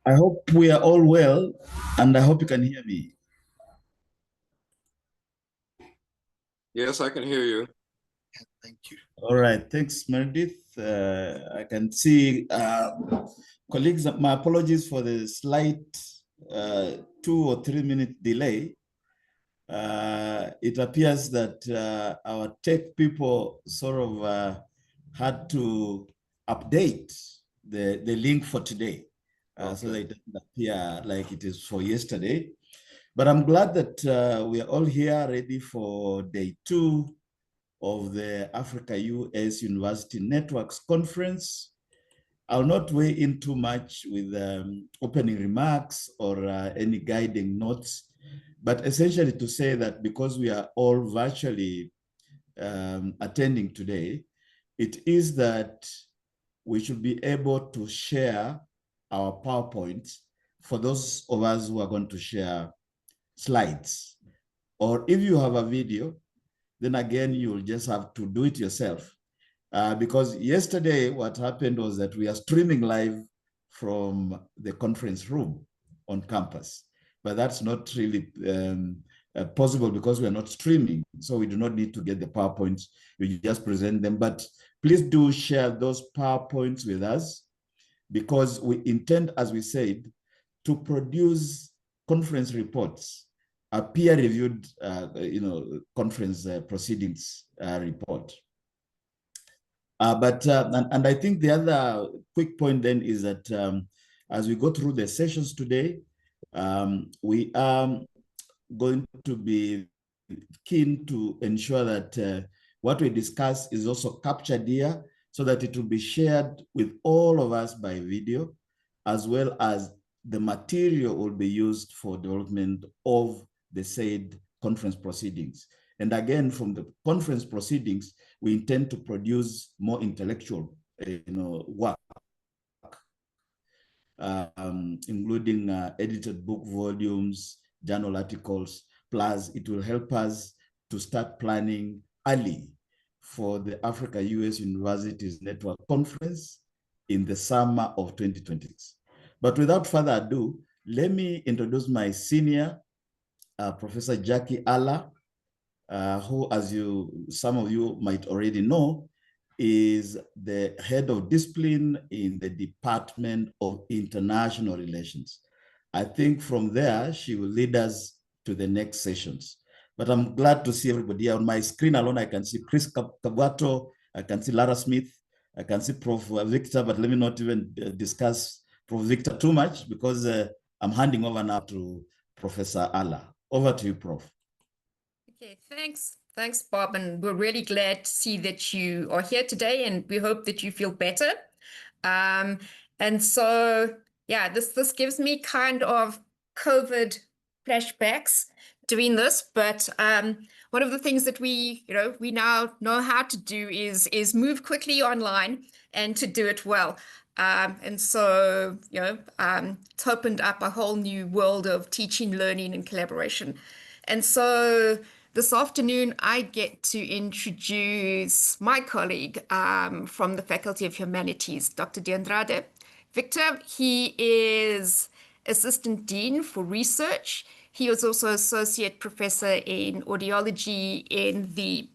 I hope we are all well, and I hope you can hear me. Yes, I can hear you. Thank you. All right, thanks, Meredith. I can see colleagues, my apologies for the slight 2 or 3 minute delay. It appears that our tech people sort of had to update the link for today so that it doesn't appear like it is for yesterday. But I'm glad that we are all here ready for day 2 of the Africa US University Networks Conference. I'll not weigh in too much with opening remarks or any guiding notes, but essentially to say that because we are all virtually attending today, it is that we should be able to share our PowerPoints for those of us who are going to share slides. Or if you have a video, then again, you'll just have to do it yourself. Because yesterday, what happened was that we are streaming live from the conference room on campus, but that's not really possible because we are not streaming. So we do not need to get the PowerPoints. We just present them. But please do share those PowerPoints with us because we intend, as we said, to produce conference reports, a peer-reviewed, conference proceedings report. And I think the other quick point then is that as we go through the sessions today, we are going to be keen to ensure that what we discuss is also captured here so that it will be shared with all of us by video, as well as the material will be used for development of the said conference proceedings. And again, from the conference proceedings, we intend to produce more intellectual work, including edited book volumes, journal articles, plus it will help us to start planning early for the Africa US Universities Network Conference in the summer of 2026. But without further ado, let me introduce my senior, Professor Jackie Alla, who, as some of you might already know, is the head of discipline in the Department of International Relations. I think from there, she will lead us to the next sessions. But I'm glad to see everybody on my screen alone. I can see Chris Kabwato, I can see Lara Smith, I can see Prof. Victor, but let me not even discuss Prof. Victor too much because I'm handing over now to Professor Alla. Over to you, Prof. Okay, thanks. Thanks, Bob. And we're really glad to see that you are here today, and we hope that you feel better. And so, yeah, this gives me kind of COVID flashbacks doing this, but one of the things that we now know how to do is move quickly online and to do it well. And so, it's opened up a whole new world of teaching, learning, and collaboration. And so this afternoon, I get to introduce my colleague from the Faculty of Humanities, Dr. De Andrade. Victor, he is Assistant Dean for Research. He was also Associate Professor in Audiology in the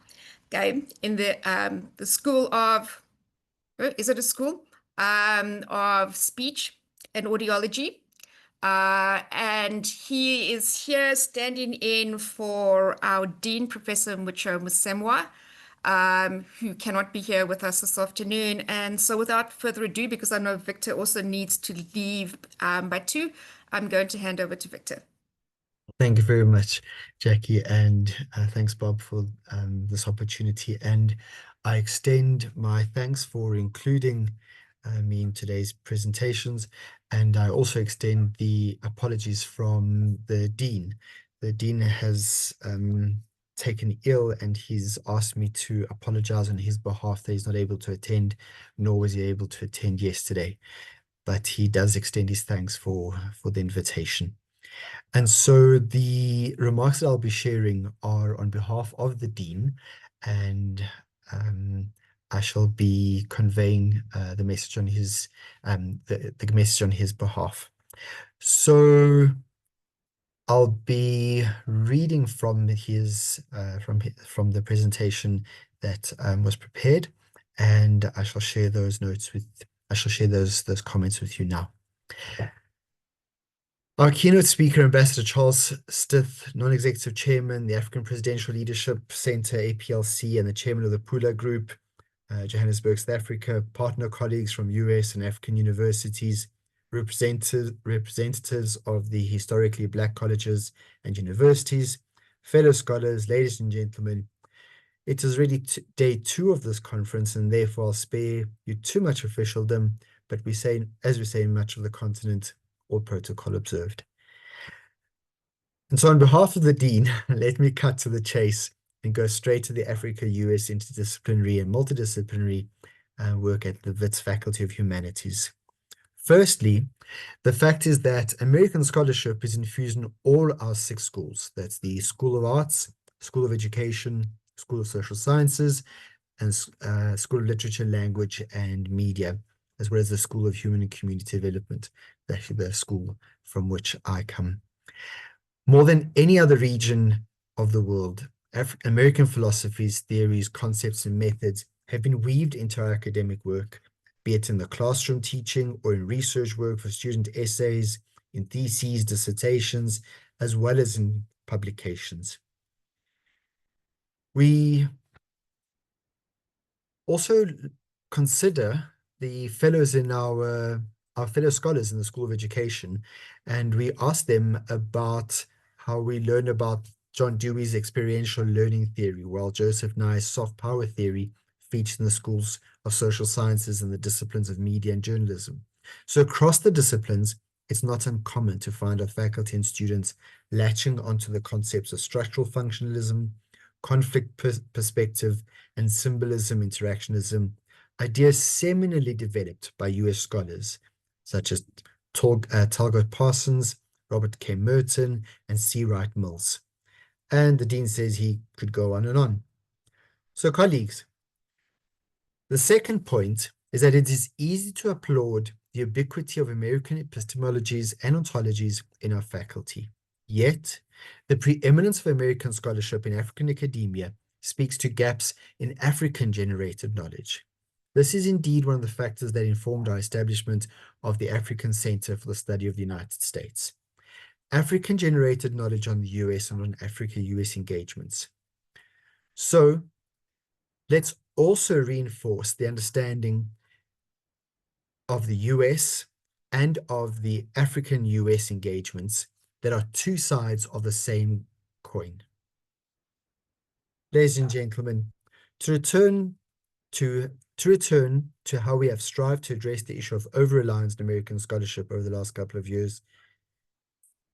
School of, is it a school? Of Speech and Audiology. And he is here standing in for our Dean, Professor Mucha Musemwa, who cannot be here with us this afternoon. And so without further ado, because I know Victor also needs to leave by 2, I'm going to hand over to Victor. Thank you very much, Jackie, and thanks, Bob, for this opportunity. And I extend my thanks for including me in today's presentations, and I also extend the apologies from the Dean. The Dean has taken ill, and he's asked me to apologize on his behalf that he's not able to attend, nor was he able to attend yesterday. But he does extend his thanks for the invitation. And so the remarks that I'll be sharing are on behalf of the Dean, and I shall be conveying the message on his the message on his behalf. So I'll be reading from his from the presentation that was prepared, and I shall share those those comments with you now. Our keynote speaker, Ambassador Charles Stith, non-executive chairman, the African Presidential Leadership Center, APLC, and the chairman of the Pula Group, Johannesburg, South Africa, partner colleagues from US and African universities, representatives of the historically Black colleges and universities, fellow scholars, ladies and gentlemen. It is already day 2 of this conference, and therefore I'll spare you too much officialdom, but as we say in much of the continent, all protocol observed. And so on behalf of the Dean, let me cut to the chase and go straight to the Africa-US interdisciplinary and multidisciplinary work at the Wits Faculty of Humanities. Firstly, the fact is that American scholarship is infused in all our 6 schools. That's the School of Arts, School of Education, School of Social Sciences, and School of Literature, Language, and Media, as well as the School of Human and Community Development, actually the school from which I come. More than any other region of the world, American philosophies, theories, concepts, and methods have been weaved into our academic work, be it in the classroom teaching or in research work for student essays, in theses, dissertations, as well as in publications. We also consider the fellows in our fellow scholars in the School of Education, and we ask them about how we learn about John Dewey's experiential learning theory, while Joseph Nye's soft power theory featured in the schools of social sciences and the disciplines of media and journalism. So across the disciplines, it's not uncommon to find our faculty and students latching onto the concepts of structural functionalism, conflict perspective, and symbolism interactionism, ideas seminally developed by US scholars such as Talcott Parsons, Robert K. Merton, and C. Wright Mills. And the Dean says he could go on and on. So colleagues, the second point is that it is easy to applaud the ubiquity of American epistemologies and ontologies in our faculty. Yet, the preeminence of American scholarship in African academia speaks to gaps in African-generated knowledge. This is indeed one of the factors that informed our establishment of the African Center for the Study of the United States. African-generated knowledge on the US and on Africa-US engagements. So, let's also reinforce the understanding of the US and of the African-US engagements that are 2 sides of the same coin. Ladies and gentlemen, to return to how we have strived to address the issue of over-reliance on American scholarship over the last couple of years,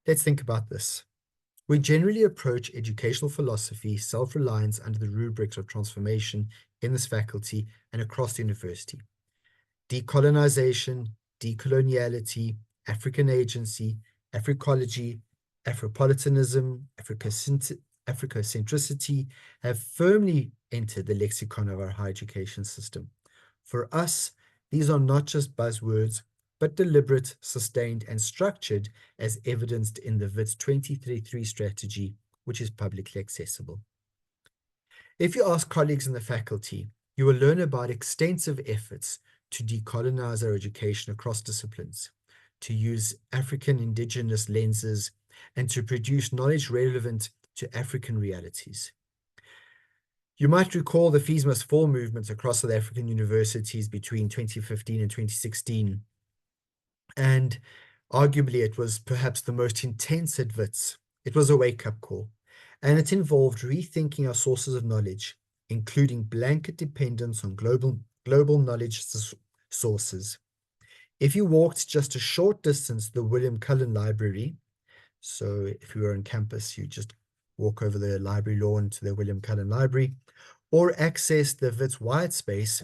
let's think about this. We generally approach educational philosophy, self-reliance under the rubrics of transformation in this faculty and across the university. Decolonization, decoloniality, African agency, Africology, Afropolitanism, Africocentricity have firmly entered the lexicon of our higher education system. For us, these are not just buzzwords, but deliberate, sustained, and structured as evidenced in the Wits 2033 strategy, which is publicly accessible. If you ask colleagues in the faculty, you will learn about extensive efforts to decolonize our education across disciplines, to use African indigenous lenses, and to produce knowledge relevant to African realities. You might recall the Fees Must Fall movement across South African universities between 2015 and 2016. And arguably, it was perhaps the most intense at Wits. It was a wake-up call, and it involved rethinking our sources of knowledge, including blanket dependence on global knowledge sources. If you walked just a short distance to the William Cullen Library, so if you were on campus, you just walk over the library lawn to the William Cullen Library, or access the Wits White Space,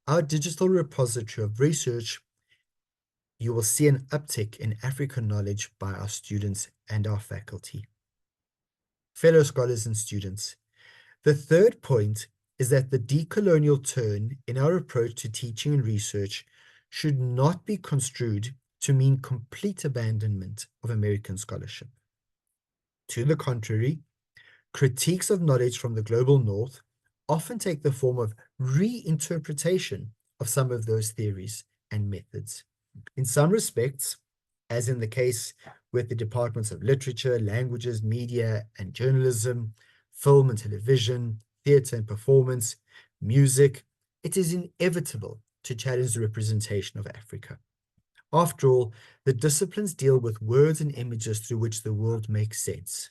our digital repository of research, you will see an uptick in African knowledge by our students and our faculty. Fellow scholars and students, the third point is that the decolonial turn in our approach to teaching and research should not be construed to mean complete abandonment of American scholarship. To the contrary, critiques of knowledge from the global north often take the form of reinterpretation of some of those theories and methods. In some respects, as in the case with the departments of literature, languages, media and journalism, film and television, theatre and performance, music, it is inevitable to challenge the representation of Africa. After all, the disciplines deal with words and images through which the world makes sense.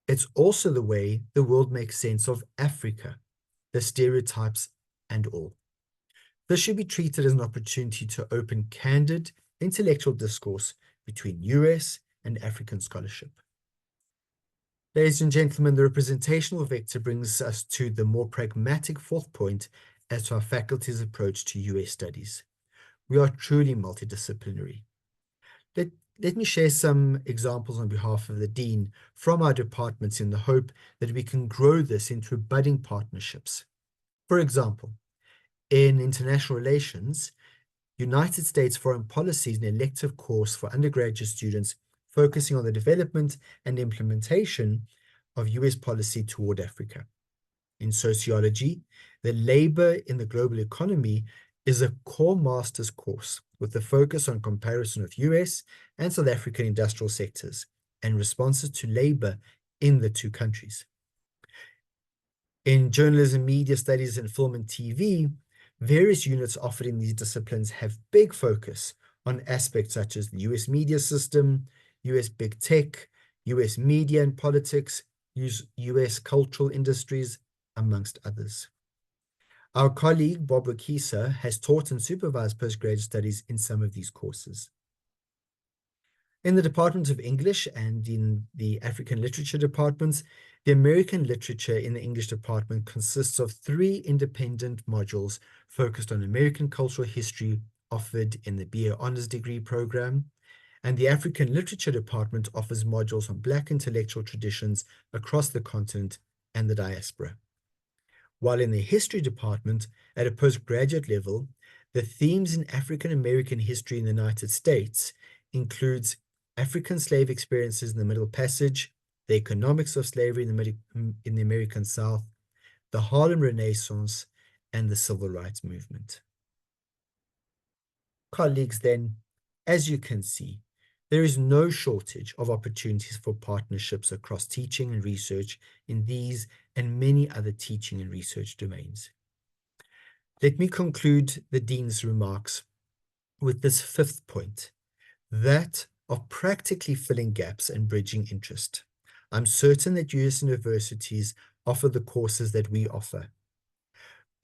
It's also the way the world makes sense of Africa, the stereotypes and all. This should be treated as an opportunity to open candid intellectual discourse between US and African scholarship. Ladies and gentlemen, the representational vector brings us to the more pragmatic fourth point as to our faculty's approach to US studies. We are truly multidisciplinary. Let me share some examples on behalf of the Dean from our departments in the hope that we can grow this into budding partnerships. For example, in international relations, United States foreign policy is an elective course for undergraduate students focusing on the development and implementation of US policy toward Africa. In sociology, the labor in the global economy is a core master's course with a focus on comparison of US and South African industrial sectors and responses to labor in the two countries. In journalism, media studies, and film and TV, various units offered in these disciplines have big focus on aspects such as the US media system, US big tech, US media and politics, US cultural industries, amongst others. Our colleague, Bob Wakisa, has taught and supervised postgraduate studies in some of these courses. In the Department of English and in the African Literature departments, the American Literature in the English department consists of 3 independent modules focused on American cultural history offered in the BA Honours Degree program, and the African Literature department offers modules on Black intellectual traditions across the continent and the diaspora. While in the History department, at a postgraduate level, the themes in African American history in the United States includes African slave experiences in the Middle Passage, the economics of slavery in the American South, the Harlem Renaissance, and the Civil Rights Movement. Colleagues, then, as you can see, there is no shortage of opportunities for partnerships across teaching and research in these and many other teaching and research domains. Let me conclude the Dean's remarks with this 5th point, that of practically filling gaps and bridging interest. I'm certain that US universities offer the courses that we offer.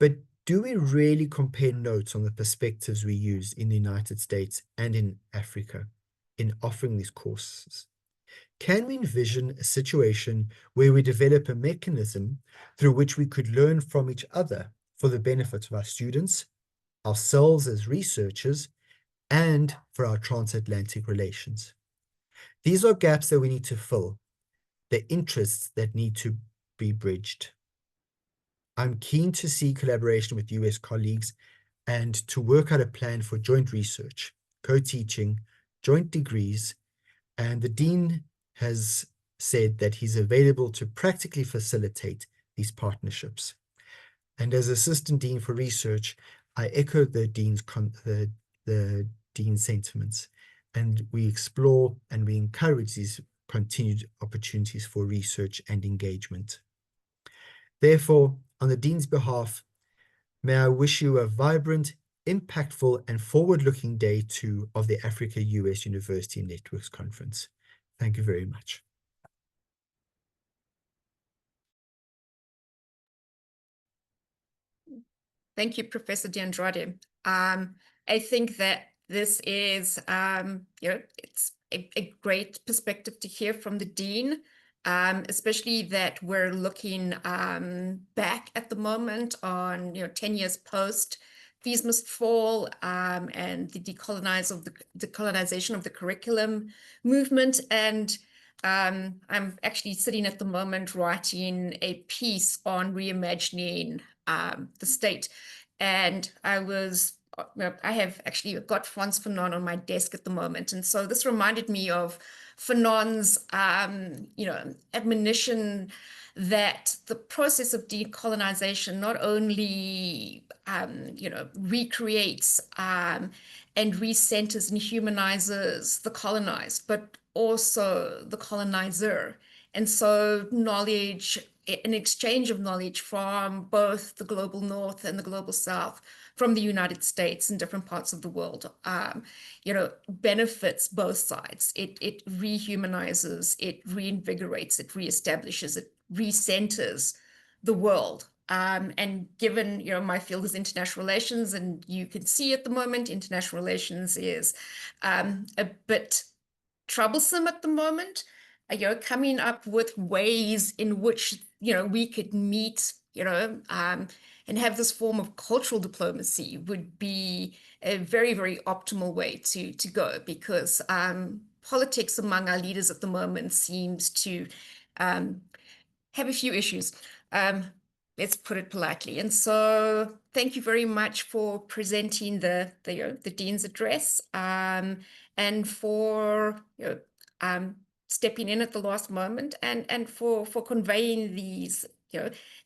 But do we really compare notes on the perspectives we use in the United States and in Africa in offering these courses? Can we envision a situation where we develop a mechanism through which we could learn from each other for the benefit of our students, ourselves as researchers, and for our transatlantic relations? These are gaps that we need to fill, the interests that need to be bridged. I'm keen to see collaboration with US colleagues and to work out a plan for joint research, co-teaching, joint degrees, and the Dean has said that he's available to practically facilitate these partnerships. And as Assistant Dean for Research, I echo the Dean's sentiments, and we explore and we encourage these continued opportunities for research and engagement. Therefore, on the Dean's behalf, may I wish you a vibrant, impactful, and forward-looking day 2 of the Africa-US University Networks Conference. Thank you very much. Thank you, Professor De Andrade. I think that this is, it's a great perspective to hear from the Dean, especially that we're looking back at the moment on 10 years post Fees Must Fall and the decolonization of the curriculum movement. And I'm actually sitting at the moment writing a piece on reimagining the state. And I was I have actually got Frans Fanon on my desk at the moment. And so this reminded me of Fanon's, admonition that the process of decolonization not only, recreates and recenters and humanizes the colonized, but also the colonizer. And so knowledge, an exchange of knowledge from both the global north and the global south, from the United States and different parts of the world, benefits both sides. It rehumanizes, it reinvigorates, it reestablishes, it recenters the world. And given, my field is international relations, and you can see at the moment, international relations is a bit troublesome at the moment, coming up with ways in which, we could meet, and have this form of cultural diplomacy would be a very, very optimal way to go, because politics among our leaders at the moment seems to have a few issues. Let's put it politely. And so thank you very much for presenting the Dean's address, and for stepping in at the last moment, and for conveying these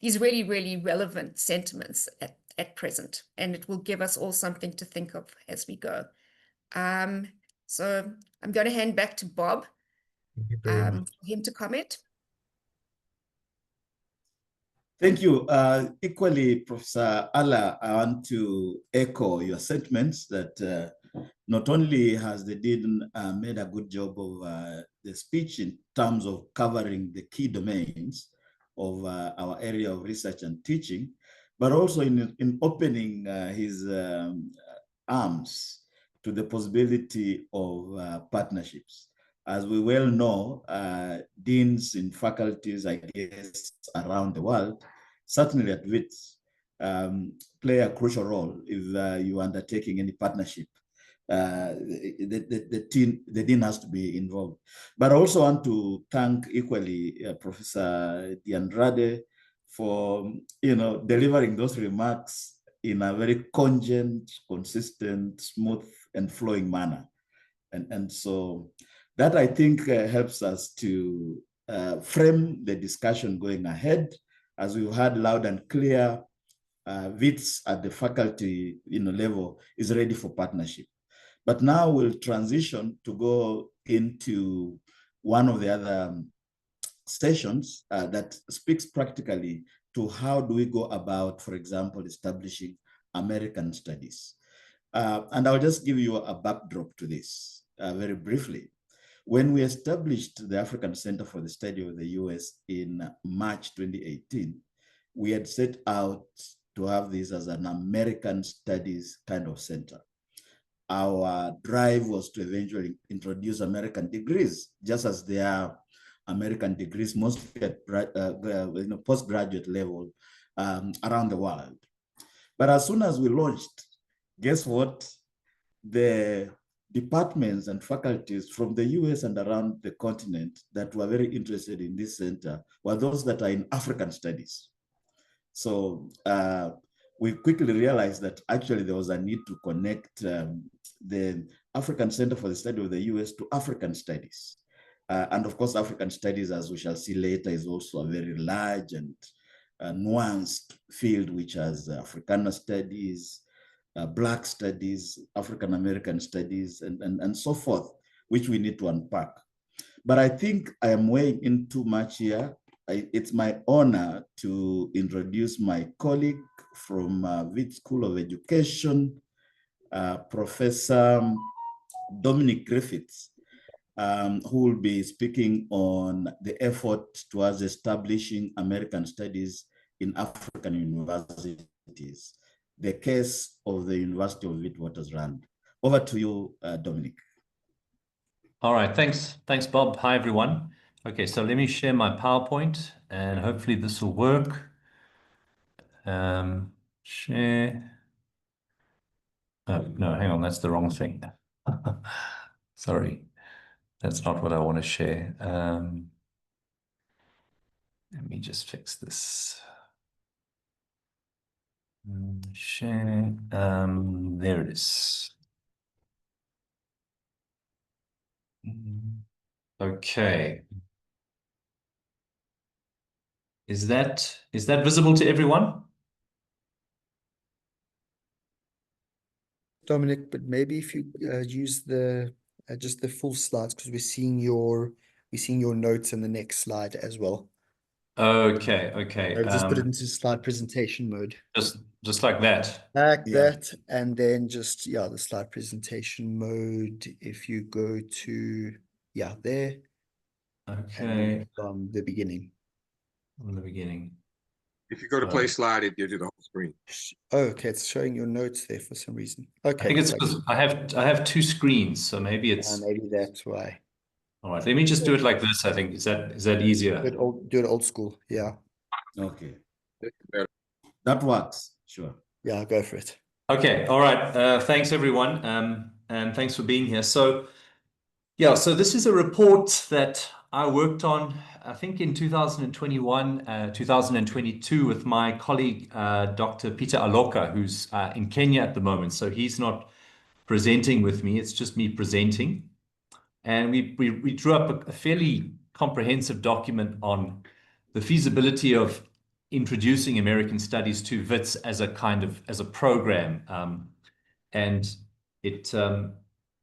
these really, really relevant sentiments at present. And it will give us all something to think of as we go. So I'm going to hand back to Bob Thank you very much. for him to comment. Thank you. Equally, Professor Alla, I want to echo your sentiments that not only has the Dean made a good job of the speech in terms of covering the key domains of our area of research and teaching, but also in opening his arms to the possibility of partnerships. As we well know, deans in faculties, I guess, around the world, certainly at Wits, play a crucial role if you are undertaking any partnership. The dean has to be involved. But I also want to thank equally Professor D'Andrade for delivering those remarks in a very cogent, consistent, smooth, and flowing manner. And so that, I think, helps us to frame the discussion going ahead. As we've heard loud and clear, Wits at the faculty level is ready for partnership. But now we'll transition to go into one of the other sessions that speaks practically to how do we go about, for example, establishing American studies. And I'll just give you a backdrop to this very briefly. When we established the African Center for the Study of the US in March 2018, we had set out to have this as an American studies kind of center. Our drive was to eventually introduce American degrees, just as there are American degrees mostly at postgraduate level around the world. But as soon as we launched, guess what? The departments and faculties from the US and around the continent that were very interested in this center were those that are in African studies. So we quickly realized that actually there was a need to connect the African Center for the Study of the US to African studies. And of course, African studies, as we shall see later, is also a very large and nuanced field, which has Africana studies, Black studies, African American studies, and so forth, which we need to unpack. But I think I am weighing in too much here. It's my honor to introduce my colleague from Wits School of Education, Professor Dominic Griffiths, who will be speaking on the effort towards establishing American studies in African universities, the case of the University of Witwatersrand. Over to you, Dominic. All right, thanks, Bob. Hi, everyone. Okay, so let me share my PowerPoint, and hopefully this will work. Share. Oh, no, hang on, that's the wrong thing. Sorry, that's not what I want to share. Let me just fix this. Share. There it is. Okay. Is that visible to everyone? Dominic, but maybe if you use the just the full slides, because we're seeing your notes in the next slide as well. Okay, okay. Just put it into slide presentation mode. Just like that. Like Yeah. that, and then just the slide presentation mode. If you go to there, and Okay. then from the beginning. From the beginning. If you go to play slide, it gives you the whole screen. Oh, okay, it's showing your notes there for some reason. Okay, I think it's like, because I have two screens, so maybe it's maybe that's why. all right. Let me just do it like this. I think is that easier? Do it old school. Yeah. Okay, It's better. that works. Sure. Yeah, go for it. Okay, all right. Thanks everyone, and thanks for being here. So, yeah, so this is a report that I worked on, I think in 2021, 2022, with my colleague Dr. Peter Aloka, who's in Kenya at the moment. So he's not presenting with me; it's just me presenting. And we drew up a fairly comprehensive document on the feasibility of introducing American studies to Wits as a program. And it,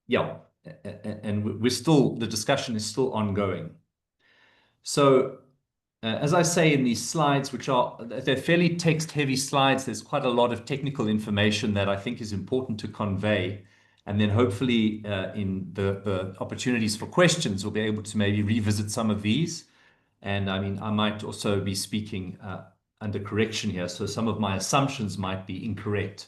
yeah, and the discussion is still ongoing. So as I say in these slides, they're fairly text-heavy slides, there's quite a lot of technical information that I think is important to convey. And then hopefully in the opportunities for questions, we'll be able to maybe revisit some of these. And I mean, I might also be speaking under correction here, so some of my assumptions might be incorrect.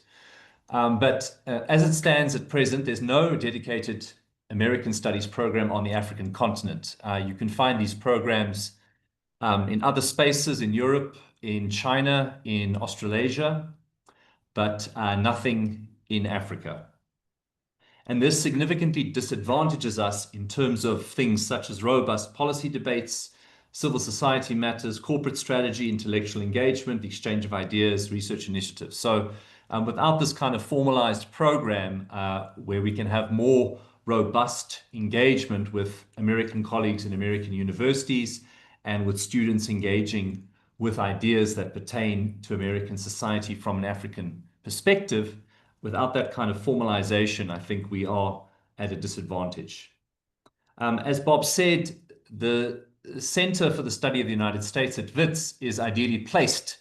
But as it stands at present, there's no dedicated American Studies program on the African continent. You can find these programs in other spaces in Europe, in China, in Australasia, but nothing in Africa. And this significantly disadvantages us in terms of things such as robust policy debates, civil society matters, corporate strategy, intellectual engagement, the exchange of ideas, research initiatives. So without this kind of formalized program where we can have more robust engagement with American colleagues in American universities and with students engaging with ideas that pertain to American society from an African perspective, without that kind of formalization, I think we are at a disadvantage. As Bob said, the Center for the Study of the United States at Wits is ideally placed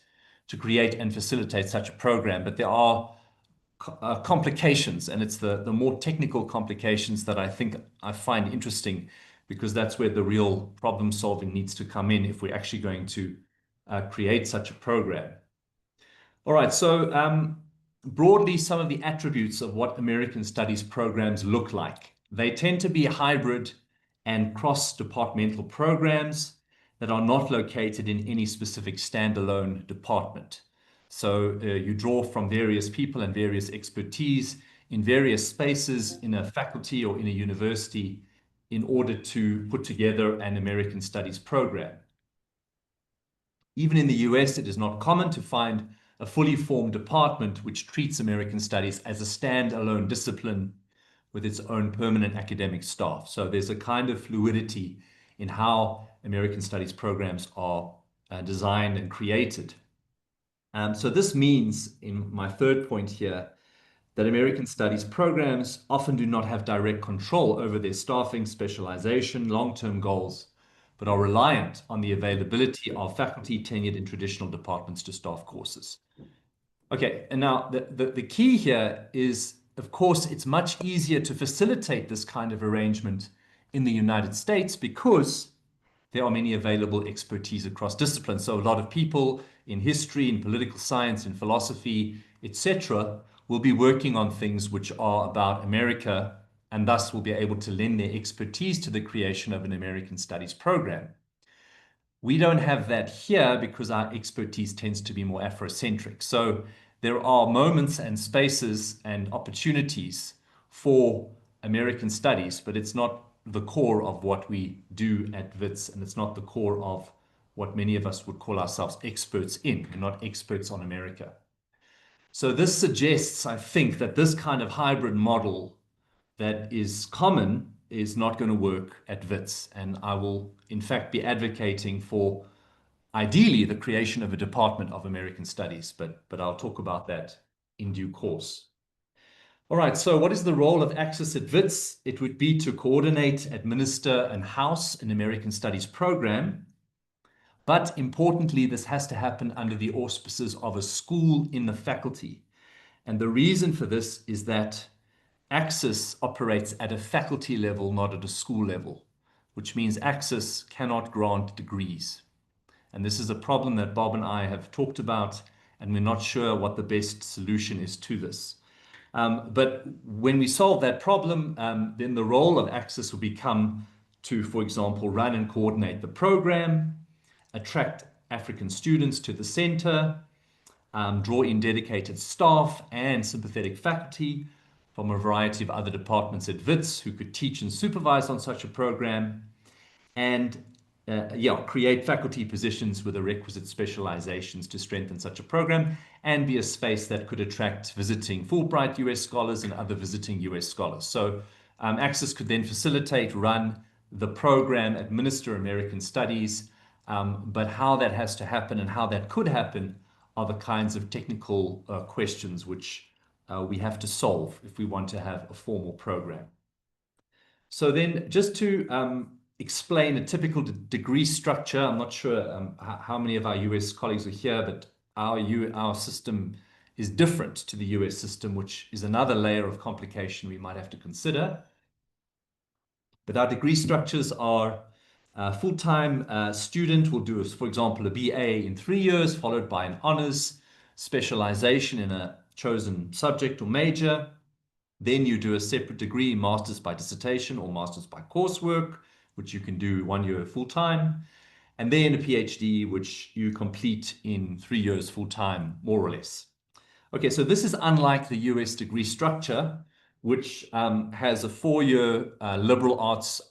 to create and facilitate such a program, but there are complications, and it's the more technical complications that I find interesting, because that's where the real problem solving needs to come in if we're actually going to create such a program. All right, so broadly, some of the attributes of what American Studies programs look like. They tend to be hybrid and cross-departmental programs that are not located in any specific standalone department. So you draw from various people and various expertise in various spaces in a faculty or in a university in order to put together an American Studies program. Even in the US, it is not common to find a fully formed department which treats American Studies as a standalone discipline with its own permanent academic staff. So there's a kind of fluidity in how American Studies programs are designed and created. So this means, in my third point here, that American Studies programs often do not have direct control over their staffing, specialization, long-term goals, but are reliant on the availability of faculty tenured in traditional departments to staff courses. Okay, and now the key here is, of course, it's much easier to facilitate this kind of arrangement in the United States because there are many available expertise across disciplines. So a lot of people in history, in political science, in philosophy, etc., will be working on things which are about America, and thus will be able to lend their expertise to the creation of an American Studies program. We don't have that here because our expertise tends to be more Afrocentric. So there are moments and spaces and opportunities for American Studies, but it's not the core of what we do at Wits, and it's not the core of what many of us would call ourselves experts in. We're not experts on America. So this suggests, I think, that this kind of hybrid model that is common is not going to work at Wits. And I will, in fact, be advocating for, ideally, the creation of a Department of American Studies, but I'll talk about that in due course. All right, so what is the role of Access at Wits? It would be to coordinate, administer, and house an American Studies program. But importantly, this has to happen under the auspices of a school in the faculty. And the reason for this is that Access operates at a faculty level, not at a school level, which means Access cannot grant degrees. And this is a problem that Bob and I have talked about, and we're not sure what the best solution is to this. But when we solve that problem, then the role of Access will become to, for example, run and coordinate the program, attract African students to the center, draw in dedicated staff and sympathetic faculty from a variety of other departments at Wits who could teach and supervise on such a program, and create faculty positions with the requisite specializations to strengthen such a program, and be a space that could attract visiting Fulbright US scholars and other visiting US scholars. So Access could then facilitate, run the program, administer American Studies, but how that has to happen and how that could happen are the kinds of technical questions which we have to solve if we want to have a formal program. So then just to explain a typical degree structure. I'm not sure how many of our US colleagues are here, but our system is different to the US system, which is another layer of complication we might have to consider. But our degree structures are full-time student will do, for example, a BA in 3 years, followed by an honors specialization in a chosen subject or major. Then you do a separate degree, master's by dissertation or master's by coursework, which you can do 1 year full-time, and then a PhD, which you complete in 3 years full-time, more or less. Okay, so this is unlike the US degree structure, which has a 4-year liberal arts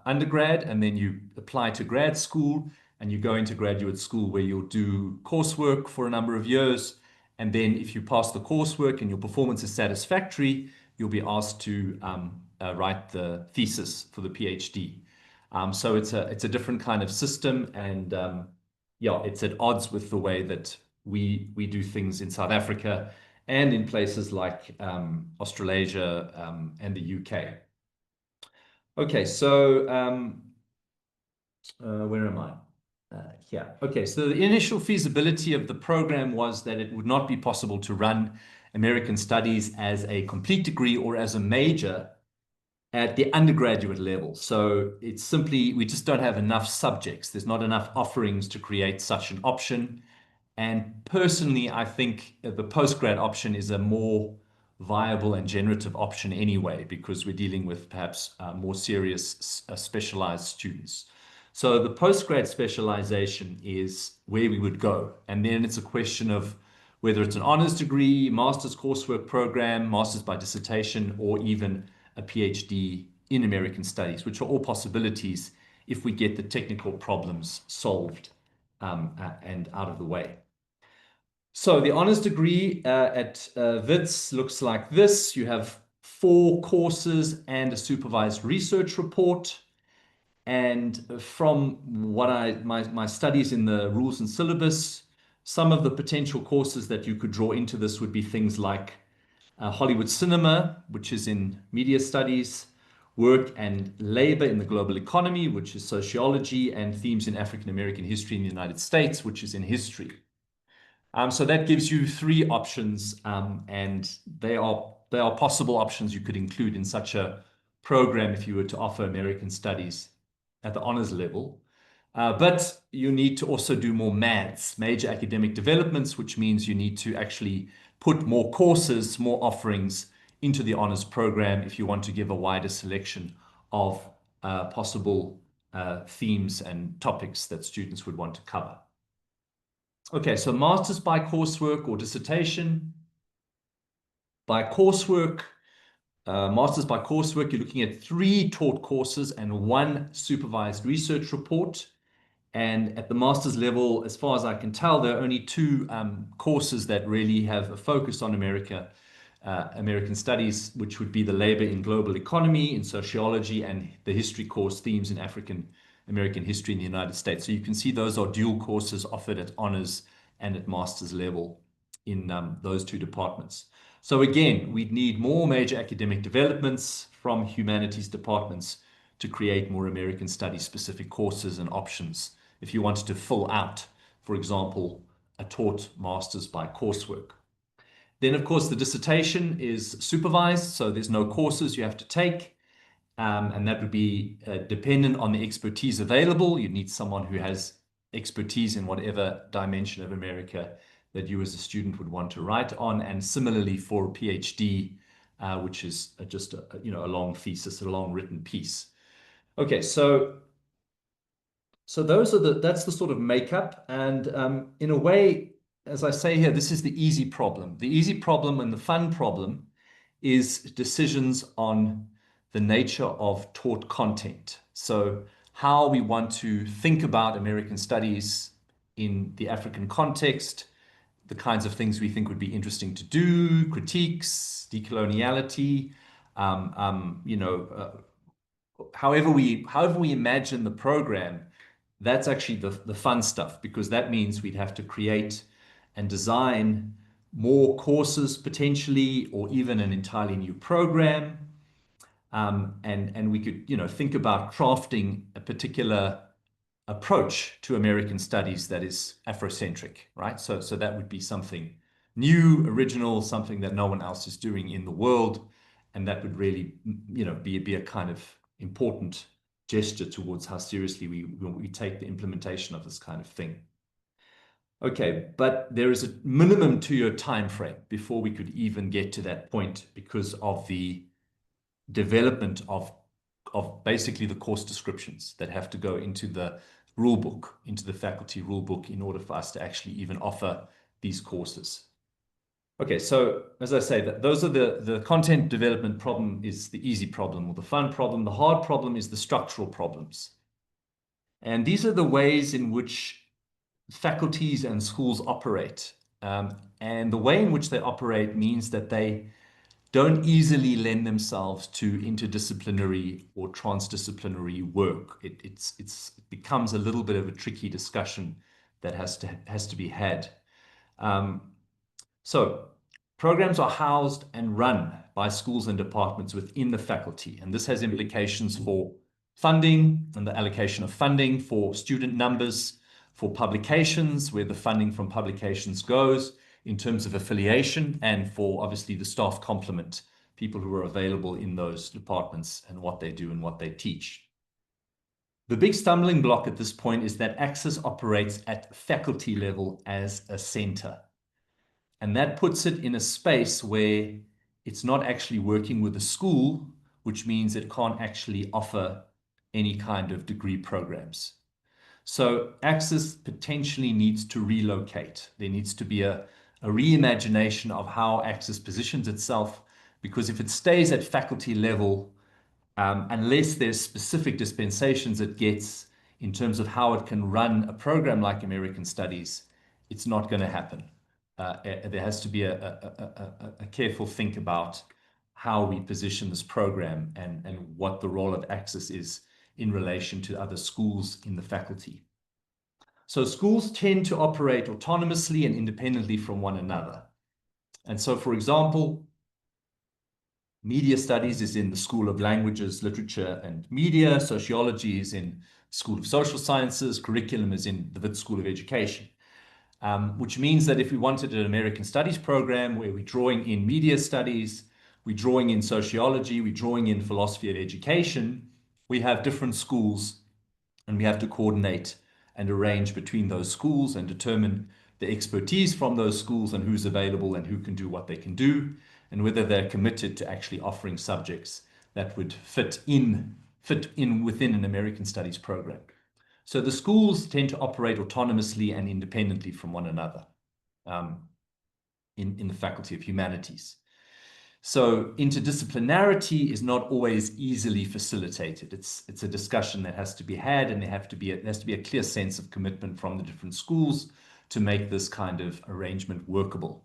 undergrad, and then you apply to grad school, and you go into graduate school where you'll do coursework for a number of years, and then if you pass the coursework and your performance is satisfactory, you'll be asked to write the thesis for the PhD. So it's a different kind of system, and it's at odds with the way that we do things in South Africa and in places like Australasia and the UK. Okay, so where am I? Here. Okay, so the initial feasibility of the program was that it would not be possible to run American Studies as a complete degree or as a major at the undergraduate level. So it's simply, we just don't have enough subjects. There's not enough offerings to create such an option. And personally, I think the postgrad option is a more viable and generative option anyway, because we're dealing with perhaps more serious specialized students. So the postgrad specialization is where we would go. And then it's a question of whether it's an honors degree, master's coursework program, master's by dissertation, or even a PhD in American Studies, which are all possibilities if we get the technical problems solved and out of the way. So the honors degree at Wits looks like this. You have 4 courses and a supervised research report. And from what my studies in the rules and syllabus, some of the potential courses that you could draw into this would be things like Hollywood cinema, which is in media studies, work and labor in the global economy, which is sociology, and themes in African American history in the United States, which is in history. So that gives you 3 options, and they are possible options you could include in such a program if you were to offer American Studies at the honors level. But you need to also do more MADs, major academic developments, which means you need to actually put more courses, more offerings into the honors program if you want to give a wider selection of possible themes and topics that students would want to cover. Okay, so master's by coursework or dissertation. By coursework, master's by coursework, you're looking at 3 taught courses and 1 supervised research report. And at the master's level, as far as I can tell, there are only two courses that really have a focus on American studies, which would be the labor in global economy, in sociology, and the history course, themes in African American history in the United States. So you can see those are dual courses offered at honors and at master's level in those two departments. So again, we'd need more major academic developments from humanities departments to create more American studies specific courses and options if you wanted to fill out, for example, a taught master's by coursework. Then, of course, the dissertation is supervised, so there's no courses you have to take, and that would be dependent on the expertise available. You need someone who has expertise in whatever dimension of America that you as a student would want to write on, and similarly for a PhD, which is just a long thesis, a long written piece. Okay, so that's the sort of makeup, and in a way, as I say here, this is the easy problem. The easy problem and the fun problem is decisions on the nature of taught content. So how we want to think about American studies in the African context, the kinds of things we think would be interesting to do, critiques, decoloniality, however we imagine the program, that's actually the fun stuff, because that means we'd have to create and design more courses potentially, or even an entirely new program. And we could, think about crafting a particular approach to American studies that is Afrocentric, right? So that would be something new, original, something that no one else is doing in the world. And that would really, be a kind of important gesture towards how seriously we take the implementation of this kind of thing. Okay, but there is a minimum 2-year time frame before we could even get to that point, because of the development of basically the course descriptions that have to go into the rule book, into the faculty rule book, in order for us to actually even offer these courses. Okay, so as I say, those are the content development problem is the easy problem, or the fun problem. The hard problem is the structural problems. And these are the ways in which faculties and schools operate. And the way in which they operate means that they don't easily lend themselves to interdisciplinary or transdisciplinary work. It becomes a little bit of a tricky discussion that has to be had. So programs are housed and run by schools and departments within the faculty, and this has implications for funding and the allocation of funding, for student numbers, for publications, where the funding from publications goes, in terms of affiliation, and for obviously the staff complement, people who are available in those departments and what they do and what they teach. The big stumbling block at this point is that Access operates at faculty level as a center. And that puts it in a space where it's not actually working with a school, which means it can't actually offer any kind of degree programs. So Access potentially needs to relocate. There needs to be a reimagination of how Access positions itself, because if it stays at faculty level, unless there's specific dispensations it gets in terms of how it can run a program like American Studies, it's not going to happen. There has to be a careful think about how we position this program and what the role of Access is in relation to other schools in the faculty. So schools tend to operate autonomously and independently from one another. And so, for example, Media Studies is in the School of Languages, Literature and Media. Sociology is in the School of Social Sciences. Curriculum is in the Wits School of Education. Which means that if we wanted an American Studies program where we're drawing in Media Studies, we're drawing in Sociology, we're drawing in Philosophy of Education, we have different schools, and we have to coordinate and arrange between those schools and determine the expertise from those schools and who's available and who can do what they can do, and whether they're committed to actually offering subjects that would fit in within an American Studies program. So the schools tend to operate autonomously and independently from one another in the Faculty of Humanities. So interdisciplinarity is not always easily facilitated. It's a discussion that has to be had, and there has to be a clear sense of commitment from the different schools to make this kind of arrangement workable.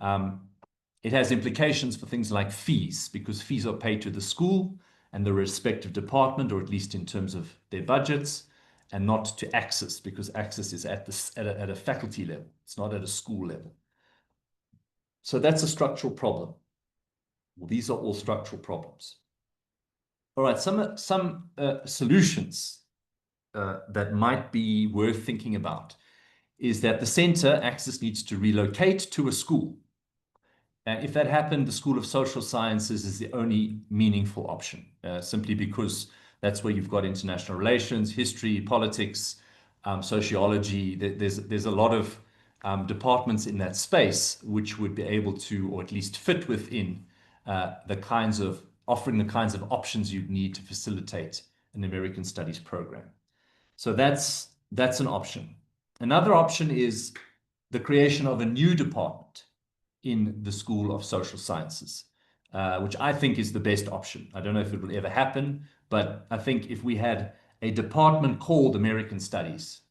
It has implications for things like fees, because fees are paid to the school and the respective department, or at least in terms of their budgets, and not to Access, because Access is at a faculty level. It's not at a school level. So that's a structural problem. Well, these are all structural problems. All right, some solutions that might be worth thinking about is that the center, Access, needs to relocate to a school. And if that happened, the School of Social Sciences is the only meaningful option, simply because that's where you've got international relations, history, politics, sociology. There's a lot of departments in that space which would be able to, or at least fit within offering the kinds of options you'd need to facilitate an American Studies program. So that's an option. Another option is the creation of a new department in the School of Social Sciences, which I think is the best option. I don't know if it will ever happen, but I think if we had a department called American Studies,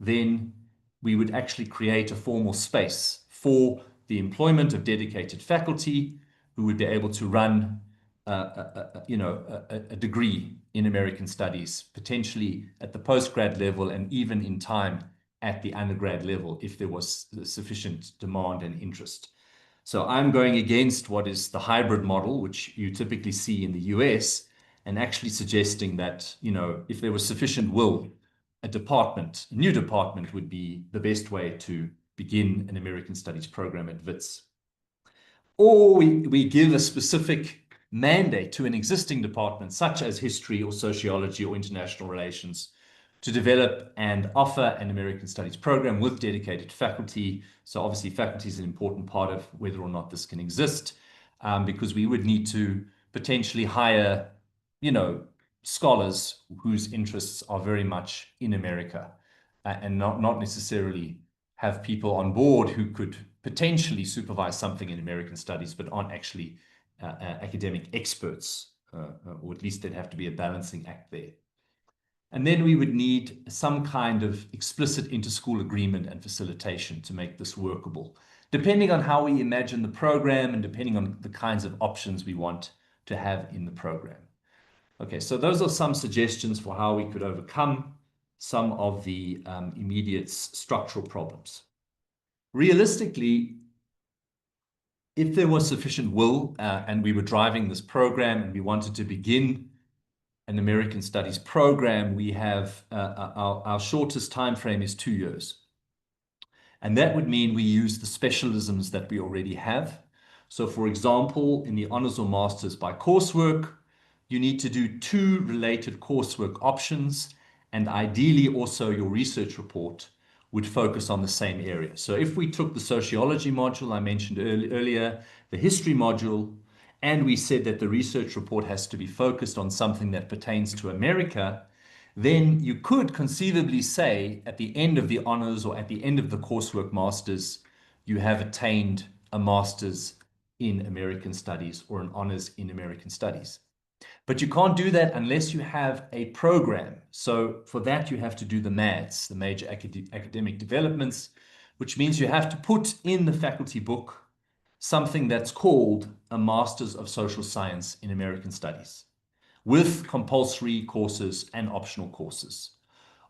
then we would actually create a formal space for the employment of dedicated faculty who would be able to run a degree in American Studies, potentially at the postgrad level and even in time at the undergrad level if there was sufficient demand and interest. So I'm going against what is the hybrid model, which you typically see in the US, and actually suggesting that, if there was sufficient will, a new department would be the best way to begin an American Studies program at Wits. Or we give a specific mandate to an existing department, such as history or sociology or international relations, to develop and offer an American Studies program with dedicated faculty. So obviously faculty is an important part of whether or not this can exist, because we would need to potentially hire, scholars whose interests are very much in America, and not necessarily have people on board who could potentially supervise something in American Studies, but aren't actually academic experts, or at least there'd have to be a balancing act there. And then we would need some kind of explicit inter-school agreement and facilitation to make this workable, depending on how we imagine the program and depending on the kinds of options we want to have in the program. Okay, so those are some suggestions for how we could overcome some of the immediate structural problems. Realistically, if there was sufficient will and we were driving this program and we wanted to begin an American Studies program, we have our shortest time frame is 2 years. And that would mean we use the specialisms that we already have. So for example, in the honors or masters by coursework, you need to do 2 related coursework options, and ideally also your research report would focus on the same area. So if we took the sociology module I mentioned earlier, the history module, and we said that the research report has to be focused on something that pertains to America, then you could conceivably say at the end of the honors or at the end of the coursework masters, you have attained a master's in American Studies or an honors in American Studies. But you can't do that unless you have a program. So for that, you have to do the MADs, the major academic developments, which means you have to put in the faculty book something that's called a Masters of Social Science in American Studies, with compulsory courses and optional courses,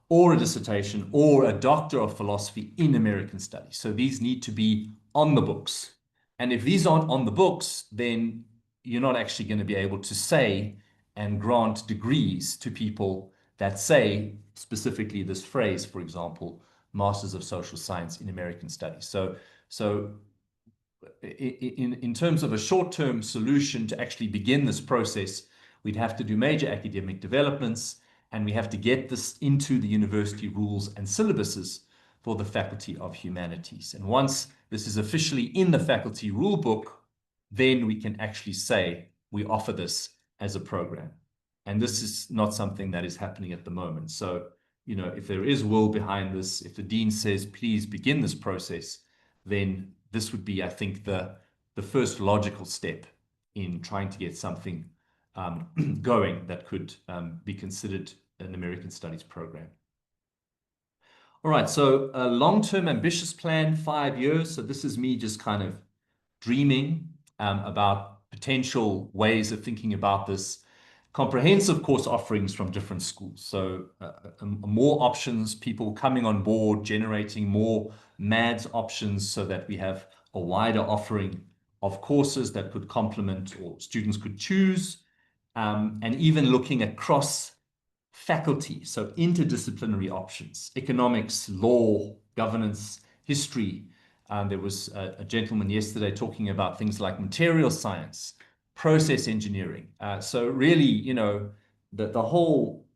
or a dissertation, or a Doctor of Philosophy in American Studies. So these need to be on the books. And if these aren't on the books, then you're not actually going to be able to say and grant degrees to people that say specifically this phrase, for example, Masters of Social Science in American Studies. So in terms of a short-term solution to actually begin this process, we'd have to do major academic developments, and we have to get this into the university rules and syllabuses for the Faculty of Humanities. And once this is officially in the faculty rule book, then we can actually say we offer this as a program. And this is not something that is happening at the moment. So, if there is will behind this, if the dean says, please begin this process, then this would be, I think, the first logical step in trying to get something going that could be considered an American Studies program. All right, so a long-term ambitious plan, 5 years. So this is me just kind of dreaming about potential ways of thinking about this. Comprehensive course offerings from different schools. So more options, people coming on board, generating more MADS options so that we have a wider offering of courses that could complement or students could choose, and even looking at cross faculty, so interdisciplinary options, economics, law, governance, history. There was a gentleman yesterday talking about things like material science, process engineering. So really, you know, the whole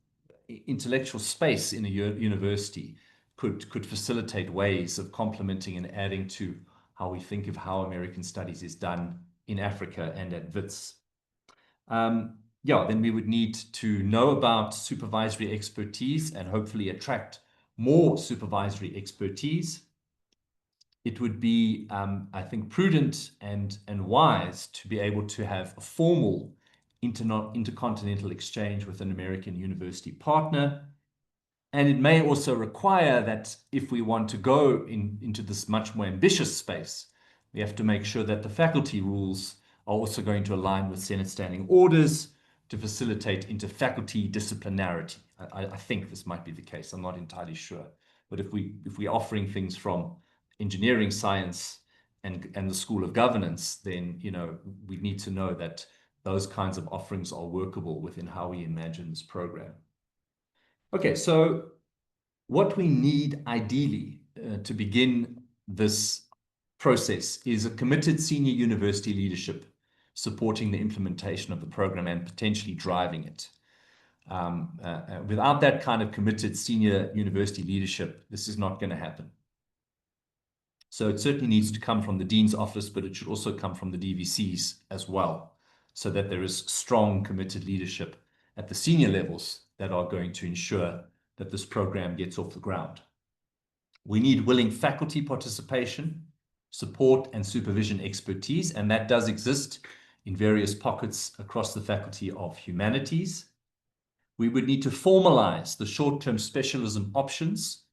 intellectual space in a university could facilitate ways of complementing and adding to how we think of how American studies is done in Africa and at Wits. Yeah, then we would need to know about supervisory expertise and hopefully attract more supervisory expertise. It would be, I think, prudent and wise to be able to have a formal intercontinental exchange with an American university partner. And it may also require that if we want to go into this much more ambitious space, we have to make sure that the faculty rules are also going to align with Senate standing orders to facilitate inter-faculty disciplinarity. I think this might be the case. I'm not entirely sure. But if we're offering things from engineering, science, and the School of Governance, then, you know, we need to know that those kinds of offerings are workable within how we imagine this program. Okay, so what we need ideally to begin this process is a committed senior university leadership supporting the implementation of the program and potentially driving it. Without that kind of committed senior university leadership, this is not going to happen. So it certainly needs to come from the Dean's office, but it should also come from the DVCs as well, so that there is strong, committed leadership at the senior levels that are going to ensure that this program gets off the ground. We need willing faculty participation, support and supervision expertise, and that does exist in various pockets across the Faculty of Humanities. We would need to formalize the short-term specialism options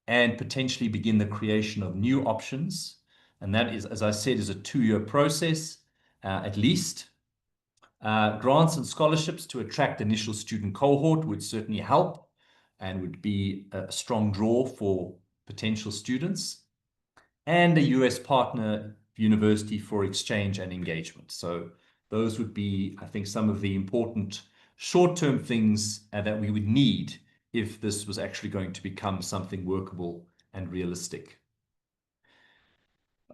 and potentially begin the creation of new options. And that is, as I said, is a 2-year process, at least. Grants and scholarships to attract initial student cohort would certainly help and would be a strong draw for potential students. And a US partner university for exchange and engagement. So those would be, I think, some of the important short-term things that we would need if this was actually going to become something workable and realistic.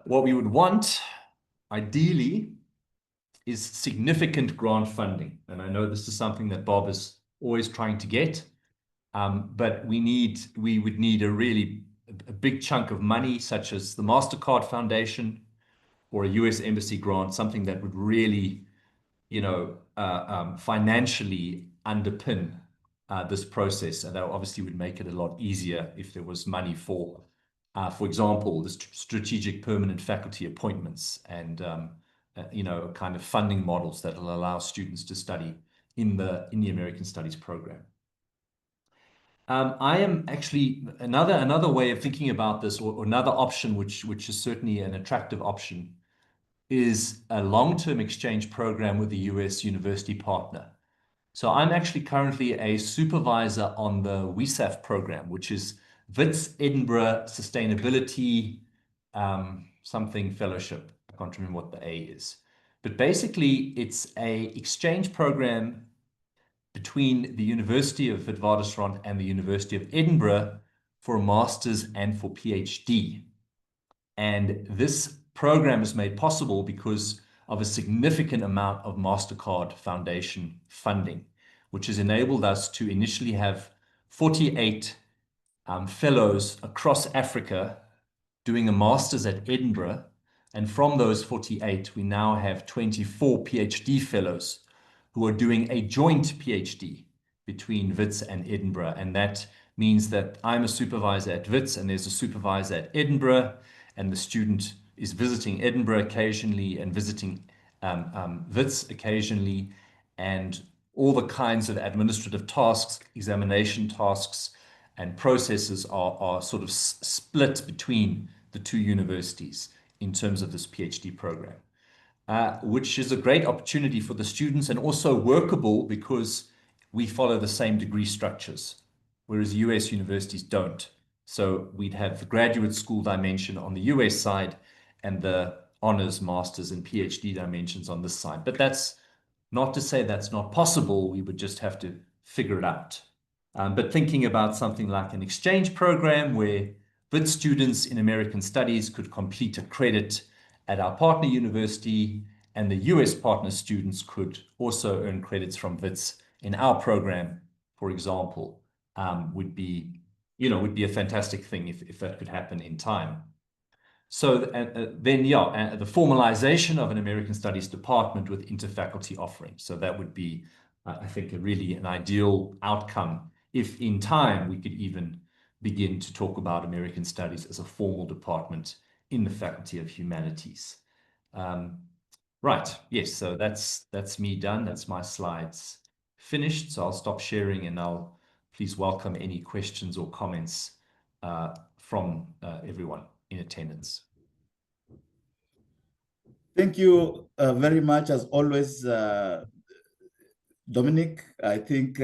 What we would want, ideally, is significant grant funding. And I know this is something that Bob is always trying to get, but we would need a big chunk of money, such as the MasterCard Foundation or a US Embassy grant, something that would really, you know, financially underpin this process. And that obviously would make it a lot easier if there was money for example, the strategic permanent faculty appointments and, you know, kind of funding models that will allow students to study in the American Studies program. I am actually another way of thinking about this, or another option, which is certainly an attractive option, is a long-term exchange program with a US university partner. So I'm actually currently a supervisor on the WESAF program, which is Wits Edinburgh Sustainability something fellowship. I can't remember what the A is. But basically, it's a exchange program between the University of Witwatersrand and the University of Edinburgh for a master's and for PhD. And this program is made possible because of a significant amount of MasterCard Foundation funding, which has enabled us to initially have 48 fellows across Africa doing a master's at Edinburgh. And from those 48, we now have 24 PhD fellows who are doing a joint PhD between Wits and Edinburgh. And that means that I'm a supervisor at Wits and there's a supervisor at Edinburgh, and the student is visiting Edinburgh occasionally and visiting Wits occasionally, and all the kinds of administrative tasks, examination tasks, and processes are sort of split between the two universities in terms of this PhD program, which is a great opportunity for the students and also workable because we follow the same degree structures, whereas US universities don't. So we'd have the graduate school dimension on the US side and the honors, masters, and PhD dimensions on this side. But that's not to say that's not possible. We would just have to figure it out. But thinking about something like an exchange program where Wits students in American studies could complete a credit at our partner university, and the US partner students could also earn credits from Wits in our program, for example, would be a fantastic thing if that could happen in time. So then, the formalization of an American Studies department with interfaculty offerings. So that would be, I think, really an ideal outcome if in time we could even begin to talk about American Studies as a formal department in the Faculty of Humanities. Right, yes, so that's me done. That's my slides finished. So I'll stop sharing and I'll please welcome any questions or comments from everyone in attendance. Thank you very much, as always, Dominic. I think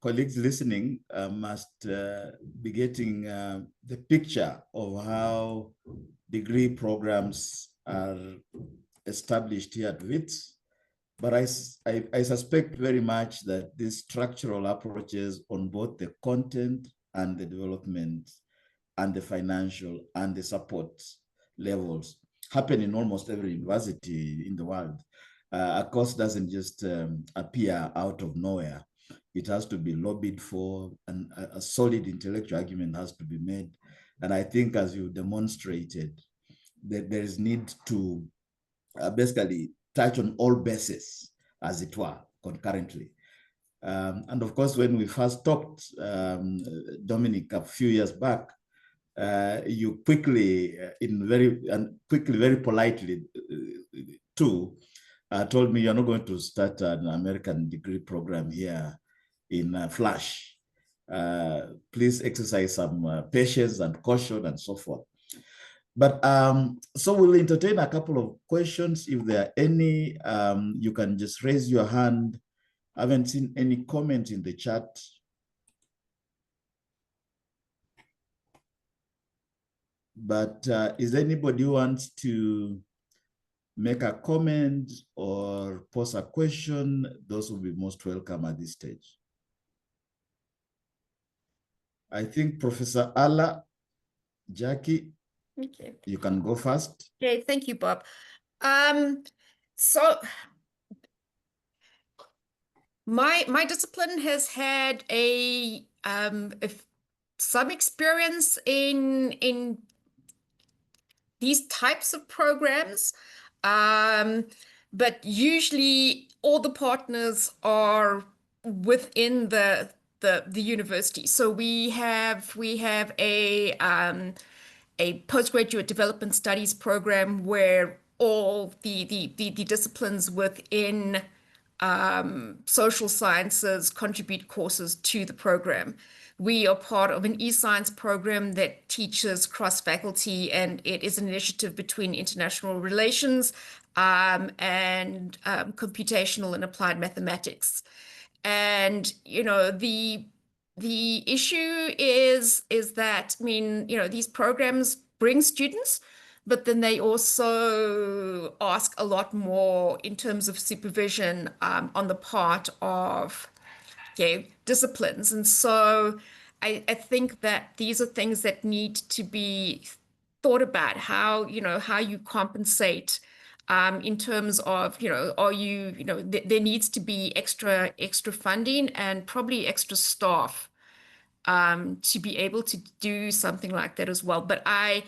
colleagues listening must be getting the picture of how degree programs are established here at Wits. But I suspect very much that these structural approaches on both the content and the development and the financial and the support levels happen in almost every university in the world. A course doesn't just appear out of nowhere. It has to be lobbied for, and a solid intellectual argument has to be made. And I think, as you demonstrated, that there is need to basically touch on all bases, as it were, concurrently. And of course, when we first talked, Dominic, a few years back, you quickly, very politely too, told me you're not going to start an American degree program here in Flash. Please exercise some patience and caution and so forth. But so we'll entertain a couple of questions. If there are any, you can just raise your hand. I haven't seen any comment in the chat. But is there anybody who wants to make a comment or pose a question? Those will be most welcome at this stage. I think Professor Ala, Jackie, Okay. you can go first. Okay, thank you, Bob. So my discipline has had some experience in these types of programs, but usually all the partners are within the university. So we have a postgraduate development studies program where all the disciplines within social sciences contribute courses to the program. We are part of an e-science program that teaches cross-faculty, and it is an initiative between international relations and computational and applied mathematics. And, the issue is that, these programs bring students, but then they also ask a lot more in terms of supervision on the part of disciplines. And so I think that these are things that need to be thought about, how you compensate in terms of, there needs to be extra funding and probably extra staff to be able to do something like that as well. But I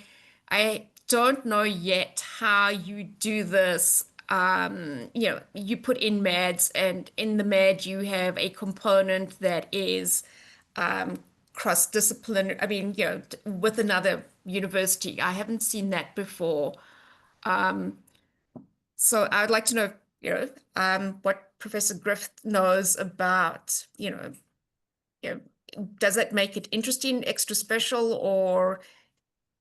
don't know yet how you do this. You put in MADs, and in the MAD you have a component that is cross-disciplinary, with another university. I haven't seen that before. So I would like to know, what Professor Griffith knows about, does that make it interesting, extra special, or,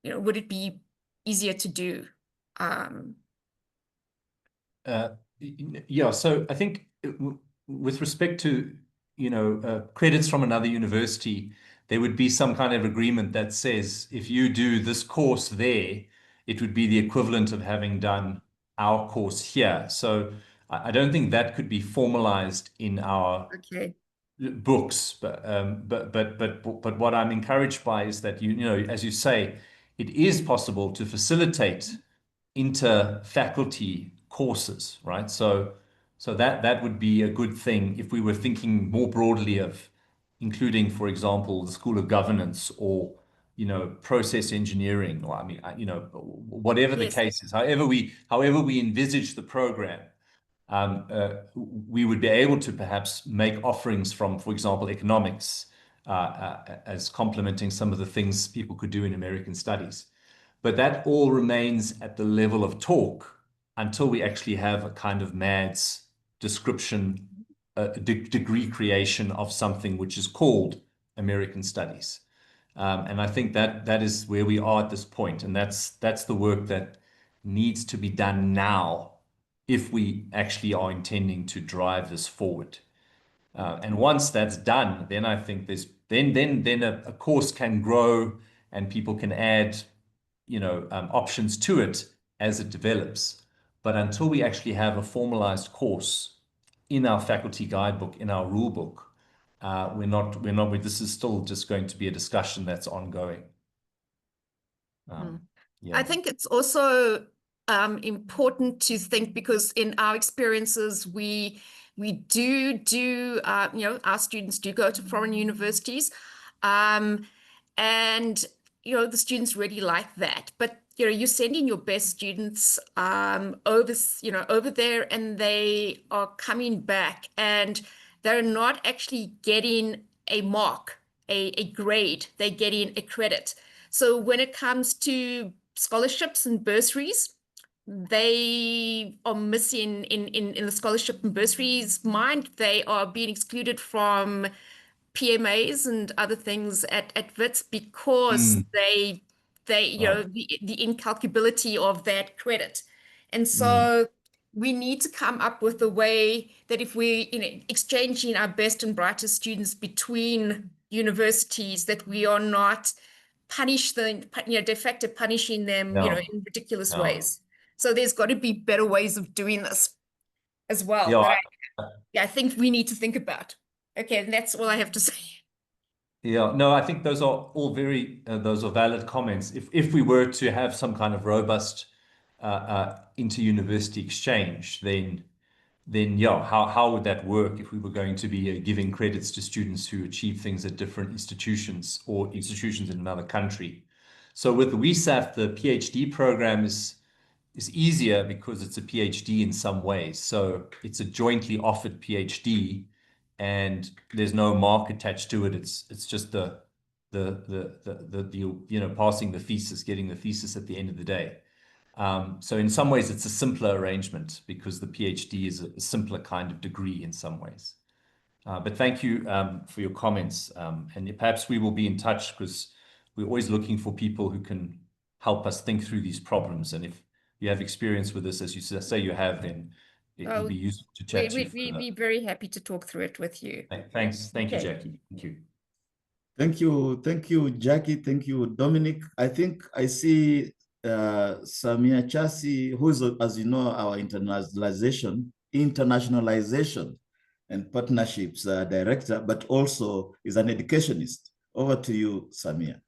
would it be easier to do? Yeah, so I think with respect to, credits from another university, there would be some kind of agreement that says if you do this course there, it would be the equivalent of having done our course here. So I don't think that could be formalized in our books, but what I'm encouraged by is that as you say, it is possible to facilitate inter-faculty courses, right? So that would be a good thing if we were thinking more broadly of including, for example, the School of Governance or process engineering, or whatever the case is, however we envisage the program. We would be able to perhaps make offerings from, for example, economics as complementing some of the things people could do in American studies. But that all remains at the level of talk until we actually have a kind of MADS description, degree creation of something which is called American Studies. And I think that is where we are at this point. And that's the work that needs to be done now if we actually are intending to drive this forward. And once that's done, then I think there's then a course can grow and people can add options to it as it develops. But until we actually have a formalized course in our faculty guidebook, in our rule book, this is still just going to be a discussion that's ongoing. I think it's also important to think, because in our experiences, we do our students do go to foreign universities, and the students really like that. But you're sending your best students over there, and they are coming back, and they're not actually getting a mark, a grade. They're getting a credit. So when it comes to scholarships and bursaries, they are missing in the scholarship and bursaries mind. They are being excluded from PMAs and other things at Wits because the incalculability of that credit. And so we need to come up with a way that if we exchanging our best and brightest students between universities, that we are not de facto punishing them in ridiculous ways. So there's got to be better ways of doing this as well. I think we need to think about. Okay, and that's all I have to say. Yeah, no, I think those are all those are valid comments. If we were to have some kind of robust inter-university exchange, then how would that work if we were going to be giving credits to students who achieve things at different institutions or institutions in another country? So with the WESAF, the PhD program is easier because it's a PhD in some ways. So it's a jointly offered PhD, and there's no mark attached to it. It's just the passing the thesis, getting the thesis at the end of the day. So in some ways, it's a simpler arrangement because the PhD is a simpler kind of degree in some ways. But thank you for your comments. And perhaps we will be in touch, because we're always looking for people who can help us think through these problems. And if you have experience with this, as you say you have, then it would be useful to chat to you. We'd be very happy to talk through it with you. Thanks. Thank you, Jackie. Thank you. Thank you, Jackie. Thank you, Dominic. I think I see Samia Chasi, who is, as you know, our internationalization and partnerships director, but also is an educationist. Over to you, Samia.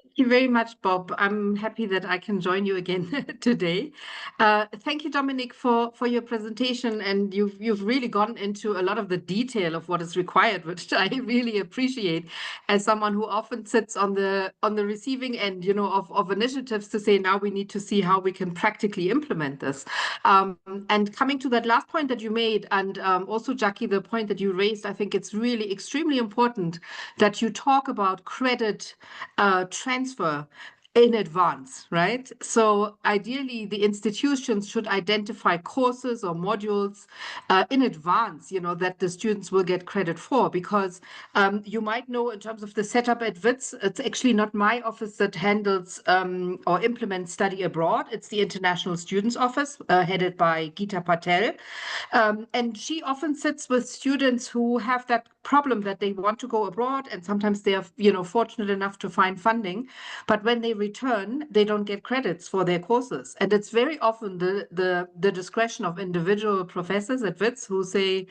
Thank you very much, Bob. I'm happy that I can join you again today. Thank you, Dominic, for your presentation, and you've really gone into a lot of the detail of what is required, which I really appreciate as someone who often sits on the receiving end, of initiatives to say, now we need to see how we can practically implement this. And coming to that last point that you made, and also, Jackie, the point that you raised, I think it's really extremely important that you talk about credit transfer in advance, right? So ideally, the institutions should identify courses or modules in advance, that the students will get credit for, because you might know in terms of the setup at Wits, it's actually not my office that handles or implements study abroad. It's the International Students Office, headed by Geeta Patel. And she often sits with students who have that problem that they want to go abroad, and sometimes they are, fortunate enough to find funding, but when they return, they don't get credits for their courses. And it's very often the discretion of individual professors at Wits who say,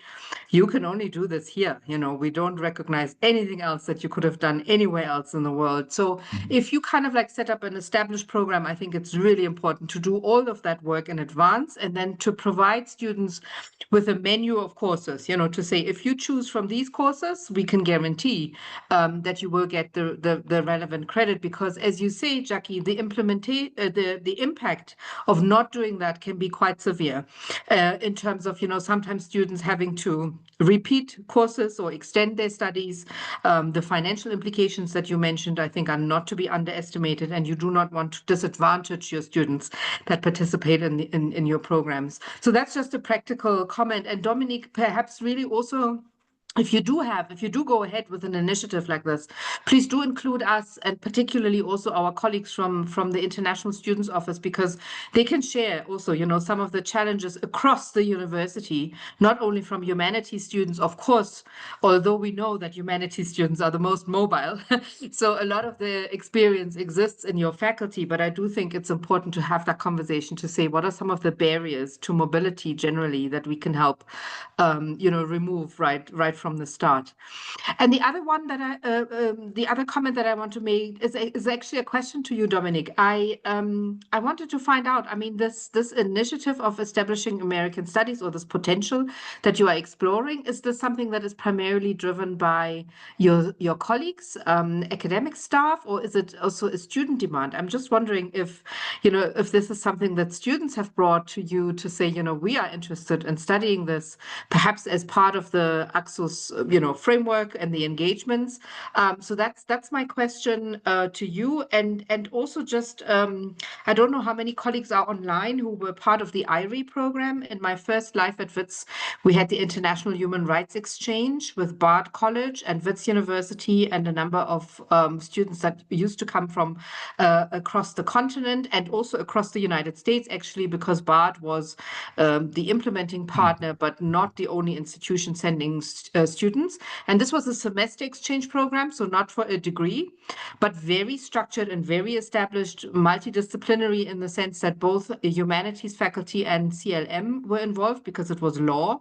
you can only do this here. We don't recognize anything else that you could have done anywhere else in the world. So if you kind of like set up an established program, I think it's really important to do all of that work in advance, and then to provide students with a menu of courses, to say, if you choose from these courses, we can guarantee that you will get the relevant credit. Because as you say, Jackie, the impact of not doing that can be quite severe in terms of, sometimes students having to repeat courses or extend their studies. The financial implications that you mentioned, I think, are not to be underestimated, and you do not want to disadvantage your students that participate in your programs. So that's just a practical comment. And Dominic, perhaps really also, if you do go ahead with an initiative like this, please do include us, and particularly also our colleagues from the International Students Office, because they can share also, some of the challenges across the university, not only from humanities students, of course, although we know that humanities students are the most mobile. So a lot of the experience exists in your faculty, but I do think it's important to have that conversation to say, what are some of the barriers to mobility generally that we can help, remove right from the start. And the other one that the other comment that I want to make is actually a question to you, Dominic. I wanted to find out, I mean, this initiative of establishing American studies, or this potential that you are exploring, is this something that is primarily driven by your colleagues, academic staff, or is it also a student demand? I'm just wondering if this is something that students have brought to you to say, we are interested in studying this, perhaps as part of the Axus, framework and the engagements. So that's my question to you, and also just I don't know how many colleagues are online who were part of the IRE program. In my first life at Wits, we had the International Human Rights Exchange with Bard College and Wits University, and a number of students that used to come from across the continent and also across the United States, actually, because Bard was the implementing partner, but not the only institution sending students. And this was a semester exchange program, so not for a degree, but very structured and very established, multidisciplinary, in the sense that both humanities faculty and CLM were involved, because it was law.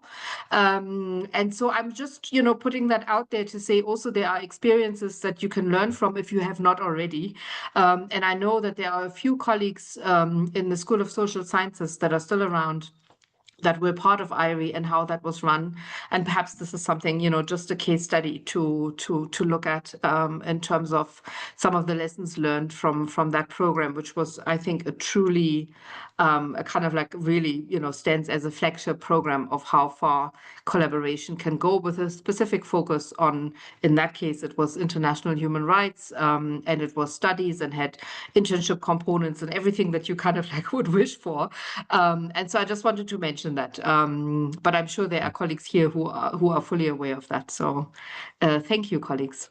And so I'm just, putting that out there to say also there are experiences that you can learn from if you have not already. And I know that there are a few colleagues in the School of Social Sciences that are still around, that were part of IRE and how that was run. And perhaps this is something, just a case study to look at in terms of some of the lessons learned from that program, which was, I think, a truly a kind of like really, stands as a flagship program of how far collaboration can go, with a specific focus on, in that case, it was international human rights, and it was studies and had internship components and everything that you kind of like would wish for. And so I just wanted to mention that, but I'm sure there are colleagues here who are fully aware of that. So thank you, colleagues.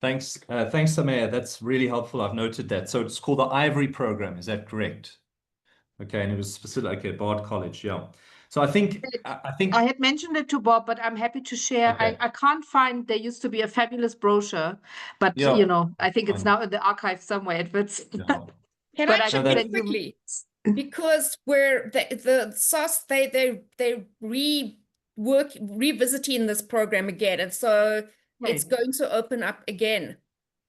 Thanks, Samaya. That's really helpful. I've noted that. So it's called the Ivory Program. Is that correct? Okay, and it was specific at Bard College. Yeah. So I think I had mentioned it to Bob, but I'm happy to share. Okay. I can't find. There used to be a fabulous brochure, but Yeah, I think it's fine. now in the archive somewhere. It fits. Yeah. Can But I I chip can in send you- quickly? Because we're the SOS, they're revisiting this program again, and so it's going to open up again.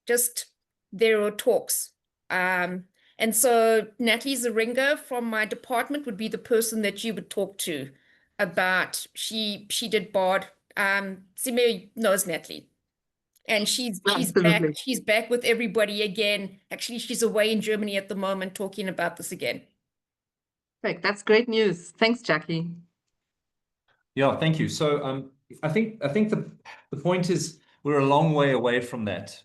Just there are talks, and so Natalie Zaringa from my department would be the person that you would talk to about. She did Bard. Sime knows Natalie. And she's back. She's back with everybody again. Actually, she's away in Germany at the moment talking about this again. Perfect. That's great news. Thanks, Jackie. Yeah, thank you. So I think the point is we're a long way away from that.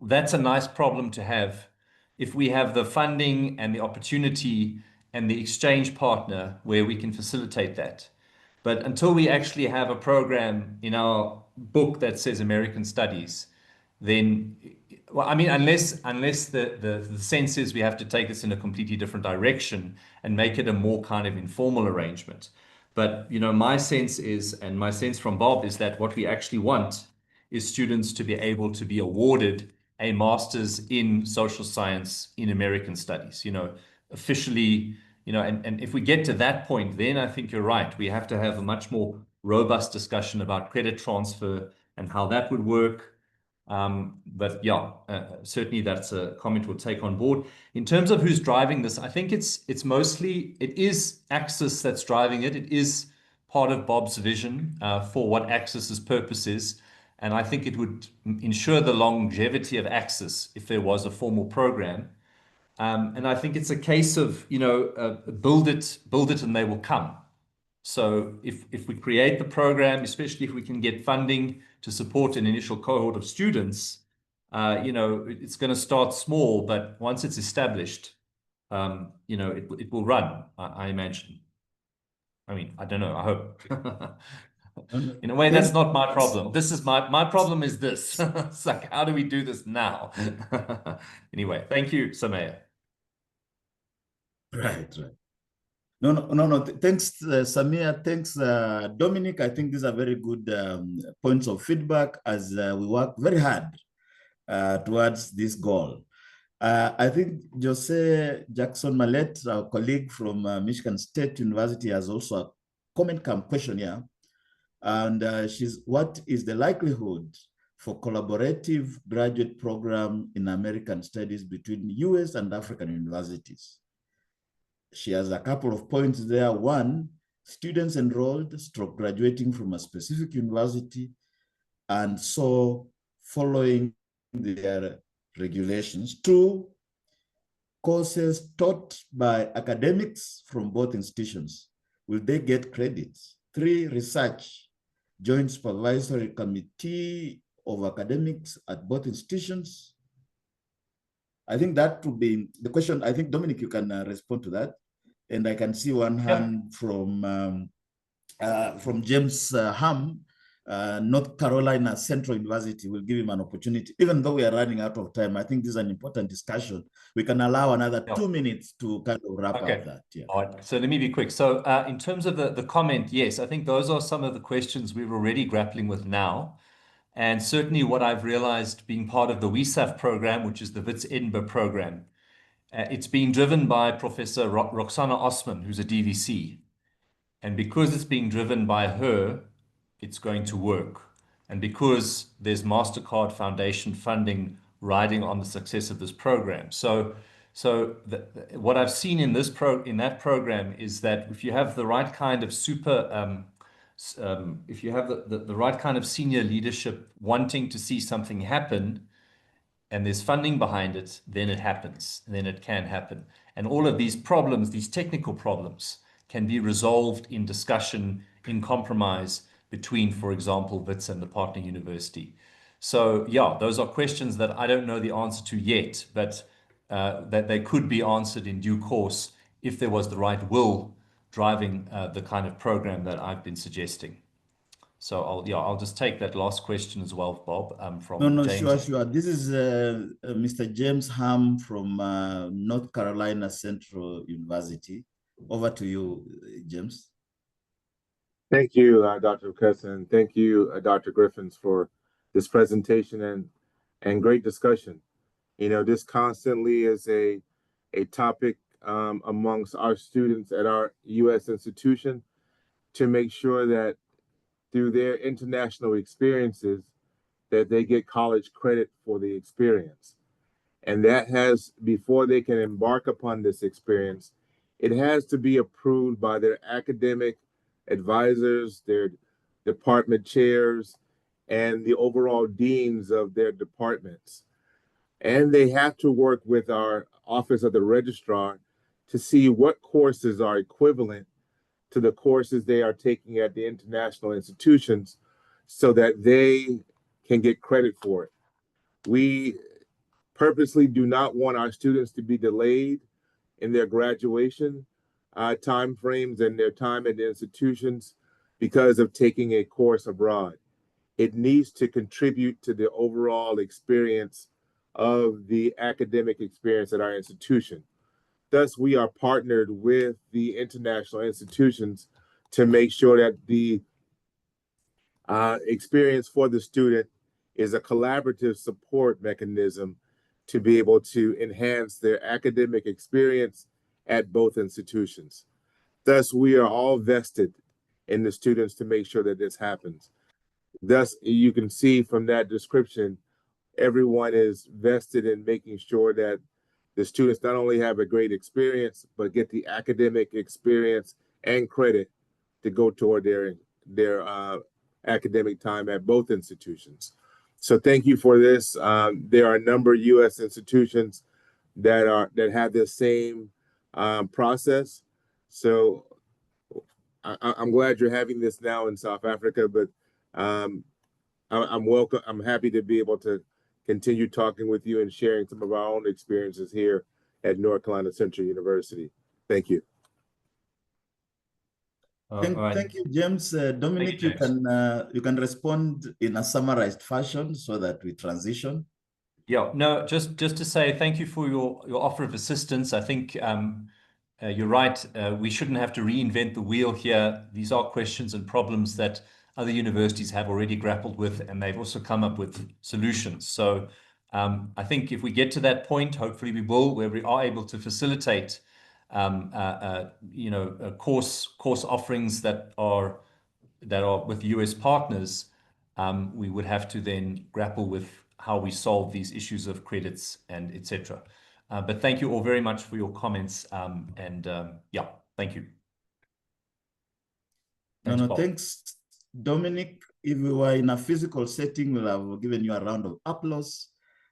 that's a nice problem to have if we have the funding and the opportunity and the exchange partner where we can facilitate that. But until we actually have a program in our book that says American Studies, then, well, I mean, unless the sense is we have to take this in a completely different direction and make it a more kind of informal arrangement. But, my sense is, and my sense from Bob is that what we actually want is students to be able to be awarded a master's in social science in American Studies, officially, and if we get to that point, then I think you're right. We have to have a much more robust discussion about credit transfer and how that would work. But yeah, certainly that's a comment we'll take on board. In terms of who's driving this, I think it is Access that's driving it. It is part of Bob's vision for what Access's purpose is. And I think it would ensure the longevity of Access if there was a formal program. And I think it's a case of, build it and they will come. So if we create the program, especially if we can get funding to support an initial cohort of students, it's going to start small, but once it's established, it will run, I imagine. I mean, I don't know, I hope. In a way, that's not my problem. This is my problem is this. It's like, how do we do this now? Anyway, thank you, Samaya. Right. No. Thanks, Samia. Thanks, Dominic. I think these are very good points of feedback as we work very hard towards this goal. I think Jose Jackson Mallet, our colleague from Michigan State University, has also a question here. And what is the likelihood for collaborative graduate program in American Studies between US and African universities? She has a couple of points there. One, students enrolled, graduating from a specific university, and so following their regulations. Two, courses taught by academics from both institutions. Will they get credits? Three, research, joint supervisory committee of academics at both institutions. I think that would be the question. I think, Dominic, you can respond to that. And I can see one hand from James Ham, North Carolina Central University. We'll give him an opportunity. Even though we are running out of time, I think this is an important discussion. We can allow another 2 minutes to kind of wrap up that. Yeah. All right. So let me be quick. So in terms of the comment, yes, I think those are some of the questions we're already grappling with now. And certainly what I've realized being part of the WESAF program, which is the Wits Edinburgh program, it's being driven by Professor Roxana Ousmane, who's a DVC. And because it's being driven by her, it's going to work. And because there's MasterCard Foundation funding riding on the success of this program. So what I've seen in that program is that if you have the right kind of if you have the right kind of senior leadership wanting to see something happen, and there's funding behind it, then it happens, and then it can happen. And all of these problems, these technical problems, can be resolved in discussion, in compromise between, for example, Wits and the partner university. So yeah, those are questions that I don't know the answer to yet, but that they could be answered in due course if there was the right will driving the kind of program that I've been suggesting. So I'll just take that last question as well, Bob. From James. Sure. This is Mr. James Ham from North Carolina Central University. Over to you, James. Thank you, Dr. Kesson. Thank you, Dr. Griffiths, for this presentation and great discussion. This constantly is a topic amongst our students at our U.S. institution to make sure that through their international experiences, that they get college credit for the experience. And that has, before they can embark upon this experience, it has to be approved by their academic advisors, their department chairs, and the overall deans of their departments. And they have to work with our Office of the Registrar to see what courses are equivalent to the courses they are taking at the international institutions so that they can get credit for it. We purposely do not want our students to be delayed in their graduation time frames and their time at the institutions because of taking a course abroad. It needs to contribute to the overall experience of the academic experience at our institution. Thus, we are partnered with the international institutions to make sure that the experience for the student is a collaborative support mechanism to be able to enhance their academic experience at both institutions. Thus, we are all vested in the students to make sure that this happens. Thus, you can see from that description, everyone is vested in making sure that the students not only have a great experience, but get the academic experience and credit to go toward their academic time at both institutions. So thank you for this. There are a number of U.S. institutions that have this same process. So I'm glad you're having this now in South Africa, but I'm welcome. I'm happy to be able to continue talking with you and sharing some of our own experiences here at North Carolina Central University. Thank you. Thank you, James. Dominic, you, James. You can respond in a summarized fashion so that we transition. Yeah, no, just to say thank you for your offer of assistance. I think you're right. We shouldn't have to reinvent the wheel here. These are questions and problems that other universities have already grappled with, and they've also come up with solutions. So I think if we get to that point, hopefully we will, where we are able to facilitate course offerings that are with US partners, we would have to then grapple with how we solve these issues of credits and etc. But thank you all very much for your comments, yeah, thank you. Thanks, Bob. Thanks, Dominic. If we were in a physical setting, we'll have given you a round of applause,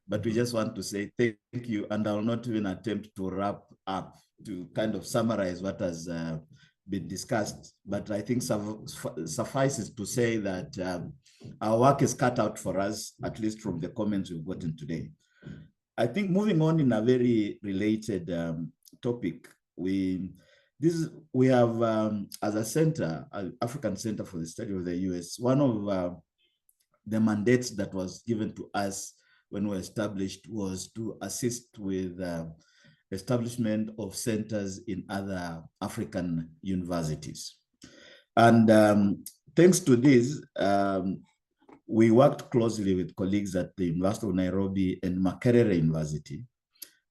but we just want to say thank you, and I'll not even attempt to wrap up to kind of summarize what has been discussed, but I think suffices to say that our work is cut out for us, at least from the comments we've gotten today. I think moving on in a very related topic, we have as a center, African Center for the Study of the US, one of the mandates that was given to us when we were established was to assist with establishment of centers in other African universities. And thanks to this, we worked closely with colleagues at the University of Nairobi and Makerere University.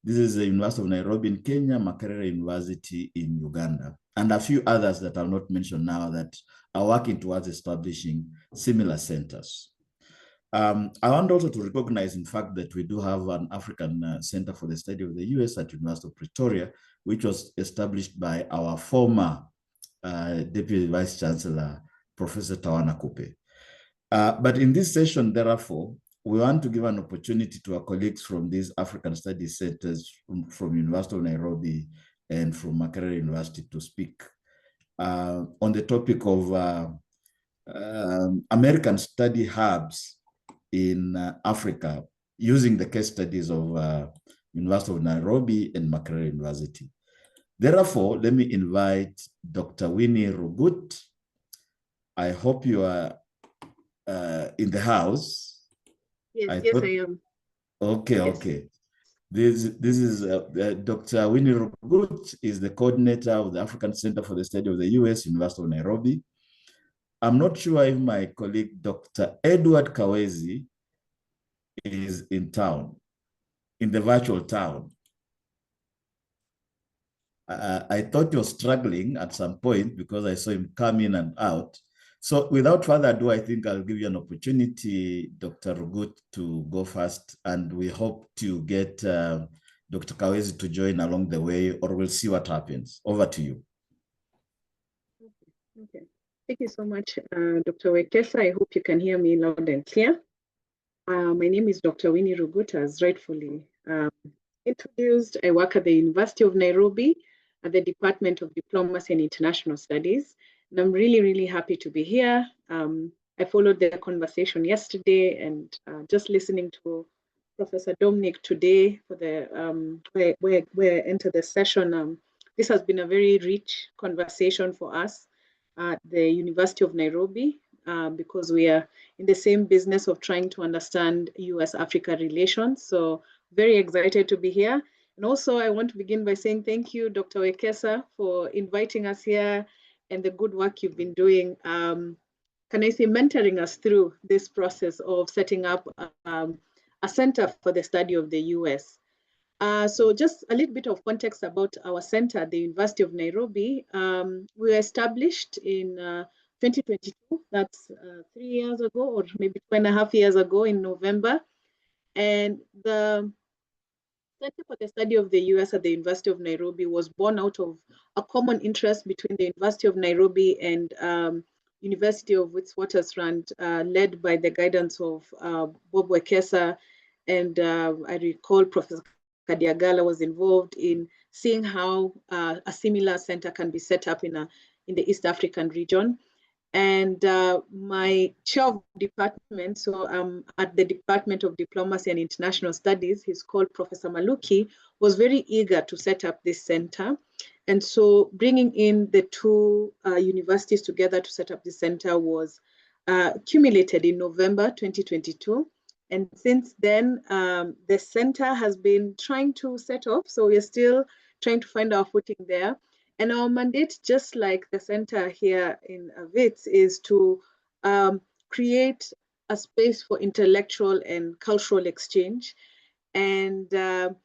This is the University of Nairobi in Kenya, Makerere University in Uganda, and a few others that I'll not mention now that are working towards establishing similar centers. I want also to recognize, in fact, that we do have an African Center for the Study of the US at University of Pretoria, which was established by our former Deputy Vice Chancellor, Professor Tawana Kupe. But in this session, therefore, we want to give an opportunity to our colleagues from these African Studies Centers from University of Nairobi and from Makerere University to speak on the topic of American study hubs in Africa, using the case studies of University of Nairobi and Makerere University. Therefore, let me invite Dr. Winnie Rugut. I hope you are in the house. Yes, I am. Okay, Yes. okay. This is Dr. Winnie Rugut is the coordinator of the African Center for the Study of the US, University of Nairobi. I'm not sure if my colleague, Dr. Edward Kaweesi, is in town, in the virtual town. I thought he was struggling at some point because I saw him come in and out. So without further ado, I think I'll give you an opportunity, Dr. Rugut, to go first, and we hope to get Dr. Kaweesi to join along the way, or we'll see what happens. Over to you. Okay. Thank you so much, Dr. Wekesa. I hope you can hear me loud and clear. My name is Dr. Winnie Rugut, as rightfully introduced. I work at the University of Nairobi at the Department of Diplomacy and International Studies. And I'm really, really happy to be here. I followed the conversation yesterday, and just listening to Professor Dominic today for the where I entered the session. This has been a very rich conversation for us at the University of Nairobi, because we are in the same business of trying to understand US-Africa relations. So very excited to be here. And also I want to begin by saying thank you, Dr. Wekesa, for inviting us here and the good work you've been doing. Can I say mentoring us through this process of setting up a center for the study of the US. So just a little bit of context about our center at the University of Nairobi. We were established in 2022, that's 3 years ago, or maybe 2.5 years ago in November. And the Center for the Study of the US at the University of Nairobi was born out of a common interest between the University of Nairobi and University of Witwatersrand, led by the guidance of Bob Wekesa. And I recall Professor Kadiagala was involved in seeing how a similar center can be set up in the East African region. And my chair of department, so at the Department of Diplomacy and International Studies, he's called Professor Maluki, was very eager to set up this center. And so bringing in the two universities together to set up this center was accumulated in November 2022. And since then, the center has been trying to set up, so we're still trying to find our footing there. And our mandate, just like the center here in Wits, is to create a space for intellectual and cultural exchange. And the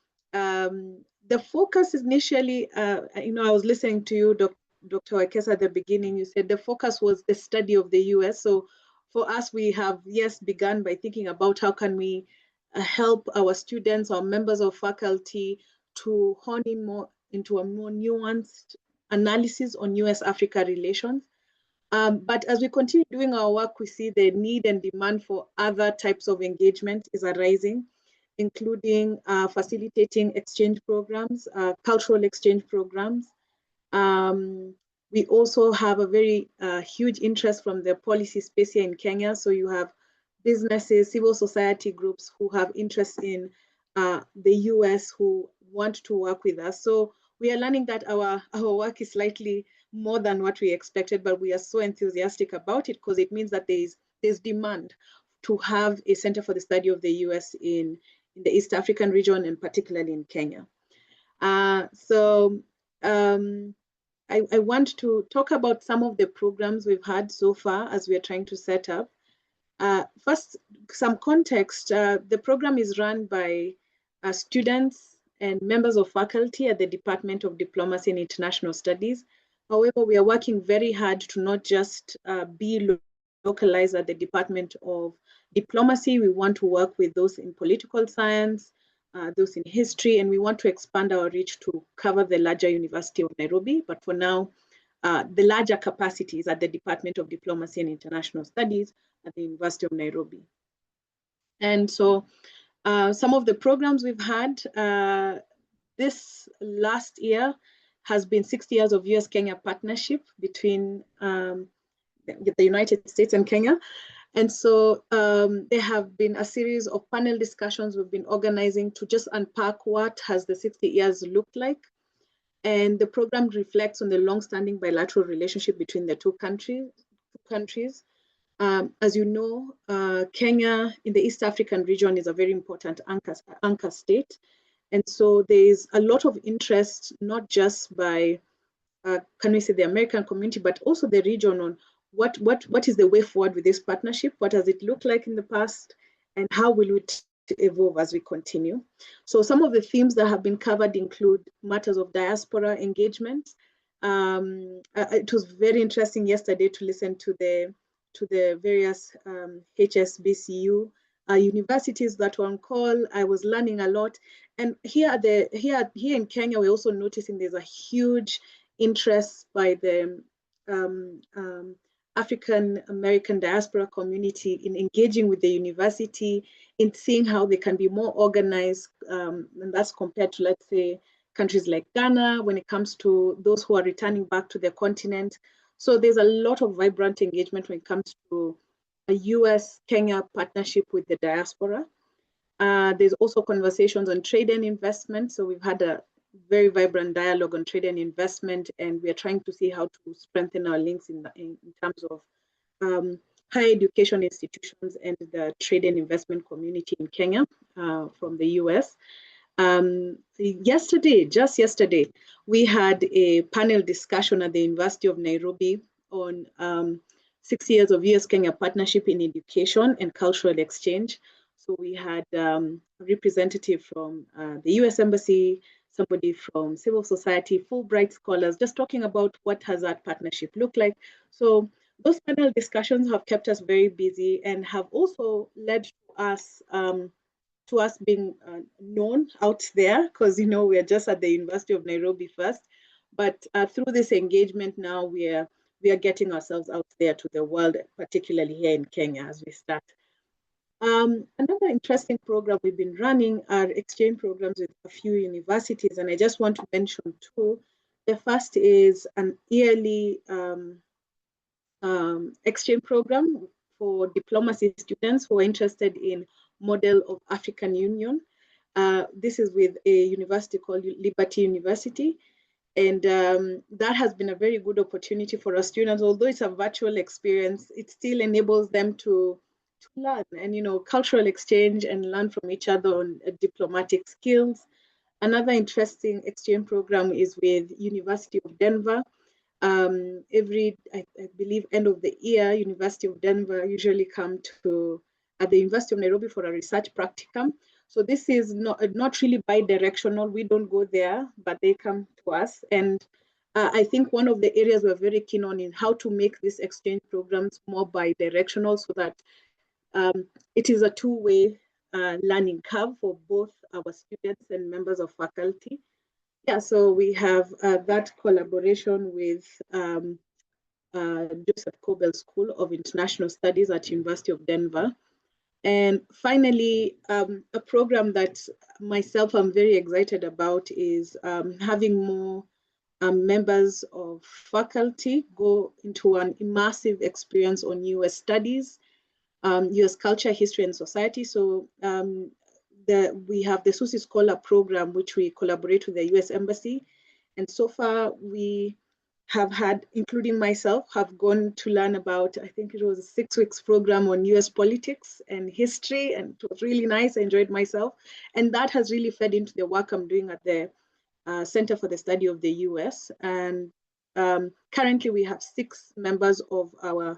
focus initially, I was listening to you, Dr. Wekesa, at the beginning. You said the focus was the study of the US. So for us, we have, yes, begun by thinking about how can we help our students or members of faculty to hone in more into a more nuanced analysis on US-Africa relations. But as we continue doing our work, we see the need and demand for other types of engagement is arising, including facilitating exchange programs, cultural exchange programs. We also have a very huge interest from the policy space here in Kenya. So you have businesses, civil society groups who have interest in the US who want to work with us. So we are learning that our work is slightly more than what we expected, but we are so enthusiastic about it because it means that there's demand to have a center for the study of the US in the East African region and particularly in Kenya. I want to talk about some of the programs we've had so far as we are trying to set up. First, some context. The program is run by students and members of faculty at the Department of Diplomacy and International Studies. However, we are working very hard to not just be localized at the Department of Diplomacy. We want to work with those in political science, those in history, and we want to expand our reach to cover the larger University of Nairobi. But for now, the larger capacity is at the Department of Diplomacy and International Studies at the University of Nairobi. And so some of the programs we've had this last year has been 60 years of US-Kenya partnership between the United States and Kenya. And so there have been a series of panel discussions we've been organizing to just unpack what has the 60 years looked like. And the program reflects on the long-standing bilateral relationship between the two countries. As you know, Kenya in the East African region is a very important anchor state. And so there is a lot of interest, not just by, can we say the American community, but also the region on what is the way forward with this partnership? What does it look like in the past? And how will it evolve as we continue? So some of the themes that have been covered include matters of diaspora engagement. It was very interesting yesterday to listen to the various HSBCU universities that were on call. I was learning a lot. And here in Kenya, we're also noticing there's a huge interest by the African American diaspora community in engaging with the university, in seeing how they can be more organized, and that's compared to, let's say, countries like Ghana when it comes to those who are returning back to their continent. So there's a lot of vibrant engagement when it comes to US-Kenya partnership with the diaspora. There's also conversations on trade and investment. So we've had a very vibrant dialogue on trade and investment, and we're trying to see how to strengthen our links in terms of higher education institutions and the trade and investment community in Kenya from the US. Just yesterday, we had a panel discussion at the University of Nairobi on 6 years of US-Kenya partnership in education and cultural exchange. So we had a representative from the US Embassy, somebody from civil society, Fulbright scholars, just talking about what has that partnership look like. So those panel discussions have kept us very busy and have also led to us being known out there, because we are just at the University of Nairobi first, but through this engagement now we are getting ourselves out there to the world, particularly here in Kenya as we start. Another interesting program we've been running are exchange programs with a few universities, and I just want to mention two. The first is an yearly exchange program for diplomacy students who are interested in model of African Union. This is with a university called Liberty University. And that has been a very good opportunity for our students. Although it's a virtual experience, it still enables them to learn and, cultural exchange and learn from each other on diplomatic skills. Another interesting exchange program is with University of Denver. Every, I believe, end of the year, University of Denver usually come to at the University of Nairobi for a research practicum. So this is not really bi-directional. We don't go there, but they come to us. And I think one of the areas we're very keen on is how to make these exchange programs more bi-directional so that it is a two-way learning curve for both our students and members of faculty. Yeah, so we have that collaboration with Joseph Cobell School of International Studies at University of Denver. And finally, a program that myself I'm very excited about is having more members of faculty go into an immersive experience on US studies, US culture, history, and society. So we have the Susi Scholar program, which we collaborate with the US Embassy. And so far we have had, including myself, have gone to learn about, I think it was a 6 weeks program on US politics and history, and it was really nice. I enjoyed myself. And that has really fed into the work I'm doing at the Center for the Study of the US. And currently we have 6 members of our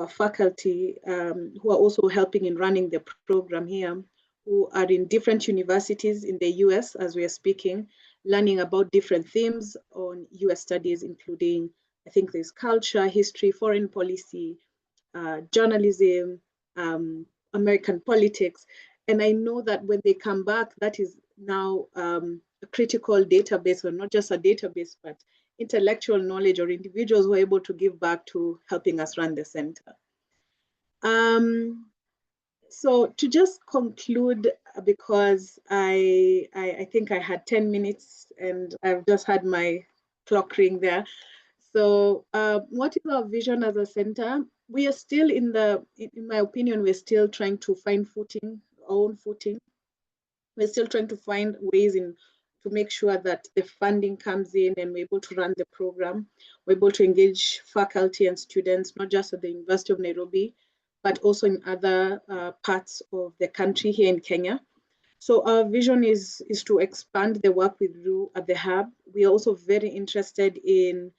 faculty who are also helping in running the program here, who are in different universities in the US as we are speaking, learning about different themes on US studies, including, I think there's culture, history, foreign policy, journalism, American politics. And I know that when they come back, that is now a critical database, or not just a database, but intellectual knowledge, or individuals who are able to give back to helping us run the center. So to just conclude, because I think I had 10 minutes and I've just had my clock ring there. So what is our vision as a center? We are still in my opinion, we're still trying to find footing, our own footing. We're still trying to find ways to make sure that the funding comes in and we're able to run the program. We're able to engage faculty and students, not just at the University of Nairobi, but also in other parts of the country here in Kenya. So our vision is to expand the work we do at the Hub. We are also very interested in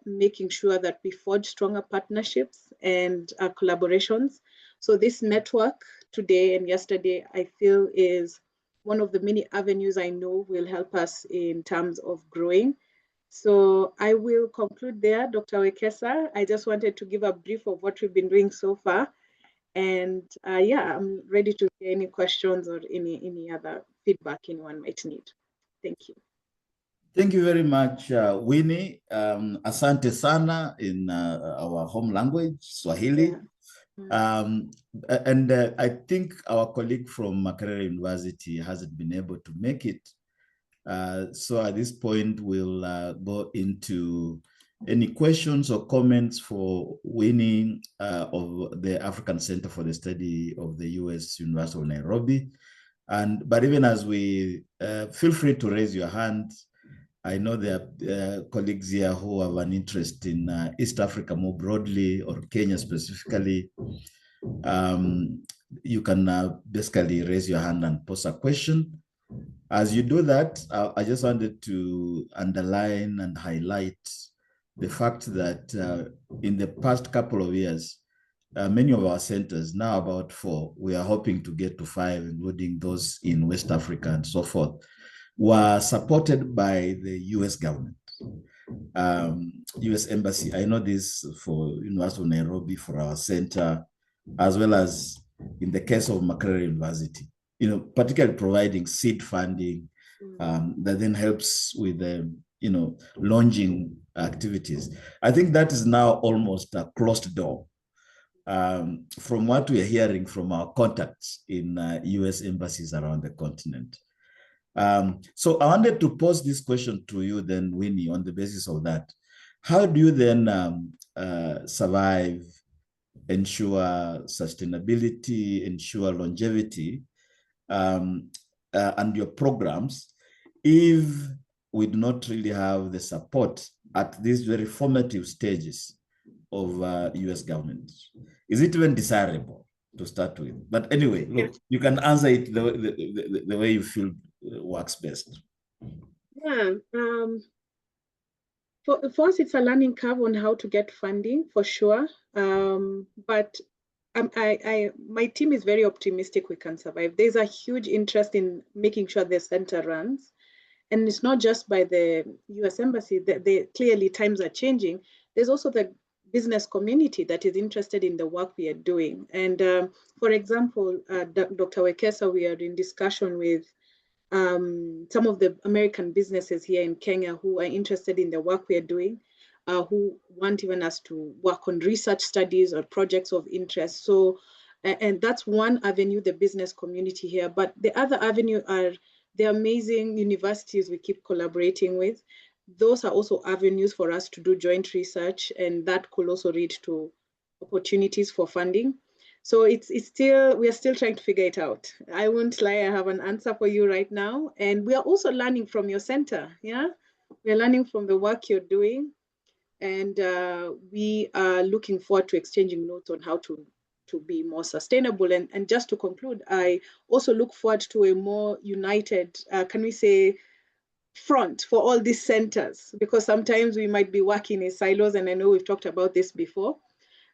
making sure that we forge stronger partnerships and collaborations. So this network today and yesterday, I feel, is one of the many avenues I know will help us in terms of growing. So I will conclude there, Dr. Wekesa. I just wanted to give a brief of what we've been doing so far. And yeah, I'm ready to hear any questions or any other feedback anyone might need. Thank you. Thank you very much, Winnie. Asante sana in our home language, Swahili. Yeah. And I think our colleague from Makerere University hasn't been able to make it. So at this point, we'll go into Any questions or comments for Winnie of the African Center for the Study of the U.S. University of Nairobi? But even as we feel free to raise your hand. I know there are colleagues here who have an interest in East Africa more broadly, or Kenya specifically. You can basically raise your hand and pose a question. As you do that, I just wanted to underline and highlight the fact that in the past couple of years, many of our centers, now about 4, we are hoping to get to 5, including those in West Africa and so forth, were supported by the US government, US Embassy. I know this for University of Nairobi, for our center, as well as in the case of Makerere University, particularly providing seed funding that then helps with the, launching activities. I think that is now almost a closed door. From what we are hearing from our contacts in US embassies around the continent. So I wanted to pose this question to you then, Winnie, on the basis of that. How do you then survive, ensure sustainability, ensure longevity, and your programs if we do not really have the support at these very formative stages of US government? Is it even desirable to start with? But anyway, look, you can answer it the way you feel works best. Yeah, for us, it's a learning curve on how to get funding for sure. But my team is very optimistic we can survive. There's a huge interest in making sure the center runs. And it's not just by the US Embassy, clearly times are changing. There's also the business community that is interested in the work we are doing. And for example, Dr. Wekesa, we are in discussion with some of the American businesses here in Kenya who are interested in the work we are doing, who want even us to work on research studies or projects of interest. So, and that's one avenue, the business community here. But the other avenue are the amazing universities we keep collaborating with. Those are also avenues for us to do joint research, and that could also lead to opportunities for funding. So we are still trying to figure it out. I won't lie, I have an answer for you right now. And we are also learning from your center, yeah? We're learning from the work you're doing. And we are looking forward to exchanging notes on how to be more sustainable. And just to conclude, I also look forward to a more united, can we say, front for all these centers, because sometimes we might be working in silos, and I know we've talked about this before.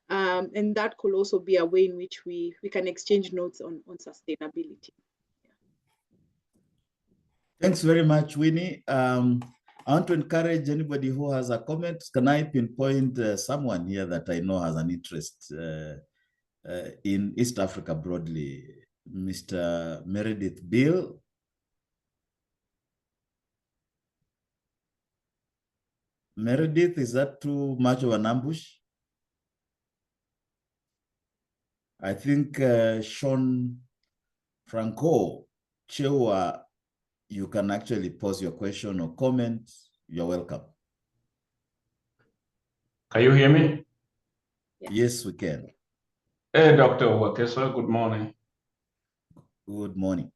And that could also be a way in which we can exchange notes on sustainability. Yeah. Thanks very much, Winnie. I want to encourage anybody who has a comment. Can I pinpoint someone here that I know has an interest in East Africa broadly? Mr. Meredith Bill. Meredith, is that too much of an ambush? I think Sean Franco Chewa, you can actually pose your question or comment. You're welcome. Can you hear me? Yes, we can. Hey, Dr. Wekesa, good morning. Good morning.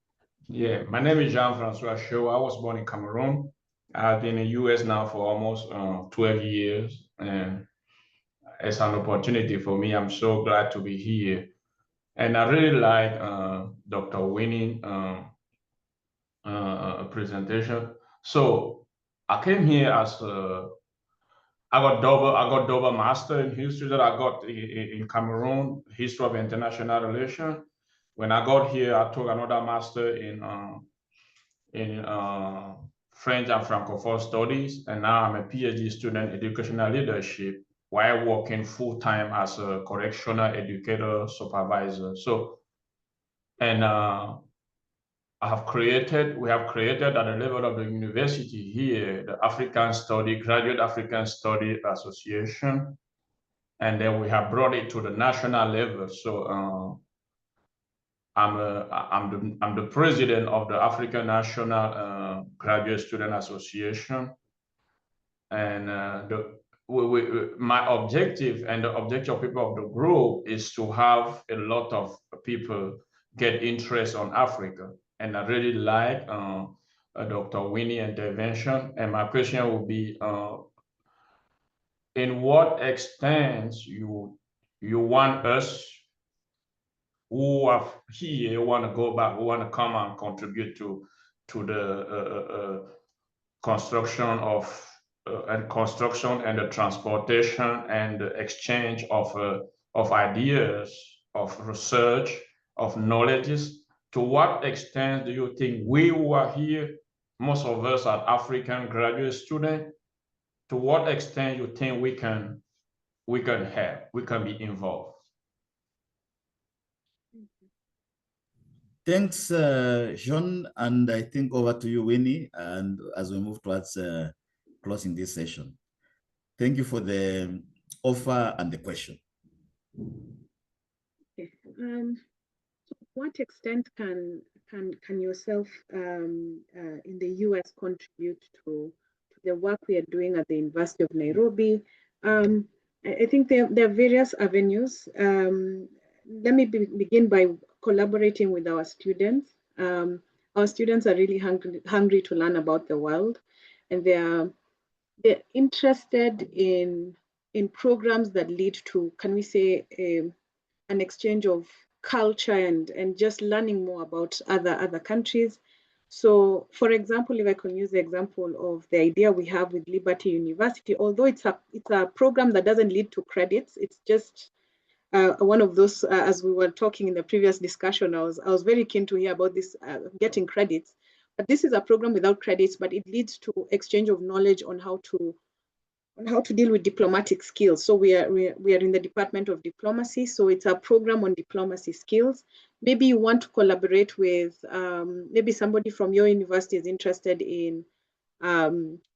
Yeah, my name is Jean-Francois Chewa. I was born in Cameroon. I've been in the US now for almost 12 years. And it's an opportunity for me. I'm so glad to be here. And I really like Dr. Winnie presentation. So I came here as I got double master in history that I got in Cameroon, history of international relations. When I got here, I took another master in French and Francophone studies, and now I'm a PhD student in educational leadership while working full-time as a correctional educator supervisor. So, and we have created at the level of the university here, the Graduate African Study Association. And then we have brought it to the national level. So I'm the president of the African National Graduate Student Association. And my objective and the objective of people of the group is to have a lot of people get interest on Africa. And I really like Dr. Winnie intervention. And my question will be, in what extent you want us who are here, who want to go back, who want to come and contribute to the construction of construction and the transportation and the exchange of ideas, of research, of knowledges. To what extent do you think we who are here, most of us are African graduate students, to what extent you think we can help, we can be involved? Thanks, John, and I think over to you, Winnie, and as we move towards closing this session. Thank you for the offer and the question. Okay. To what extent can yourself in the US contribute to the work we are doing at the University of Nairobi? I think there are various avenues. Let me begin by collaborating with our students. Our students are really hungry to learn about the world, and they're interested in programs that lead to, can we say, an exchange of culture and just learning more about other countries. So, for example, if I can use the example of the idea we have with Liberty University, although it's a program that doesn't lead to credits, it's just one of those, as we were talking in the previous discussion, I was very keen to hear about this getting credits. But this is a program without credits, but it leads to exchange of knowledge on how to deal with diplomatic skills. So we are in the Department of Diplomacy. So it's a program on diplomacy skills. Maybe you want to collaborate with, maybe somebody from your university is interested in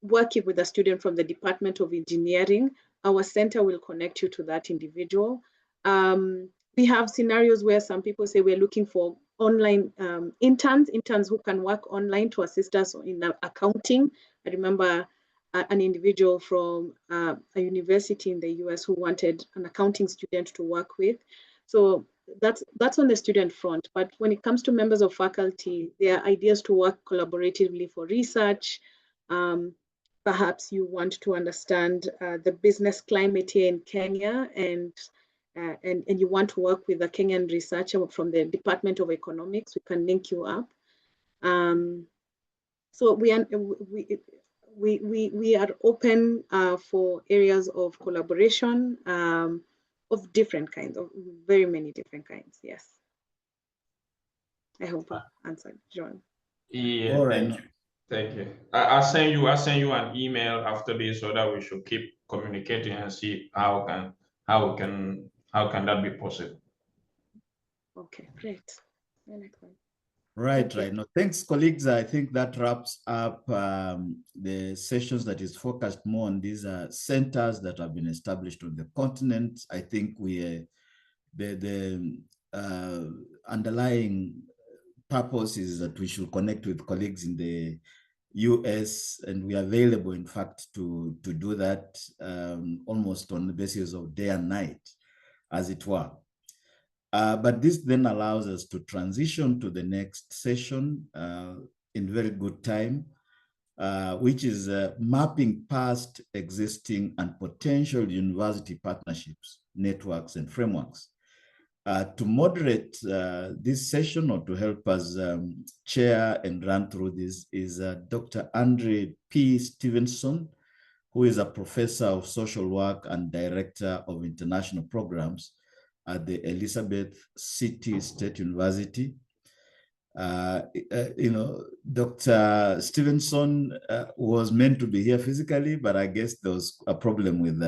working with a student from the Department of Engineering. Our center will connect you to that individual. We have scenarios where some people say we're looking for online interns who can work online to assist us in accounting. I remember an individual from a university in the US who wanted an accounting student to work with. So that's on the student front. But when it comes to members of faculty, there are ideas to work collaboratively for research. Perhaps you want to understand the business climate here in Kenya, and you want to work with a Kenyan researcher from the Department of Economics. We can link you up. So we are open for areas of collaboration of different kinds, of very many different kinds. Yes. I hope I answered, John. Yeah. All right. Thank you. I'll send you an email after this so that we should keep communicating and see how can that be possible. Okay, great. Right. No, thanks, colleagues. I think that wraps up the sessions that is focused more on these centers that have been established on the continent. I think the underlying purpose is that we should connect with colleagues in the US, and we are available, in fact, to do that almost on the basis of day and night, as it were. But this then allows us to transition to the next session in very good time, which is mapping past, existing, and potential university partnerships, networks, and frameworks. To moderate this session, or to help us chair and run through this, is Dr. Andre P. Stevenson, who is a professor of social work and director of international programs at the Elizabeth City State University. Dr. Stevenson was meant to be here physically, but I guess there was a problem with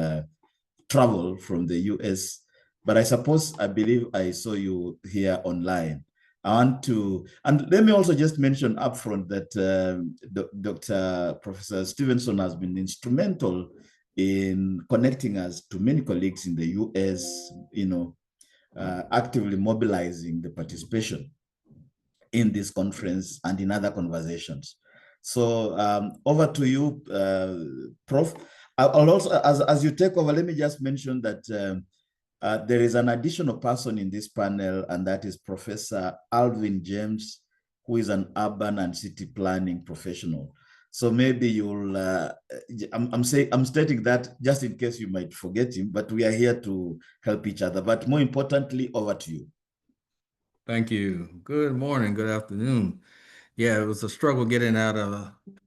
travel from the US. But I believe I saw you here online. I want to, and let me also just mention upfront that Professor Stevenson has been instrumental in connecting us to many colleagues in the US, actively mobilizing the participation in this conference and in other conversations. So over to you, Prof. I'll also, as you take over, let me just mention that there is an additional person in this panel, and that is Professor Alvin James, who is an urban and city planning professional. So maybe you'll, I'm stating that just in case you might forget him, but we are here to help each other. But more importantly, over to you. Thank you. Good morning, good afternoon. Yeah, it was a struggle getting out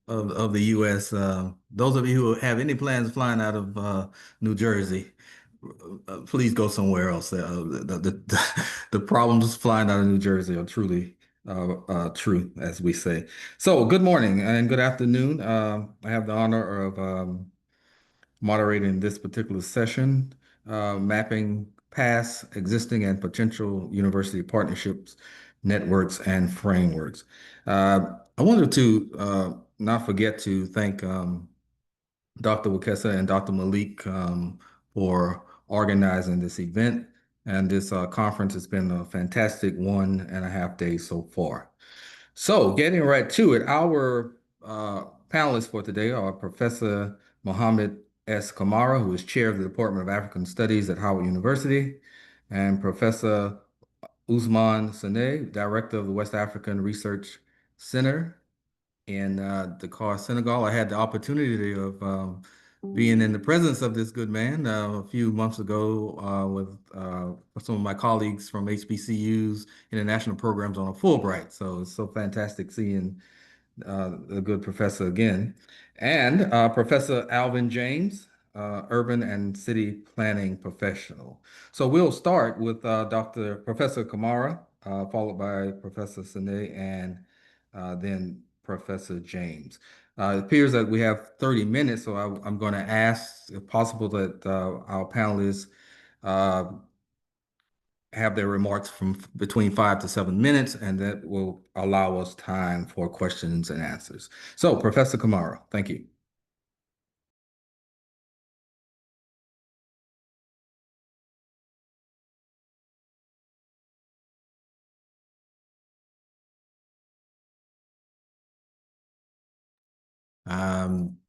of the U.S. Those of you who have any plans flying out of New Jersey, please go somewhere else. The problems flying out of New Jersey are truly true, as we say. So, good morning and good afternoon. I have the honor of moderating this particular session, mapping past, existing, and potential university partnerships, networks, and frameworks. I wanted to not forget to thank Dr. Wekesa and Dr. Malik for organizing this event. And this conference has been a fantastic 1.5 days so far. So getting right to it, our panelists for today are Professor Mohamed S. Camara, who is chair of the Department of African Studies at Howard University, and Professor Ousmane Sene, director of the West African Research Center in Dakar, Senegal. I had the opportunity of being in the presence of this good man a few months ago with some of my colleagues from HBCU's international programs on a Fulbright. So it's so fantastic seeing the good professor again. And Professor Alvin James, urban and city planning professional. So we'll start with Professor Camara, followed by Professor Sene, and then Professor James. It appears that we have 30 minutes, so I'm going to ask, if possible, that our panelists have their remarks from between 5 to 7 minutes, and that will allow us time for questions and answers. So, Professor Camara, thank you.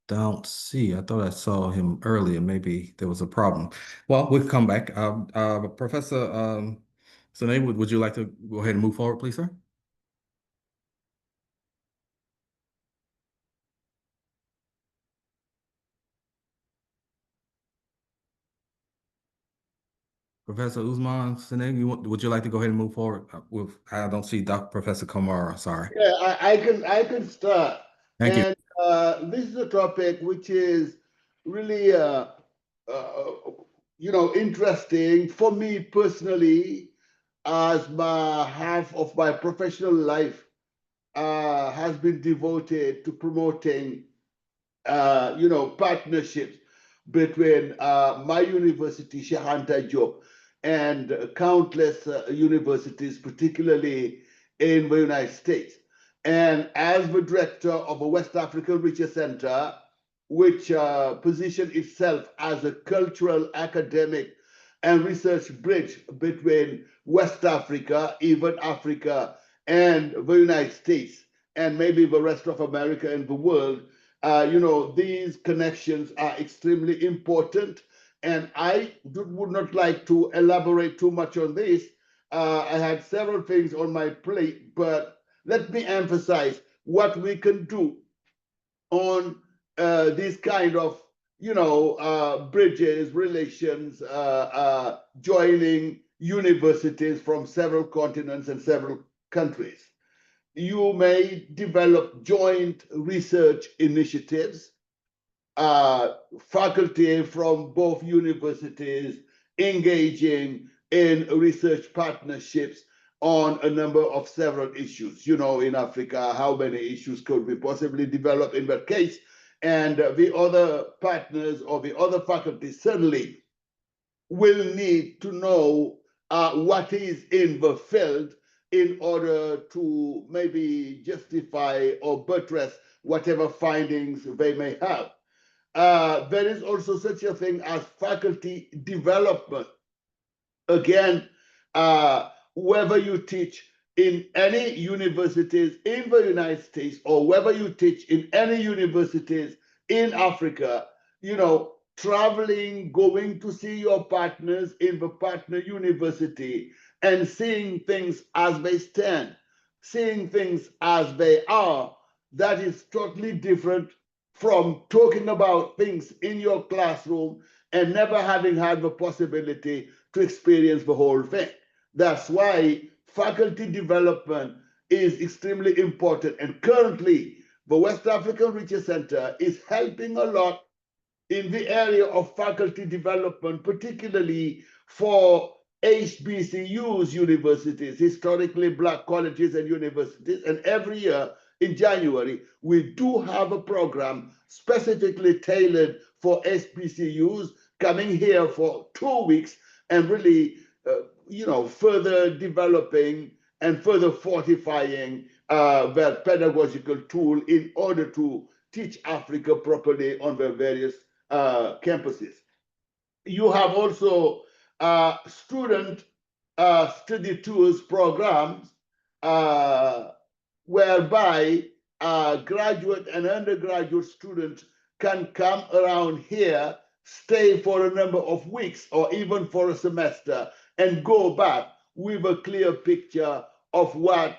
Don't see. I thought I saw him earlier. Maybe there was a problem. Well, we'll come back. Professor Sene, would you like to go ahead and move forward, please, sir? Professor Ousmane Sene, would you like to go ahead and move forward? I don't see Professor Camara. Sorry. Yeah, I can start. Thank you. And this is a topic which is really interesting for me personally, as half of my professional life has been devoted to promoting partnerships between my university, Sheikh Anta Diop, and countless universities, particularly in the United States. And as the director of a West African Research Center, which positioned itself as a cultural, academic, and research bridge between West Africa, even Africa, and the United States, and maybe the rest of America and the world, these connections are extremely important. And I would not like to elaborate too much on this. I had several things on my plate, but let me emphasize what we can do on these kind of, bridges, relations, joining universities from several continents and several countries. You may develop joint research initiatives, faculty from both universities engaging in research partnerships on a number of several issues. In Africa, how many issues could we possibly develop in that case? And the other partners or the other faculties certainly will need to know what is in the field in order to maybe justify or buttress whatever findings they may have. There is also such a thing as faculty development. Again, whether you teach in any universities in the United States or whether you teach in any universities in Africa, traveling, going to see your partners in the partner university and seeing things as they stand, seeing things as they are, that is totally different from talking about things in your classroom and never having had the possibility to experience the whole thing. That's why faculty development is extremely important. And currently, the West African Research Center is helping a lot in the area of faculty development, particularly for HBCUs, universities, historically Black colleges and universities. And every year in January, we do have a program specifically tailored for HBCUs coming here for 2 weeks and really, further developing and further fortifying their pedagogical tool in order to teach Africa properly on their various campuses. You have also student study tours programs whereby graduate and undergraduate students can come around here, stay for a number of weeks or even for a semester and go back with a clear picture of what,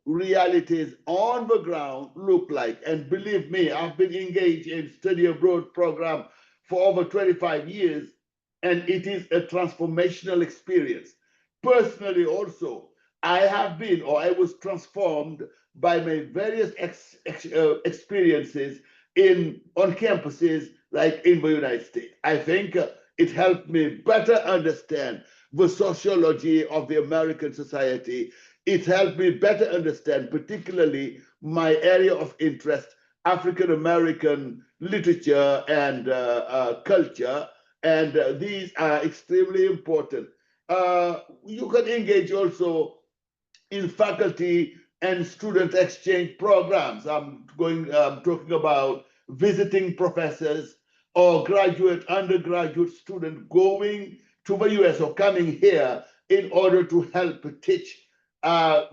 realities on the ground look like. And believe me, I've been engaged in study abroad program for over 25 years, and it is a transformational experience. Personally also, I was transformed by my various experiences on campuses like in the United States. I think it helped me better understand the sociology of the American society. It helped me better understand particularly my area of interest, African American literature and culture, and these are extremely important. You can engage also in faculty and student exchange programs. I'm talking about visiting professors or undergraduate student going to the US or coming here in order to help teach.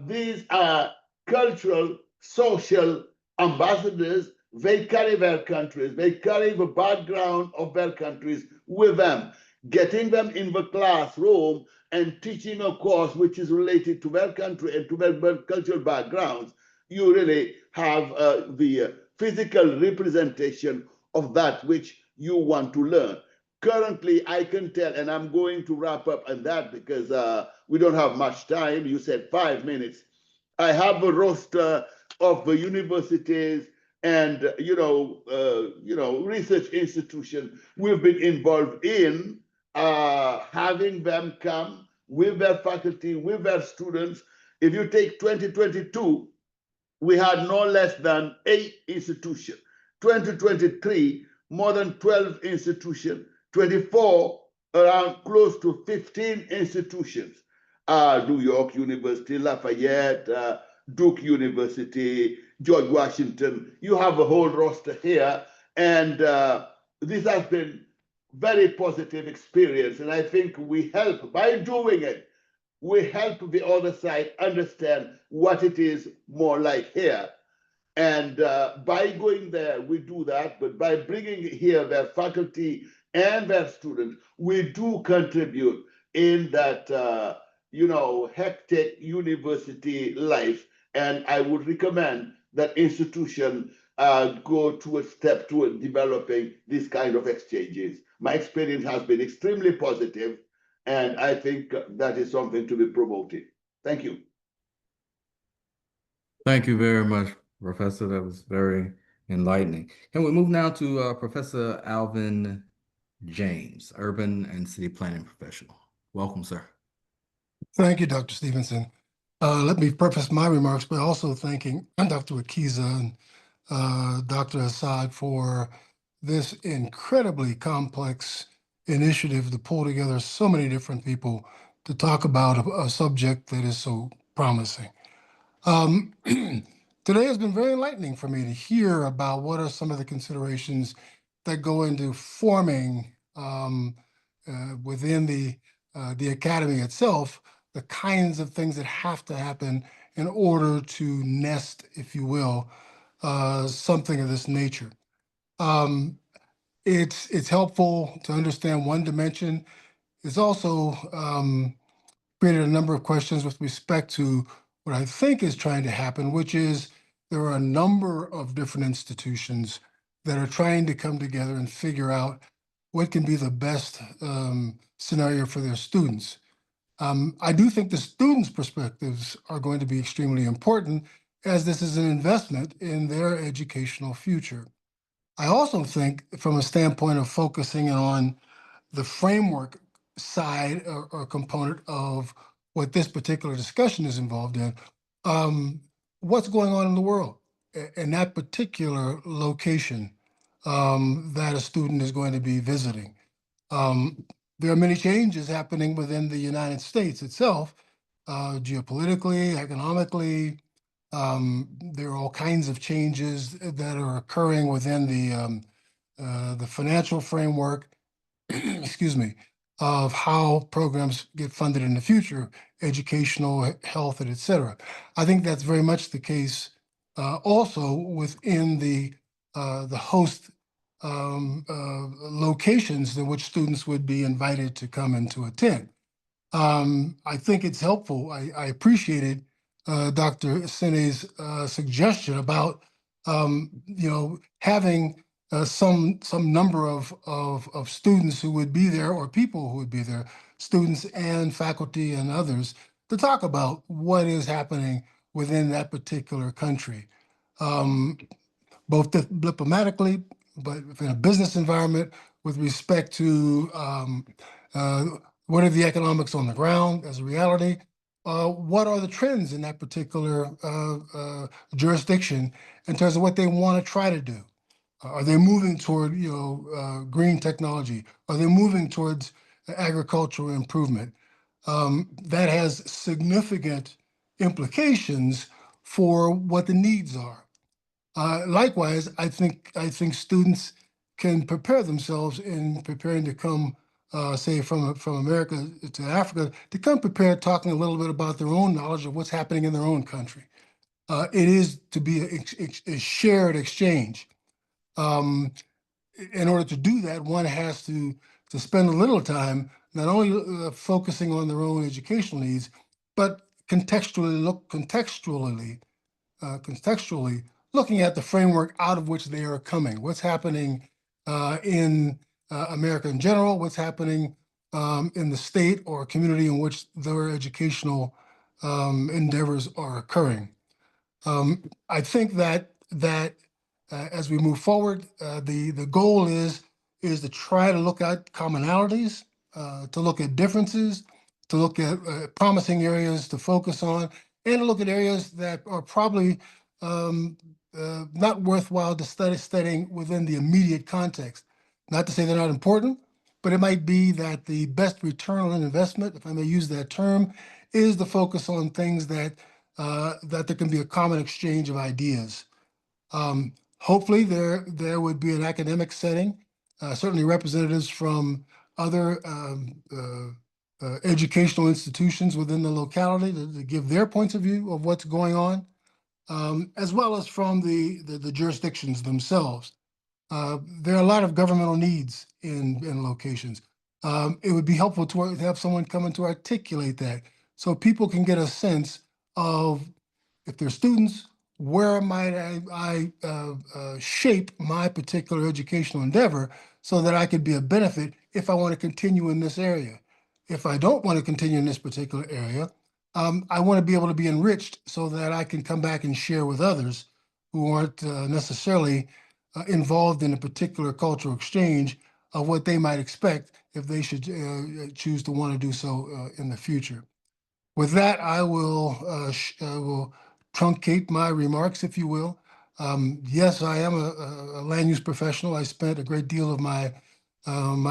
These are cultural, social ambassadors. They carry their countries, they carry the background of their countries with them, getting them in the classroom and teaching a course which is related to their country and to their cultural backgrounds. You really have the physical representation of that which you want to learn. Currently, I can tell, and I'm going to wrap up on that because we don't have much time. You said 5 minutes. I have a roster of the universities and research institutions we've been involved in, having them come with their faculty, with their students. If you take 2022, we had no less than 8 institutions. 2023, more than 12 institutions. 24, around close to 15 institutions. New York University, Lafayette, Duke University, George Washington. You have a whole roster here. And this has been very positive experience. And I think we help, by doing it, we help the other side understand what it is more like here. And by going there, we do that. But by bringing here their faculty and their students, we do contribute in that, hectic university life. And I would recommend that institutions go to a step toward developing this kind of exchanges. My experience has been extremely positive, and I think that is something to be promoted. Thank you. Thank you very much, Professor. That was very enlightening. Can we move now to Professor Alvin James, Urban and City Planning Professional? Welcome, sir. Thank you, Dr. Stevenson. Let me preface my remarks by also thanking Dr. Akiza and Dr. Assad for this incredibly complex initiative to pull together so many different people to talk about a subject that is so promising. Today has been very enlightening for me to hear about what are some of the considerations that go into forming within the academy itself, the kinds of things that have to happen in order to nest, if you will, something of this nature. it's helpful to understand one dimension. It's also created a number of questions with respect to what I think is trying to happen, which is there are a number of different institutions that are trying to come together and figure out what can be the best scenario for their students. I do think the students' perspectives are going to be extremely important, as this is an investment in their educational future. I also think, from a standpoint of focusing on the framework side or component of what this particular discussion is involved in, what's going on in the world in that particular location that a student is going to be visiting. There are many changes happening within the United States itself, geopolitically, economically. There are all kinds of changes that are occurring within the financial framework, excuse me, of how programs get funded in the future, educational, health, and et cetera. I think that's very much the case also within the host locations in which students would be invited to come and to attend. I think it's helpful. I appreciated Dr. Sene's suggestion about having some number of students who would be there, or people who would be there, students and faculty and others, to talk about what is happening within that particular country, both diplomatically, but in a business environment, with respect to what are the economics on the ground as a reality, what are the trends in that particular jurisdiction in terms of what they want to try to do. Are they moving toward green technology? Are they moving towards agricultural improvement? That has significant implications for what the needs are. Likewise, I think students can prepare themselves in preparing to come, say, from America to Africa, to come prepared, talking a little bit about their own knowledge of what's happening in their own country. It is to be a shared exchange. In order to do that, one has to spend a little time not only focusing on their own educational needs, but contextually looking at the framework out of which they are coming. What's happening in America in general? What's happening in the state or community in which their educational endeavors are occurring? I think that as we move forward, the goal is to try to look at commonalities, to look at differences, to look at promising areas to focus on, and to look at areas that are probably not worthwhile to studying within the immediate context. Not to say they're not important, but it might be that the best return on investment, if I may use that term, is to focus on things that there can be a common exchange of ideas. Hopefully there would be an academic setting, certainly representatives from other educational institutions within the locality to give their points of view of what's going on, as well as from the jurisdictions themselves. There are a lot of governmental needs in locations. It would be helpful to have someone come in to articulate that so people can get a sense of, if they're students, where might I shape my particular educational endeavor so that I could be a benefit if I want to continue in this area. If I don't want to continue in this particular area, I want to be able to be enriched so that I can come back and share with others who aren't necessarily involved in a particular cultural exchange of what they might expect if they should choose to want to do so in the future. With that, I will truncate my remarks, if you will. Yes, I am a land use professional. I spent a great deal of my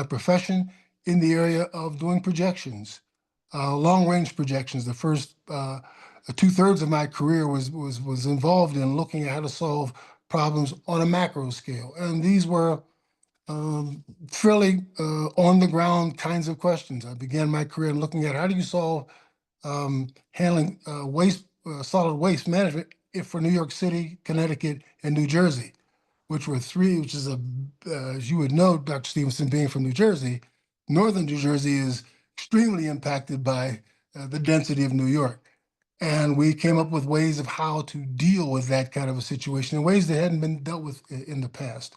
profession in the area of doing projections, long-range projections. The first 2/3 of my career was involved in looking at how to solve problems on a macro scale, and these were fairly on-the-ground kinds of questions. I began my career looking at how do you solve handling solid waste management for New York City, Connecticut, and New Jersey. which were three, which is as you would know, Dr. Stevenson, being from New Jersey, northern New Jersey is extremely impacted by the density of New York. And we came up with ways of how to deal with that kind of a situation in ways that hadn't been dealt with in the past.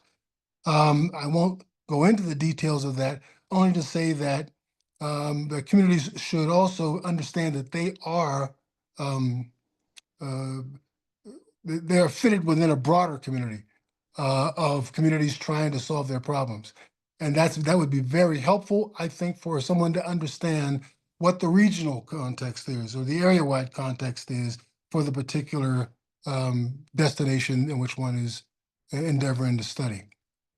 I won't go into the details of that, only to say that the communities should also understand that they are fitted within a broader community of communities trying to solve their problems. And that would be very helpful, I think, for someone to understand what the regional context is or the area-wide context is for the particular destination in which one is endeavoring to study.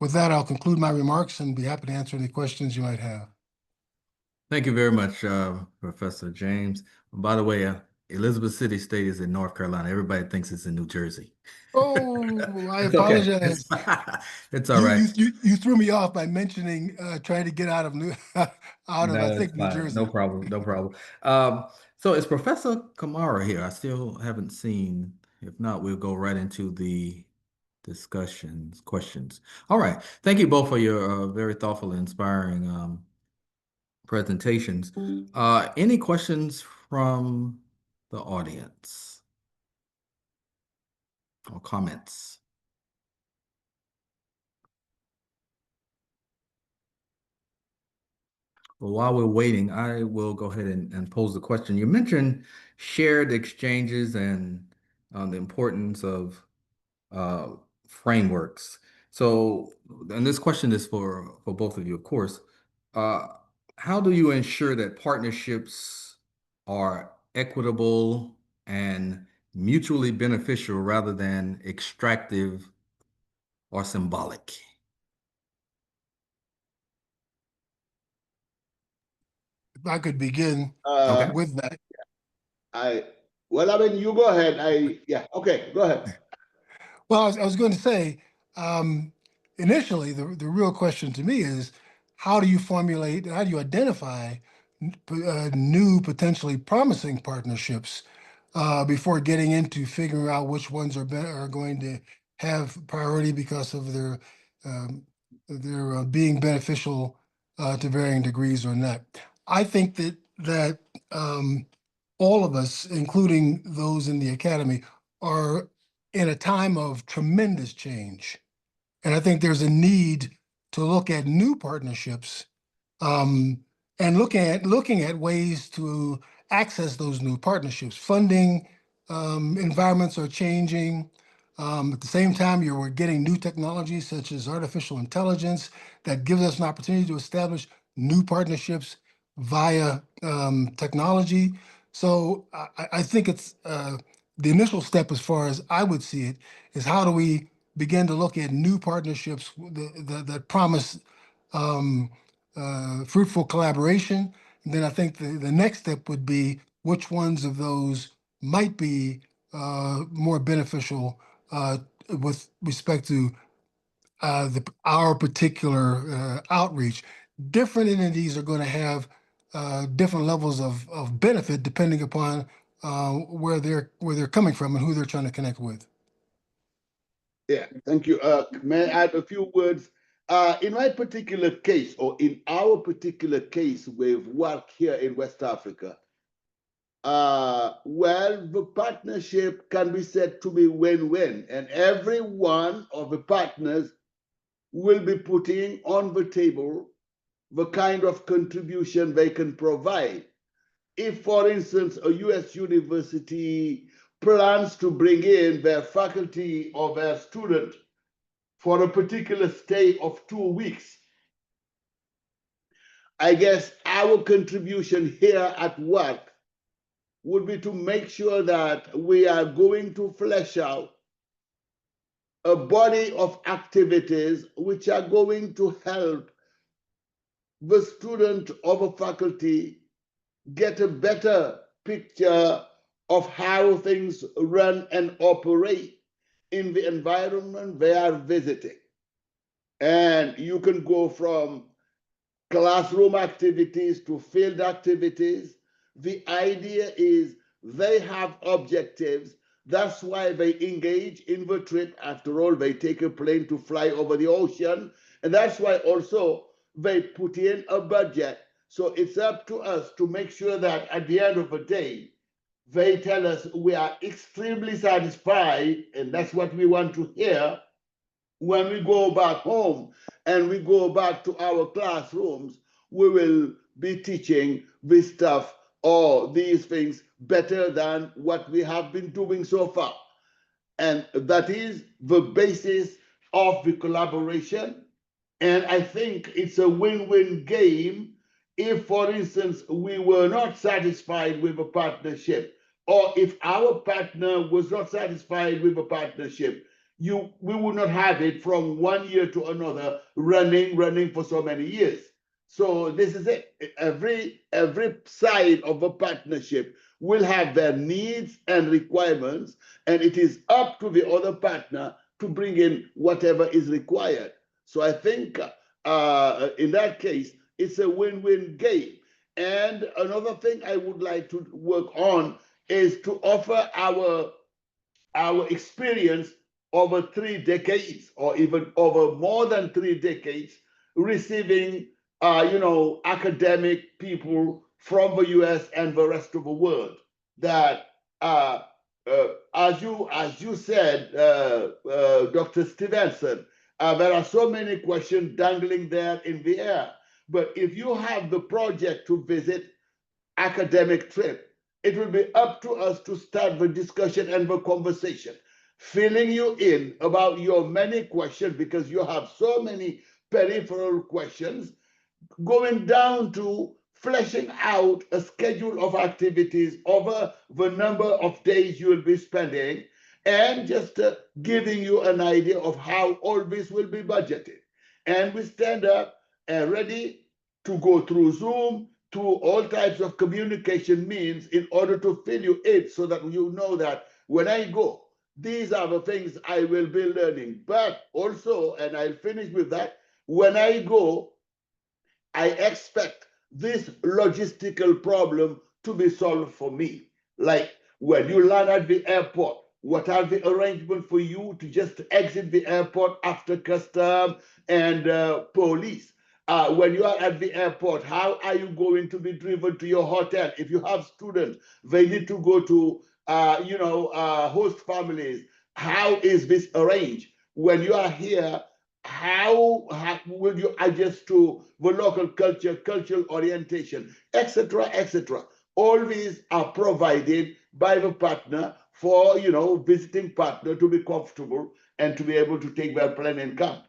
With that, I'll conclude my remarks and be happy to answer any questions you might have. Thank you very much, Professor James. By the way, Elizabeth City State is in North Carolina. Everybody thinks it's in New Jersey. Oh, I It's okay. apologize. It's all right. You threw me off by mentioning trying to get out of I think New fine. Jersey. No problem. No problem. So is Professor Camara here? I still haven't seen. If not, we'll go right into the questions. All right. Thank you both for your very thoughtful and inspiring presentations. Any questions from the audience or comments? Well, while we're waiting, I will go ahead and pose the question. You mentioned shared exchanges and the importance of frameworks. So, and this question is for both of you, of course. How do you ensure that partnerships are equitable and mutually beneficial rather than extractive or symbolic? If I could begin Okay. with that. You go ahead. Okay, go ahead. Well, I was going to say, initially, the real question to me is, how do you identify new potentially promising partnerships before getting into figuring out which ones are going to have priority because of their being beneficial to varying degrees or not. I think that all of us, including those in the academy, are in a time of tremendous change. And I think there's a need to look at new partnerships and looking at ways to access those new partnerships. Funding environments are changing. At the same time, we're getting new technologies such as artificial intelligence that gives us an opportunity to establish new partnerships via technology. So I think it's the initial step, as far as I would see it, is how do we begin to look at new partnerships that promise fruitful collaboration. And then I think the next step would be which ones of those might be more beneficial with respect to our particular outreach. Different entities are going to have different levels of benefit depending upon where they're coming from and who they're trying to connect with. Yeah, thank you. May I add a few words? In my particular case, or in our particular case with work here in West Africa, well, the partnership can be said to be win-win, and every one of the partners will be putting on the table the kind of contribution they can provide. If, for instance, a US university plans to bring in their faculty or their student for a particular stay of 2 weeks, I guess our contribution here at work would be to make sure that we are going to flesh out a body of activities which are going to help the student or the faculty get a better picture of how things run and operate in the environment they are visiting. And you can go from classroom activities to field activities. The idea is they have objectives That's why they engage in the trip. After all, they take a plane to fly over the ocean. And that's why also they put in a budget. So it's up to us to make sure that at the end of the day, they tell us we are extremely satisfied, and that's what we want to hear when we go back home and we go back to our classrooms. We will be teaching this stuff or these things better than what we have been doing so far. And that is the basis of the collaboration. And I think it's a win-win game if, for instance, we were not satisfied with a partnership, or if our partner was not satisfied with a partnership, we would not have it from 1 year to another, running for so many years. So this is it. Every side of a partnership will have their needs and requirements, and it is up to the other partner to bring in whatever is required. So I think in that case, it's a win-win game. And another thing I would like to work on is to offer our experience over 3 decades, or even over more than 3 decades, receiving academic people from the US and the rest of the world. That as you said, Dr. Stevenson, there are so many questions dangling there in the air. But if you have the project to visit academic trip, it will be up to us to start the discussion and the conversation, filling you in about your many questions, because you have so many peripheral questions, going down to fleshing out a schedule of activities over the number of days you will be spending, and just giving you an idea of how all this will be budgeted. And we stand up and ready to go through Zoom, to all types of communication means, in order to fill you in, so that you know that when I go, these are the things I will be learning. But also, and I'll finish with that, when I go, I expect this logistical problem to be solved for me. Like when you land at the airport, what are the arrangements for you to just exit the airport after custom and police? When you are at the airport, how are you going to be driven to your hotel? If you have students, they need to go to host families. How is this arranged? When you are here, how will you adjust to the local culture, cultural orientation, etc., etc.? All these are provided by the partner for, visiting partner to be comfortable and to be able to take their plan and come.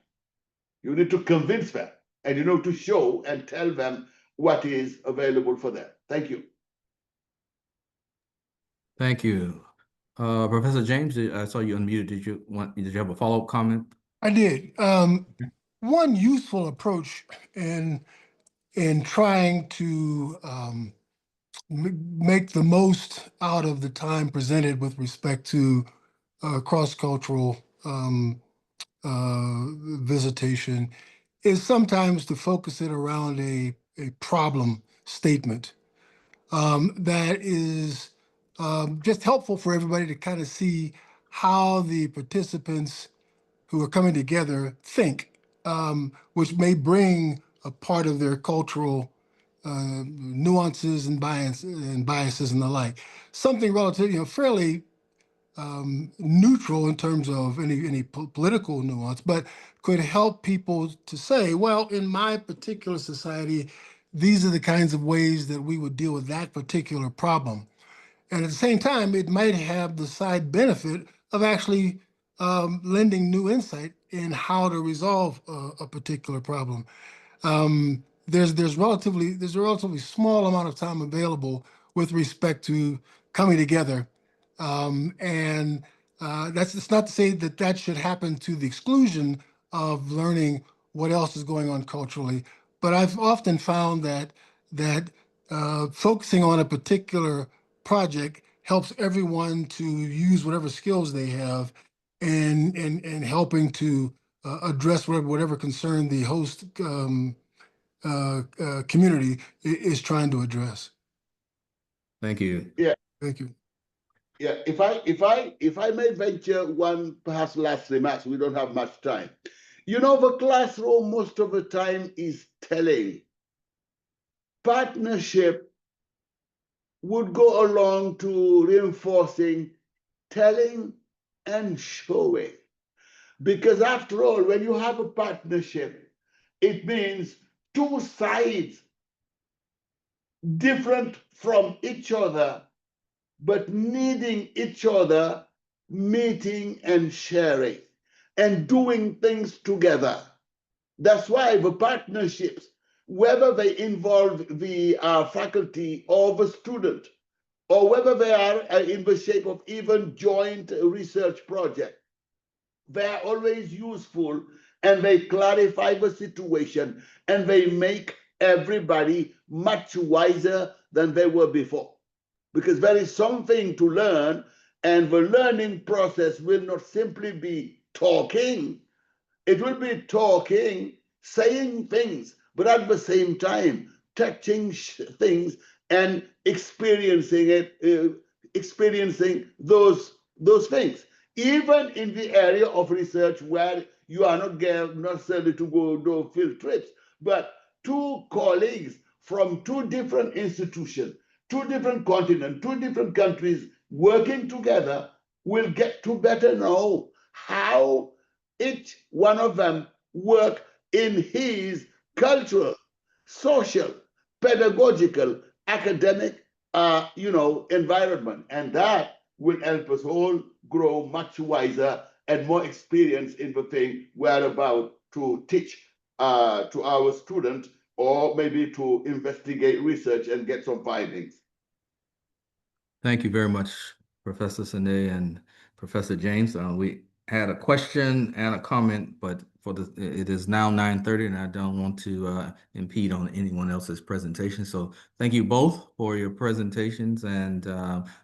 You need to convince them, and to show and tell them what is available for them. Thank you. Thank you. Professor James, I saw you unmuted. Did you have a follow-up comment? I did. One useful approach in trying to make the most out of the time presented with respect to cross-cultural visitation is sometimes to focus it around a problem statement that is just helpful for everybody to kind of see how the participants who are coming together think, which may bring a part of their cultural nuances and biases and the like. Something relatively, fairly neutral in terms of any political nuance, but could help people to say, well, in my particular society, these are the kinds of ways that we would deal with that particular problem. And at the same time, it might have the side benefit of actually lending new insight in how to resolve a particular problem. There's a relatively small amount of time available with respect to coming together, and it's not to say that should happen to the exclusion of learning what else is going on culturally. But I've often found that focusing on a particular project helps everyone to use whatever skills they have and helping to address whatever concern the host community is trying to address. Thank you. Yeah. Thank you. Yeah, if I may venture one perhaps last remarks, we don't have much time. You know, the classroom most of the time is telling. Partnership would go along to reinforcing telling and showing. Because after all, when you have a partnership, it means two sides different from each other, but needing each other, meeting and sharing and doing things together. That's why the partnerships, whether they involve the faculty or the student, or whether they are in the shape of even joint research project, they are always useful and they clarify the situation and they make everybody much wiser than they were before. Because there is something to learn, and the learning process will not simply be talking. It will be talking, saying things, but at the same time, touching things and experiencing it, experiencing those things. Even in the area of research where you are not necessarily to go do field trips, but two colleagues from two different institutions, two different continents, two different countries working together will get to better know how each one of them work in his cultural, social, pedagogical, academic, environment. And that will help us all grow much wiser and more experienced in the thing we're about to teach to our students, or maybe to investigate research and get some findings. Thank you very much, Professor Sene and Professor James. We had a question and a comment, but it is now 9:30 and I don't want to impede on anyone else's presentation. So thank you both for your presentations, and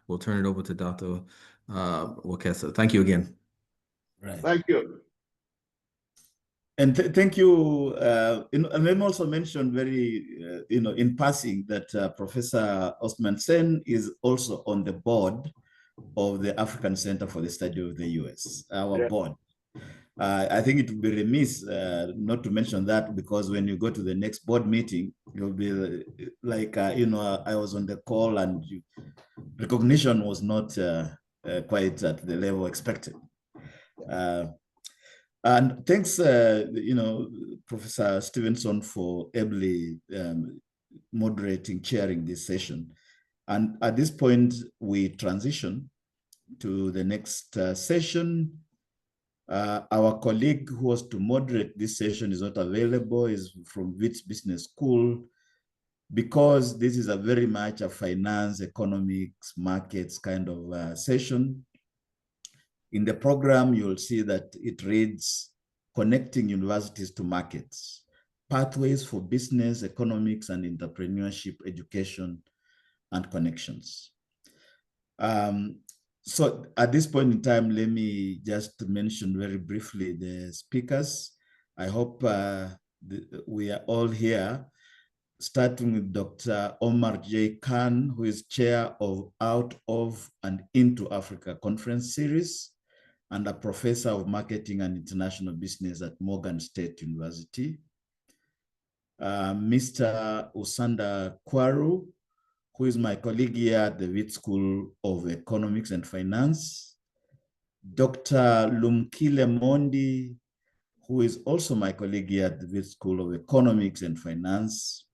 we'll turn it over to Dr. Wakesa. Thank you again. Right. Thank you. And thank you. And let me also mention very, in passing that Professor Ousmane Sene is also on the board of the African Center for the Study of the US, our board. I think it would be remiss not to mention that, because when you go to the next board meeting, you'll be like, I was on the call and recognition was not quite at the level expected. And thanks, Professor Stevenson, for ably moderating, chairing this session. And at this point, we transition to the next session. Our colleague who was to moderate this session is not available, is from Wits Business School, because this is a very much a finance, economics, markets kind of session. In the program, you'll see that it reads Connecting Universities to Markets, Pathways for Business, Economics, and Entrepreneurship, Education, and Connections. So at this point in time, let me just mention very briefly the speakers. I hope we are all here, starting with Dr. Omar J. Khan, who is chair of Out of and Into Africa Conference Series, and a professor of marketing and international business at Morgan State University. Mr. Usanda Kwaru, who is my colleague here at the Wits School of Economics and Finance. Dr. Lumkile Mondi, who is also my colleague here at the Wits School of Economics and Finance.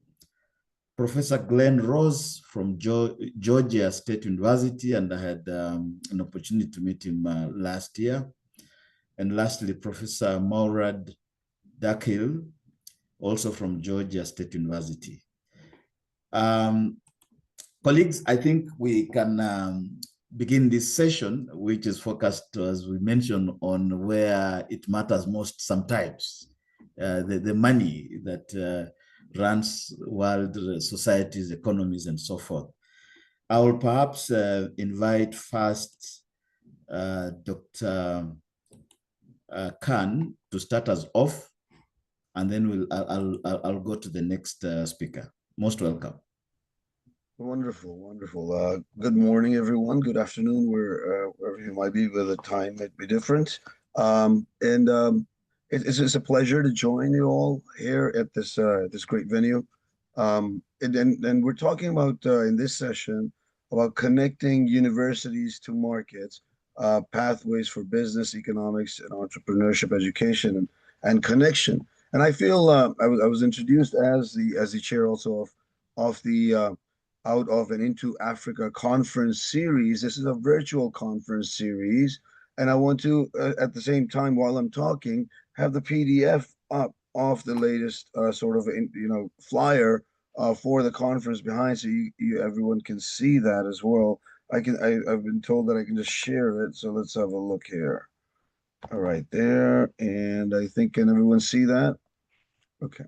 Professor Glenn Rose from Georgia State University, and I had an opportunity to meet him last year. And lastly, Professor Maurad Dakhil, also from Georgia State University. Colleagues, I think we can begin this session, which is focused, as we mentioned, on where it matters most sometimes, the money that runs world societies, economies, and so forth. I will perhaps invite first Dr. Khan to start us off, and then I'll go to the next speaker. Most welcome. Wonderful, wonderful. Good morning, everyone. Good afternoon, wherever you might be, where the time might be different. It's a pleasure to join you all here at this great venue. And we're talking about in this session about connecting universities to markets, pathways for business, economics, and entrepreneurship education, and connection. And I feel I was introduced as the chair also of the out of and into Africa conference series. This is a virtual conference series. And I want to, at the same time, while I'm talking, have the PDF up of the latest sort of, flyer for the conference behind, so everyone can see that as well. I've been told that I can just share it. So let's have a look here. All right, there. And I think, can everyone see that? Okay.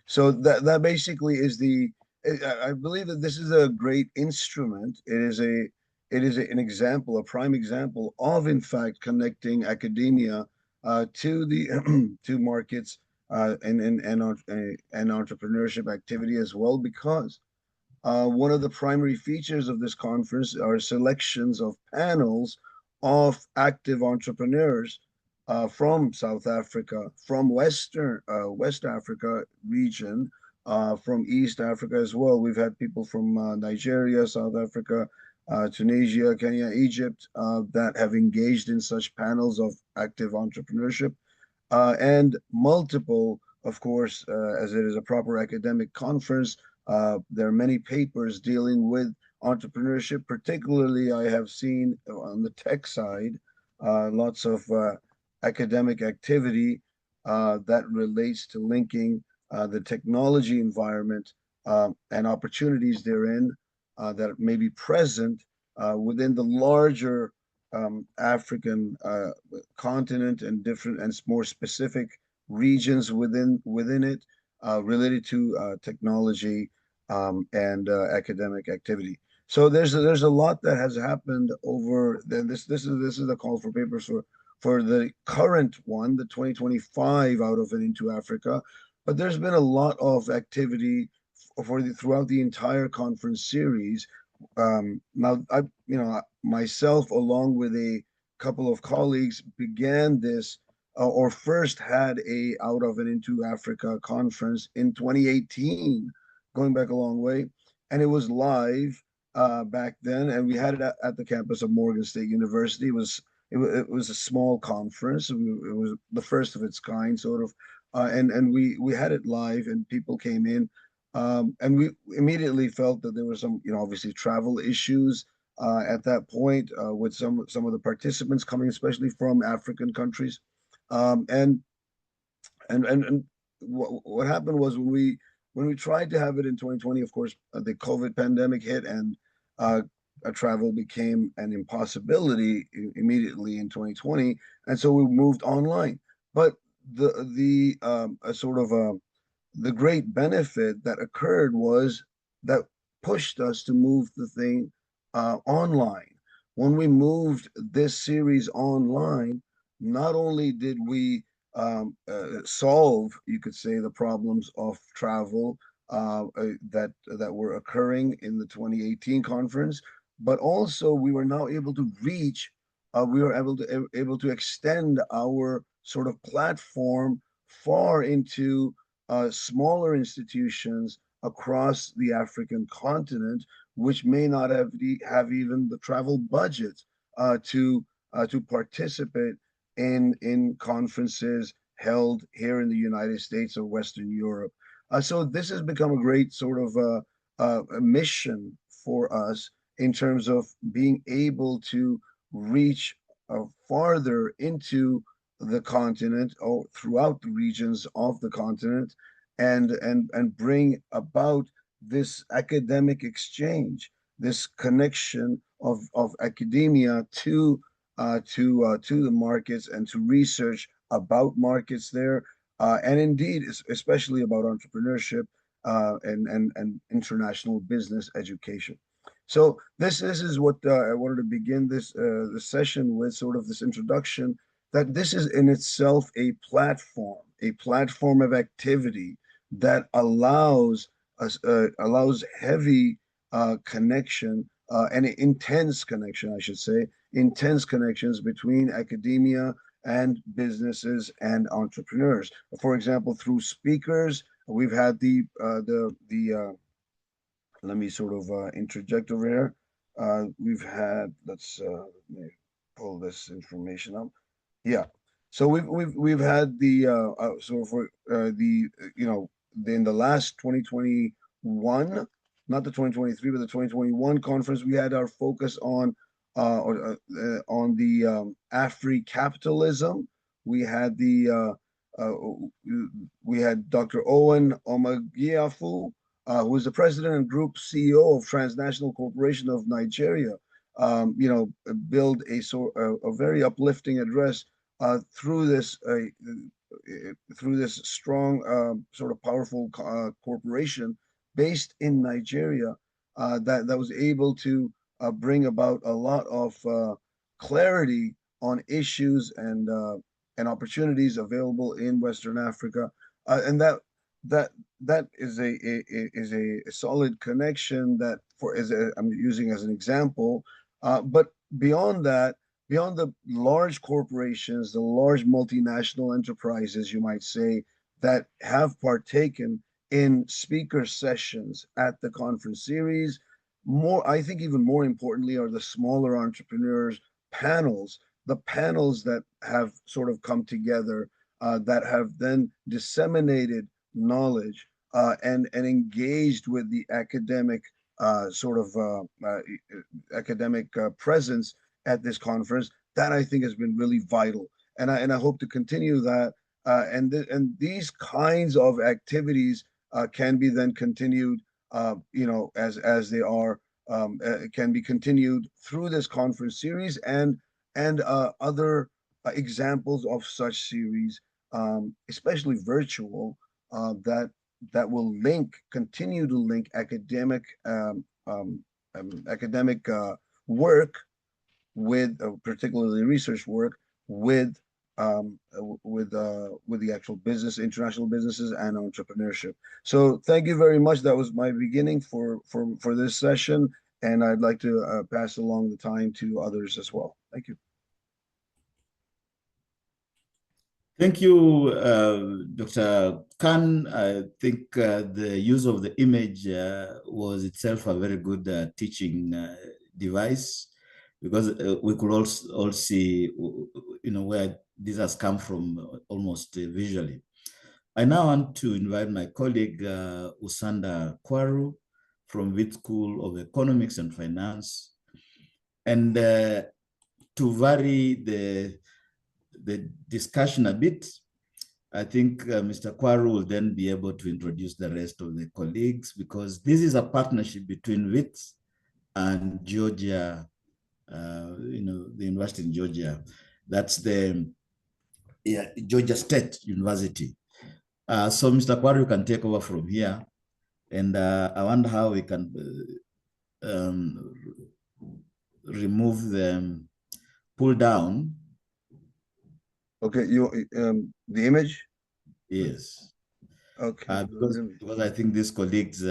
So that basically is I believe that this is a great instrument. An example, a prime example of, in fact, connecting academia to the to markets and entrepreneurship activity as well, because one of the primary features of this conference are selections of panels of active entrepreneurs from South Africa, from West Africa region, from East Africa as well. We've had people from Nigeria, South Africa, Tunisia, Kenya, Egypt that have engaged in such panels of active entrepreneurship, and multiple, of course, as it is a proper academic conference. There are many papers dealing with entrepreneurship. Particularly, I have seen on the tech side lots of academic activity that relates to linking the technology environment and opportunities therein that may be present within the larger African continent, and different and more specific regions within it related to technology and academic activity. So there's a lot that has happened over. Then this is the call for papers for the current one, the 2025 out of and into Africa. But there's been a lot of activity throughout the entire conference series. Now, myself, along with a couple of colleagues, began this or first had a out of and into Africa conference in 2018, going back a long way, and it was live back then, and we had it at the campus of Morgan State University. It was a small conference. It was the first of its kind, sort of, and we had it live, and people came in. And we immediately felt that there were some, obviously travel issues at that point with some of the participants coming, especially from African countries. And what happened was, when we tried to have it in 2020, of course, the COVID pandemic hit, and travel became an impossibility immediately in 2020, and so we moved online. But the great benefit that occurred was that pushed us to move the thing online. When we moved this series online, not only did we solve, you could say, the problems of travel that were occurring in the 2018 conference, but also we were now able to reach, we were able to extend our sort of platform far into smaller institutions across the African continent, which may not have even the travel budget to participate in conferences held here in the United States or Western Europe. So this has become a great sort of a mission for us in terms of being able to reach farther into the continent or throughout the regions of the continent, and bring about this academic exchange, this connection of academia to the markets, and to research about markets there, and indeed, especially about entrepreneurship and international business education. So this is what I wanted to begin this session with, sort of this introduction, that this is in itself a platform of activity that allows heavy connection, and intense connection, I should say, intense connections between academia and businesses and entrepreneurs. For example, through speakers, we've had let me sort of interject over here. We've had, let's let me pull this information up. Yeah. So we've had the so for the in the last 2021, not the 2023, but the 2021 conference, we had our focus on the Afri-capitalism. We had we had Dr. Owen Omagiafu, who is the president and group CEO of Transnational Corporation of Nigeria, build a very uplifting address through this strong sort of powerful corporation based in Nigeria that was able to bring about a lot of clarity on issues and opportunities available in Western Africa, and that is a solid connection that I'm using as an example. But beyond that, beyond the large corporations, the large multinational enterprises, you might say, that have partaken in speaker sessions at the conference series, I think even more importantly are the smaller entrepreneurs panels, the panels that have sort of come together, that have then disseminated knowledge and engaged with the academic academic presence at this conference. That I think has been really vital, and I hope to continue that. And these kinds of activities can be then continued, as they are, can be continued through this conference series and other examples of such series, especially virtual, that will continue to link academic work with particularly research work with the actual business, international businesses and entrepreneurship. So thank you very much. That was my beginning for this session, and I'd like to pass along the time to others as well. Thank you. Thank you, Dr. Khan. I think the use of the image was itself a very good teaching device, because we could all see, where this has come from almost visually. I now want to invite my colleague, Usanda Kwaru from Wits School of Economics and Finance, and to vary the discussion a bit, I think Mr. Kwaru will then be able to introduce the rest of the colleagues, because this is a partnership between Wits and Georgia, the university in Georgia. That's the Georgia State University. So Mr. Kwaru, you can take over from here. And I wonder how we can remove the pull down. Okay, the image? Yes. Okay. Because I think these colleagues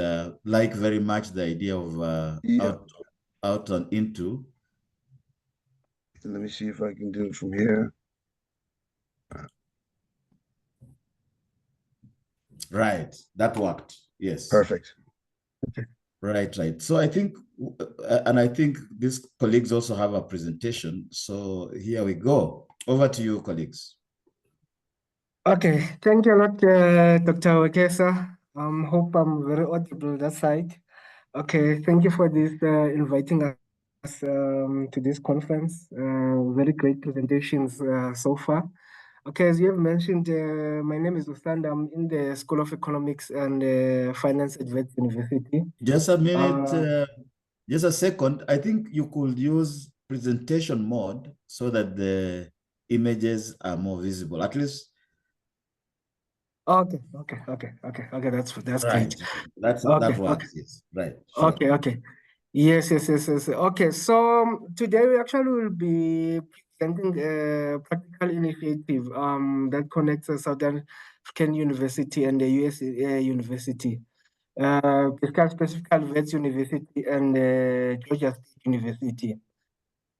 like very much the idea of out and into. Let me see if I can do it from here. Right, that worked. Yes. Perfect. Okay. Right. So I think, and I think these colleagues also have a presentation. So here we go. Over to you, colleagues. Okay, thank you a lot, Dr. Wekesa. Hope I'm very audible that side. Okay, thank you for this inviting us to this conference. Very great presentations so far. Okay, as you have mentioned, my name is Usanda. I'm in the School of Economics and Finance at Wits University. Just a minute, just a second. I think you could use presentation mode so that the images are more visible, at least. Okay. That's right. great. That works. Yes. Right. Sure. Okay. Yes. Okay. So today we actually will be presenting a practical initiative that connects a Southern African University and the US University. specifically Wits University and Georgia State University.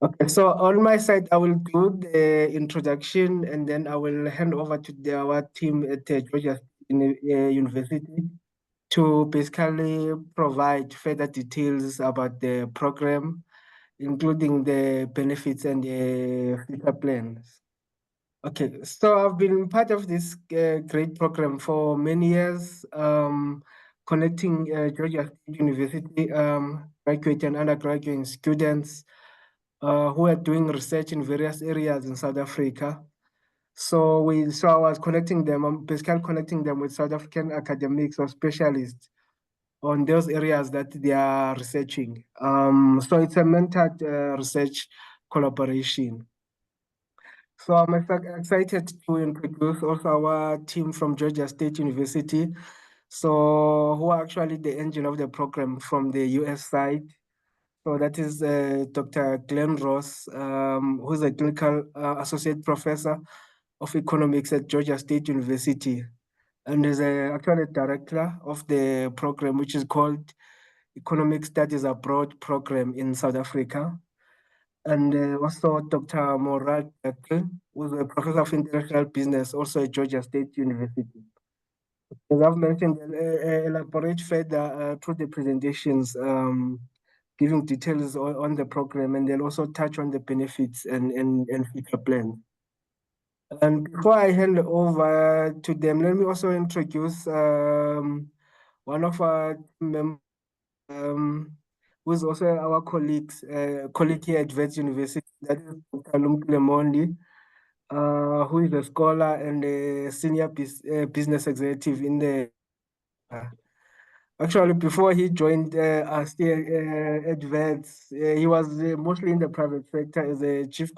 Okay, so on my side, I will do the introduction and then I will hand over to our team at Georgia State University to basically provide further details about the program, including the benefits and the future plans. Okay, so I've been part of this great program for many years, connecting Georgia State University graduate and undergraduate students who are doing research in various areas in South Africa. So I was connecting them, I'm basically connecting them with South African academics or specialists on those areas that they are researching. So it's a mentored research collaboration. So I'm excited to introduce also our team from Georgia State University. So who are actually the engine of the program from the US side. So that is Dr. Glenn Ross, who's a clinical associate professor of economics at Georgia State University. And is actually director of the program, which is called Economic Studies Abroad Program in South Africa. And also Dr. Mohamed, who's a professor of international business, also at Georgia State University. As I've mentioned, elaborate further through the presentations, giving details on the program, and then also touch on the benefits and future plans. And before I hand over to them, let me also introduce one of our members, who's also our colleague here at Wits University, that is Dr. Lumkile Mondi, who is a scholar and a senior business executive in the actually, before he joined us here at Wits, he was mostly in the private sector as a chief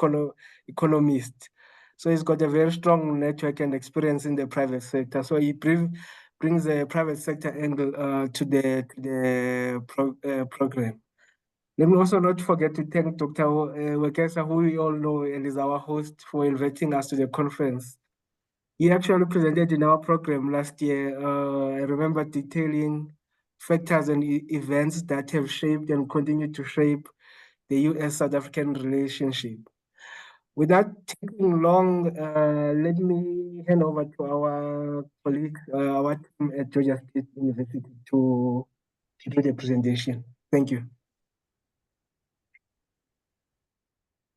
economist. So he's got a very strong network and experience in the private sector. So he brings a private sector angle to the program. Let me also not forget to thank Dr. Wekesa, who we all know and is our host, for inviting us to the conference. He actually presented in our program last year. I remember detailing factors and events that have shaped and continue to shape the US-South African relationship. Without taking long, let me hand over to our colleagues, our team at Georgia State University to do the presentation. Thank you.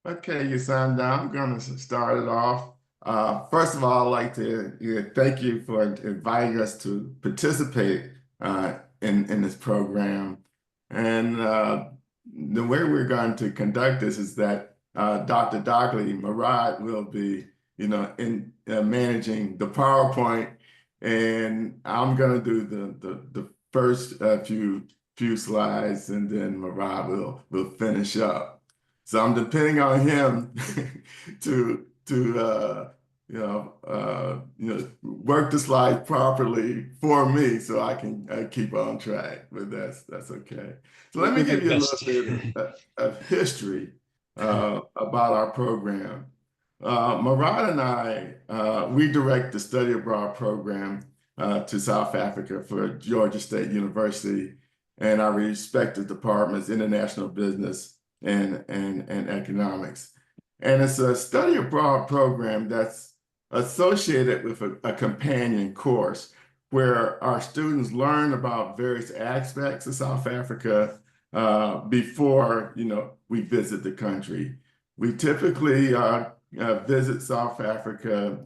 Okay, Yusanda, I'm going to start it off. First of all, I'd like to thank you for inviting us to participate in this program. And the way we're going to conduct this is that Dr. Dockley Murad will be, in managing the PowerPoint, and I'm going to do the first few slides, and then Murad will finish up. So I'm depending on him to work the slides properly for me so I can keep on track. But that's okay. So let me give you a little bit of history about our program. Murad and I, we direct the study abroad program to South Africa for Georgia State University and our respective departments, international business and economics. And it's a study abroad program that's associated with a companion course where our students learn about various aspects of South Africa before we visit the country. We typically visit South Africa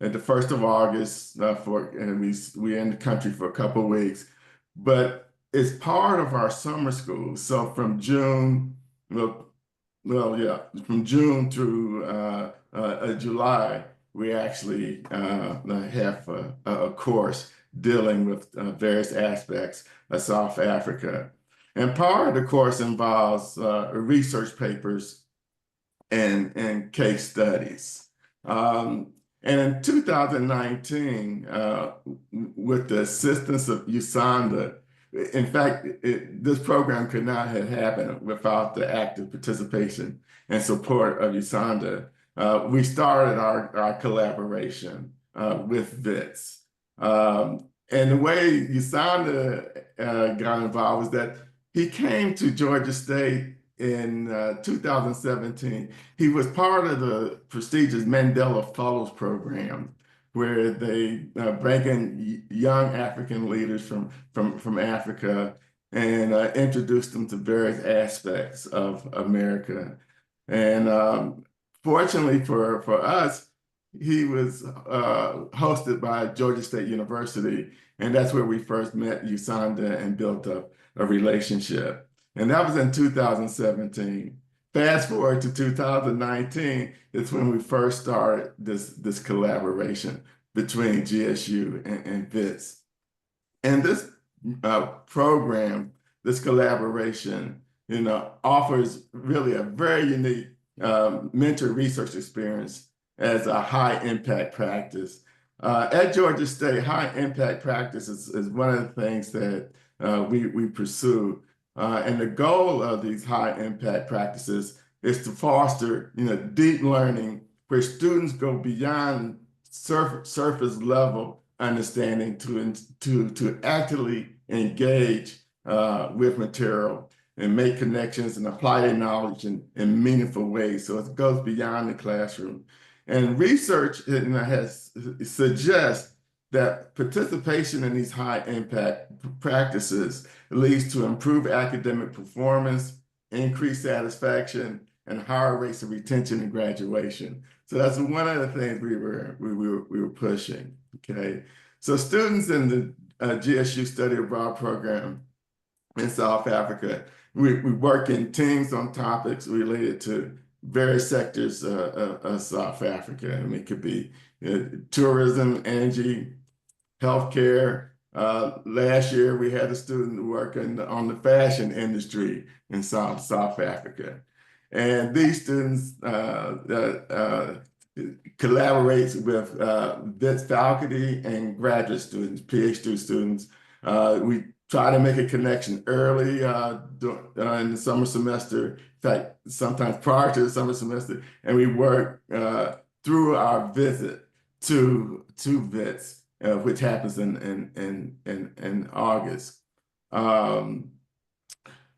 at the 1st of August and we're in the country for a couple of weeks, but it's part of our summer school. So from June, from June through July, we actually have a course dealing with various aspects of South Africa. And part of the course involves research papers and case studies. And in 2019, with the assistance of Usanda, in fact, this program could not have happened without the active participation and support of Usanda. We started our collaboration with Wits. And the way Uganda got involved was that he came to Georgia State in 2017. He was part of the prestigious Mandela Fellows Program, where they bring in young African leaders from Africa and introduce them to various aspects of America. And fortunately for us, he was hosted by Georgia State University, and that's where we first met Uganda and built up a relationship. And that was in 2017. Fast forward to 2019, it's when we first started this collaboration between GSU and Wits. And this program, this collaboration, offers really a very unique mentor research experience as a high impact practice. At Georgia State, high impact practice is one of the things that we pursue. And the goal of these high impact practices is to foster deep learning where students go beyond surface level understanding to actively engage with material and make connections and apply their knowledge in meaningful ways. So it goes beyond the classroom. And research has suggests that participation in these high impact practices leads to improved academic performance, increased satisfaction, and higher rates of retention and graduation. So that's one of the things we were pushing. Okay, so students in the GSU Study Abroad program in South Africa, we work in teams on topics related to various sectors of South Africa. I mean, it could be tourism, energy, healthcare. Last year, we had a student working on the fashion industry in South Africa. And these students collaborate with Wits faculty and graduate students, PhD students. We try to make a connection early in the summer semester, in fact, sometimes prior to the summer semester, and we work through our visit to Wits, which happens in August. And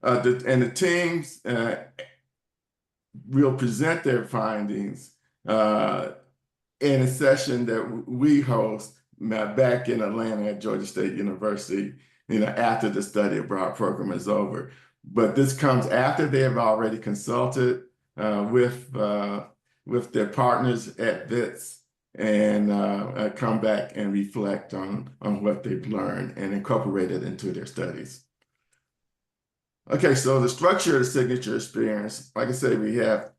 the teams will present their findings in a session that we host back in Atlanta at Georgia State University, after the study abroad program is over. But this comes after they have already consulted with their partners at Wits and come back and reflect on what they've learned and incorporate it into their studies. Okay, so the structure of the signature experience, like I said, we have,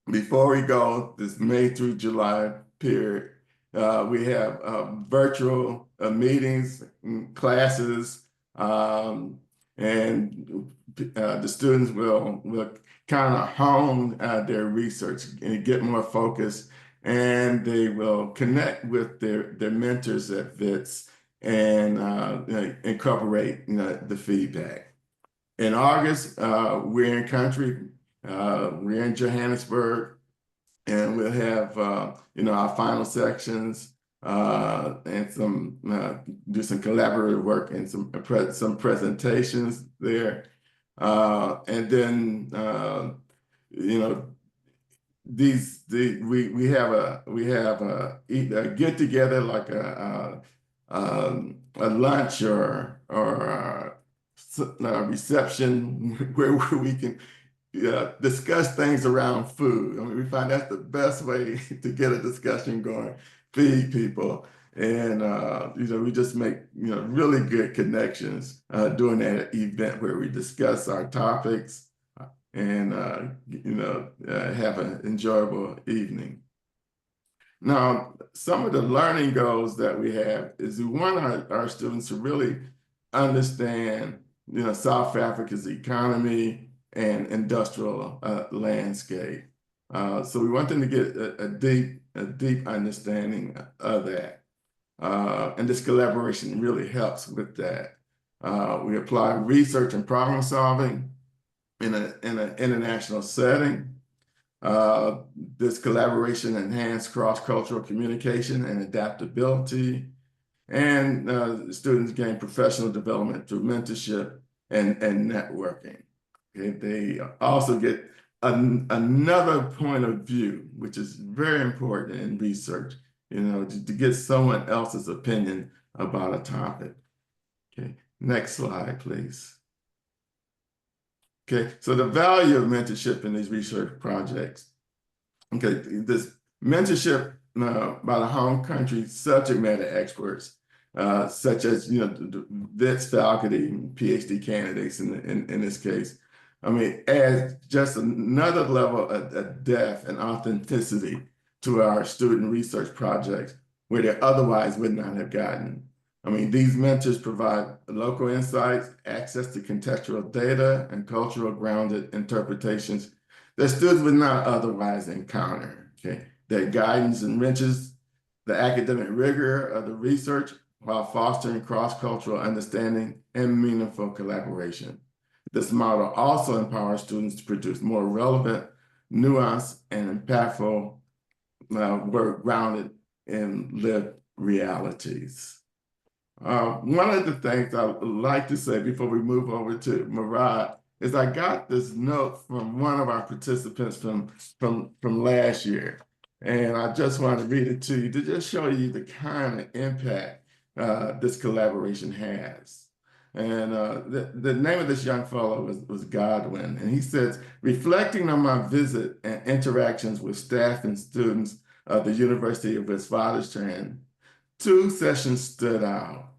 before we go this May through July period, we have virtual meetings, classes, and the students will kind of hone their research and get more focused, and they will connect with their mentors at Wits and incorporate the feedback. In August, we're in country, we're in Johannesburg, and we'll have our final sections and do some collaborative work and some presentations there, and then we have a get together, like a lunch or a reception where we can discuss things around food. I mean, we find that's the best way to get a discussion going, feed people. And, we just make, really good connections during that event where we discuss our topics and, have an enjoyable evening. Now, some of the learning goals that we have is we want our students to really understand, South Africa's economy and industrial landscape. So we want them to get a deep understanding of that. And this collaboration really helps with that. We apply research and problem solving in an international setting. This collaboration enhances cross-cultural communication and adaptability. And students gain professional development through mentorship and networking. Okay? They also get another point of view, which is very important in research, you know, to get someone else's opinion about a topic. Okay, next slide, please. Okay, so the value of mentorship in these research projects. Okay, this mentorship by the home country subject matter experts, such as, you know, the Wits faculty, PhD candidates in this case. I mean, adds just another level of depth and authenticity to our student research projects where they otherwise would not have gotten. I mean, these mentors provide local insights, access to contextual data, and cultural grounded interpretations that students would not otherwise encounter. Okay, their guidance enriches the academic rigor of the research while fostering cross-cultural understanding and meaningful collaboration. This model also empowers students to produce more relevant, nuanced, and impactful work grounded in lived realities. One of the things I would like to say before we move over to Murad is I got this note from one of our participants from last year, and I just want to read it to you to just show you the kind of impact this collaboration has. And the name of this young fellow was Godwin. And he says, reflecting on my visit and interactions with staff and students of the University of Witwatersrand, 2 sessions stood out.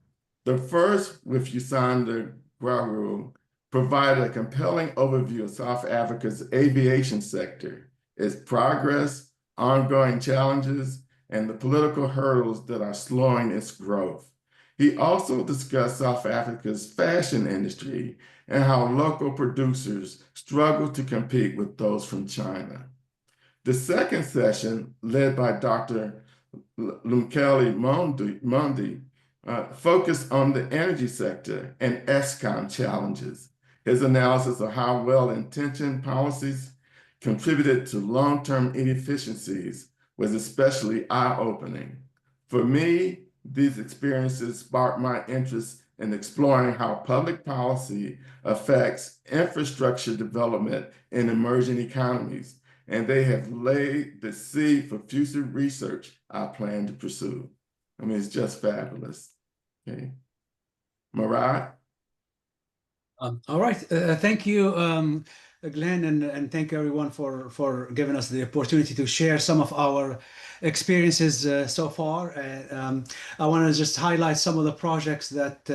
The first, with Ousmane Gwaru, provided a compelling overview of South Africa's aviation sector, its progress, ongoing challenges, and the political hurdles that are slowing its growth. He also discussed South Africa's fashion industry and how local producers struggle to compete with those from China. The second session, led by Dr. Lumkeli Mondi, focused on the energy sector and Eskom challenges. His analysis of how well-intentioned policies contributed to long-term inefficiencies was especially eye-opening. For me, these experiences sparked my interest in exploring how public policy affects infrastructure development in emerging economies, and they have laid the seed for future research I plan to pursue. I mean, it's just fabulous. Okay, Murad? All right, thank you, Glenn, and thank you everyone for giving us the opportunity to share some of our experiences so far. I want to just highlight some of the projects that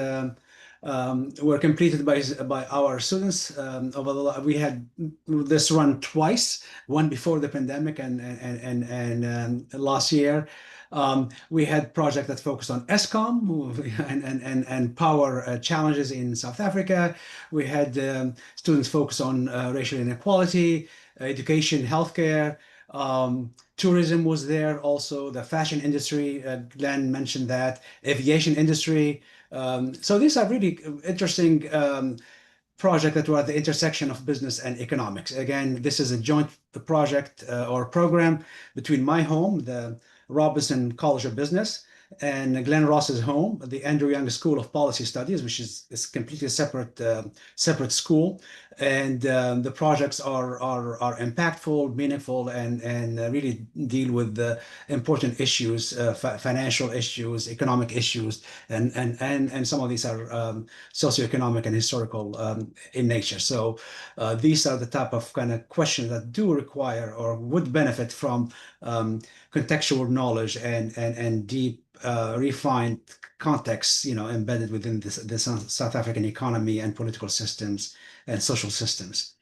were completed by our students. We had this run twice, one before the pandemic and last year. We had project that focused on Eskom and power challenges in South Africa. We had students focus on racial inequality, education, healthcare. Tourism was there also, the fashion industry, Glenn mentioned that, aviation industry. So these are really interesting projects that were at the intersection of business and economics. Again, this is a joint project or program between my home, the Robinson College of Business, and Glenn Ross's home, the Andrew Young School of Policy Studies, which is completely separate school. And the projects are impactful, meaningful, and really deal with the important issues, financial issues, economic issues, and some of these are socioeconomic and historical in nature. So these are the type of kind of questions that do require or would benefit from contextual knowledge and deep refined context, embedded within the South African economy and political systems and social systems.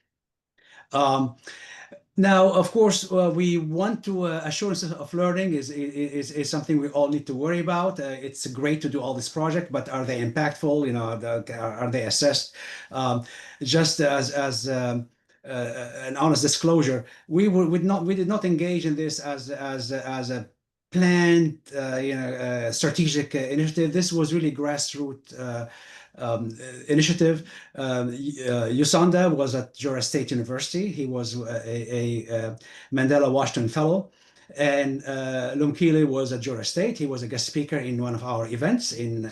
Now, of course, we want to assurance of learning is something we all need to worry about. It's great to do all this project, but are they impactful? Are they assessed? Just as an honest disclosure, we did not engage in this as a planned, strategic initiative. This was really grassroots initiative. Yusanda was at Georgia State University. He was a Mandela Washington Fellow. And Lumkile was at Georgia State. He was a guest speaker in one of our events in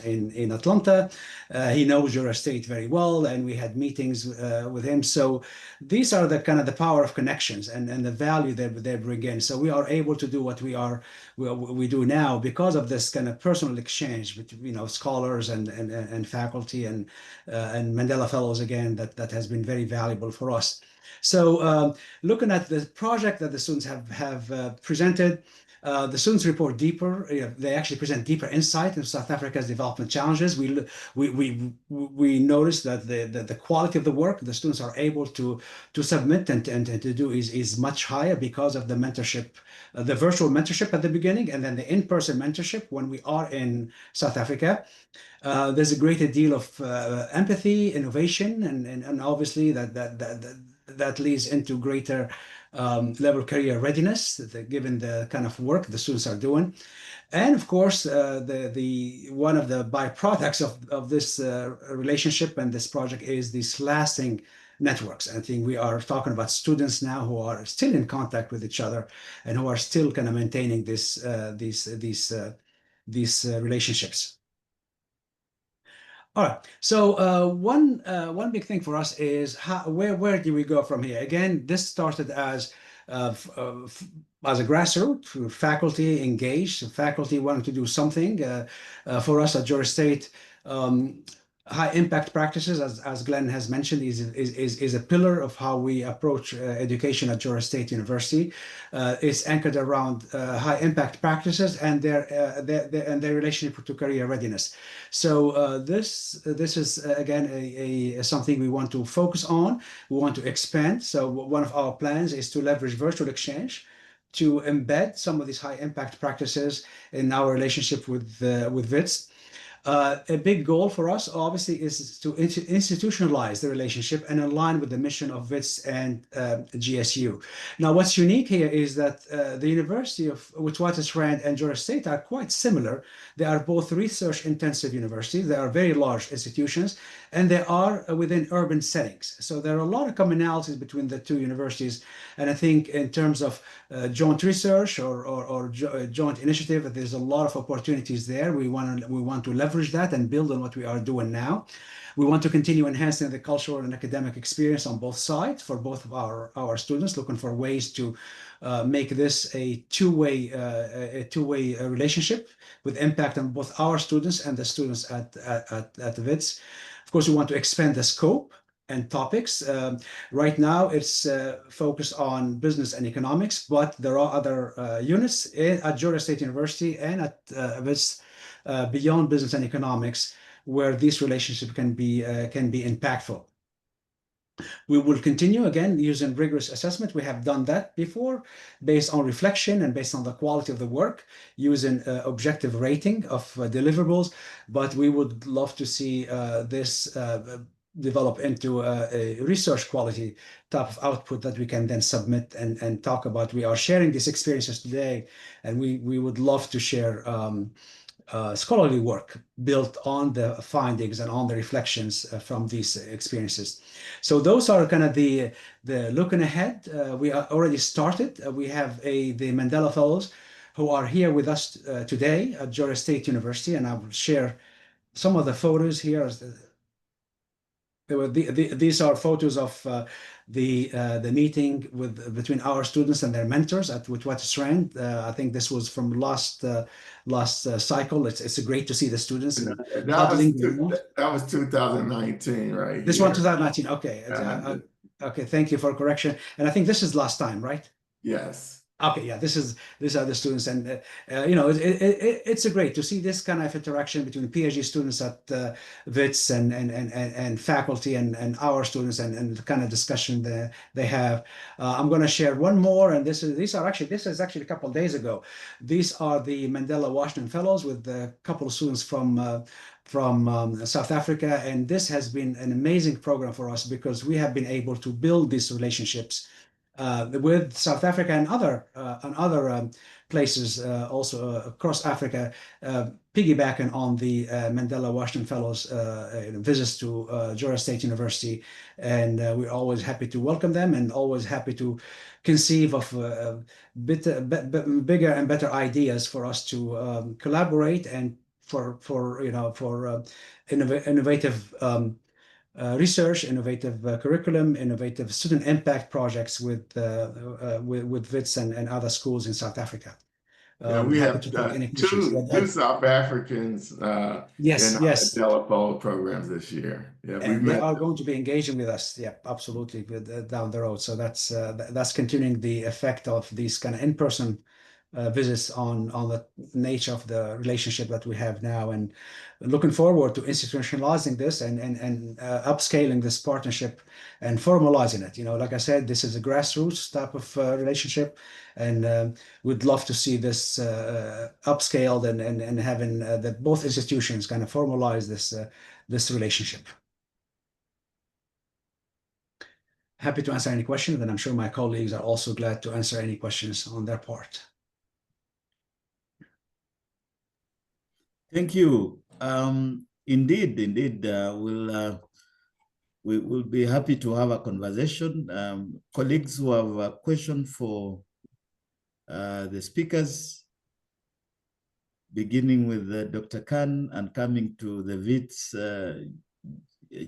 Atlanta. He knows Georgia State very well, and we had meetings with him. So these are the kind of the power of connections and the value that they bring in. So we are able to do what we do now because of this kind of personal exchange between scholars and faculty and Mandela Fellows again. That has been very valuable for us. So looking at the project that the students have presented, the students report deeper. They actually present deeper insight into South Africa's development challenges. We noticed that the quality of the work the students are able to submit and to do is much higher because of the mentorship, the virtual mentorship at the beginning, and then the in-person mentorship when we are in South Africa. There's a greater deal of empathy, innovation, and obviously that leads into greater level of career readiness, given the kind of work the students are doing. And of course, one of the byproducts of this relationship and this project is these lasting networks. I think we are talking about students now who are still in contact with each other and who are still kind of maintaining these relationships. All right. So one big thing for us is where do we go from here? Again, this started as a grassroots, faculty engaged, faculty wanting to do something. For us at Georgia State, high impact practices, as Glenn has mentioned, is a pillar of how we approach education at Georgia State University. It's anchored around high impact practices and their relationship to career readiness. So this is again something we want to focus on. We want to expand. So one of our plans is to leverage virtual exchange to embed some of these high impact practices in our relationship with Wits. A big goal for us, obviously, is to institutionalize the relationship and align with the mission of Wits and GSU. Now, what's unique here is that the University of Witwatersrand and Georgia State are quite similar. They are both research-intensive universities. They are very large institutions, and they are within urban settings. So there are a lot of commonalities between the two universities. And I think in terms of joint research or joint initiative, there's a lot of opportunities there. We want to leverage that and build on what we are doing now. We want to continue enhancing the cultural and academic experience on both sides for both of our students, looking for ways to make this a two-way relationship with impact on both our students and the students at the Wits. Of course, we want to expand the scope and topics. Right now, it's focused on business and economics, but there are other units at Georgia State University and at Wits beyond business and economics, where this relationship can be impactful. We will continue again using rigorous assessment. We have done that before, based on reflection and based on the quality of the work, using objective rating of deliverables. But we would love to see this develop into a research quality type of output that we can then submit and talk about. We are sharing these experiences today, and we would love to share scholarly work built on the findings and on the reflections from these experiences. So those are kind of the looking ahead. We are already started. We have the Mandela Fellows who are here with us today at Georgia State University, and I will share some of the photos here. These are photos of the meeting between our students and their mentors at Witwatersrand. I think this was from last cycle. It's great to see the students huddling. That was 2019, right? This one, 2019. Okay. Okay. Thank you for correction. And I think this is last time, right? Yes. Okay, yeah, these are the students, and it's great to see this kind of interaction between PhD students at Wits and faculty and our students and the kind of discussion that they have. I'm going to share one more, and this is actually a couple of days ago. These are the Mandela Washington Fellows with a couple of students from South Africa, and this has been an amazing program for us because we have been able to build these relationships with South Africa and other places also across Africa, piggybacking on the Mandela Washington Fellows visits to Georgia State University. And we're always happy to welcome them and always happy to conceive of bigger and better ideas for us to collaborate and for innovative research, innovative curriculum, innovative student impact projects with Wits and other schools in South Africa. Yeah, we Happy have to take any questions. two South Africans Yes, in yes. our Delapole programs this year. Yeah, we've And they met are them. going to be engaging with us, yeah, absolutely, down the road. So that's continuing the effect of these kind of in-person visits on the nature of the relationship that we have now, and looking forward to institutionalizing this and upscaling this partnership and formalizing it. Like I said, this is a grassroots type of relationship, and we'd love to see this upscaled and having that both institutions kind of formalize this relationship. Happy to answer any questions, and I'm sure my colleagues are also glad to answer any questions on their part. Thank you. Indeed, we will be happy to have a conversation. Colleagues who have a question for the speakers, beginning with Dr. Khan and coming to the Wits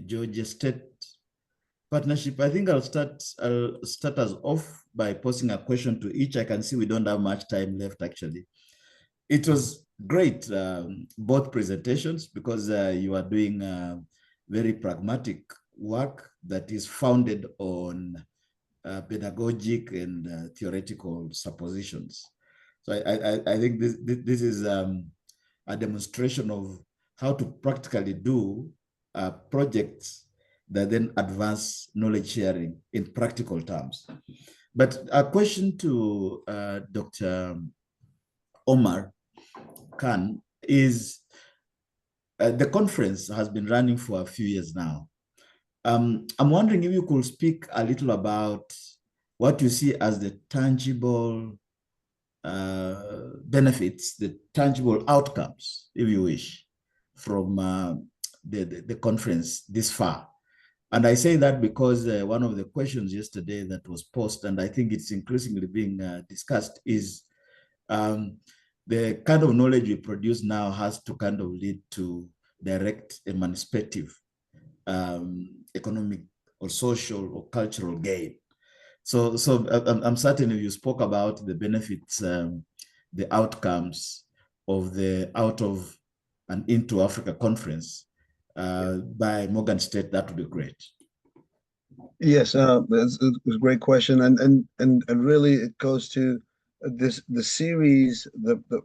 Georgia State Partnership. I think I'll start us off by posing a question to each. I can see we don't have much time left, actually. It was great, both presentations, because you are doing very pragmatic work that is founded on pedagogic and theoretical suppositions. So I think this is a demonstration of how to practically do projects that then advance knowledge sharing in practical terms. But a question to Dr. Omar Khan is, the conference has been running for a few years now. I'm wondering if you could speak a little about what you see as the tangible benefits, the tangible outcomes, if you wish, from the conference this far. And I say that because one of the questions yesterday that was posed, and I think it's increasingly being discussed, is the kind of knowledge we produce now has to kind of lead to direct emancipative economic or social or cultural gain. So I'm certain if you spoke about the benefits, the outcomes of the Out of and Into Africa conference by Morgan State, that would be great. Yes, it's a great question, and really it goes to the series.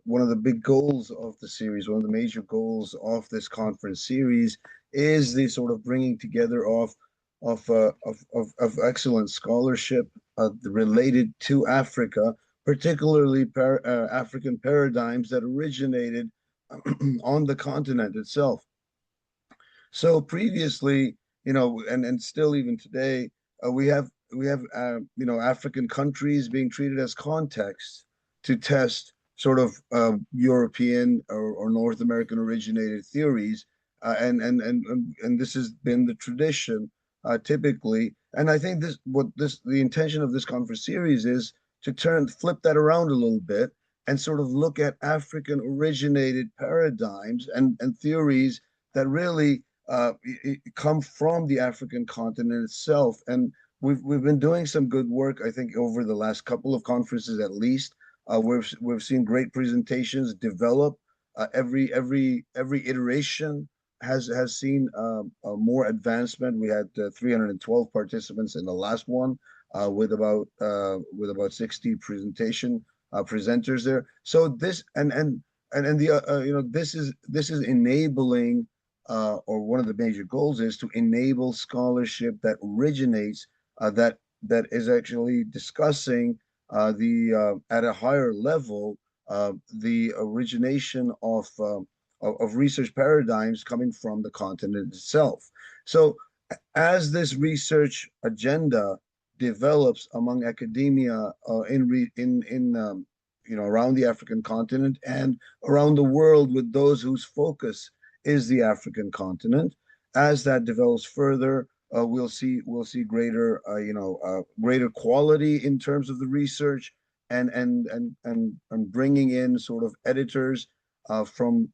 One of the big goals of the series, one of the major goals of this conference series, is the sort of bringing together of excellent scholarship related to Africa, particularly African paradigms that originated on the continent itself. So previously, and still even today, we have African countries being treated as context to test sort of European or North American originated theories, and this has been the tradition typically. And I think the intention of this conference series is to flip that around a little bit and sort of look at African originated paradigms and theories that really come from the African continent itself. And we've been doing some good work, I think, over the last couple of conferences at least. We've seen great presentations develop. Every iteration has seen more advancement. We had 312 participants in the last one, with about 60 presenters there. So this this is enabling. Or one of the major goals is to enable scholarship that originates, that is actually discussing at a higher level the origination of research paradigms coming from the continent itself. So as this research agenda develops among academia in around the African continent and around the world with those whose focus is the African continent. As that develops further, we'll see greater greater quality in terms of the research and bringing in sort of editors from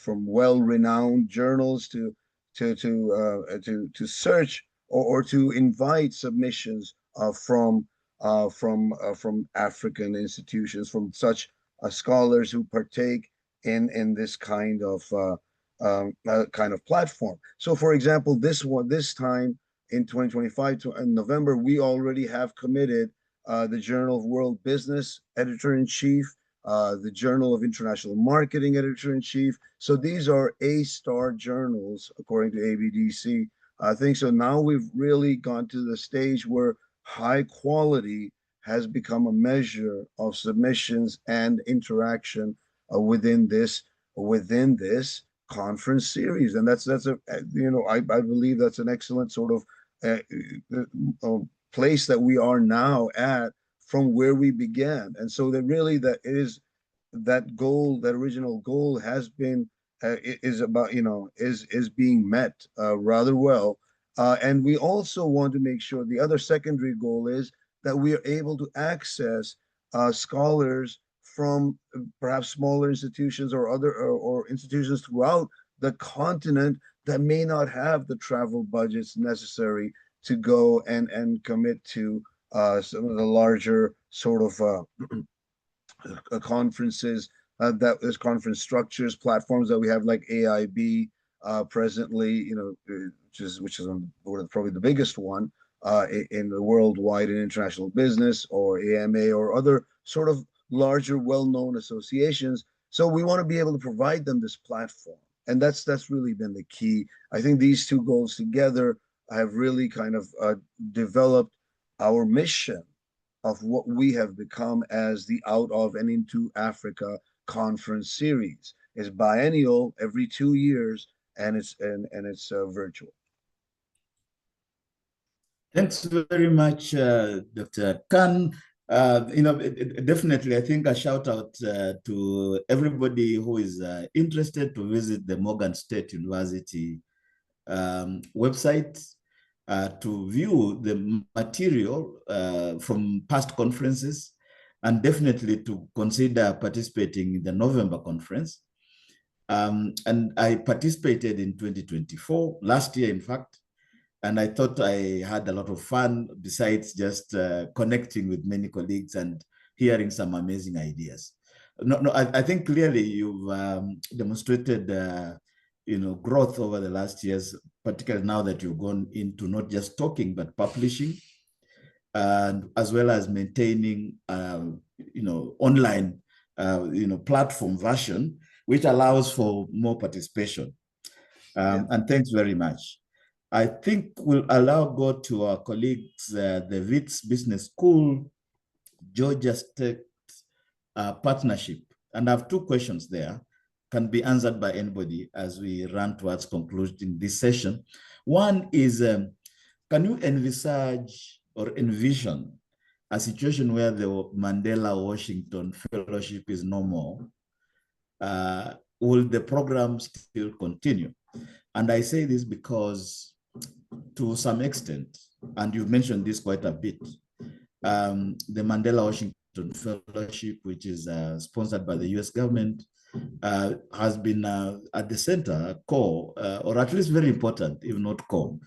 well-renowned journals to search or to invite submissions from African institutions, from such scholars who partake in this kind of platform. So, for example, this time in 2025, in November, we already have committed the Journal of World Business editor-in-chief, the Journal of International Marketing editor-in-chief. So these are A-star journals, according to ABDC. I think so. Now we've really gone to the stage where high quality has become a measure of submissions and interaction within this conference series, and that's I believe that's an excellent sort of place that we are now at from where we began. And so that really that original goal has been is being met rather well. And we also want to make sure the other secondary goal is that we are able to access scholars from perhaps smaller institutions or other or institutions throughout the continent that may not have the travel budgets necessary to go and commit to some of the larger sort of conferences, that there's conference structures, platforms that we have like AIB presently, which is probably the biggest one in the worldwide in international business, or AMA or other sort of larger, well-known associations. So we want to be able to provide them this platform, and that's really been the key. I think these two goals together have really kind of developed our mission of what we have become as the Out of and Into Africa conference series. It's biennial, every 2 years, and it's virtual. Thanks very much, Dr. Khan. Definitely, I think a shout out to everybody who is interested to visit the Morgan State University website to view the material from past conferences, and definitely to consider participating in the November conference. And I participated in 2024, last year, in fact, and I thought I had a lot of fun besides just connecting with many colleagues and hearing some amazing ideas. I think clearly you've demonstrated growth over the last years, particularly now that you've gone into not just talking, but publishing, and as well as maintaining, online, platform version, which allows for more participation. And thanks very much. I think we'll go to our colleagues, the Wits Business School, Georgia State partnership. And I have 2 questions there, can be answered by anybody as we run towards concluding this session. One is, can you envisage or envision a situation where the Mandela Washington Fellowship is no more? Will the program still continue? And I say this because to some extent, and you've mentioned this quite a bit, the Mandela Washington Fellowship, which is sponsored by the US government, has been at the center, core, or at least very important, if not core,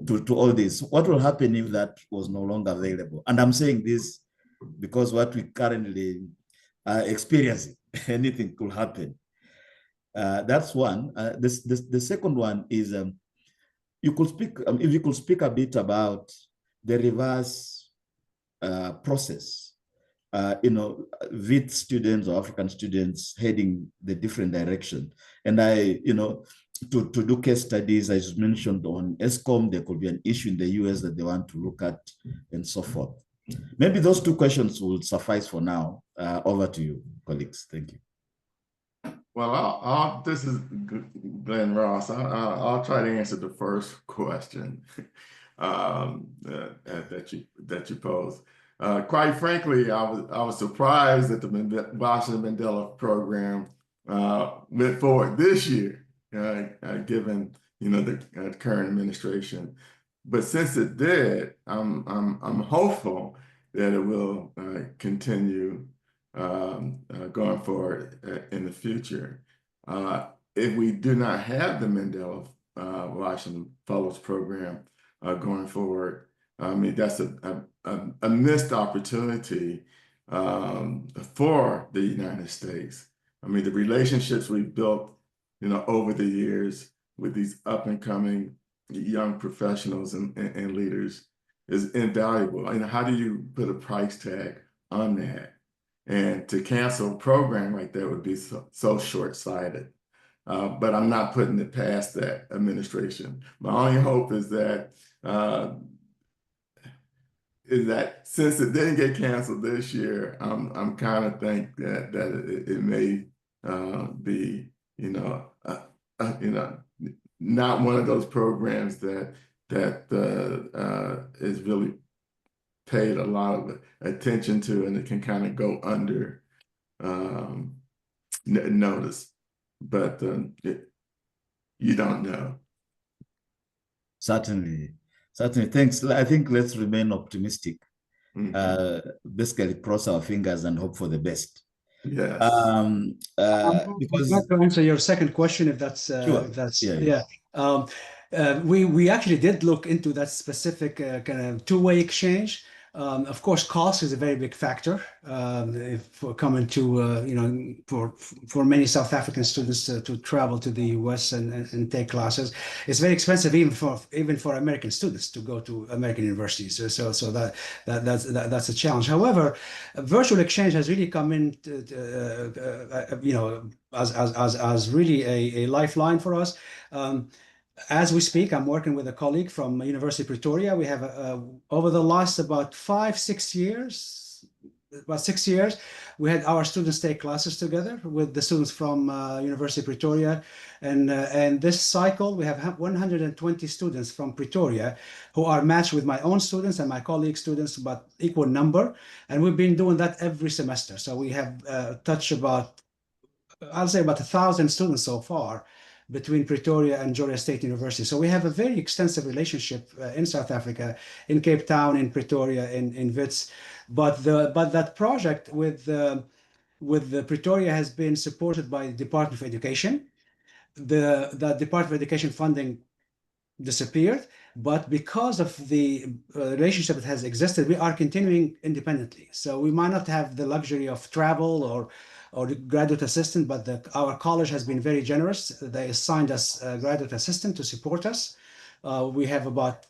to all this. What will happen if that was no longer available? And I'm saying this because what we currently are experiencing, anything could happen. That's one. The second one is, if you could speak a bit about the reverse process, Wits students or African students heading the different direction. And to do case studies, as mentioned on ESCOM, there could be an issue in the US that they want to look at and so forth. Maybe those 2 questions will suffice for now. Over to you, colleagues. Thank you. Well, this is Glenn Ross. I'll try to answer the first question that you posed. quite frankly, I was surprised that the Washington Mandela program went forward this year, given the current administration. But since it did, I'm hopeful that it will continue going forward in the future. If we do not have the Mandela Washington Fellows Program going forward, I mean, that's a missed opportunity for the United States. I mean, the relationships we've built, over the years with these up and coming young professionals and leaders is invaluable. And how do you put a price tag on that? And to cancel a program like that would be so short-sighted. But I'm not putting it past that administration. My only hope is that since it didn't get canceled this year, I'm kind of think that it may be not one of those programs that is really paid a lot of attention to, and it can kind of go under notice. But you don't know. Certainly. Thanks. I think let's remain optimistic. Basically cross our fingers and hope for the best. Yes. Because I'd like to answer your second question, if that's sure. We actually did look into that specific kind of two-way exchange. Of course, cost is a very big factor for coming to, for many South African students to travel to the US and take classes. It's very expensive even for American students to go to American universities. So that's a challenge. However, virtual exchange has really come in, as really a lifeline for us. As we speak, I'm working with a colleague from University of Pretoria. We have, over the last about 6 years, we had our students take classes together with the students from University of Pretoria. And this cycle, we have 120 students from Pretoria who are matched with my own students and my colleague students, about equal number. And we've been doing that every semester. So we have touched about, I'll say about 1,000 students so far, between Pretoria and Georgia State University. So we have a very extensive relationship in South Africa, in Cape Town, in Pretoria, in Wits. But that project with the Pretoria has been supported by the Department of Education. The Department of Education funding disappeared, but because of the relationship that has existed, we are continuing independently. So we might not have the luxury of travel or the graduate assistant, but our college has been very generous. They assigned us a graduate assistant to support us. We have about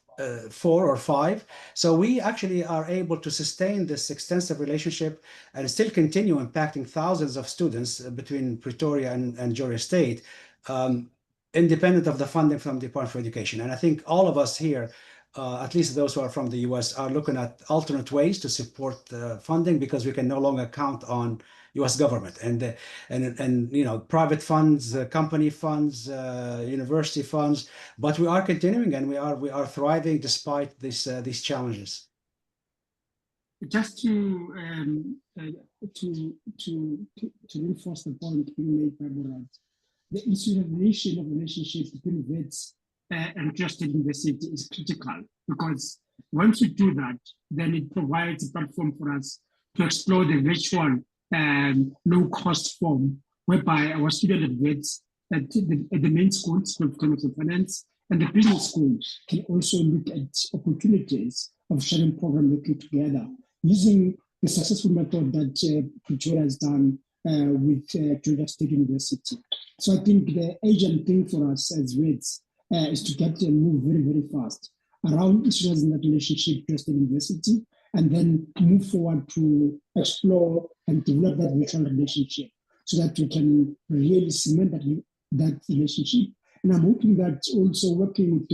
4 or 5. So we actually are able to sustain this extensive relationship and still continue impacting thousands of students between Pretoria and Georgia State, independent of the funding from the Department of Education. And I think all of us here, at least those who are from the US, are looking at alternate ways to support funding, because we can no longer count on US government and private funds, company funds, university funds, but we are continuing and we are thriving despite these challenges. Just to reinforce the point being made by Murad, the institutionalization of relationships between Wits and trusted university is critical, because once we do that, then it provides a platform for us to explore the virtual low-cost form, whereby our students at Wits, at the main school, School of Economics and Finance, and the business school can also look at opportunities of sharing program working together, using the successful method that Pretoria has done with Georgia State University. So I think the urgent thing for us as Wits is to get and move very, very fast around institutionalizing that relationship with State University, and then move forward to explore and develop that mutual relationship so that we can really cement that relationship. And I'm hoping that also working with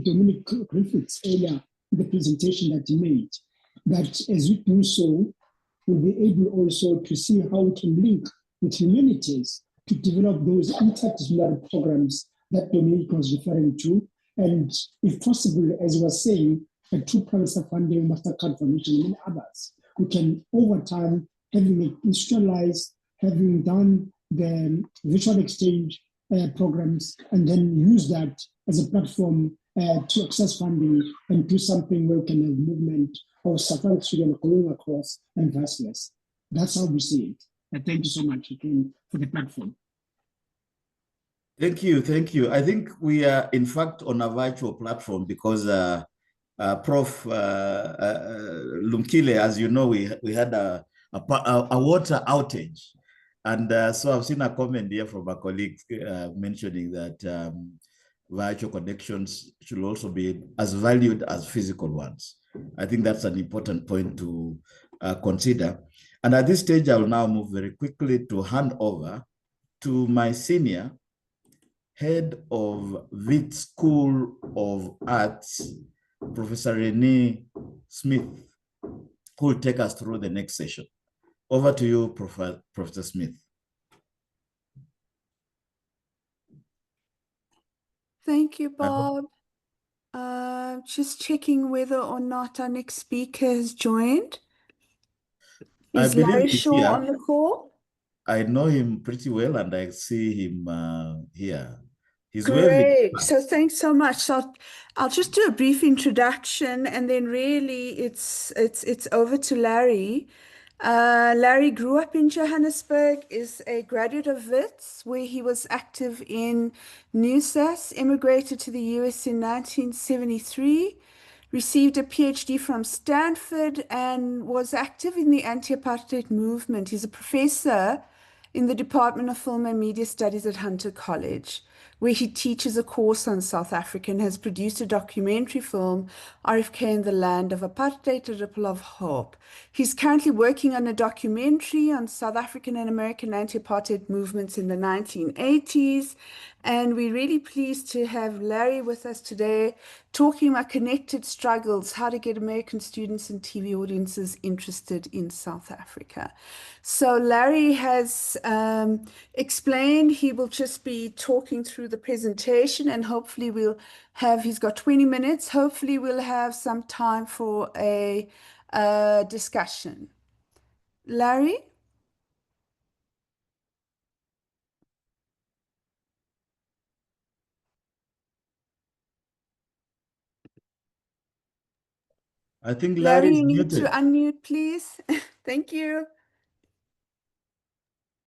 Dominic Griffiths earlier in the presentation that he made, that as we do so, we'll be able also to see how we can link with humanities to develop those interdisciplinary programs that Dominic was referring to. And if possible, as I was saying, a true private sector funding, MasterCard Foundation, and many others, who can, over time, having institutionalized, having done the virtual exchange programs, and then use that as a platform to access funding and do something where we can have movement of South African students going across and vice versa. That's how we see it. And thank you so much again for the platform. Thank you, thank you. I think we are, in fact, on a virtual platform because Prof. Lumkile, as you know, we had a water outage. And so I've seen a comment here from a colleague mentioning that virtual connections should also be as valued as physical ones. I think that's an important point to consider. And at this stage, I will now move very quickly to hand over to my senior head of Wits School of Arts, Professor Renee Smith, who will take us through the next session. Over to you, Professor Smith. Thank you, Bob. Just checking whether or not our next speaker has joined. Is Larry Shaw on the call? I know him pretty well, and I see him here. He's great. So thanks so much. So I'll just do a brief introduction, and then really it's over to Larry. Larry grew up in Johannesburg, is a graduate of Wits, where he was active in NUSAS, immigrated to the US in 1973, received a PhD from Stanford, and was active in the anti-apartheid movement. He's a professor in the Department of Film and Media Studies at Hunter College, where he teaches a course on South Africa and has produced a documentary film, RFK in the Land of Apartheid, A Ripple of Hope. He's currently working on a documentary on South African and American anti-apartheid movements in the 1980s. And we're really pleased to have Larry with us today, talking about connected struggles, how to get American students and TV audiences interested in South Africa. So Larry has explained he will just be talking through the presentation, and hopefully he's got 20 minutes. Hopefully we'll have some time for a discussion. Larry? I think Larry, Larry's you need muted. to unmute, please. Thank you.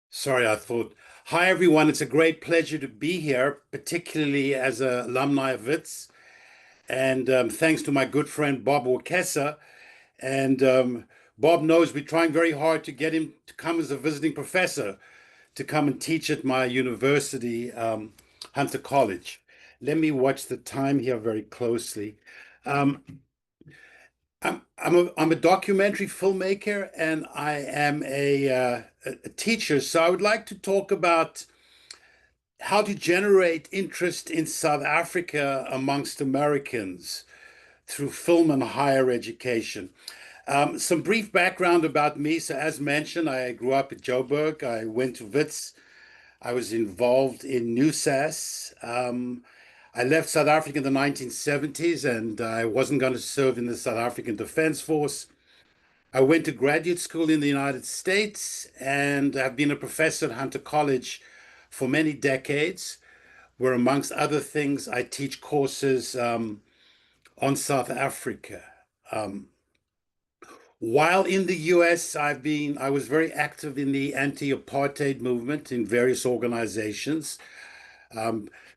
Sorry, I thought. Hi, everyone. It's a great pleasure to be here, particularly as an alumni of Wits. And thanks to my good friend, Bob Wekesa. And Bob knows we're trying very hard to get him to come as a visiting professor to come and teach at my university, Hunter College. Let me watch the time here very closely. I'm a documentary filmmaker, and I am a teacher. So I would like to talk about how to generate interest in South Africa amongst Americans through film and higher education. Some brief background about me. So as mentioned, I grew up in Joburg. I went to Wits. I was involved in NUSAS. I left South Africa in the 1970s, and I wasn't going to serve in the South African Defense Force. I went to graduate school in the United States, and I've been a professor at Hunter College for many decades, where amongst other things, I teach courses on South Africa. While in the US, I was very active in the anti-apartheid movement in various organizations.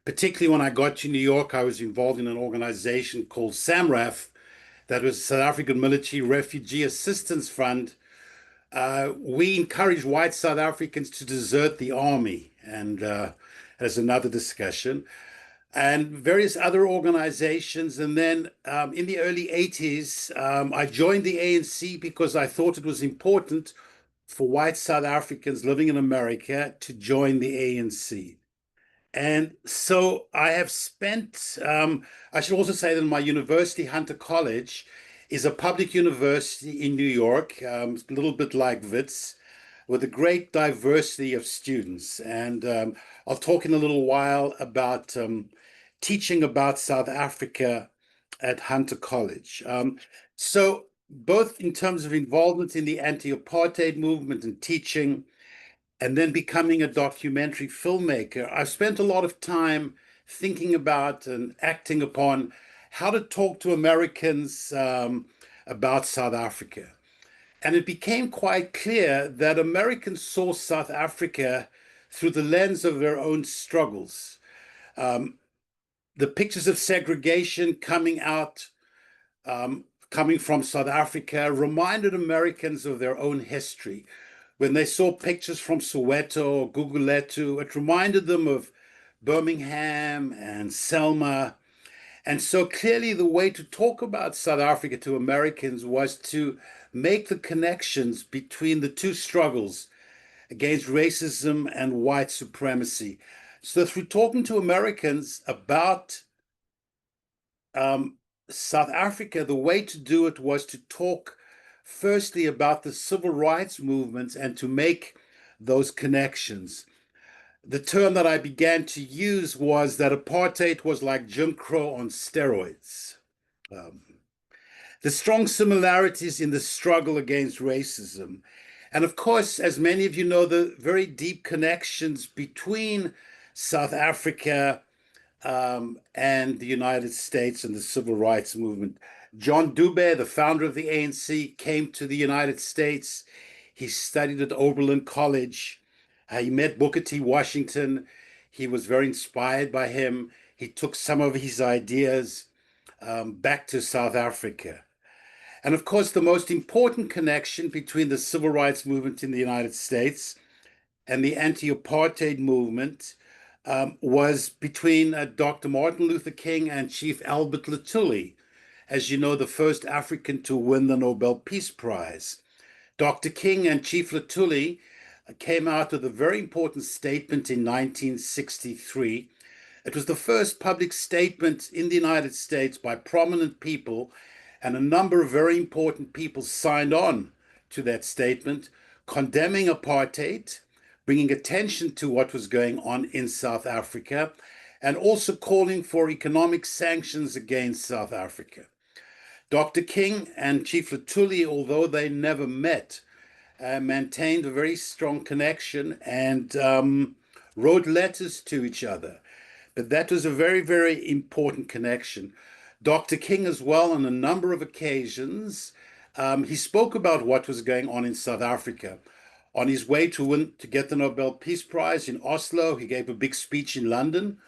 Particularly when I got to New York, I was involved in an organization called SAMRAF, that was South African Military Refugee Assistance Fund. We encouraged white South Africans to desert the army, and there's another discussion, and various other organizations. And then in the early 80s, I joined the ANC because I thought it was important for white South Africans living in America to join the ANC. And so I have spent, I should also say that my university, Hunter College, is a public university in New York, a little bit like Wits, with a great diversity of students. And I'll talk in a little while about teaching about South Africa at Hunter College. So both in terms of involvement in the anti-apartheid movement and teaching, and then becoming a documentary filmmaker, I've spent a lot of time thinking about and acting upon how to talk to Americans about South Africa. And it became quite clear that Americans saw South Africa through the lens of their own struggles. The pictures of segregation coming from South Africa reminded Americans of their own history. When they saw pictures from Soweto or Gugulethu, it reminded them of Birmingham and Selma. And so clearly the way to talk about South Africa to Americans was to make the connections between the two struggles against racism and white supremacy. So through talking to Americans about South Africa, the way to do it was to talk firstly about the civil rights movements and to make those connections. The term that I began to use was that apartheid was like Jim Crow on steroids. The strong similarities in the struggle against racism. And of course, as many of you know, the very deep connections between South Africa and the United States and the civil rights movement. John Dube, the founder of the ANC, came to the United States. He studied at Oberlin College. He met Booker T. Washington. He was very inspired by him. He took some of his ideas back to South Africa. And of course, the most important connection between the civil rights movement in the United States and the anti-apartheid movement was between Dr. Martin Luther King and Chief Albert Luthuli, as you know, the first African to win the Nobel Peace Prize. Dr. King and Chief Luthuli came out with a very important statement in 1963. It was the first public statement in the United States by prominent people, and a number of very important people signed on to that statement, condemning apartheid, bringing attention to what was going on in South Africa, and also calling for economic sanctions against South Africa. Dr. King and Chief Luthuli, although they never met, maintained a very strong connection and wrote letters to each other. But that was a very, very important connection. Dr. King as well, on a number of occasions, he spoke about what was going on in South Africa. On his way to get the Nobel Peace Prize in Oslo, he gave a big speech in London,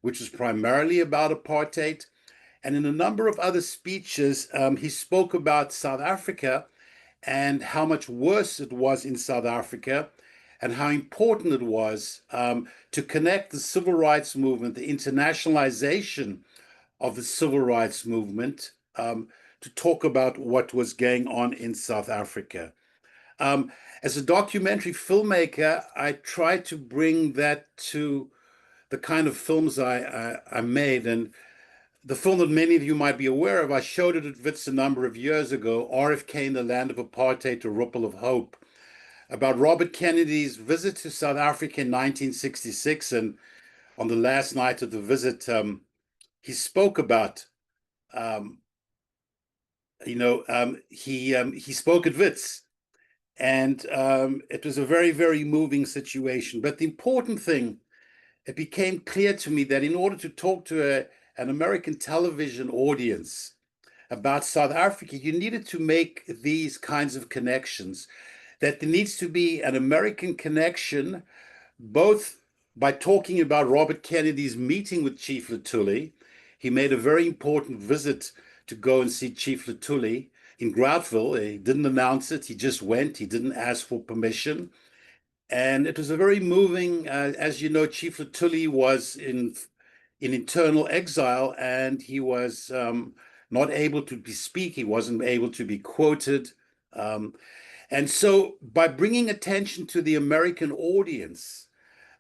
which was primarily about apartheid. And in a number of other speeches, he spoke about South Africa and how much worse it was in South Africa and how important it was to connect the civil rights movement, the internationalization of the civil rights movement, to talk about what was going on in South Africa. As a documentary filmmaker, I tried to bring that to the kind of films I made. And the film that many of you might be aware of, I showed it at Wits a number of years ago, RFK in the Land of Apartheid, A Ripple of Hope, about Robert Kennedy's visit to South Africa in 1966. And on the last night of the visit, he spoke about, he spoke at Wits. And it was a very, very moving situation. But the important thing, it became clear to me that in order to talk to an American television audience about South Africa, you needed to make these kinds of connections, that there needs to be an American connection, both by talking about Robert Kennedy's meeting with Chief Luthuli. He made a very important visit to go and see Chief Luthuli in Groutville. He didn't announce it. He just went. He didn't ask for permission. And it was a very moving, as you know, Chief Luthuli was in internal exile, and he was not able to speak. He wasn't able to be quoted. And so by bringing attention to the American audience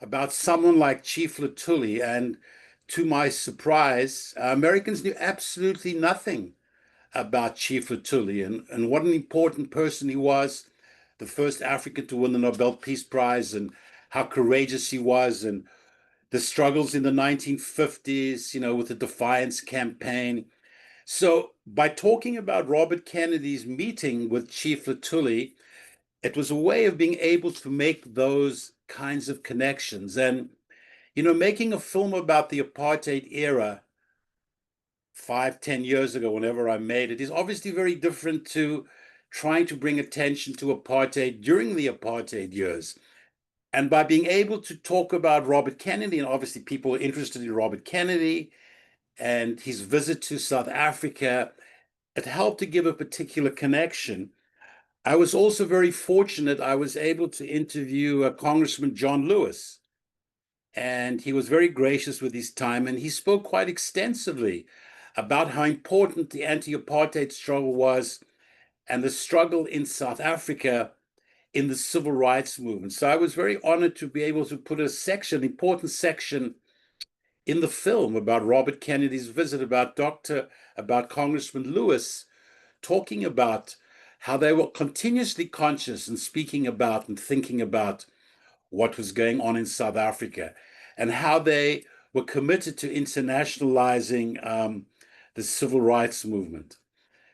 about someone like Chief Luthuli, and to my surprise, Americans knew absolutely nothing about Chief Luthuli and what an important person he was, the first African to win the Nobel Peace Prize, and how courageous he was, and the struggles in the 1950s, with the Defiance Campaign. So by talking about Robert Kennedy's meeting with Chief Luthuli, it was a way of being able to make those kinds of connections. And, you know, making a film about the apartheid era 5, 10 years ago, whenever I made it, is obviously very different to trying to bring attention to apartheid during the apartheid years. And by being able to talk about Robert Kennedy, and obviously people are interested in Robert Kennedy and his visit to South Africa, it helped to give a particular connection. I was also very fortunate. I was able to interview Congressman John Lewis, and he was very gracious with his time, and he spoke quite extensively about how important the anti-apartheid struggle was and the struggle in South Africa in the civil rights movement. So I was very honored to be able to put a section, important section in the film about Robert Kennedy's visit, about Congressman Lewis, talking about how they were continuously conscious and speaking about and thinking about what was going on in South Africa, and how they were committed to internationalizing the civil rights movement.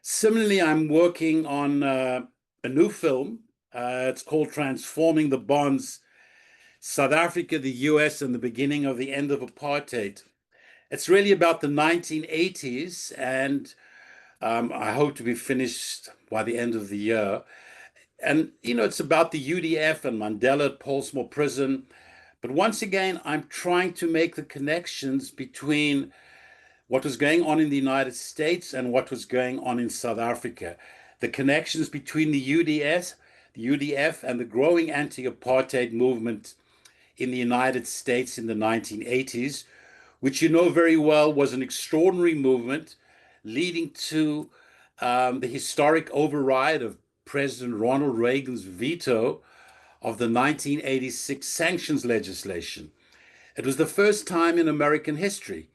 Similarly, I'm working on a new film. It's called Transforming the Bonds, South Africa, the US, and the Beginning of the End of Apartheid. It's really about the 1980s, and I hope to be finished by the end of the year. And, you know, it's about the UDF and Mandela at Pollsmoor Prison. But once again, I'm trying to make the connections between what was going on in the United States and what was going on in South Africa. The connections between the UDF, and the growing anti-apartheid movement in the United States in the 1980s, which you know very well was an extraordinary movement leading to the historic override of President Ronald Reagan's veto of the 1986 sanctions legislation. It was the first time in American history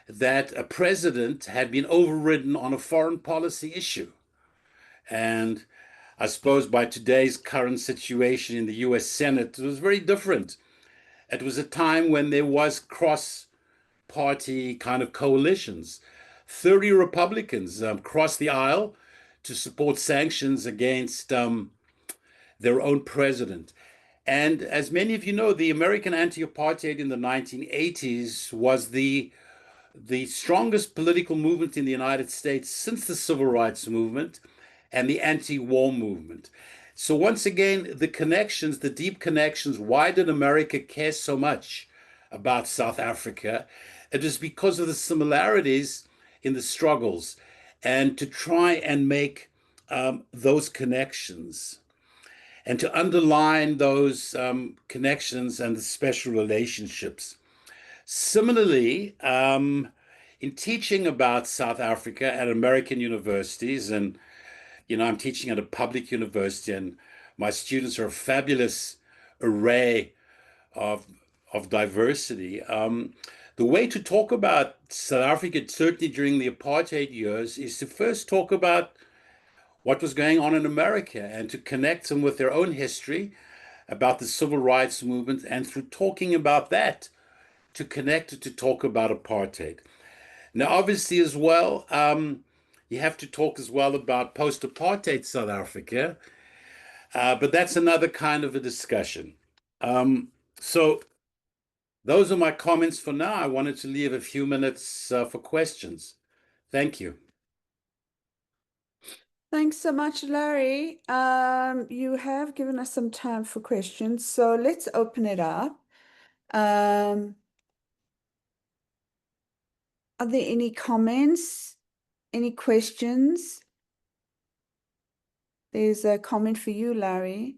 that a president had been overridden on a foreign policy issue. And I suppose by today's current situation in the US Senate, it was very different. It was a time when there was cross-party kind of coalitions. 30 Republicans crossed the aisle to support sanctions against their own president. And as many of you know, the American anti-apartheid in the 1980s was the strongest political movement in the United States since the Civil Rights Movement and the anti-war movement. So once again, the connections, the deep connections, why did America care so much about South Africa? It was because of the similarities in the struggles, and to try and make those connections and to underline those connections and the special relationships. Similarly, in teaching about South Africa at American universities, and you know, I'm teaching at a public university, and my students are a fabulous array of diversity. The way to talk about South Africa, certainly during the apartheid years, is to first talk about what was going on in America and to connect them with their own history about the civil rights movement, and through talking about that, to connect it to talk about apartheid. Now, obviously, as well, you have to talk as well about post-apartheid South Africa, but that's another kind of a discussion. So those are my comments for now. I wanted to leave a few minutes for questions. Thank you. Thanks so much, Larry. You have given us some time for questions, so let's open it up. Are there any comments, any questions? There's a comment for you, Larry.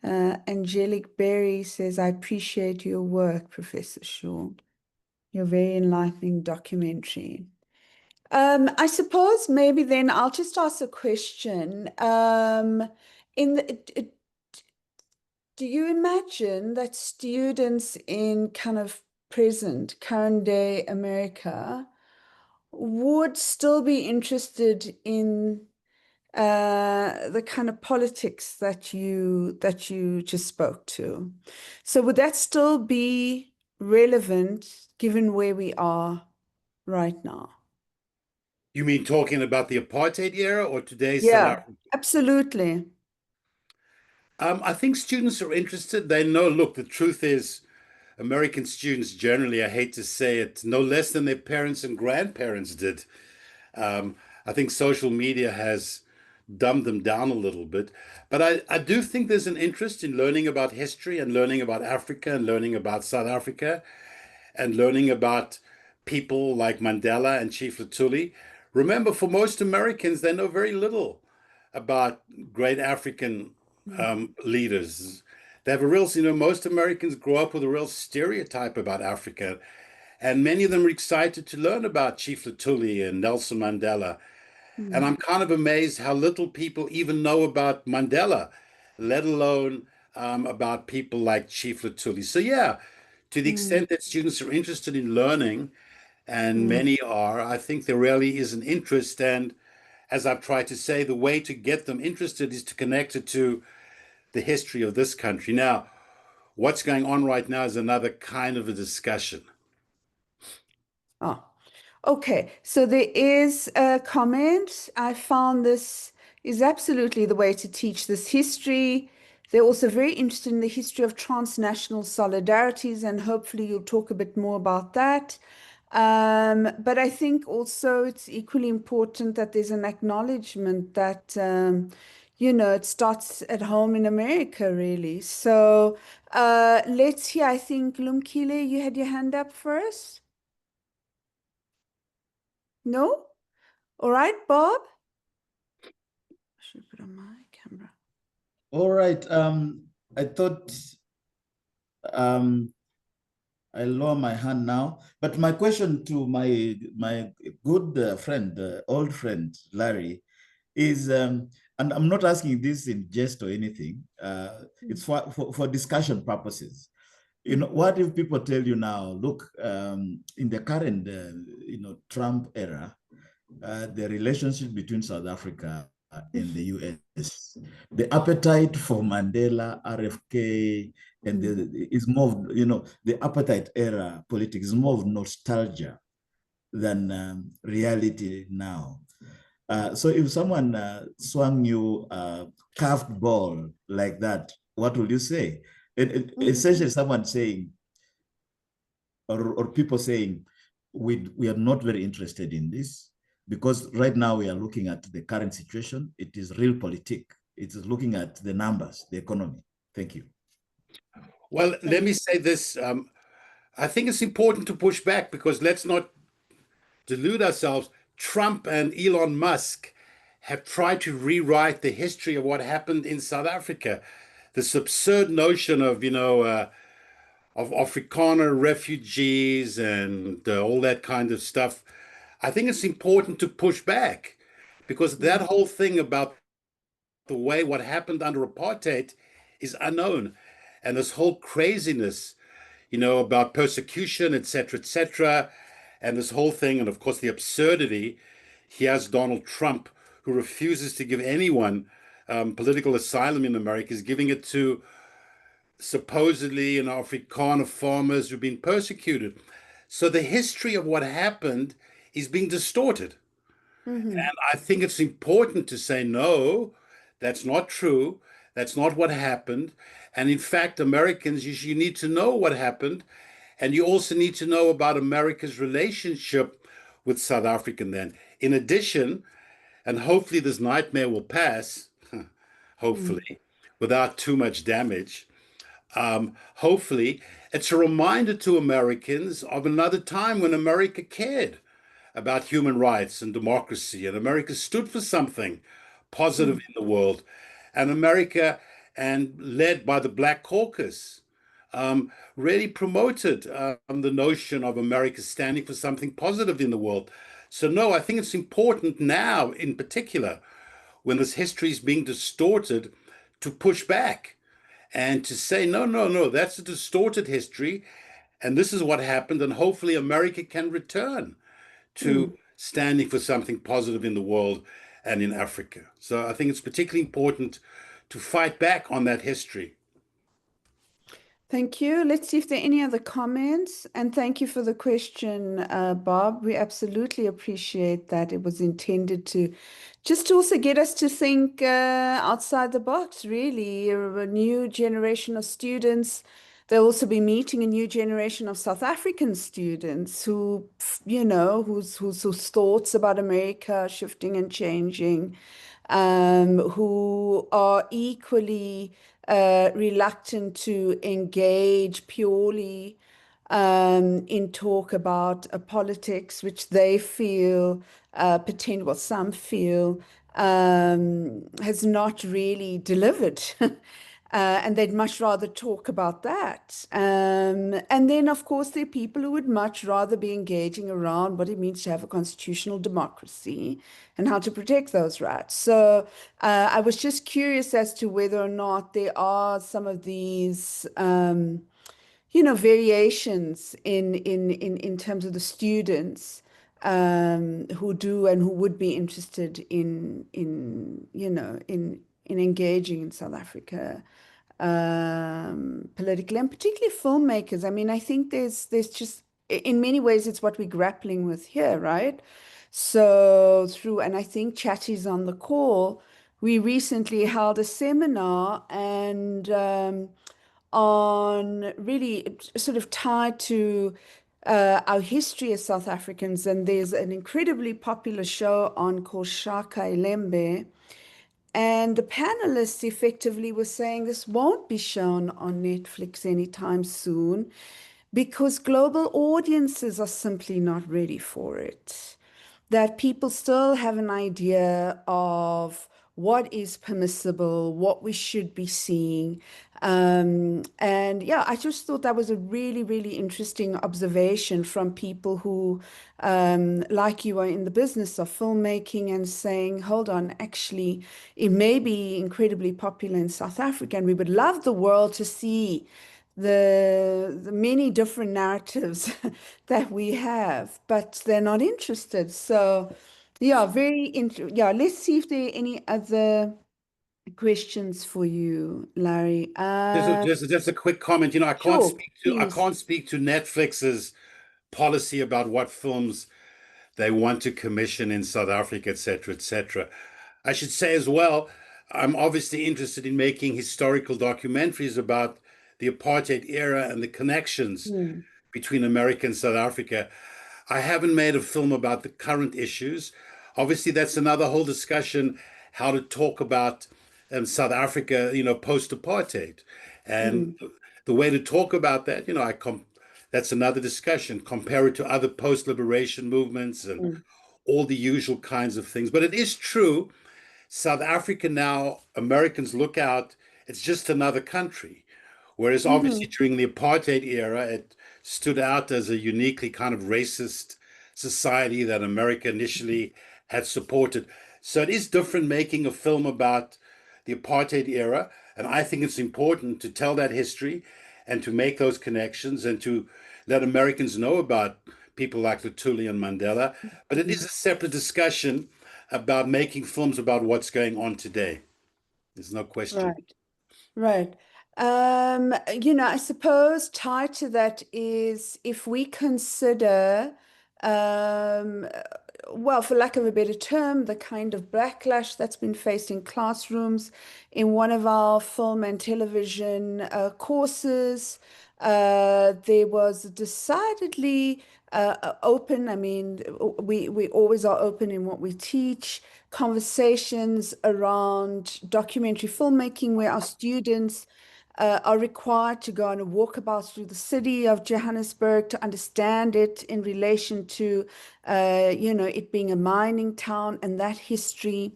Angelic Berry says, I appreciate your work, Professor Shaw. Your very enlightening documentary. I suppose maybe then I'll just ask a question. Do you imagine that students in kind of current day America would still be interested in the kind of politics that you just spoke to? So would that still be relevant given where we are right now? You mean talking about the apartheid era or today's South Yeah, Africa? absolutely. I think students are interested. They know, look, the truth is, American students generally, I hate to say it, no less than their parents and grandparents did. I think social media has dumbed them down a little bit. But I do think there's an interest in learning about history and learning about Africa and learning about South Africa and learning about people like Mandela and Chief Luthuli. Remember, for most Americans, they know very little about great African leaders. They have a real, most Americans grow up with a real stereotype about Africa. And many of them are excited to learn about Chief Luthuli and Nelson Mandela. And I'm kind of amazed how little people even know about Mandela, let alone about people like Chief Luthuli. So yeah, to the extent that students are interested in learning, and many are, I think there really is an interest. And as I've tried to say, the way to get them interested is to connect it to the history of this country. Now, what's going on right now is another kind of a discussion. Oh, okay. So there is a comment. I found this is absolutely the way to teach this history. They're also very interested in the history of transnational solidarities, and hopefully you'll talk a bit more about that. But I think also it's equally important that there's an acknowledgement that, it starts at home in America, really. So let's hear, I think, Lumkile, you had your hand up first. No? All right, Bob? I should put on my camera. All right. I thought I lower my hand now, but my question to my good friend, old friend Larry, is, and I'm not asking this in jest or anything. It's for discussion purposes. What if people tell you now, look, in the current, Trump era, the relationship between South Africa and the US, the appetite for Mandela, RFK, and is more of, the appetite era politics is more of nostalgia than reality now. So if someone swung you a curved ball like that, what will you say? Essentially, someone saying, or people saying, we are not very interested in this, because right now we are looking at the current situation. It is realpolitik. It is looking at the numbers, the economy. Thank you. Well, let me say this. I think it's important to push back, because let's not delude ourselves. Trump and Elon Musk have tried to rewrite the history of what happened in South Africa. This absurd notion of, of Afrikaner refugees and all that kind of stuff. I think it's important to push back, because that whole thing about the way what happened under apartheid is unknown. And this whole craziness, about persecution, etc., and this whole thing, and of course the absurdity. Here's Donald Trump, who refuses to give anyone political asylum in America, is giving it to supposedly Afrikaner farmers who've been persecuted. So the history of what happened is being distorted. And I think it's important to say, no, that's not true. That's not what happened. And in fact, Americans, you need to know what happened. And you also need to know about America's relationship with South Africa then. In addition, and hopefully this nightmare will pass, hopefully, without too much damage. Hopefully, it's a reminder to Americans of another time when America cared about human rights and democracy, and America stood for something positive in the world. And America, and led by the Black Caucus, really promoted the notion of America standing for something positive in the world. So no, I think it's important now, in particular, when this history is being distorted, to push back and to say, no, that's a distorted history, and this is what happened, and hopefully America can return to standing for something positive in the world and in Africa. So I think it's particularly important to fight back on that history. Thank you. Let's see if there are any other comments. And thank you for the question, Bob. We absolutely appreciate that. It was intended to just also get us to think outside the box, really. A new generation of students. They'll also be meeting a new generation of South African students who, you know, whose thoughts about America are shifting and changing, who are equally reluctant to engage purely in talk about politics, which they feel, well, some feel, has not really delivered. And they'd much rather talk about that. And then, of course, there are people who would much rather be engaging around what it means to have a constitutional democracy and how to protect those rights. So I was just curious as to whether or not there are some of these, you know, variations in terms of the students who do and who would be interested in you know, in engaging in South Africa politically, and particularly filmmakers. I mean, I think there's just, in many ways, it's what we're grappling with here, right? So and I think Chatty's on the call, we recently held a seminar and on really sort of tied to our history as South Africans. And there's an incredibly popular show on called Shaka Ilembe. And the panelists effectively were saying this won't be shown on Netflix anytime soon because global audiences are simply not ready for it. That people still have an idea of what is permissible, what we should be seeing. And yeah, I just thought that was a really, really interesting observation from people who, like you, are in the business of filmmaking and saying, hold on, actually, it may be incredibly popular in South Africa, and we would love the world to see the many different narratives that we have, but they're not interested. So yeah, yeah, let's see if there are any other questions for you, Larry. Just a quick comment. You know, I Sure, can't speak to Netflix's policy about what films they want to commission in South Africa, et cetera, et cetera. I should say as well, I'm obviously interested in making historical documentaries about the apartheid era and the connections between America and South Africa. I haven't made a film about the current issues. Obviously, that's another whole discussion, how to talk about South Africa, you know, post-apartheid. And the way to talk about that, you know, that's another discussion, compare it to other post-liberation movements and all the usual kinds of things. But it is true, South Africa now, Americans look out, it's just another country. Whereas obviously during the apartheid era, it stood out as a uniquely kind of racist society that America initially had supported. So it is different making a film about the apartheid era. And I think it's important to tell that history and to make those connections and to let Americans know about people like Lutuli and Mandela. But it is a separate discussion about making films about what's going on today. There's no question. Right. You know, I suppose tied to that is if we consider, well, for lack of a better term, the kind of backlash that's been faced in classrooms in one of our film and television courses, there was decidedly open. I mean, we always are open in what we teach, conversations around documentary filmmaking where our students are required to go on a walkabout through the city of Johannesburg to understand it in relation to, you know, it being a mining town and that history.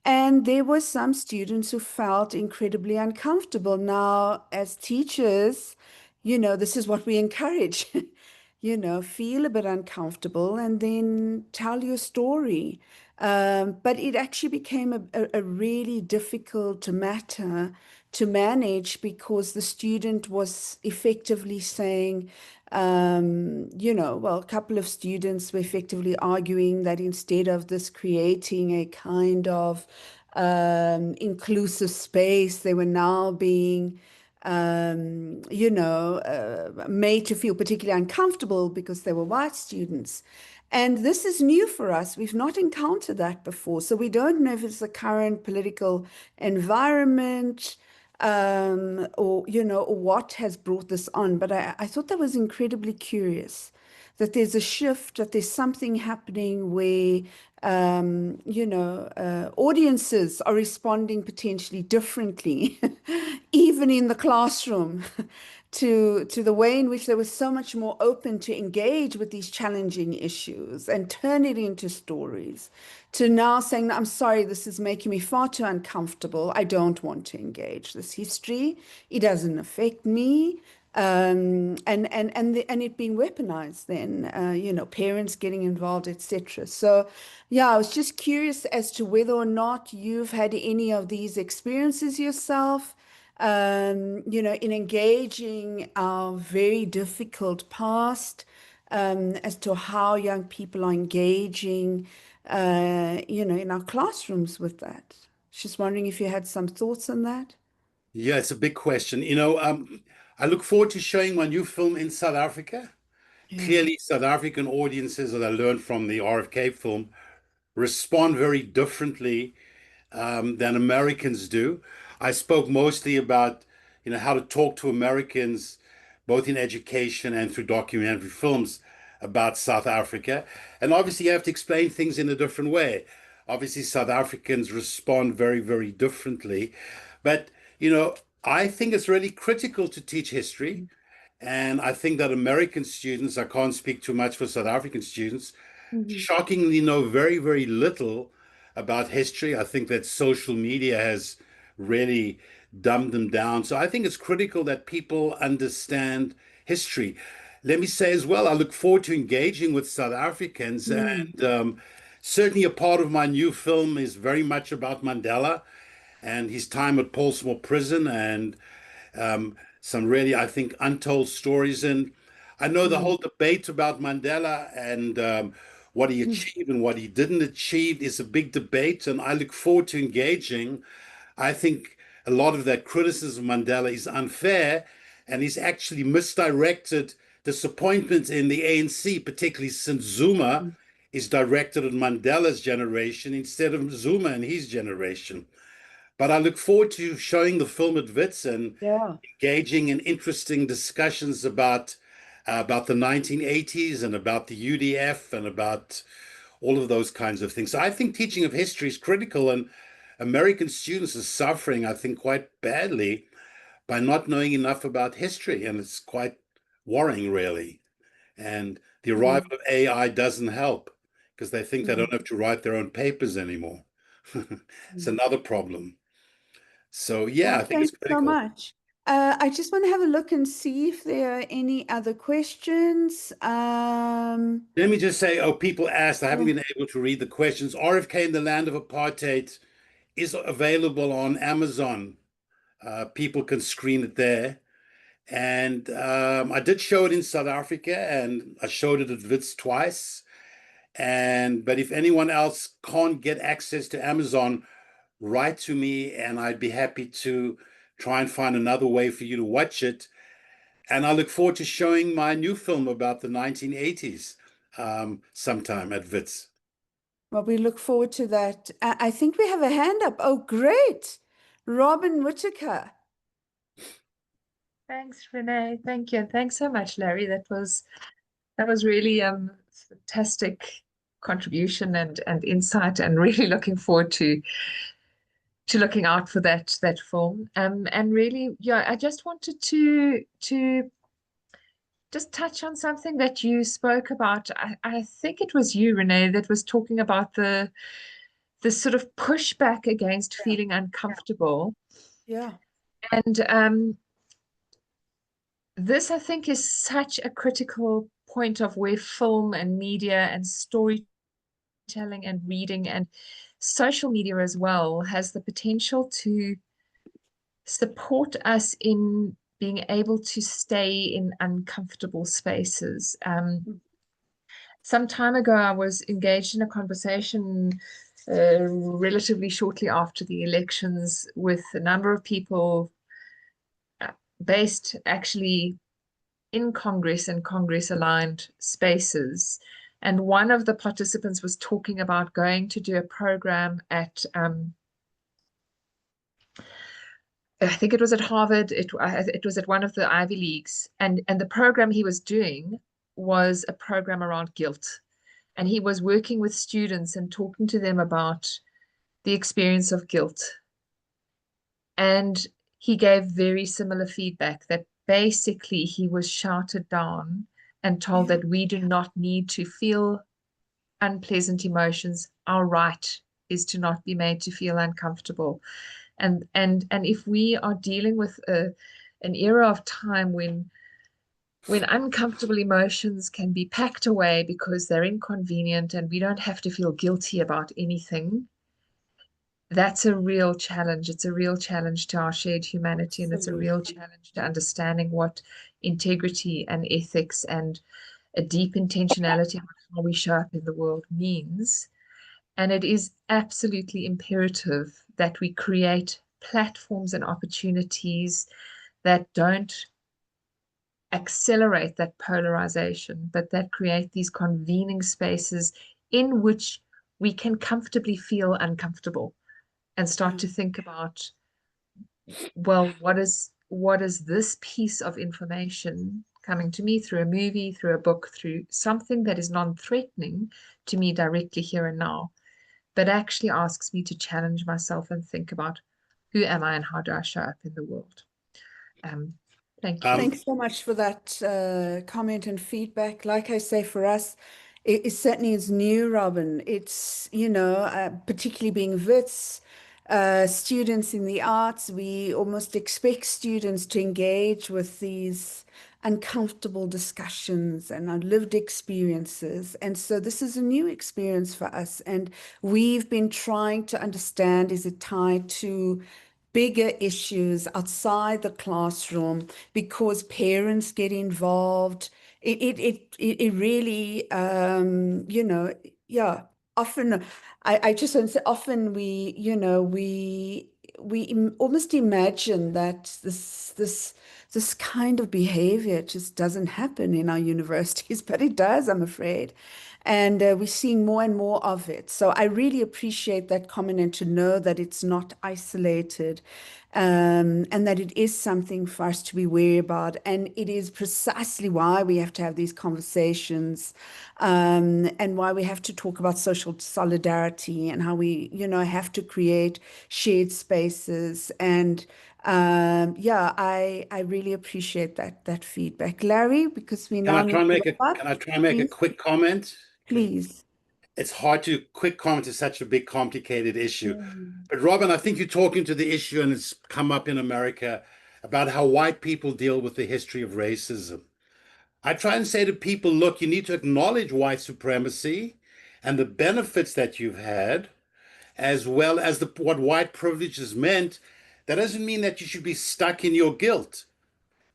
And there were some students who felt incredibly uncomfortable. Now, as teachers, you know, this is what we encourage. You know, feel a bit uncomfortable and then tell your story. But it actually became a really difficult matter to manage because the student was effectively saying, you know, well, a couple of students were effectively arguing that instead of this creating a kind of inclusive space, they were now being made to feel particularly uncomfortable because they were white students. And this is new for us. We've not encountered that before. So we don't know if it's the current political environment, or what has brought this on. But I thought that was incredibly curious, that there's a shift, that there's something happening where audiences are responding potentially differently, even in the classroom, to the way in which they were so much more open to engage with these challenging issues and turn it into stories, to now saying, I'm sorry, this is making me far too uncomfortable. I don't want to engage this history. It doesn't affect me. And it being weaponized then, parents getting involved, etc. So yeah, I was just curious as to whether or not you've had any of these experiences yourself, in engaging our very difficult past, as to how young people are engaging, in our classrooms with that. Just wondering if you had some thoughts on that. Yeah, it's a big question. I look forward to showing my new film in South Africa. Yeah. Clearly, South African audiences, as I learned from the RFK film, respond very differently than Americans do. I spoke mostly about, how to talk to Americans, both in education and through documentary films about South Africa. And obviously, you have to explain things in a different way. Obviously, South Africans respond very, very differently. But, I think it's really critical to teach history. And I think that American students, I can't speak too much for South African students, shockingly know very, very little about history. I think that social media has really dumbed them down. So I think it's critical that people understand history. Let me say as well, I look forward to engaging with South Africans. And certainly a part of my new film is very much about Mandela and his time at Paulsmoor Prison, and some really, I think, untold stories. And I know the whole debate about Mandela and what he achieved and what he didn't achieve is a big debate, and I look forward to engaging. I think a lot of that criticism of Mandela is unfair, and he's actually misdirected disappointment in the ANC, particularly since Zuma is directed at Mandela's generation instead of Zuma and his generation. But I look forward to showing the film at Wits and engaging in interesting discussions about the 1980s and about the UDF and about all of those kinds of things. So I think teaching of history is critical, and American students are suffering, I think, quite badly by not knowing enough about history, and it's quite worrying, really. And the arrival of AI doesn't help because they think they don't have to write their own papers anymore. It's another problem. So yeah, I think it's critical. Thanks so much. I just want to have a look and see if there are any other questions. Let me just say, people asked, I haven't been able to read the questions. RFK in the Land of Apartheid is available on Amazon. People can screen it there. And I did show it in South Africa, and I showed it at Wits twice. But if anyone else can't get access to Amazon, write to me and I'd be happy to try and find another way for you to watch it. And I look forward to showing my new film about the 1980s sometime at Wits. Well, we look forward to that. I think we have a hand up. Oh, great. Robin Whittaker. Thanks, Renee. Thank you. And thanks so much, Larry. That was really fantastic contribution and insight, and really looking forward to looking out for that film. And really, yeah, I just wanted to just touch on something that you spoke about. I think it was you, Renee, that was talking about the sort of pushback against feeling uncomfortable. Yeah. And this, I think, is such a critical point of where film and media and storytelling and reading and social media as well has the potential to support us in being able to stay in uncomfortable spaces. Some time ago, I was engaged in a conversation relatively shortly after the elections with a number of people based actually in Congress and Congress-aligned spaces. And one of the participants was talking about going to do a program at, I think it was at Harvard, it was at one of the Ivy Leagues, and the program he was doing was a program around guilt. And he was working with students and talking to them about the experience of guilt. And he gave very similar feedback that basically he was shouted down and told that we do not need to feel unpleasant emotions. Our right is to not be made to feel uncomfortable. And if we are dealing with an era of time when uncomfortable emotions can be packed away because they're inconvenient and we don't have to feel guilty about anything, that's a real challenge. It's a real challenge to our shared humanity, and it's a real challenge to understanding what integrity and ethics and a deep intentionality on how we show up in the world means. And it is absolutely imperative that we create platforms and opportunities that don't accelerate that polarization, but that create these convening spaces in which we can comfortably feel uncomfortable and start to think about, well, what is this piece of information coming to me through a movie, through a book, through something that is non-threatening to me directly here and now, but actually asks me to challenge myself and think about who am I and how do I show up in the world. Thank you. Thanks so much for that comment and feedback. Like I say, for us, it certainly is new, Robin. It's, particularly being Wits, students in the arts, we almost expect students to engage with these uncomfortable discussions and our lived experiences. And so this is a new experience for us. And we've been trying to understand, is it tied to bigger issues outside the classroom because parents get involved? It really, often, I just want to say, often we almost imagine that this kind of behavior just doesn't happen in our universities, but it does, I'm afraid. And we're seeing more and more of it. So I really appreciate that comment, and to know that it's not isolated, and that it is something for us to be wary about. And it is precisely why we have to have these conversations, and why we have to talk about social solidarity and how we, have to create shared spaces. And I really appreciate that feedback, Larry, because we now Can I try and make a Please. quick comment? Please. It's hard to quick comment to such a big, complicated issue. But Robin, I think you're talking to the issue, and it's come up in America, about how white people deal with the history of racism. I try and say to people, look, you need to acknowledge white supremacy and the benefits that you've had, as well as what white privilege has meant. That doesn't mean that you should be stuck in your guilt.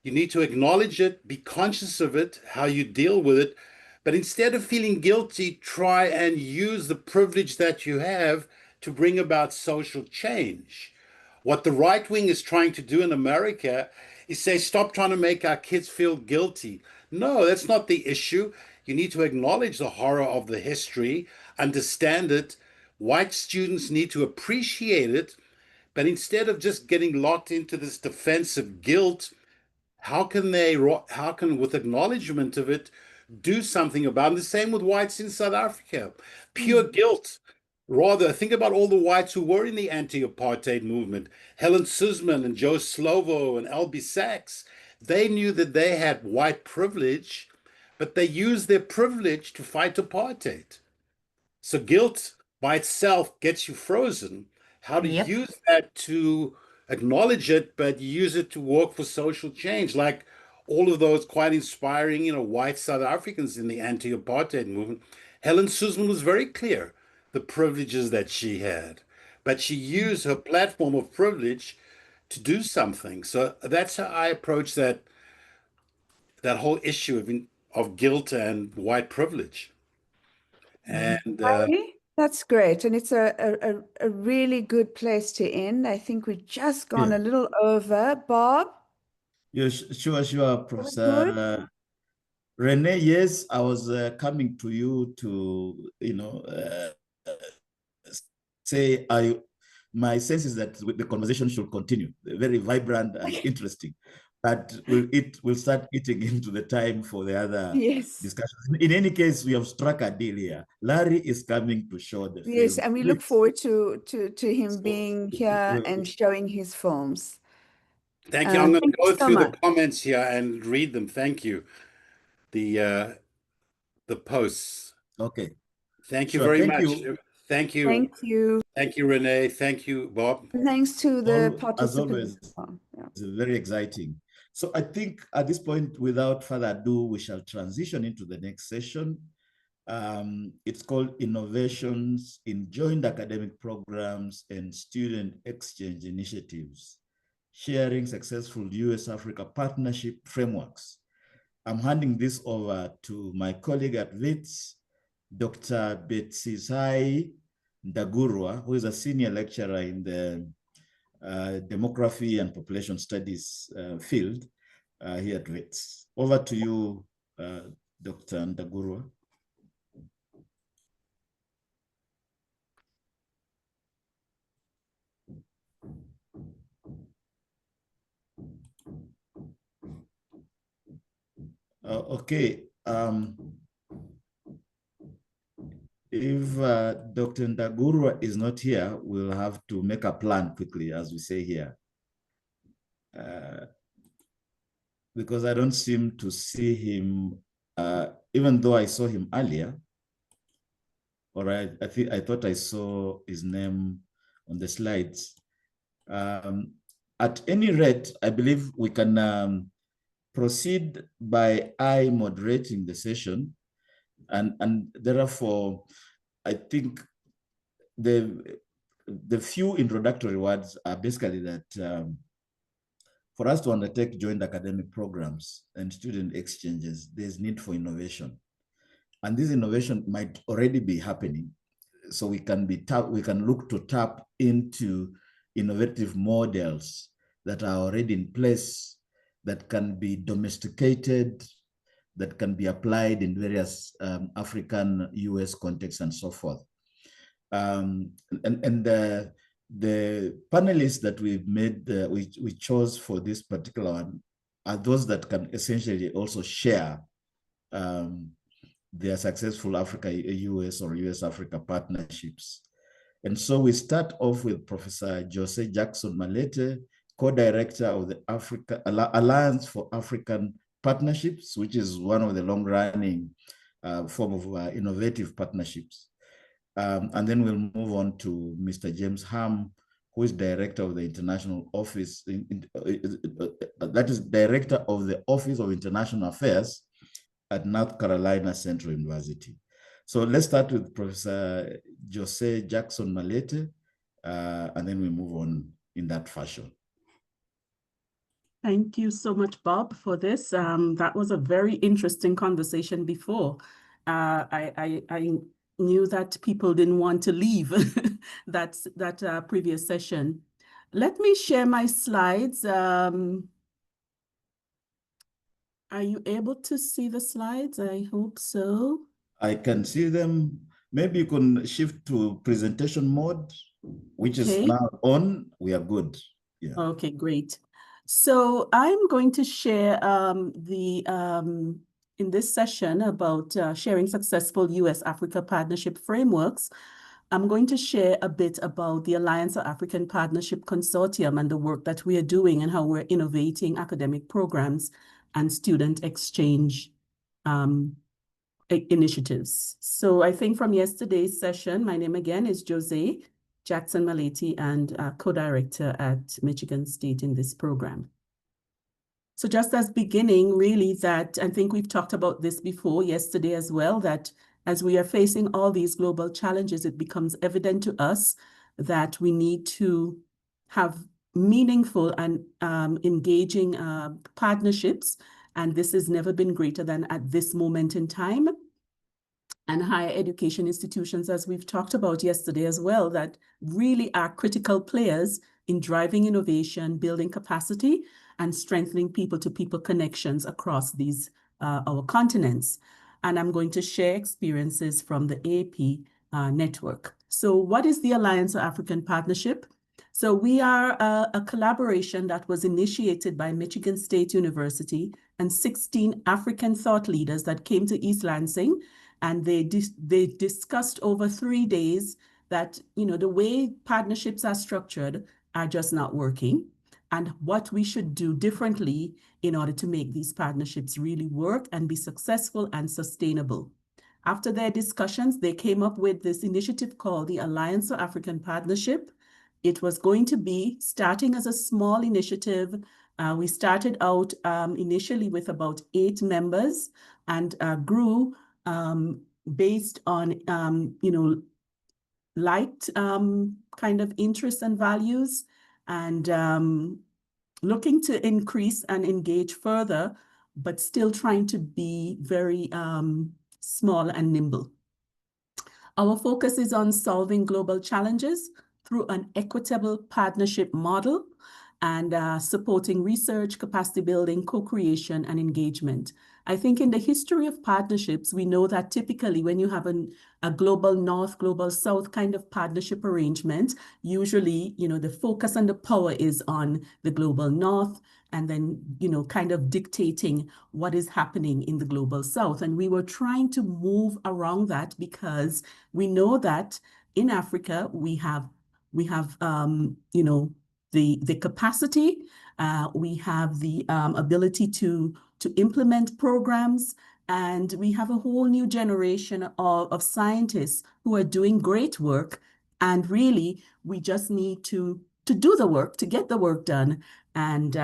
You need to acknowledge it, be conscious of it, how you deal with it. But instead of feeling guilty, try and use the privilege that you have to bring about social change. What the right wing is trying to do in America is say, stop trying to make our kids feel guilty. No, that's not the issue. You need to acknowledge the horror of the history, understand it. White students need to appreciate it. But instead of just getting locked into this defensive guilt, how can with acknowledgement of it, do something about it? The same with whites in South Africa. Pure guilt. Rather, think about all the whites who were in the anti-apartheid movement. Helen Suzman and Joe Slovo and Albie Sachs. They knew that they had white privilege, but they used their privilege to fight apartheid. So guilt by itself gets you frozen. How to use that to acknowledge it, but use it to work for social change, like all of those quite inspiring, white South Africans in the anti-apartheid movement. Helen Suzman was very clear the privileges that she had, but she used her platform of privilege to do something. So that's how I approach that whole issue of guilt and white privilege. And that's great. And it's a really good place to end. I think we've just gone a little over. Bob? Sure, Professor Rene. Yes, I was coming to you to, say my sense is that the conversation should continue, very vibrant and interesting, but we'll start eating into the time for the other discussions. In any case, we have struck a deal here. Larry is coming to show the film. Yes, and we look forward to him being here and showing his films. Thank you. I'm going to go so through the much. comments here and read them. Thank you. The posts. Okay. Thank you Sure, very thank much. you. Thank you. Thank you. Thank you, Renee. Thank you, Bob. And thanks to the As participants. always, it's very exciting. So I think at this point, without further ado, we shall transition into the next session. It's called Innovations in Joint Academic Programs and Student Exchange Initiatives, Sharing Successful US-Africa Partnership Frameworks. I'm handing this over to my colleague at Wits, Dr. Betsisai Ndagurwa, who is a senior lecturer in the demography and population studies field here at Wits. Over to you, Dr. Ndagurwa. Okay. If Dr. Ndagurwa is not here, we'll have to make a plan quickly, as we say here. Because I don't seem to see him, even though I saw him earlier. All right, I thought I saw his name on the slides. At any rate, I believe we can proceed by I moderating the session. And therefore, I think the few introductory words are basically that for us to undertake joint academic programs and student exchanges, there's need for innovation. And this innovation might already be happening. So we can look to tap into innovative models that are already in place, that can be domesticated, that can be applied in various African US contexts and so forth. And the panelists that we've made, we chose for this particular one, are those that can essentially also share their successful Africa-US or US-Africa partnerships. And so we start off with Professor Jose Jackson Malete, co-director of the Alliance for African Partnerships, which is one of the long-running form of innovative partnerships. And then we'll move on to Mr. James Ham, who is director of the International Office, that is director of the Office of International Affairs at North Carolina Central University. So let's start with Professor Jose Jackson Malete, and then we move on in that fashion. Thank you so much, Bob, for this. That was a very interesting conversation before. I knew that people didn't want to leave that previous session. Let me share my slides. Are you able to see the slides? I hope so. I can see them. Maybe you can shift to presentation mode, which is now on. We are good. Yeah. Okay, great. So I'm going to share in this session about sharing successful US-Africa partnership frameworks. I'm going to share a bit about the Alliance for African Partnership Consortium and the work that we are doing and how we're innovating academic programs and student exchange initiatives. So I think from yesterday's session, my name again is Jose Jackson Malete and co-director at Michigan State in this program. So just as beginning, really that, I think we've talked about this before yesterday as well, that as we are facing all these global challenges, it becomes evident to us that we need to have meaningful and engaging partnerships. And this has never been greater than at this moment in time. And higher education institutions, as we've talked about yesterday as well, that really are critical players in driving innovation, building capacity, and strengthening people-to-people connections across these our continents. And I'm going to share experiences from the AAP network. So what is the Alliance of African Partnership? So we are a collaboration that was initiated by Michigan State University and 16 African thought leaders that came to East Lansing, and they discussed over 3 days that, you know, the way partnerships are structured are just not working, and what we should do differently in order to make these partnerships really work and be successful and sustainable. After their discussions, they came up with this initiative called the Alliance of African Partnership. It was going to be starting as a small initiative. We started out initially with about 8 members and grew based on, you know, liked kind of interests and values, and looking to increase and engage further, but still trying to be very small and nimble. Our focus is on solving global challenges through an equitable partnership model and supporting research, capacity building, co-creation, and engagement. I think in the history of partnerships, we know that typically when you have a global north, global south kind of partnership arrangement, usually, you know, the focus and the power is on the global north, and then, you know, kind of dictating what is happening in the global south. And we were trying to move around that because we know that in Africa, we have you know, the capacity, we have the ability to implement programs, and we have a whole new generation of scientists who are doing great work. And really, we just need to do the work, to get the work done. And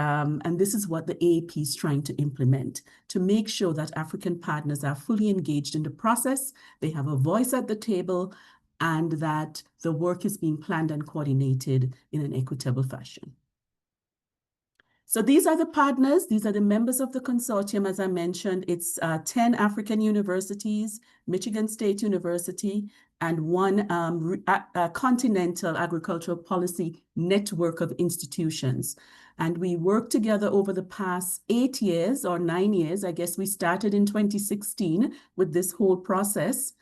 this is what the AAP is trying to implement, to make sure that African partners are fully engaged in the process, they have a voice at the table, and that the work is being planned and coordinated in an equitable fashion. So these are the partners, these are the members of the consortium. As I mentioned, it's 10 African universities, Michigan State University, and 1 continental agricultural policy network of institutions. And we worked together over the past 8 years or 9 years. I guess we started in 2016 with this whole process,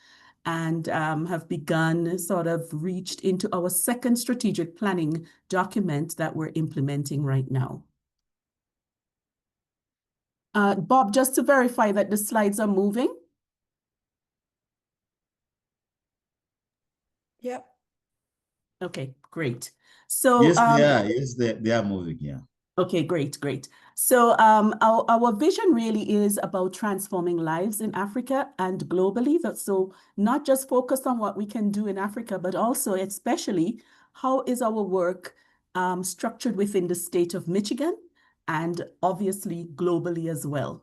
and have begun, sort of reached into our 2nd strategic planning document that we're implementing right now. Bob, just to verify that the slides are moving. Yep. Okay, great. So yes, they are. Yes, they are moving. Yeah. Okay, great. So our vision really is about transforming lives in Africa and globally. So not just focused on what we can do in Africa, but also especially how is our work structured within the state of Michigan, and obviously globally as well.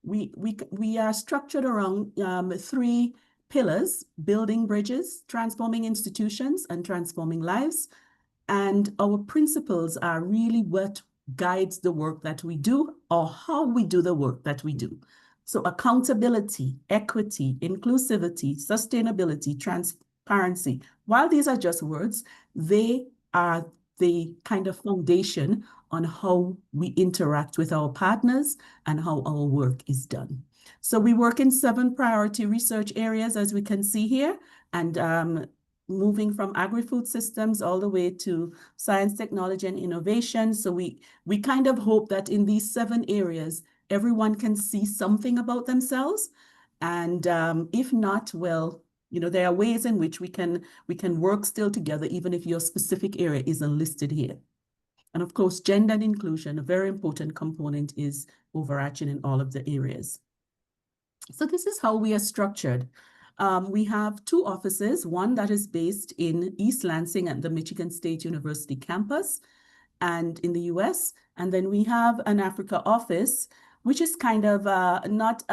We are structured around 3 pillars: building bridges, transforming institutions, and transforming lives. And our principles are really what guides the work that we do, or how we do the work that we do. So accountability, equity, inclusivity, sustainability, transparency. While these are just words, they are the kind of foundation on how we interact with our partners and how our work is done. So we work in 7 priority research areas, as we can see here, and moving from agri-food systems all the way to science, technology, and innovation. So we kind of hope that in these 7 areas, everyone can see something about themselves. And if not, well, you know, there are ways in which we can work still together, even if your specific area isn't listed here. And of course, gender and inclusion, a very important component, is overarching in all of the areas. So this is how we are structured. We have 2 offices, one that is based in East Lansing at the Michigan State University campus and in the US. And then we have an Africa office, which is kind of not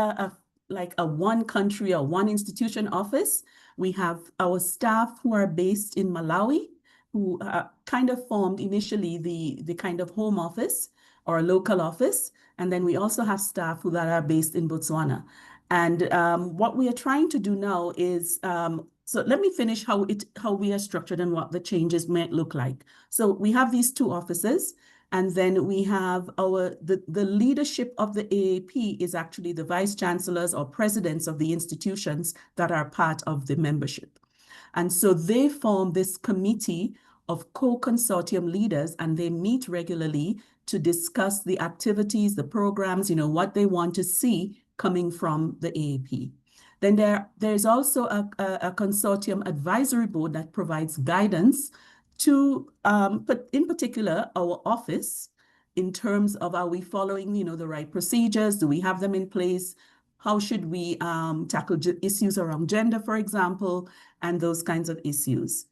like a one country or one institution office. We have our staff who are based in Malawi, who kind of formed initially the kind of home office or a local office. And then we also have staff that are based in Botswana. And what we are trying to do now is, so let me finish how we are structured and what the changes might look like. So we have these 2 offices. And then we have the leadership of the AAP is actually the vice chancellors or presidents of the institutions that are part of the membership. And so they form this committee of co-consortium leaders, and they meet regularly to discuss the activities, the programs, what they want to see coming from the AAP. Then there's also a consortium advisory board that provides guidance to, but in particular, our office in terms of are we following, the right procedures? Do we have them in place? How should we tackle issues around gender, for example, and those kinds of issues?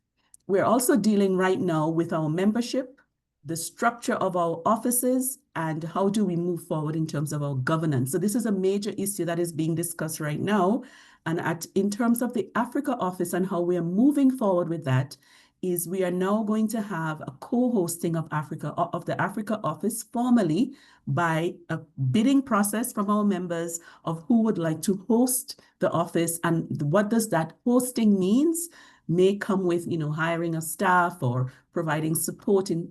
We're also dealing right now with our membership, the structure of our offices, and how do we move forward in terms of our governance. So this is a major issue that is being discussed right now. And in terms of the Africa office and how we are moving forward with that, is we are now going to have a co-hosting of the Africa office formally by a bidding process from our members of who would like to host the office, and what does that hosting means may come with, hiring a staff or providing support in,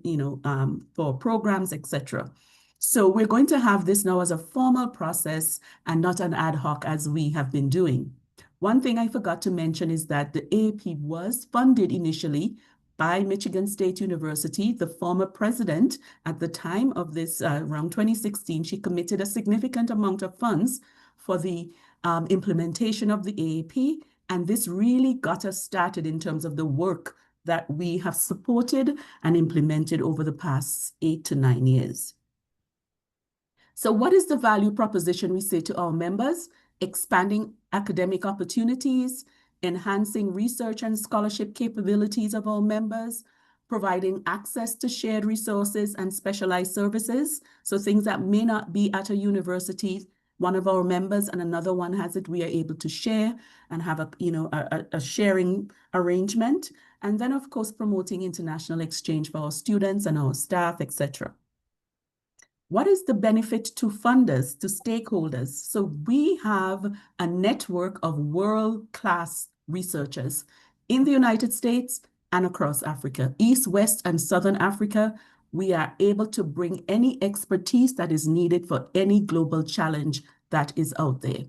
for programs, etc. So we're going to have this now as a formal process and not an ad hoc as we have been doing. One thing I forgot to mention is that the AAP was funded initially by Michigan State University. The former president at the time of this, around 2016, she committed a significant amount of funds for the implementation of the AAP. And this really got us started in terms of the work that we have supported and implemented over the past 8 to 9 years. So what is the value proposition we say to our members? Expanding academic opportunities, enhancing research and scholarship capabilities of our members, providing access to shared resources and specialized services. So things that may not be at a university, one of our members and another one has it, we are able to share and have a sharing arrangement. And then of course, promoting international exchange for our students and our staff, etc. What is the benefit to funders, to stakeholders? So we have a network of world-class researchers in the United States and across Africa, East, West, and Southern Africa. We are able to bring any expertise that is needed for any global challenge that is out there.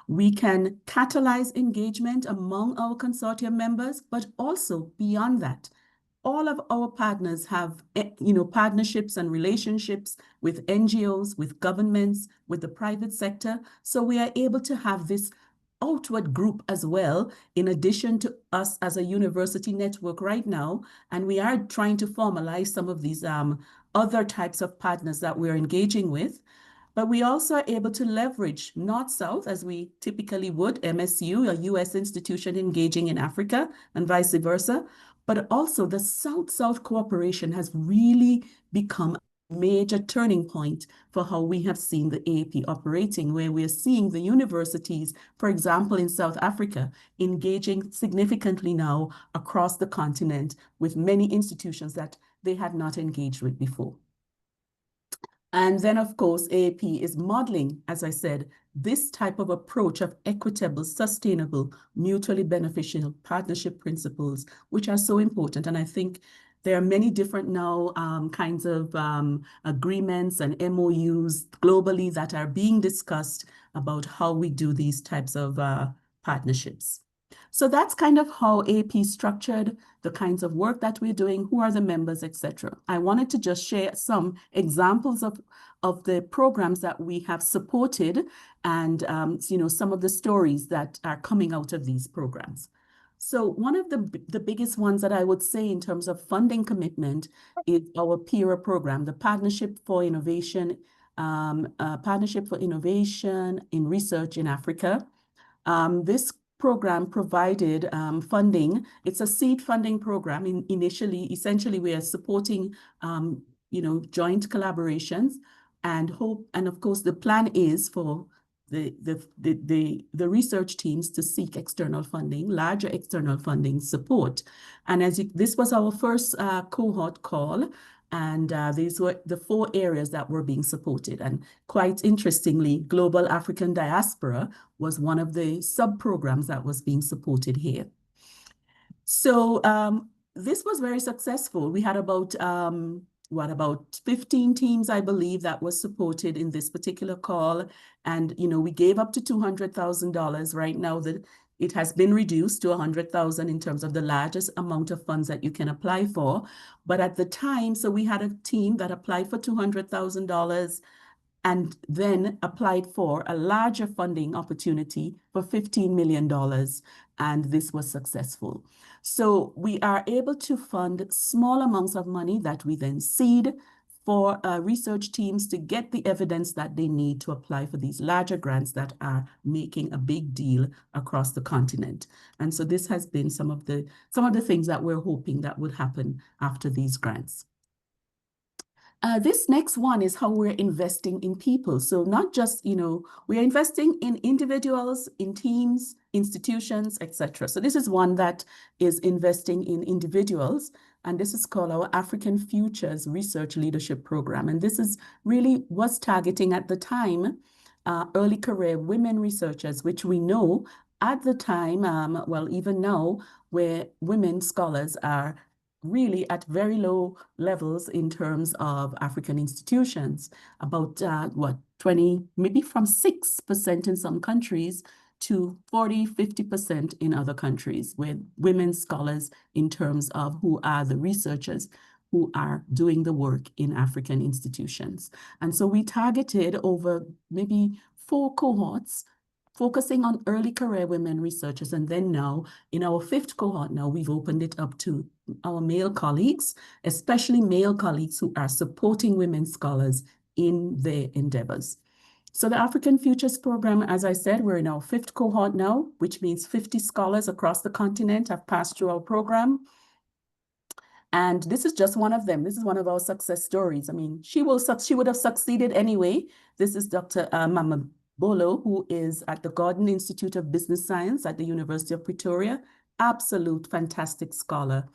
We can catalyze engagement among our consortium members, but also beyond that. All of our partners have, partnerships and relationships with NGOs, with governments, with the private sector. So we are able to have this outward group as well, in addition to us as a university network right now. And we are trying to formalize some of these other types of partners that we're engaging with. But we also are able to leverage North-South, as we typically would, MSU, a US institution engaging in Africa, and vice versa. But also the South-South cooperation has really become a major turning point for how we have seen the AAP operating, where we are seeing the universities, for example, in South Africa, engaging significantly now across the continent with many institutions that they had not engaged with before. And then, of course, AAP is modeling, as I said, this type of approach of equitable, sustainable, mutually beneficial partnership principles, which are so important. And I think there are many different now kinds of agreements and MOUs globally that are being discussed about how we do these types of partnerships. So that's kind of how AP is structured, the kinds of work that we're doing, who are the members, etc. I wanted to just share some examples of the programs that we have supported and some of the stories that are coming out of these programs. So one of the biggest ones that I would say in terms of funding commitment is our PIRA program, the Partnership for Innovation, in Research in Africa. This program provided funding. It's a seed funding program. Essentially, we are supporting, joint collaborations and of course, the plan is for the research teams to seek external funding, larger external funding support. And this was our first cohort call. And these were the 4 areas that were being supported. And quite interestingly, Global African Diaspora was one of the sub-programs that was being supported here. So this was very successful. We had about about 15 teams, I believe, that was supported in this particular call. And, we gave up to $200,000. Right now, that it has been reduced to $100,000 in terms of the largest amount of funds that you can apply for. But at the time, so we had a team that applied for $200,000 and then applied for a larger funding opportunity for $15 million. And this was successful. So we are able to fund small amounts of money that we then seed for research teams to get the evidence that they need to apply for these larger grants that are making a big deal across the continent. And so this has been some of the things that we're hoping that would happen after these grants. This next one is how we're investing in people. So not just, we're investing in individuals, in teams, institutions, etc. So this is one that is investing in individuals, and this is called our African Futures Research Leadership Program. And this is really was targeting at the time early career women researchers, which we know at the time, well, even now, where women scholars are really at very low levels in terms of African institutions, about 20, maybe from 6% in some countries to 40, 50% in other countries, with women scholars in terms of who are the researchers who are doing the work in African institutions. And so we targeted over maybe 4 cohorts focusing on early career women researchers. And then now, in our 5th cohort now, we've opened it up to our male colleagues, especially male colleagues who are supporting women scholars in their endeavors. So the African Futures Program, as I said, we're in our 5th cohort now, which means 50 scholars across the continent have passed through our program. And this is just one of them. This is one of our success stories. I mean, she would have succeeded anyway. This is Dr. Mama Bolo, who is at the Gordon Institute of Business Science at the University of Pretoria. Absolute fantastic scholar.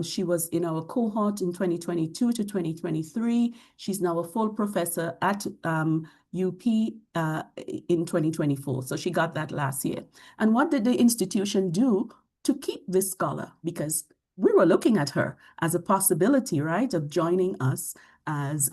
She was in our cohort in 2022 to 2023. She's now a full professor at UP in 2024. So she got that last year. And what did the institution do to keep this scholar? Because we were looking at her as a possibility, right, of joining us as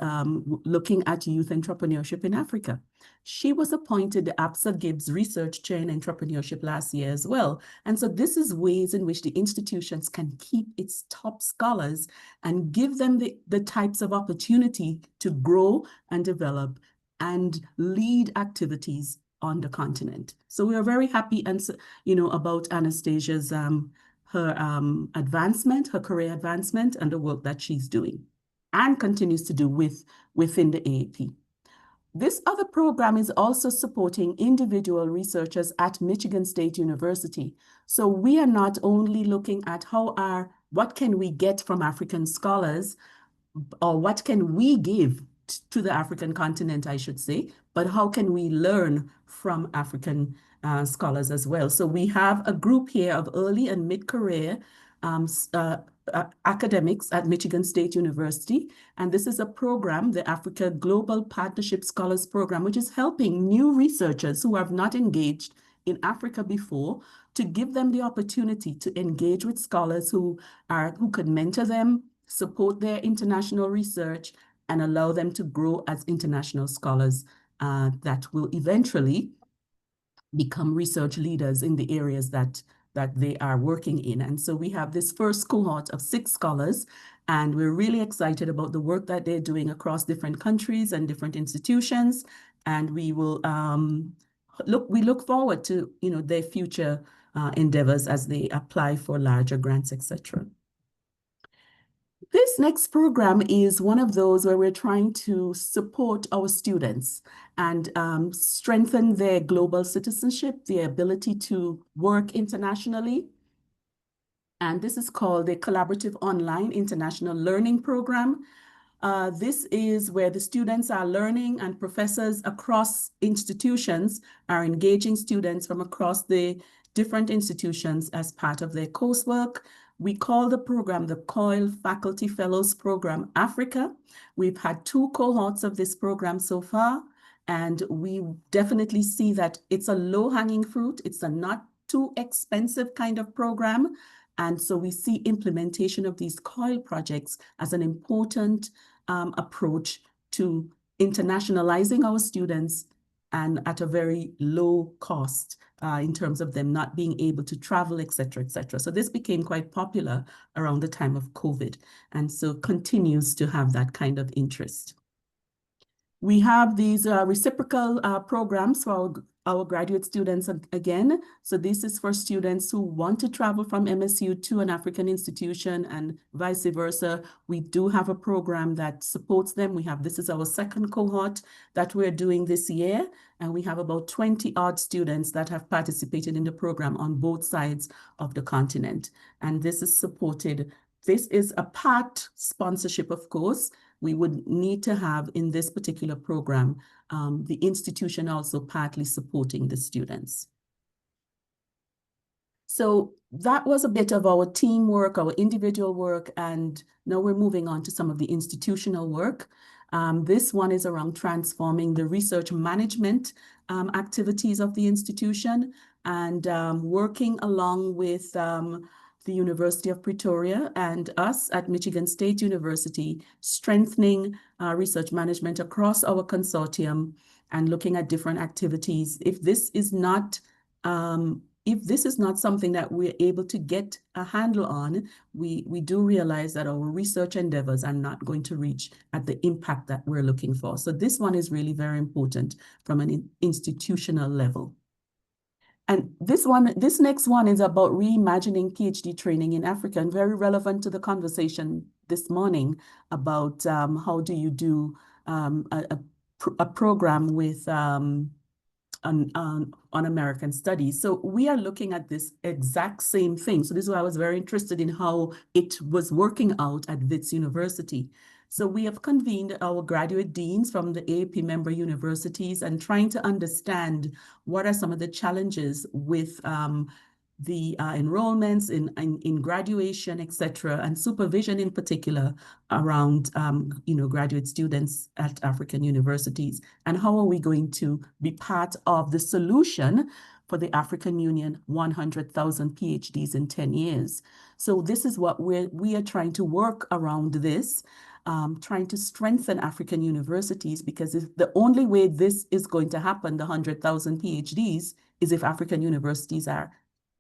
looking at youth entrepreneurship in Africa. She was appointed the APSA Gibbs Research Chair in Entrepreneurship last year as well. And so this is ways in which the institutions can keep its top scholars and give them the types of opportunity to grow and develop and lead activities on the continent. So we are very happy and about Anastasia's her advancement, her career advancement, and the work that she's doing and continues to do within the AAP. This other program is also supporting individual researchers at Michigan State University. So we are not only looking at what can we get from African scholars, or what can we give to the African continent, I should say, but how can we learn from African scholars as well. So we have a group here of early and mid-career academics at Michigan State University. And this is a program, the Africa Global Partnership Scholars Program, which is helping new researchers who have not engaged in Africa before to give them the opportunity to engage with scholars who could mentor them, support their international research, and allow them to grow as international scholars that will eventually become research leaders in the areas that they are working in. And so we have this first cohort of 6 scholars, and we're really excited about the work that they're doing across different countries and different institutions. And we will look forward to their future endeavors as they apply for larger grants, etc. This next program is one of those where we're trying to support our students and strengthen their global citizenship, their ability to work internationally. And this is called the Collaborative Online International Learning Program. This is where the students are learning and professors across institutions are engaging students from across the different institutions as part of their coursework. We call the program the COIL Faculty Fellows Program Africa. We've had 2 cohorts of this program so far, and we definitely see that it's a low-hanging fruit. It's a not too expensive kind of program. And so we see implementation of these COIL projects as an important approach to internationalizing our students and at a very low cost in terms of them not being able to travel, et cetera, et cetera. So this became quite popular around the time of COVID, and so continues to have that kind of interest. We have these reciprocal programs for our graduate students again. So this is for students who want to travel from MSU to an African institution and vice versa. We do have a program that supports them. This is our second cohort that we're doing this year. And we have about 20 odd students that have participated in the program on both sides of the continent. And this is supported. This is a part sponsorship, of course. We would need to have in this particular program, the institution also partly supporting the students. So that was a bit of our teamwork, our individual work, and now we're moving on to some of the institutional work. This one is around transforming the research management activities of the institution and working along with the University of Pretoria and us at Michigan State University, strengthening research management across our consortium and looking at different activities. If this is not something that we're able to get a handle on, we do realize that our research endeavors are not going to reach at the impact that we're looking for. So this one is really very important from an institutional level. And this next one is about reimagining PhD training in Africa, and very relevant to the conversation this morning about how do you do a program with on American studies. So we are looking at this exact same thing. So this is why I was very interested in how it was working out at Wits University. So we have convened our graduate deans from the AAP member universities and trying to understand what are some of the challenges with the enrollments in graduation, et cetera, and supervision in particular around graduate students at African universities, and how are we going to be part of the solution for the African Union 100,000 PhDs in 10 years. So this is what we are trying to work around this. Trying to strengthen African universities, because the only way this is going to happen, the 100,000 PhDs, is if African universities are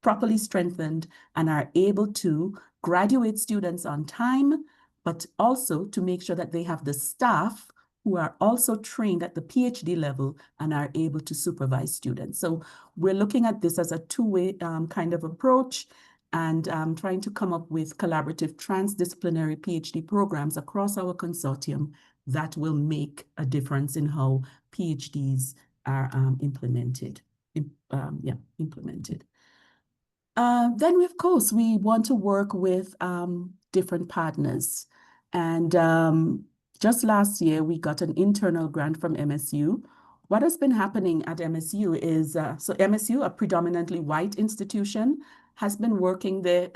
properly strengthened and are able to graduate students on time, but also to make sure that they have the staff who are also trained at the PhD level and are able to supervise students. So we're looking at this as a two-way kind of approach, and trying to come up with collaborative transdisciplinary PhD programs across our consortium that will make a difference in how PhDs are implemented. Then, of course, we want to work with different partners. And just last year, we got an internal grant from MSU. What has been happening at MSU is, so MSU, a predominantly white institution, has been working there,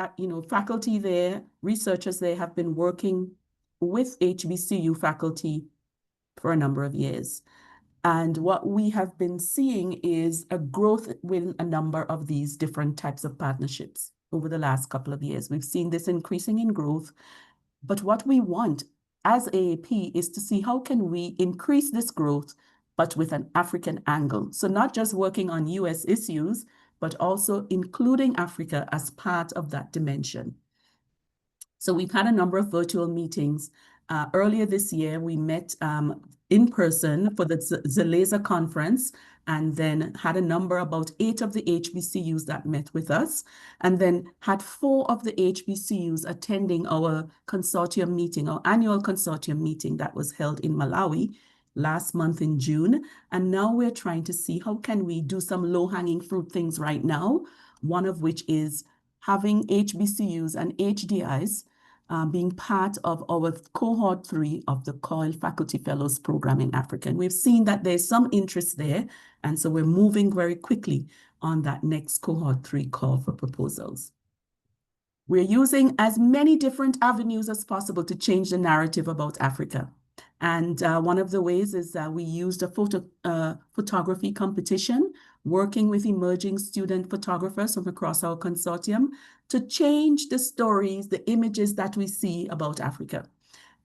faculty there, researchers there have been working with HBCU faculty for a number of years. And what we have been seeing is a growth with a number of these different types of partnerships over the last couple of years. We've seen this increasing in growth, but what we want as AAP is to see how can we increase this growth, but with an African angle. So not just working on US issues, but also including Africa as part of that dimension. So we've had a number of virtual meetings. Earlier this year, we met in person for the Zaleza conference, and then had a number, about 8 of the HBCUs that met with us, and then had 4 of the HBCUs attending our consortium meeting, our annual consortium meeting that was held in Malawi last month in June. And now we're trying to see how can we do some low-hanging fruit things right now, one of which is having HBCUs and HDIs being part of our cohort 3 of the COIL Faculty Fellows Program in Africa. And we've seen that there's some interest there, and so we're moving very quickly on that next cohort 3 call for proposals. We're using as many different avenues as possible to change the narrative about Africa. And one of the ways is that we used a photography competition working with emerging student photographers from across our consortium to change the stories, the images that we see about Africa.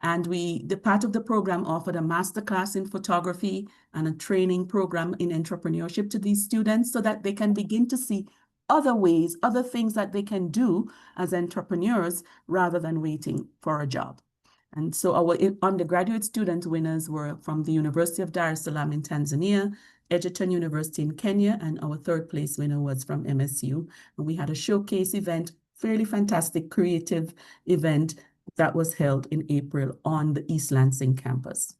And the part of the program offered a masterclass in photography and a training program in entrepreneurship to these students so that they can begin to see other ways, other things that they can do as entrepreneurs rather than waiting for a job. And so our undergraduate student winners were from the University of Dar es Salaam in Tanzania, Egerton University in Kenya, and our third place winner was from MSU. And we had a showcase event, fairly fantastic creative event that was held in April on the East Lansing campus.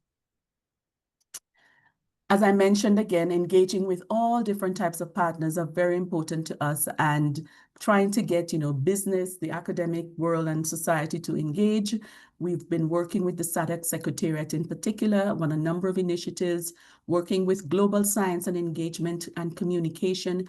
As I mentioned again, engaging with all different types of partners are very important to us, and trying to get, business, the academic world and society to engage. We've been working with the SADC Secretariat in particular on a number of initiatives, working with global science and engagement and communication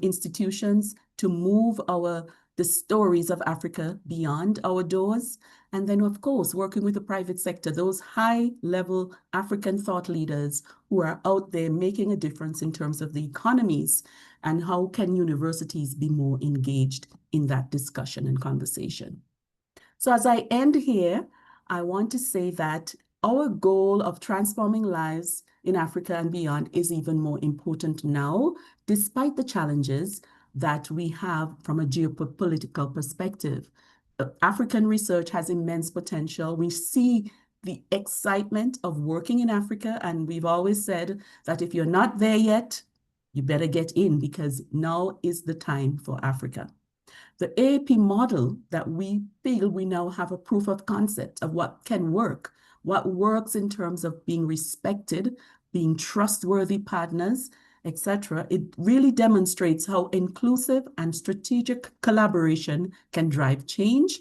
institutions to move the stories of Africa beyond our doors. And then, of course, working with the private sector, those high-level African thought leaders who are out there making a difference in terms of the economies, and how can universities be more engaged in that discussion and conversation. So as I end here, I want to say that our goal of transforming lives in Africa and beyond is even more important now, despite the challenges that we have from a geopolitical perspective. African research has immense potential. We see the excitement of working in Africa, and we've always said that if you're not there yet, you better get in, because now is the time for Africa. The AAP model that we feel we now have a proof of concept of what can work, what works in terms of being respected, being trustworthy partners, etc. It really demonstrates how inclusive and strategic collaboration can drive change.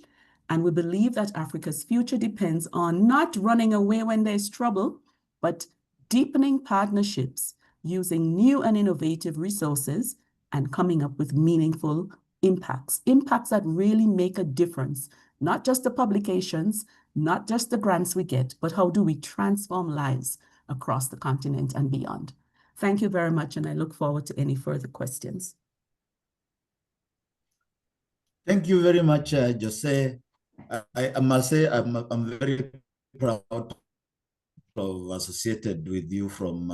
And we believe that Africa's future depends on not running away when there's trouble, but deepening partnerships, using new and innovative resources, and coming up with meaningful impacts that really make a difference, not just the publications, not just the grants we get, but how do we transform lives across the continent and beyond. Thank you very much, and I look forward to any further questions. Thank you very much, Jose. I must say I'm very proud of associated with you from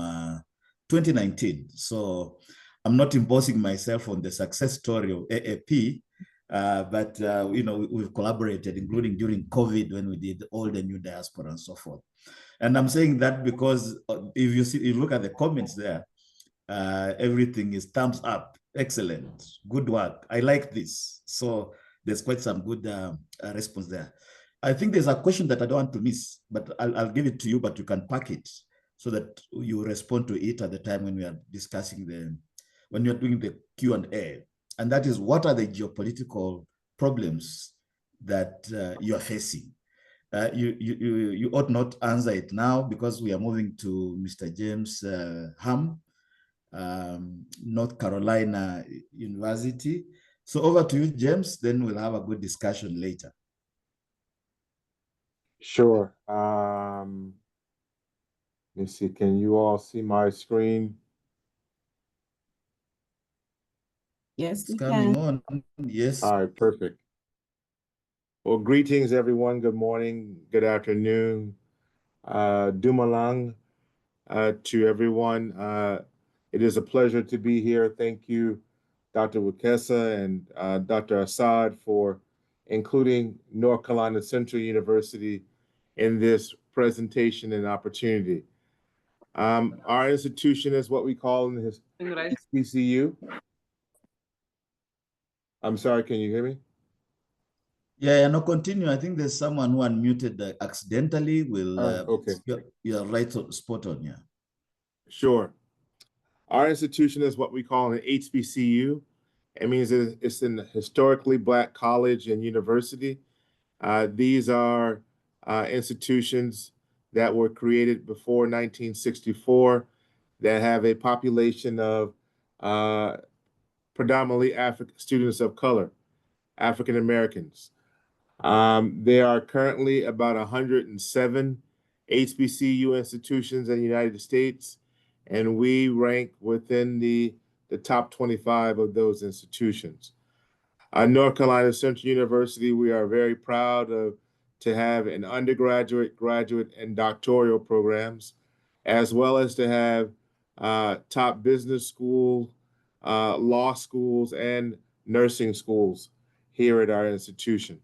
2019. So I'm not imposing myself on the success story of AAP, but we've collaborated, including during COVID when we did all the new diaspora and so forth. And I'm saying that because if you look at the comments there, everything is thumbs up, excellent, good work. I like this. So there's quite some good response there. I think there's a question that I don't want to miss, but I'll give it to you, but you can pack it so that you respond to it at the time when we are discussing when you're doing the Q&A. And that is, what are the geopolitical problems that you are facing? You ought not answer it now because we are moving to Mr. James Ham, North Carolina University. So over to you, James, then we'll have a good discussion later. Sure. Let me see, can you all see my screen? Yes, it's coming on. Yes. All right, perfect. Well, greetings, everyone. Good morning, good afternoon. Dumalang to everyone. It is a pleasure to be here. Thank you, Dr. Wekesa and Dr. Assad, for including North Carolina Central University in this presentation and opportunity. Our institution is what we call in the HBCU. I'm sorry, can you hear me? Yeah, no, continue. I think there's someone who unmuted accidentally. Okay. You're right, spot on, yeah. Sure. Our institution is what we call an HBCU. It means it's an historically Black college and university. These are institutions that were created before 1964 that have a population of predominantly students of color, African Americans. There are currently about 107 HBCU institutions in the United States, and we rank within the the top 25 of those institutions. North Carolina Central University, we are very proud to have an undergraduate, graduate, and doctoral programs, as well as to have top business school, law schools, and nursing schools here at our institution.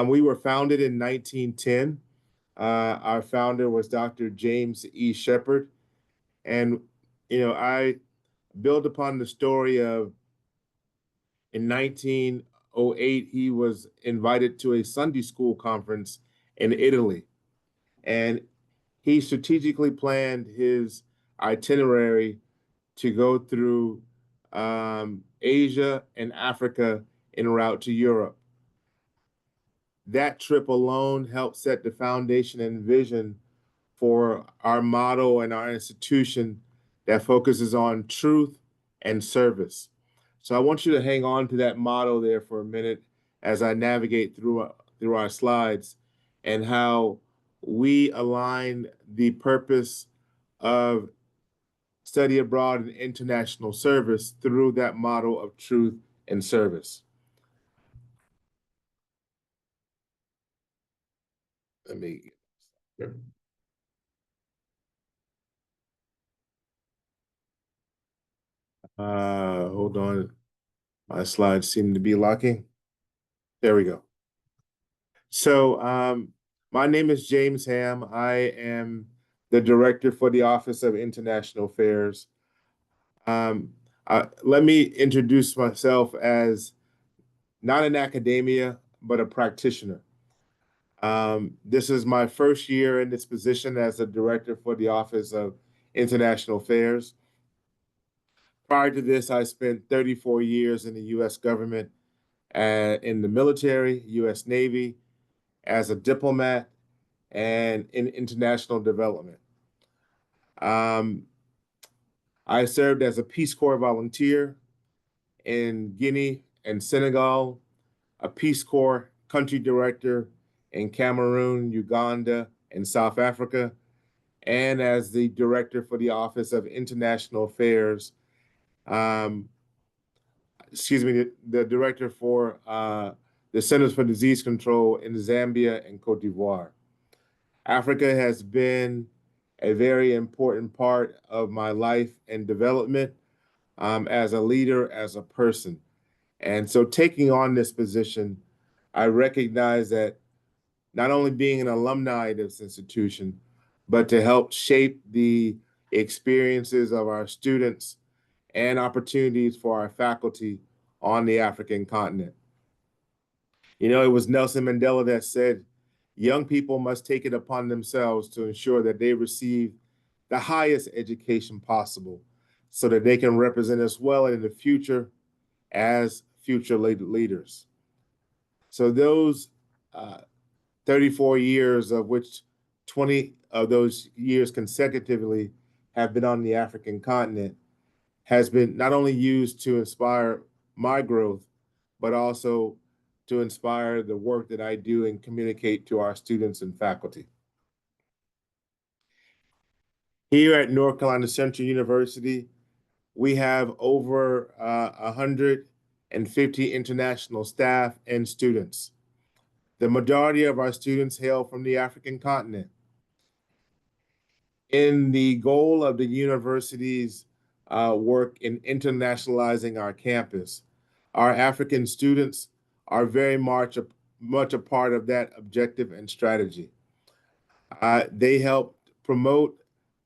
We were founded in 1910. Our founder was Dr. James E. Shepard. And, I build upon the story of in 1908, he was invited to a Sunday school conference in Italy. And he strategically planned his itinerary to go through Asia and Africa en route to Europe. That trip alone helped set the foundation and vision for our motto and our institution that focuses on truth and service. So I want you to hang on to that motto there for a minute as I navigate through our slides and how we align the purpose of study abroad and international service through that motto of truth and service. Let me hold on. My slides seem to be locking. There we go. So my name is James Ham. I am the director for the Office of International Affairs. Let me introduce myself as not an academia, but a practitioner. This is my first year in this position as a director for the Office of International Affairs. Prior to this, I spent 34 years in the U.S. government, in the military, U.S. Navy, as a diplomat, and in international development. I served as a Peace Corps volunteer in Guinea and Senegal, a Peace Corps country director in Cameroon, Uganda, and South Africa, and as the director for the Office of International Affairs, the director for the Centers for Disease Control in Zambia and Cote d'Ivoire. Africa has been a very important part of my life and development as a leader, as a person. And so taking on this position, I recognize that not only being an alumni of this institution, but to help shape the experiences of our students and opportunities for our faculty on the African continent. It was Nelson Mandela that said, young people must take it upon themselves to ensure that they receive the highest education possible so that they can represent us well in the future as future leaders. So those 34 years, of which 20 of those years consecutively have been on the African continent, has been not only used to inspire my growth, but also to inspire the work that I do and communicate to our students and faculty. Here at North Carolina Central University, we have over 150 international staff and students. The majority of our students hail from the African continent. In the goal of the university's work in internationalizing our campus, our African students are very much a part of that objective and strategy. They help promote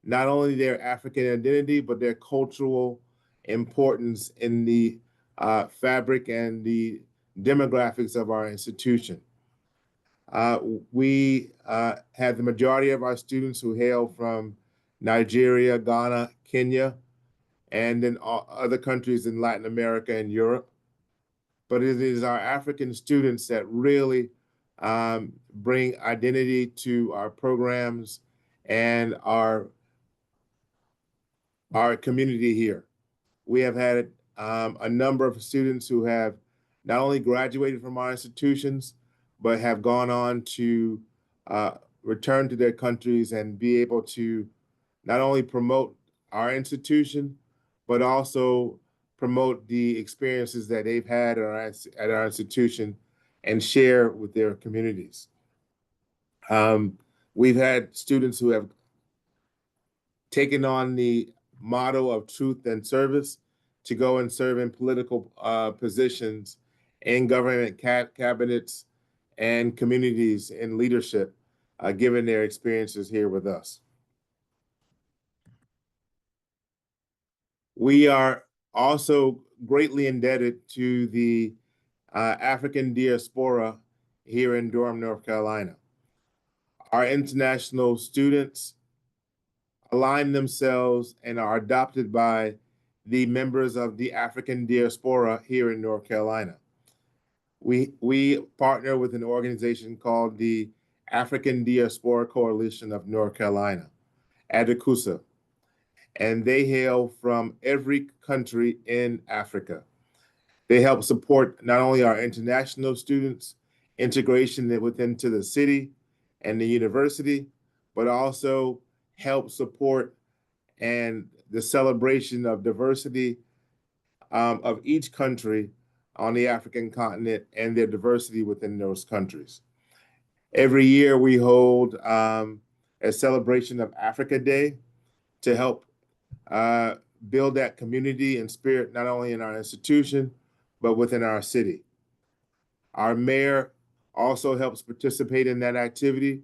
not only their African identity, but their cultural importance in the fabric and the demographics of our institution. We have the majority of our students who hail from Nigeria, Ghana, Kenya, and then other countries in Latin America and Europe. But it is our African students that really bring identity to our programs and our community here. We have had a number of students who have not only graduated from our institutions, but have gone on to return to their countries and be able to not only promote our institution, but also promote the experiences that they've had at our institution and share with their communities. We've had students who have taken on the motto of truth and service to go and serve in political positions in government cabinets and communities in leadership, given their experiences here with us. We are also greatly indebted to the African diaspora here in Durham, North Carolina. Our international students align themselves and are adopted by the members of the African diaspora here in North Carolina. We partner with an organization called the African Diaspora Coalition of North Carolina, ADICUSA, and they hail from every country in Africa. They help support not only our international students' integration into the city and the university, but also help support and the celebration of diversity of each country on the African continent and their diversity within those countries. Every year we hold a celebration of Africa Day to help build that community and spirit, not only in our institution, but within our city. Our mayor also helps participate in that activity,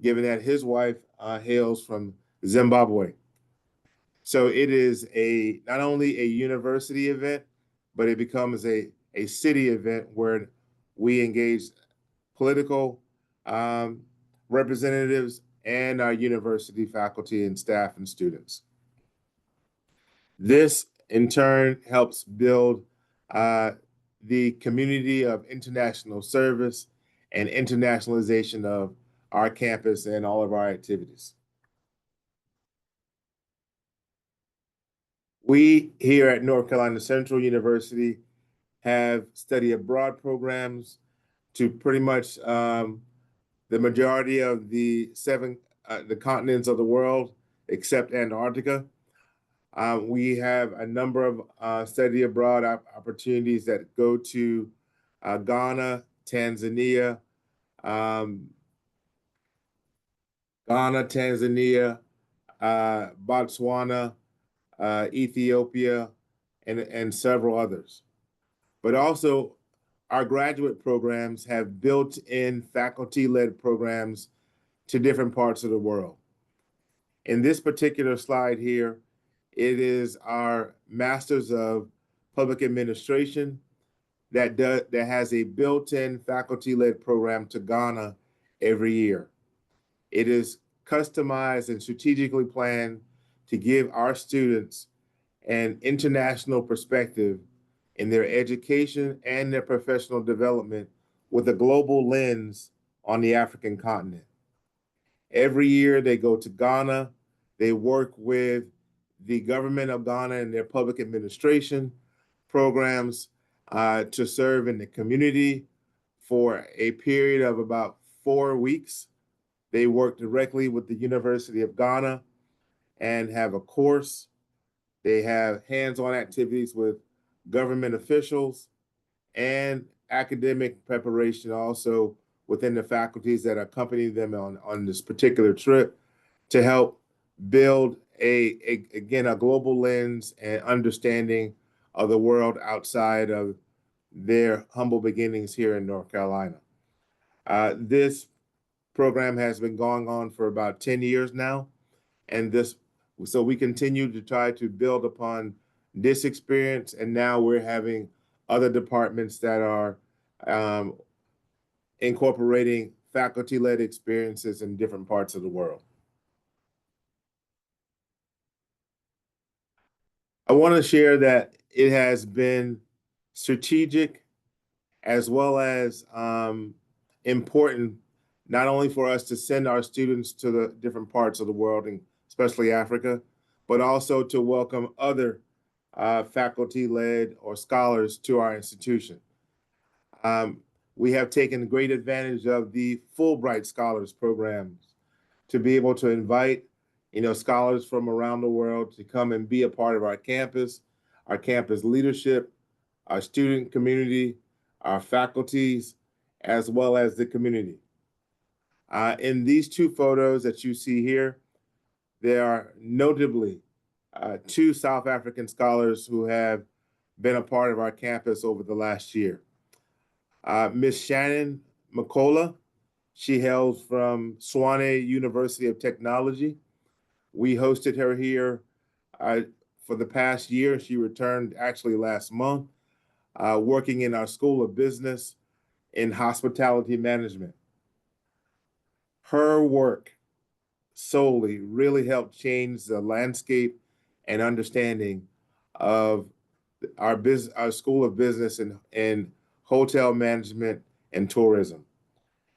given that his wife hails from Zimbabwe. So it is not only a university event, but it becomes a city event where we engage political representatives and our university faculty and staff and students. This, in turn, helps build the community of international service and internationalization of our campus and all of our activities. We here at North Carolina Central University have study abroad programs to pretty much the majority of the the continents of the world, except Antarctica. We have a number of study abroad opportunities that go to Ghana, Tanzania, Botswana, Ethiopia, and several others. But also, our graduate programs have built-in faculty-led programs to different parts of the world. In this particular slide here, it is our Masters of Public Administration that has a built-in faculty-led program to Ghana every year. It is customized and strategically planned to give our students an international perspective in their education and their professional development with a global lens on the African continent. Every year they go to Ghana, they work with the government of Ghana and their public administration programs to serve in the community for a period of about 4 weeks. They work directly with the University of Ghana and have a course. They have hands-on activities with government officials and academic preparation also within the faculties that accompany them on this particular trip to help build again, a global lens and understanding of the world outside of their humble beginnings here in North Carolina. This program has been going on for about 10 years now, and so we continue to try to build upon this experience, and now we're having other departments that are incorporating faculty-led experiences in different parts of the world. I want to share that it has been strategic as well as important, not only for us to send our students to the different parts of the world, and especially Africa, but also to welcome other faculty-led or scholars to our institution. We have taken great advantage of the Fulbright Scholars programs to be able to invite scholars from around the world to come and be a part of our campus leadership, our student community, our faculties, as well as the community. In these two photos that you see here, there are notably two South African scholars who have been a part of our campus over the last year. Ms. Shannon Makola, she hails from Sene University of Technology. We hosted her here for the past year. She returned actually last month, working in our School of Business in hospitality management. Her work solely really helped change the landscape and understanding of our School of Business and hotel management and tourism.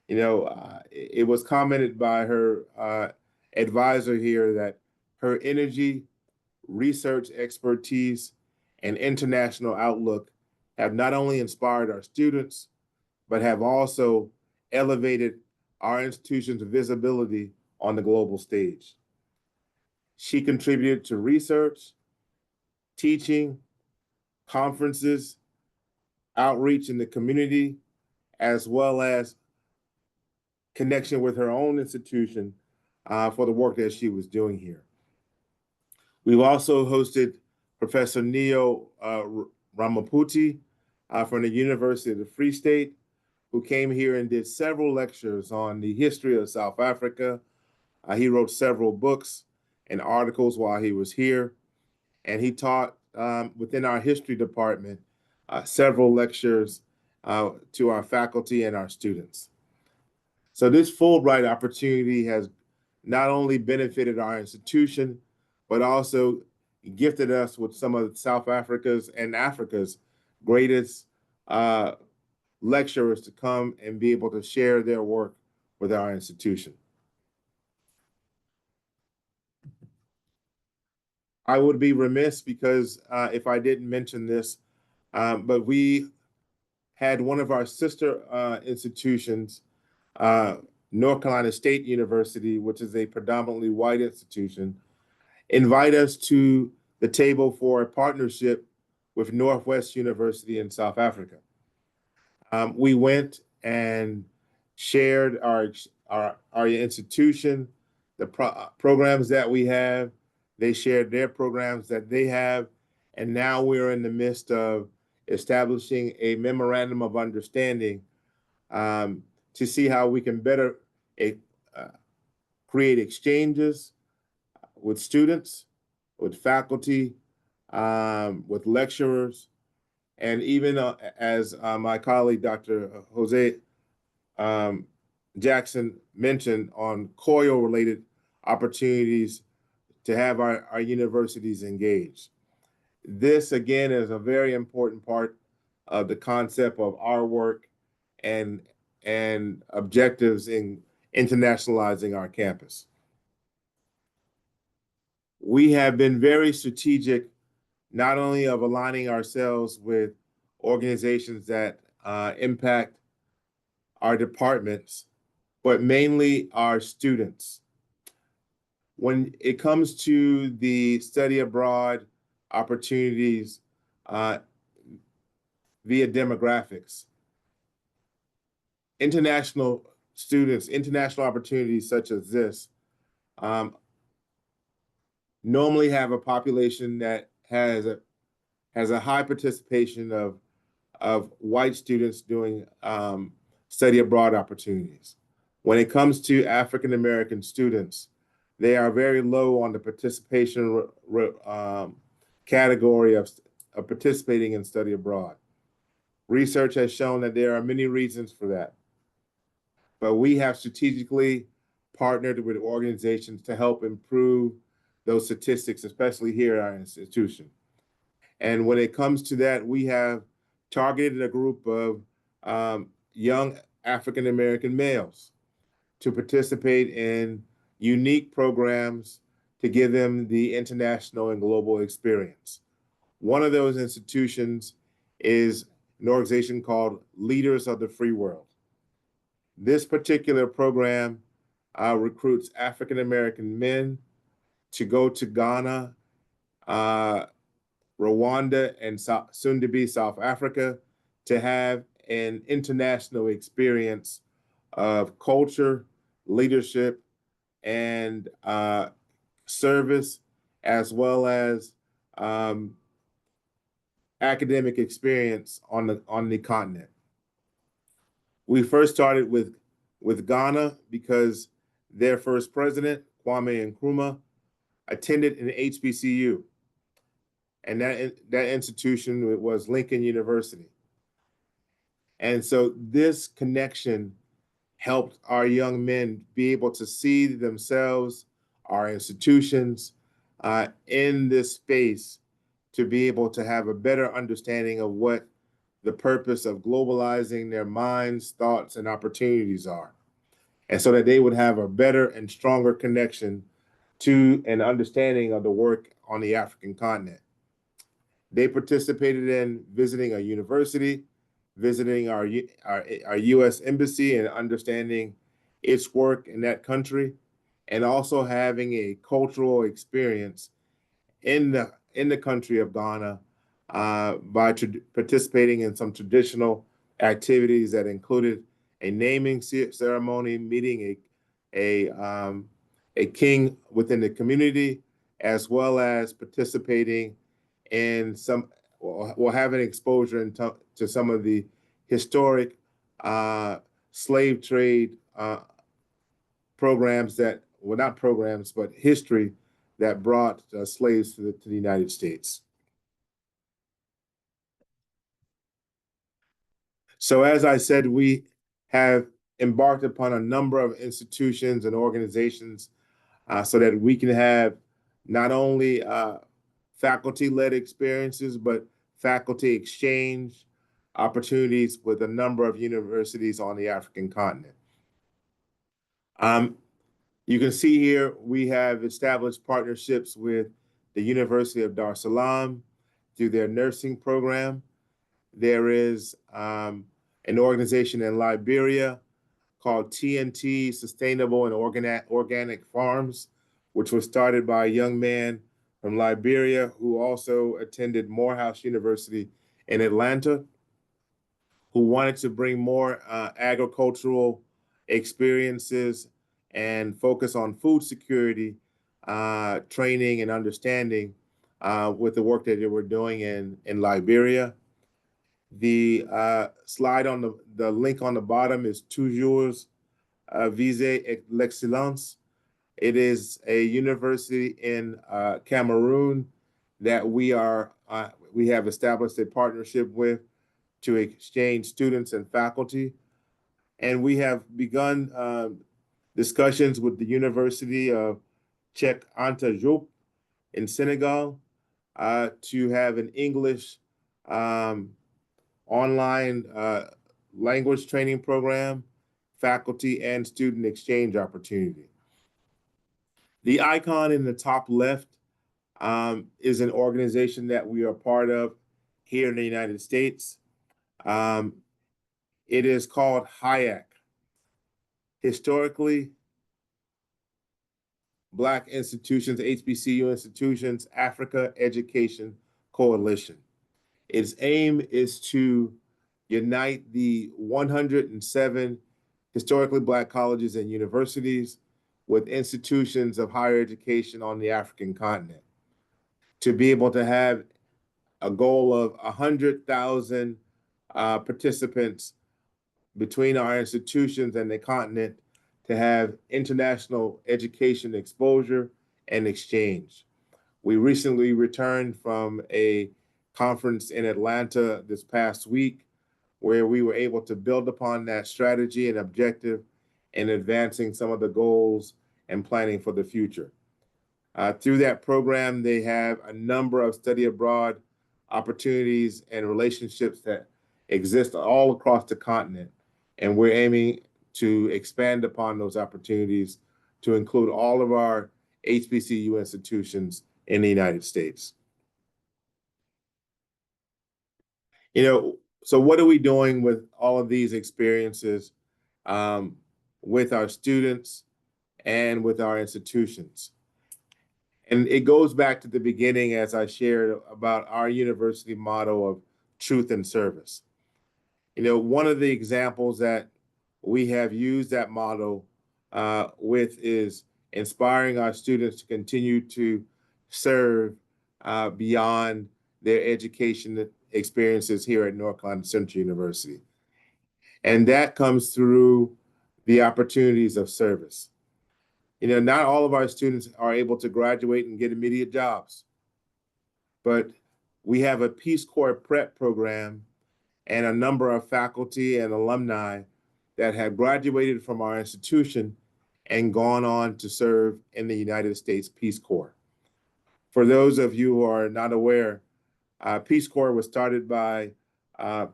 It was commented by her advisor here that her energy, research expertise, and international outlook have not only inspired our students, but have also elevated our institution's visibility on the global stage. She contributed to research, teaching, conferences, outreach in the community, as well as connection with her own institution for the work that she was doing here. We've also hosted Professor Neo Ramaputi from the University of the Free State, who came here and did several lectures on the history of South Africa. He wrote several books and articles while he was here, and he taught within our history department several lectures to our faculty and our students. So this Fulbright opportunity has not only benefited our institution, but also gifted us with some of South Africa's and Africa's greatest lecturers to come and be able to share their work with our institution. I would be remiss because if I didn't mention this, but we had one of our sister institutions, North Carolina State University, which is a predominantly white institution, invite us to the table for a partnership with Northwest University in South Africa. We went and shared our institution, the programs that we have. They shared their programs that they have, and now we're in the midst of establishing a memorandum of understanding to see how we can better create exchanges with students, with faculty, with lecturers, and even as my colleague, Dr. Jose Jackson mentioned, on COIL-related opportunities to have our universities engaged. This, again, is a very important part of the concept of our work and objectives in internationalizing our campus. We have been very strategic, not only of aligning ourselves with organizations that impact our departments, but mainly our students. When it comes to the study abroad opportunities via demographics, international students, international opportunities such as this normally have a population that has a high participation of white students doing study abroad opportunities. When it comes to African American students, they are very low on the participation category of participating in study abroad. Research has shown that there are many reasons for that, but we have strategically partnered with organizations to help improve those statistics, especially here at our institution. And when it comes to that, we have targeted a group of young African American males to participate in unique programs to give them the international and global experience. One of those institutions is an organization called Leaders of the Free World. This particular program recruits African American men to go to Ghana, Rwanda, and soon to be South Africa to have an international experience of culture, leadership, and service, as well as academic experience on the continent. We first started with Ghana because their first president, Kwame Nkrumah, attended an HBCU, and that institution was Lincoln University. And so this connection helped our young men be able to see themselves, our institutions, in this space, to be able to have a better understanding of what the purpose of globalizing their minds, thoughts, and opportunities are. And so that they would have a better and stronger connection to an understanding of the work on the African continent. They participated in visiting a university, visiting our U.S. Embassy and understanding its work in that country, and also having a cultural experience in the country of Ghana by participating in some traditional activities that included a naming ceremony, meeting a king within the community, as well as participating in some, or having exposure to some of the historic slave trade programs that, well, not programs, but history that brought slaves to the United States. So as I said, we have embarked upon a number of institutions and organizations so that we can have not only faculty-led experiences, but faculty exchange opportunities with a number of universities on the African continent. You can see here, we have established partnerships with the University of Dar es Salaam through their nursing program. There is an organization in Liberia called TNT Sustainable and Organic Farms, which was started by a young man from Liberia who also attended Morehouse University in Atlanta, who wanted to bring more agricultural experiences and focus on food security, training and understanding with the work that they were doing in Liberia. The slide on the link on the bottom is Toujours Viser l'Excellence. It is a university in Cameroon that we have established a partnership with to exchange students and faculty. And we have begun discussions with the University of Cheikh Anta Diop in Senegal to have an English online language training program, faculty and student exchange opportunity. The icon in the top left is an organization that we are part of here in the United States. It is called HIAC, Historically Black Institutions, HBCU Institutions, Africa Education Coalition. Its aim is to unite the 107 historically Black colleges and universities with institutions of higher education on the African continent, to be able to have a goal of 100,000 participants between our institutions and the continent to have international education exposure and exchange. We recently returned from a conference in Atlanta this past week where we were able to build upon that strategy and objective in advancing some of the goals and planning for the future. Through that program, they have a number of study abroad opportunities and relationships that exist all across the continent. And we're aiming to expand upon those opportunities to include all of our HBCU institutions in the United States. So what are we doing with all of these experiences with our students and with our institutions? And it goes back to the beginning, as I shared about our university motto of truth and service. You know, one of the examples that we have used that motto with is inspiring our students to continue to serve beyond their education experiences here at North Carolina Central University. And that comes through the opportunities of service. You know, not all of our students are able to graduate and get immediate jobs, but we have a Peace Corps prep program and a number of faculty and alumni that have graduated from our institution and gone on to serve in the United States Peace Corps. For those of you who are not aware, Peace Corps was started by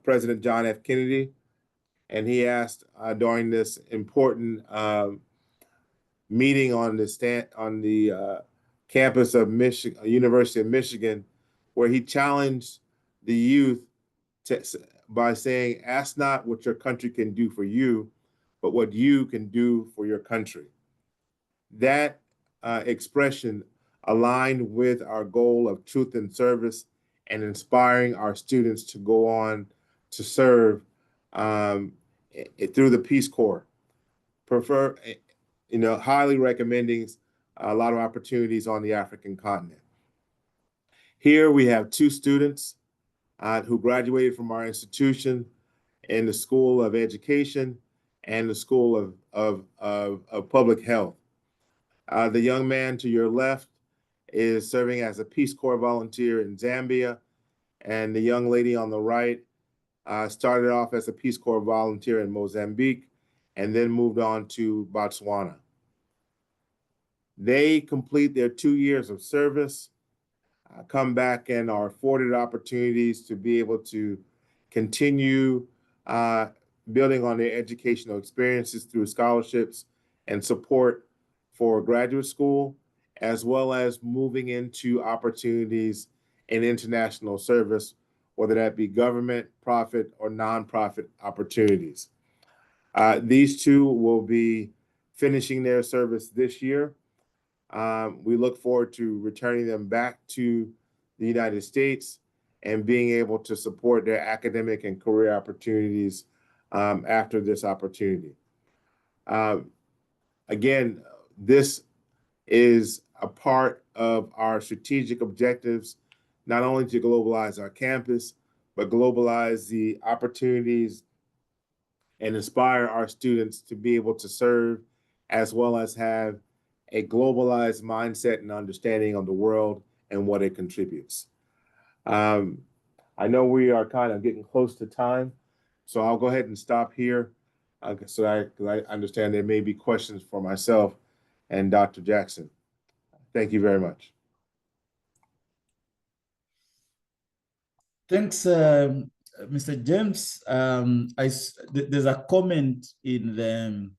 President John F. Kennedy, and he asked during this important meeting on the campus of University of Michigan, where he challenged the youth by saying, "Ask not what your country can do for you, but what you can do for your country." That expression aligned with our goal of truth and service and inspiring our students to go on to serve through the Peace Corps. Highly recommending a lot of opportunities on the African continent. Here we have 2 students who graduated from our institution in the School of Education and the School of Public Health. The young man to your left is serving as a Peace Corps volunteer in Zambia, and the young lady on the right started off as a Peace Corps volunteer in Mozambique and then moved on to Botswana. They complete their 2 years of service, come back and are afforded opportunities to be able to continue building on their educational experiences through scholarships and support for graduate school, as well as moving into opportunities in international service, whether that be government, profit, or nonprofit opportunities. These 2 will be finishing their service this year. We look forward to returning them back to the United States and being able to support their academic and career opportunities after this opportunity. Again, this is a part of our strategic objectives, not only to globalize our campus, but globalize the opportunities and inspire our students to be able to serve, as well as have a globalized mindset and understanding of the world and what it contributes. I know we are kind of getting close to time, so I'll go ahead and stop here. So I understand there may be questions for myself and Dr. Jackson. Thank you very much. Thanks, Mr. James. There's a comment in the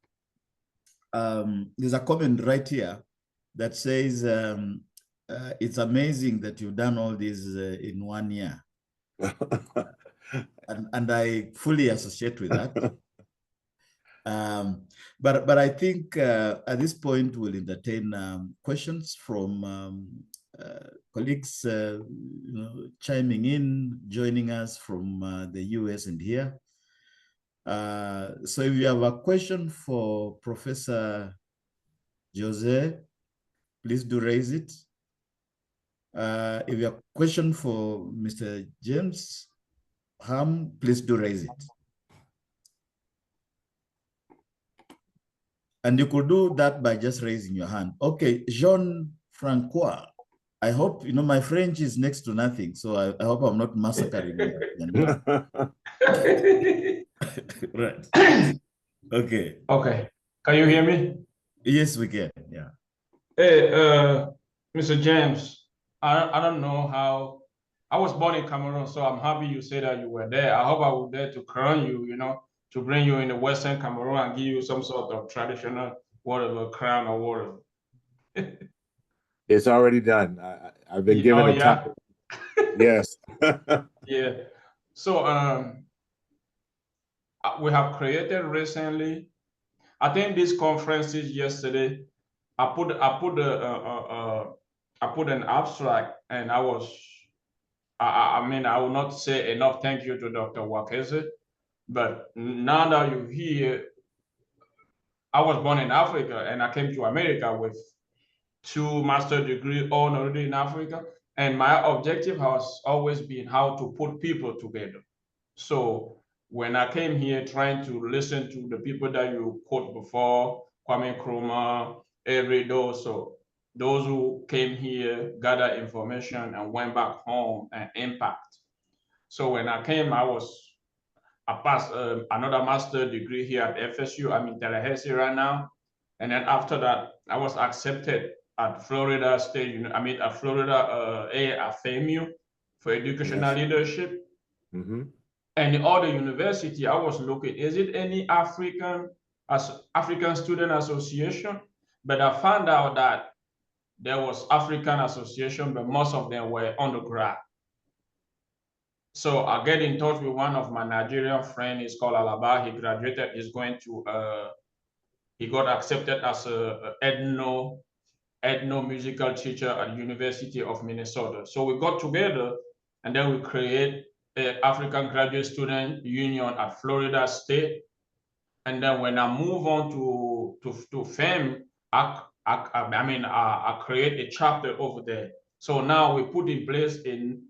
there's a comment right here that says it's amazing that you've done all this in 1 year. and I fully associate with that. But I think at this point we'll entertain questions from colleagues chiming in, joining us from the US and here. So if you have a question for Professor Jose, please do raise it. If you have a question for Mr. James Ham, please do raise it. And you could do that by just raising your hand. Okay, Jean-Francois, I hope, my French is next to nothing, so I hope I'm not massacring you. Right. Okay. Okay. Can you hear me? Yes, we can. Yeah. Hey, Mr. James, I don't know how. I was born in Cameroon, so I'm happy you say that you were there. I hope I was there to crown you, to bring you in the Western Cameroon and give you some sort of traditional, whatever, crown or whatever. It's already done. I've been given a title. Yes. Yeah. So we have created recently, I think these conferences yesterday, I put put an abstract, and I mean, I will not say enough thank you to Dr. Wakese, but now that you're here, I was born in Africa and I came to America with 2 master's degrees already in Africa. And my objective has always been how to put people together. So when I came here trying to listen to the people that you quote before, Kwame Nkrumah, every those, so those who came here, gathered information and went back home and impact. So when I came, I passed another master's degree here at FSU. I'm in Tallahassee right now. And then after that, I was accepted at Florida State, at Florida FAMU for educational leadership. Mm-hmm. And in all the university, I was looking, is it any African Student Association? But I found out that there was African Association, but most of them were undergrad. So I get in touch with one of my Nigerian friends. He's called Alaba. He graduated. He's going to, he got accepted as a ethno musical teacher at the University of Minnesota. So we got together and then we create an African Graduate Student Union at Florida State. And then when I move on to FAM, I create a chapter over there. So now we put in place in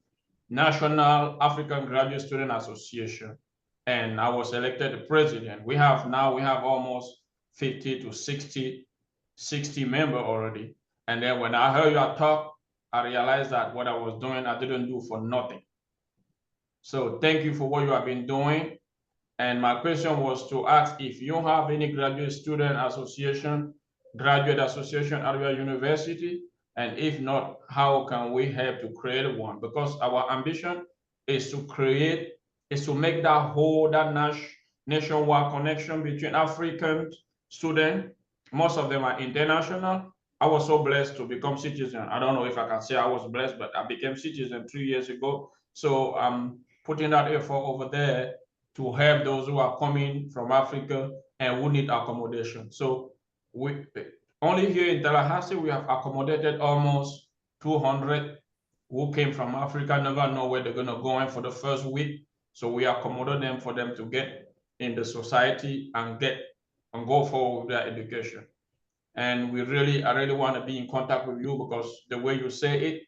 National African Graduate Student Association, and I was elected the president. We have almost 50 to 60 members already. And then when I heard you talk, I realized that what I was doing, I didn't do for nothing. So thank you for what you have been doing. And my question was to ask if you have any graduate association at your university. And if not, how can we help to create one? Because our ambition is to make that nationwide connection between African students. Most of them are international. I was so blessed to become citizen. I don't know if I can say I was blessed, but I became citizen 3 years ago. So I'm putting that effort over there to help those who are coming from Africa and who need accommodation. So only here in Tallahassee, we have accommodated almost 200 who came from Africa, never know where they're going to go in for the first week. So we accommodate them for them to get in the society and go forward with their education. And I really want to be in contact with you because the way you say it,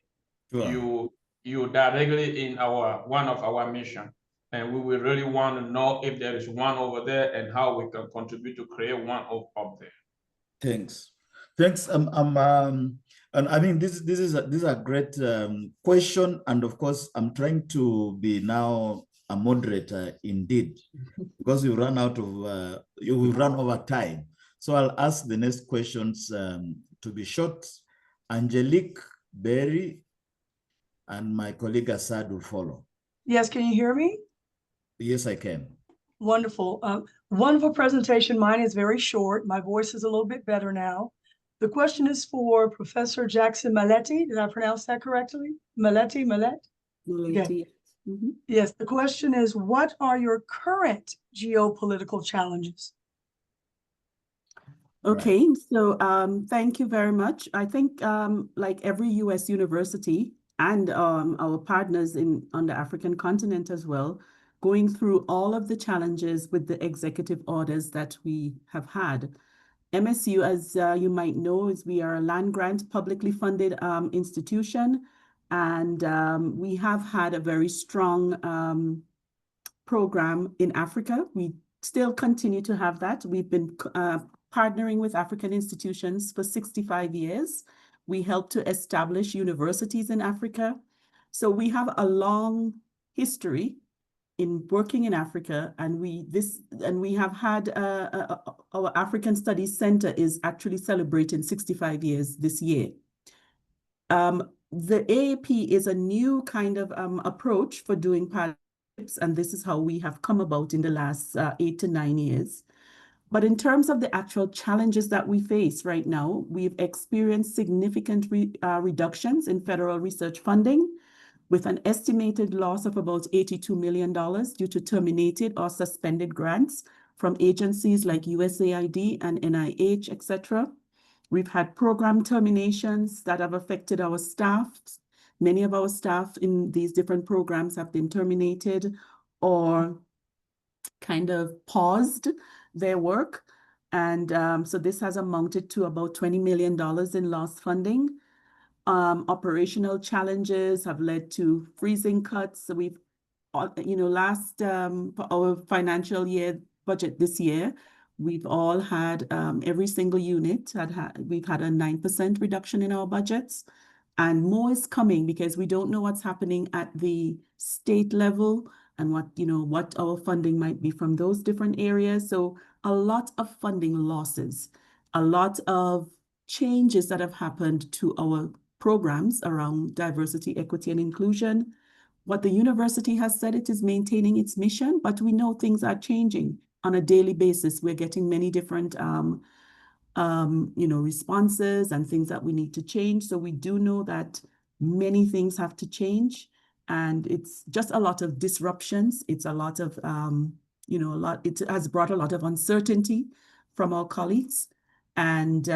sure. you directly in one of our mission. And we will really want to know if there is one over there and how we can contribute to create one up there. Thanks. And I mean, this is a great question, and of course, I'm trying to be now a moderator indeed, because we run over time. So I'll ask the next questions to be short. Angelique, Berry, and my colleague Assad will follow. Yes, can you hear me? Yes, I can. Wonderful. Wonderful presentation. Mine is very short. My voice is a little bit better now. The question is for Professor Jackson Maletti. Did I pronounce that correctly? Maletti? Okay. Mm-hmm. Yes, the question is, what are your current geopolitical challenges? Okay, right. So thank you very much. I think like every U.S. university and our partners on the African continent as well, going through all of the challenges with the executive orders that we have had. MSU, as you might know, we are a land-grant publicly funded institution, and we have had a very strong program in Africa. We still continue to have that. We've been partnering with African institutions for 65 years. We helped to establish universities in Africa. So we have a long history in working in Africa, and we have had our African Studies Center is actually celebrating 65 years this year. The AAP is a new kind of approach for doing partnerships, and this is how we have come about in the last 8 to 9 years. But in terms of the actual challenges that we face right now, we've experienced significant reductions in federal research funding, with an estimated loss of about $82 million due to terminated or suspended grants from agencies like USAID and NIH, etc. We've had program terminations that have affected our staff. Many of our staff in these different programs have been terminated or kind of paused their work. And so this has amounted to about $20 million in lost funding. Operational challenges have led to freezing cuts. So we've, for our financial year budget this year, we've all had, every single unit we've had a 9% reduction in our budgets. And more is coming because we don't know what's happening at the state level and what our funding might be from those different areas. So a lot of funding losses, a lot of changes that have happened to our programs around diversity, equity, and inclusion. What the university has said, it is maintaining its mission, but we know things are changing on a daily basis. We're getting many different responses and things that we need to change. So we do know that many things have to change, and it's just a lot of disruptions. It's a lot of, it has brought a lot of uncertainty from our colleagues, and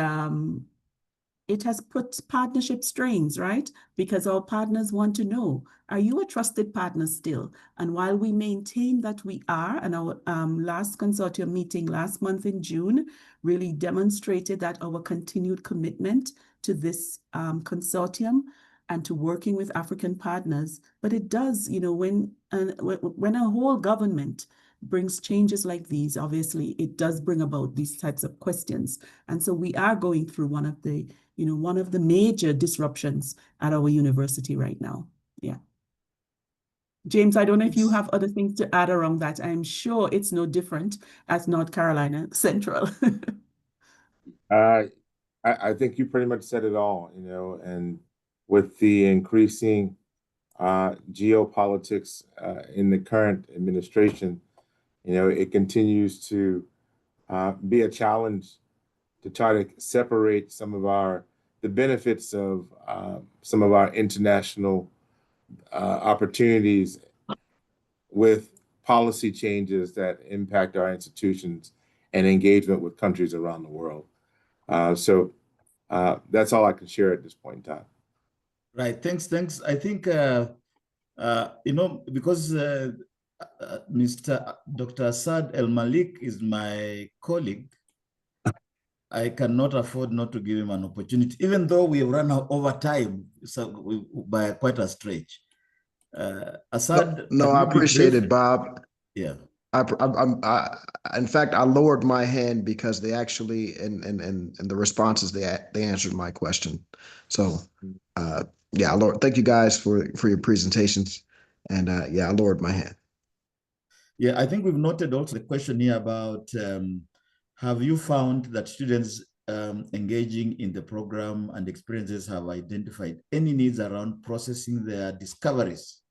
it has put partnership strains, right? Because our partners want to know, are you a trusted partner still? And while we maintain that we are, and our last consortium meeting last month in June really demonstrated that our continued commitment to this consortium and to working with African partners. But it does, when a whole government brings changes like these, obviously it does bring about these types of questions. And so we are going through one of the major disruptions at our university right now. Yeah. James, I don't know if you have other things to add around that. I'm sure it's no different at North Carolina Central. I think you pretty much said it all, and with the increasing geopolitics in the current administration, it continues to be a challenge to try to separate the benefits of some of our international opportunities with policy changes that impact our institutions and engagement with countries around the world. So that's all I can share at this point in time. Right. Thanks. I think, because Dr. Asad El-Malik is my colleague, I cannot afford not to give him an opportunity, even though we have run over time by quite a stretch. Asad, no, I appreciate it, Bob. Yeah. In fact, I lowered my hand because they actually, in the responses, they answered my question. So, yeah, thank you guys for your presentations. And yeah, I lowered my hand. Yeah, I think we've noted also the question here about have you found that students engaging in the program and experiences have identified any needs around processing their discoveries,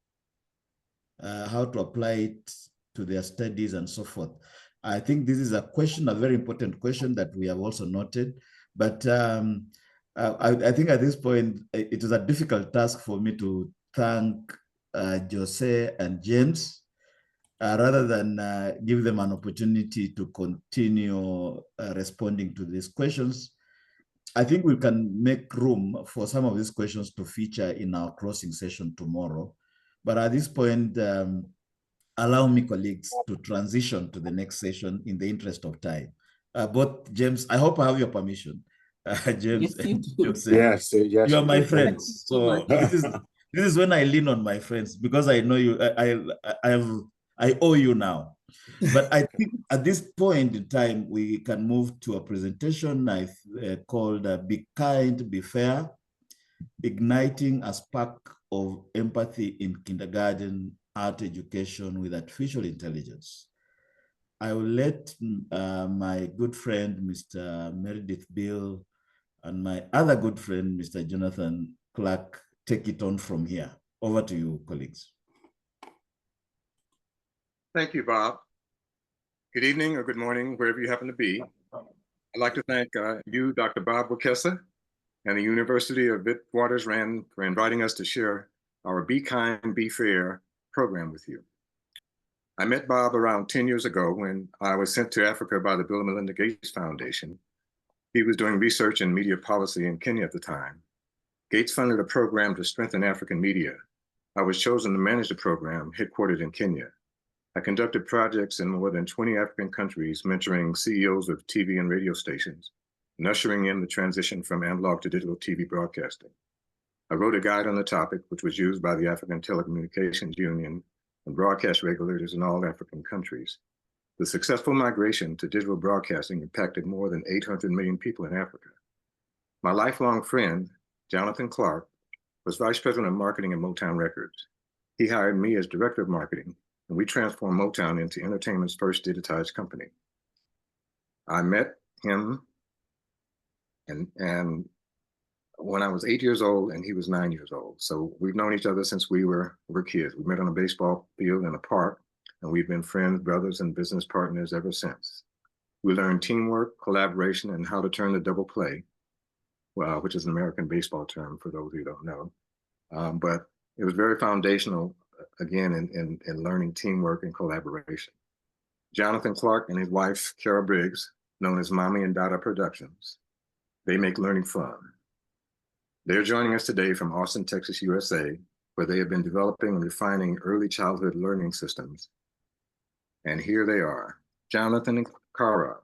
how to apply it to their studies and so forth? I think this is a very important question that we have also noted. But I think at this point, it is a difficult task for me to thank Jose and James, rather than give them an opportunity to continue responding to these questions. I think we can make room for some of these questions to feature in our closing session tomorrow. But at this point, allow me, colleagues, to transition to the next session in the interest of time. Both James, I hope I have your permission. James, yes, you are my friends. So this is when I lean on my friends, because I know you. I owe you now. But I think at this point in time, we can move to a presentation I've called Be Kind, Be Fair, Igniting a Spark of Empathy in Kindergarten Art Education with Artificial Intelligence. I will let my good friend, Mr. Meredith Bill, and my other good friend, Mr. Jonathan Clark, take it on from here. Over to you, colleagues. Thank you, Bob. Good evening or good morning, wherever you happen to be. I'd like to thank you, Dr. Bob Wekesa, and the University of Witwatersrand for inviting us to share our Be Kind, Be Fair program with you. I met Bob around 10 years ago when I was sent to Africa by the Bill and Melinda Gates Foundation. He was doing research in media policy in Kenya at the time. Gates funded a program to strengthen African media. I was chosen to manage the program, headquartered in Kenya. I conducted projects in more than 20 African countries, mentoring CEOs of TV and radio stations, and ushering in the transition from analog to digital TV broadcasting. I wrote a guide on the topic, which was used by the African Telecommunications Union and broadcast regulators in all African countries. The successful migration to digital broadcasting impacted more than 800 million people in Africa. My lifelong friend, Jonathan Clark, was Vice President of Marketing at Motown Records. He hired me as Director of Marketing, and we transformed Motown into entertainment's first digitized company. I met him and when I was 8 years old and he was 9 years old. So we've known each other since we were kids. We met on a baseball field in a park, and we've been friends, brothers, and business partners ever since. We learned teamwork, collaboration, and how to turn the double play, well, which is an American baseball term for those who don't know. But it was very foundational, again, in learning teamwork and collaboration. Jonathan Clark and his wife, Kara Briggs, known as Mommy and Dada Productions, they make learning fun. They're joining us today from Austin, Texas, USA, where they have been developing and refining early childhood learning systems. And here they are. Jonathan and Kara,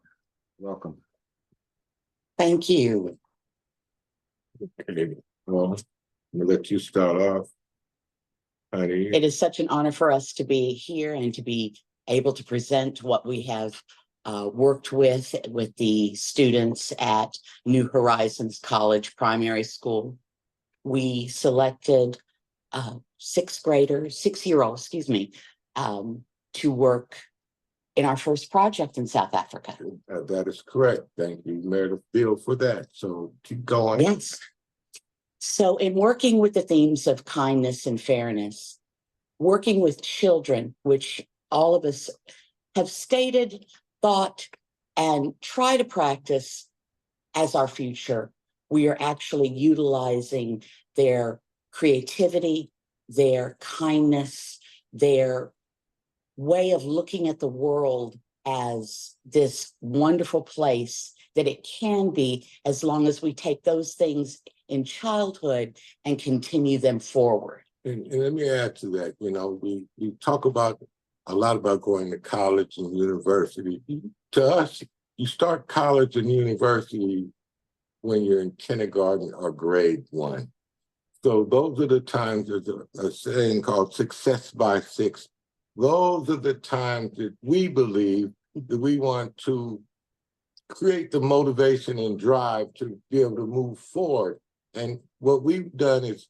welcome. Thank you. Okay, well, I'm gonna let you start off. Honey. It is such an honor for us to be here and to be able to present what we have worked with the students at New Horizons College Primary School. We selected six-year-olds, to work in our first project in South Africa. That is correct. Thank you, Meredith Bill, for that. So keep going. Yes. So in working with the themes of kindness and fairness, working with children, which all of us have stated, thought, and try to practice as our future, we are actually utilizing their creativity, their kindness, their way of looking at the world as this wonderful place that it can be, as long as we take those things in childhood and continue them forward. And let me add to that, we talk about a lot about going to college and university. Mm-hmm. To us, you start college and university when you're in kindergarten or grade 1. So those are the times, there's a saying called success by 6. Those are the times that we believe that we want to create the motivation and drive to be able to move forward. And what we've done is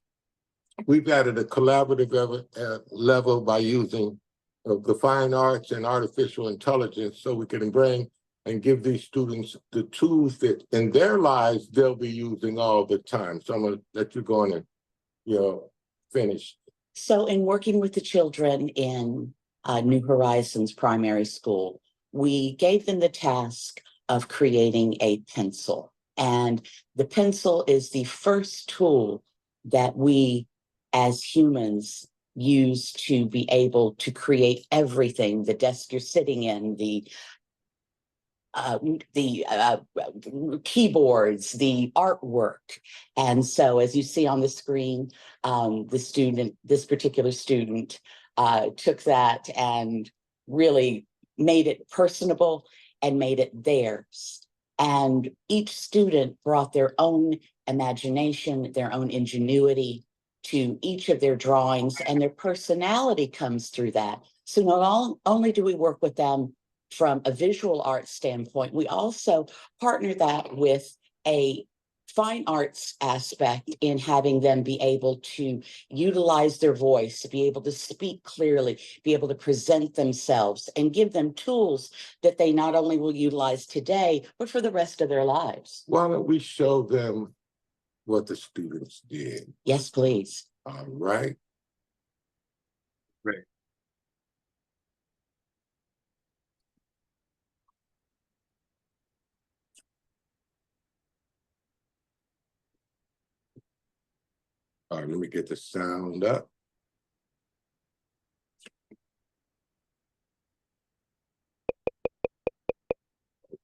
we've added a collaborative level by using the fine arts and artificial intelligence, so we can bring and give these students the tools that in their lives they'll be using all the time. So I'm going to let you go on and finish. So in working with the children in New Horizons Primary School, we gave them the task of creating a pencil. And the pencil is the first tool that we as humans use to be able to create everything, the desk you're sitting in, the keyboards, the artwork. And so as you see on the screen, this particular student took that and really made it personable and made it theirs. And each student brought their own imagination, their own ingenuity to each of their drawings, and their personality comes through that. So not only do we work with them from a visual arts standpoint, we also partner that with a fine arts aspect in having them be able to utilize their voice, to be able to speak clearly, be able to present themselves, and give them tools that they not only will utilize today, but for the rest of their lives. Why don't we show them what the students did? Yes, please. All right. Great. All right, let me get the sound up.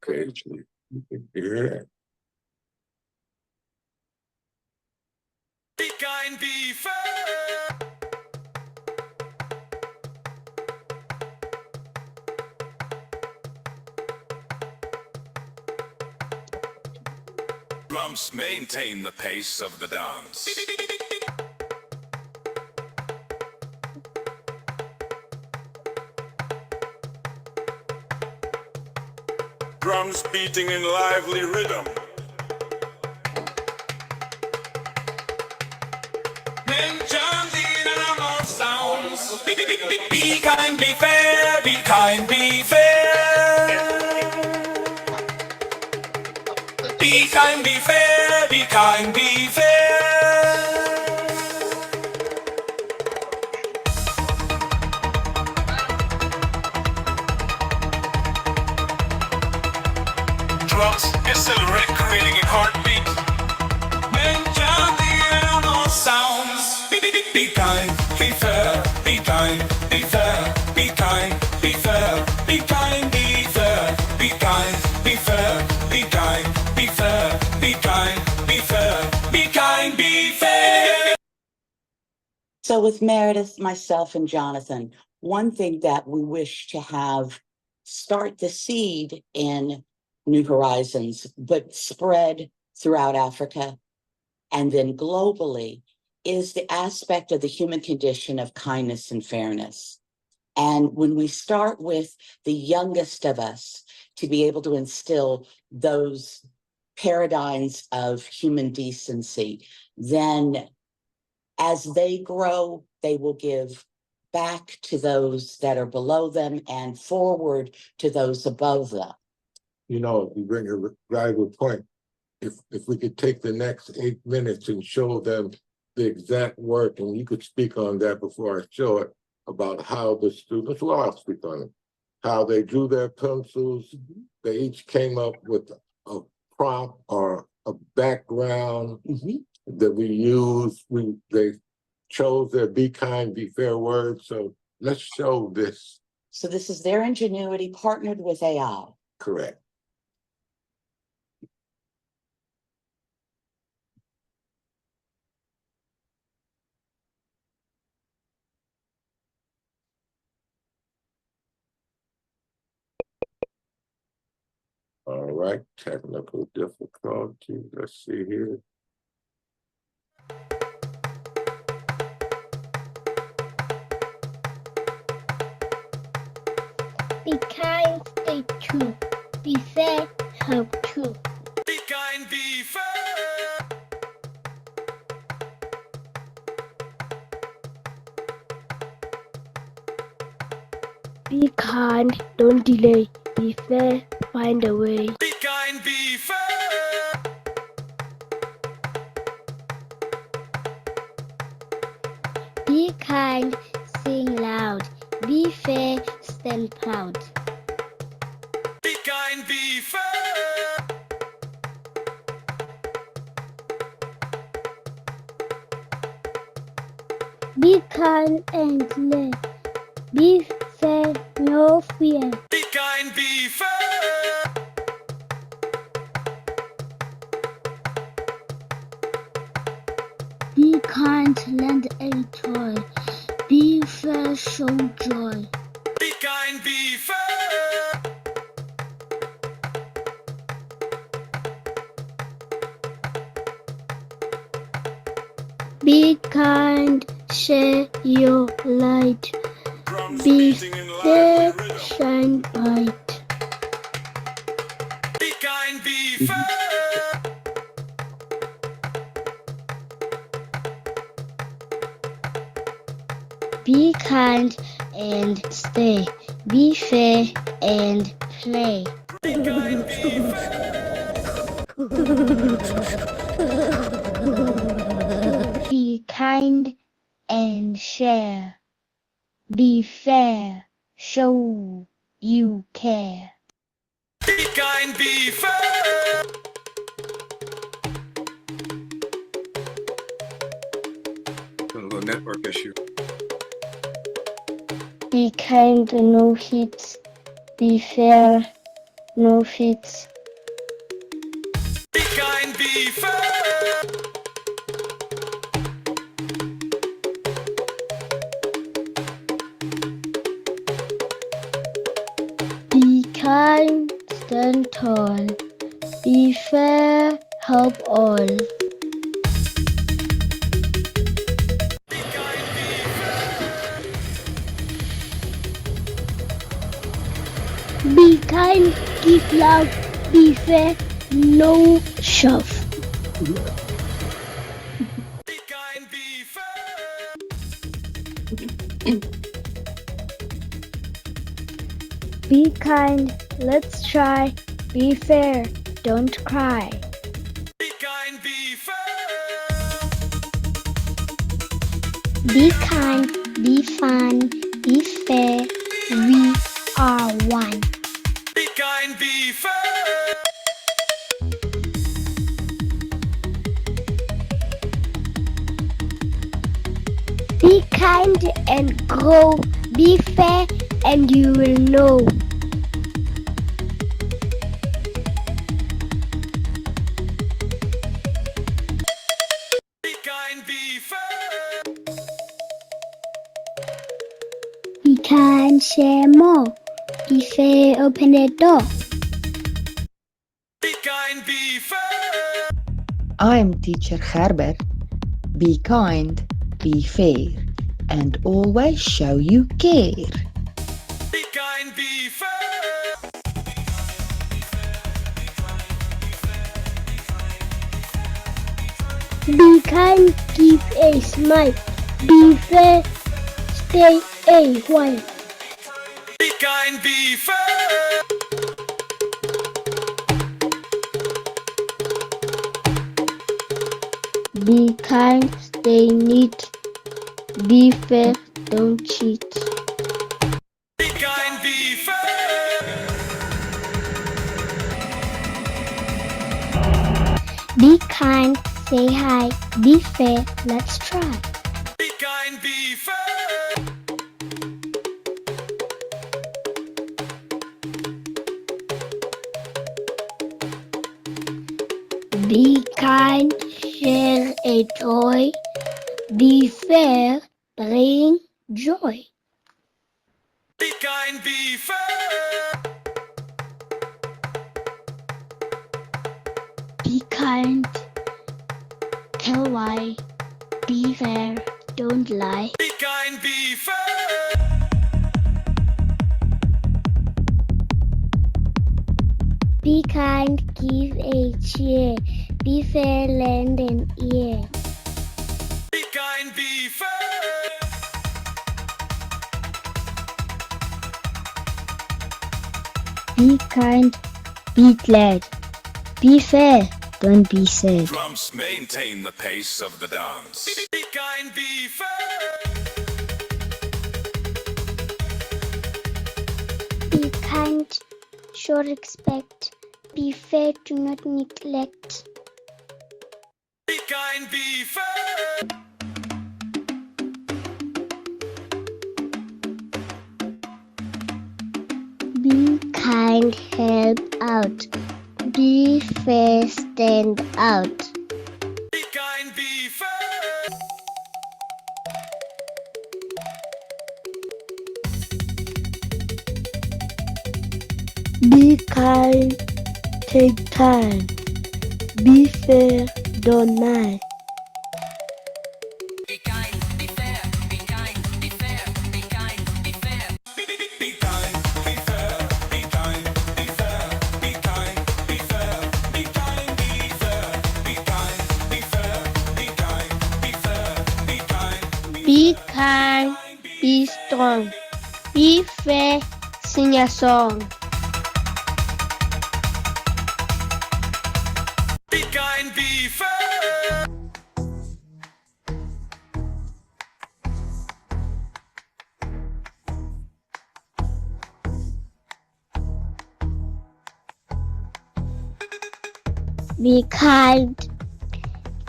Okay, you can hear it. kind, be fair. Drums maintain the pace of the dance. Drums beating in lively rhythm. Sounds. Be kind, be fair, be kind, be fair. Be kind, be fair, be kind, be fair. Drums accelerate, creating a heartbeat. Mention the animal sounds. Be kind, be fair, be kind, be fair, be kind, be fair, be kind, be fair, be kind, be fair, be kind, be fair, be kind, be fair, be kind, be fair. So with Meredith, myself, and Jonathan, one thing that we wish to have start the seed in New Horizons, but spread throughout Africa and then globally, is the aspect of the human condition of kindness and fairness. And when we start with the youngest of us to be able to instill those paradigms of human decency, then as they grow, they will give back to those that are below them and forward to those above them. You know, you bring a very good point. If we could take the next 8 minutes and show them the exact work, and you could speak on that before I show it, about how the students, well, I'll speak on it, how they drew their pencils. They each came up with a prompt or a background that we used. They chose their be kind, be fair words. So let's show this. So this is their ingenuity partnered with AI. Correct. All right, technical difficulty. Let's see here. Be kind, stay true. Be fair, help true. Be kind, be fair. Be kind, don't delay. Be fair, find a way. Be kind, be fair. Be kind, sing loud. Be fair, stand proud. Be kind, be fair. Be kind and live. Be fair, no fear. Be kind, be fair. Be kind, lend a toy. Be fair, show joy. Be kind, be fair. Be kind, share your light. Be fair, shine bright. Be kind, be fair. Be kind and stay. Be fair and play. Be kind, be fair. Be kind and share. Be fair, show you care. Be kind, be fair. A little network issue. Be kind, no hits. Be fair, no fits. Be kind, be fair. kind, stand tall. Be fair, help all. Be kind, give love, be fair, no shove. Be kind, let's try, be fair, don't cry. Be kind, be fair. Be kind, be fun, be fair, we are one. Be kind, be fair. Be kind and grow, be fair and you will know. Be kind, be fair. Be kind, share more, be fair, open the door. Be kind, be fair. I'm Teacher Herbert. Be kind, be fair, and always show you care. Be kind, be fair. Be kind, keep a smile, be fair, stay a while. Be kind, be fair. Be kind, stay neat, be fair, don't cheat. Be kind, be fair. Be kind, say hi, be fair, let's try. Be kind, be fair. Be kind, share a toy, be fair, bring joy. Be kind, be fair. Be kind, tell why, be fair, don't lie. Be kind, be fair. Be kind, give a cheer, be fair, lend an ear. Be kind, be fair. Be kind, be glad, be fair, don't be sad. Drums maintain the pace of the dance. Be kind, be fair. Be kind, show respect, be fair, do not neglect. Be kind, be fair. Be kind, help out, be fair, stand out. Be kind, be fair. Be kind, take time, be fair, don't lie. Be kind, be fair. Be kind, be fair. Be kind, be fair. Be kind, be fair. Be kind, be fair. Be kind, be fair. Be kind, be fair. Be kind, be fair. Be kind, be fair. Be kind. Be kind, be strong, be fair, sing a song. Be kind, be fair. Be kind,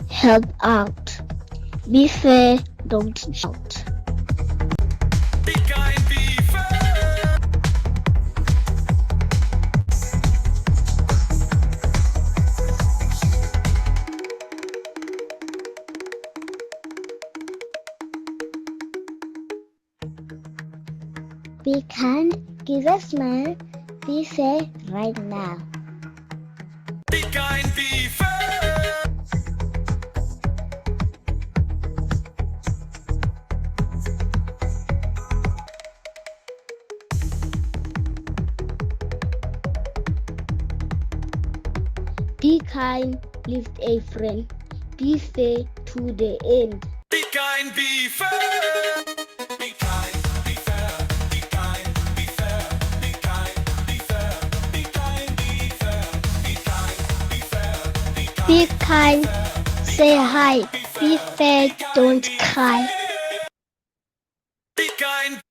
help out, be fair, don't shout. Be kind, be fair. Be kind, give a smile, Be fair right now. Be kind, be fair. Be kind, lift a friend. Be fair to the end. Be kind, be fair. Be kind, be fair. Be kind, be fair. Be kind, be fair. Be kind, be fair. Be kind, be fair. Be kind, say hi. Be fair, don't cry. Be kind.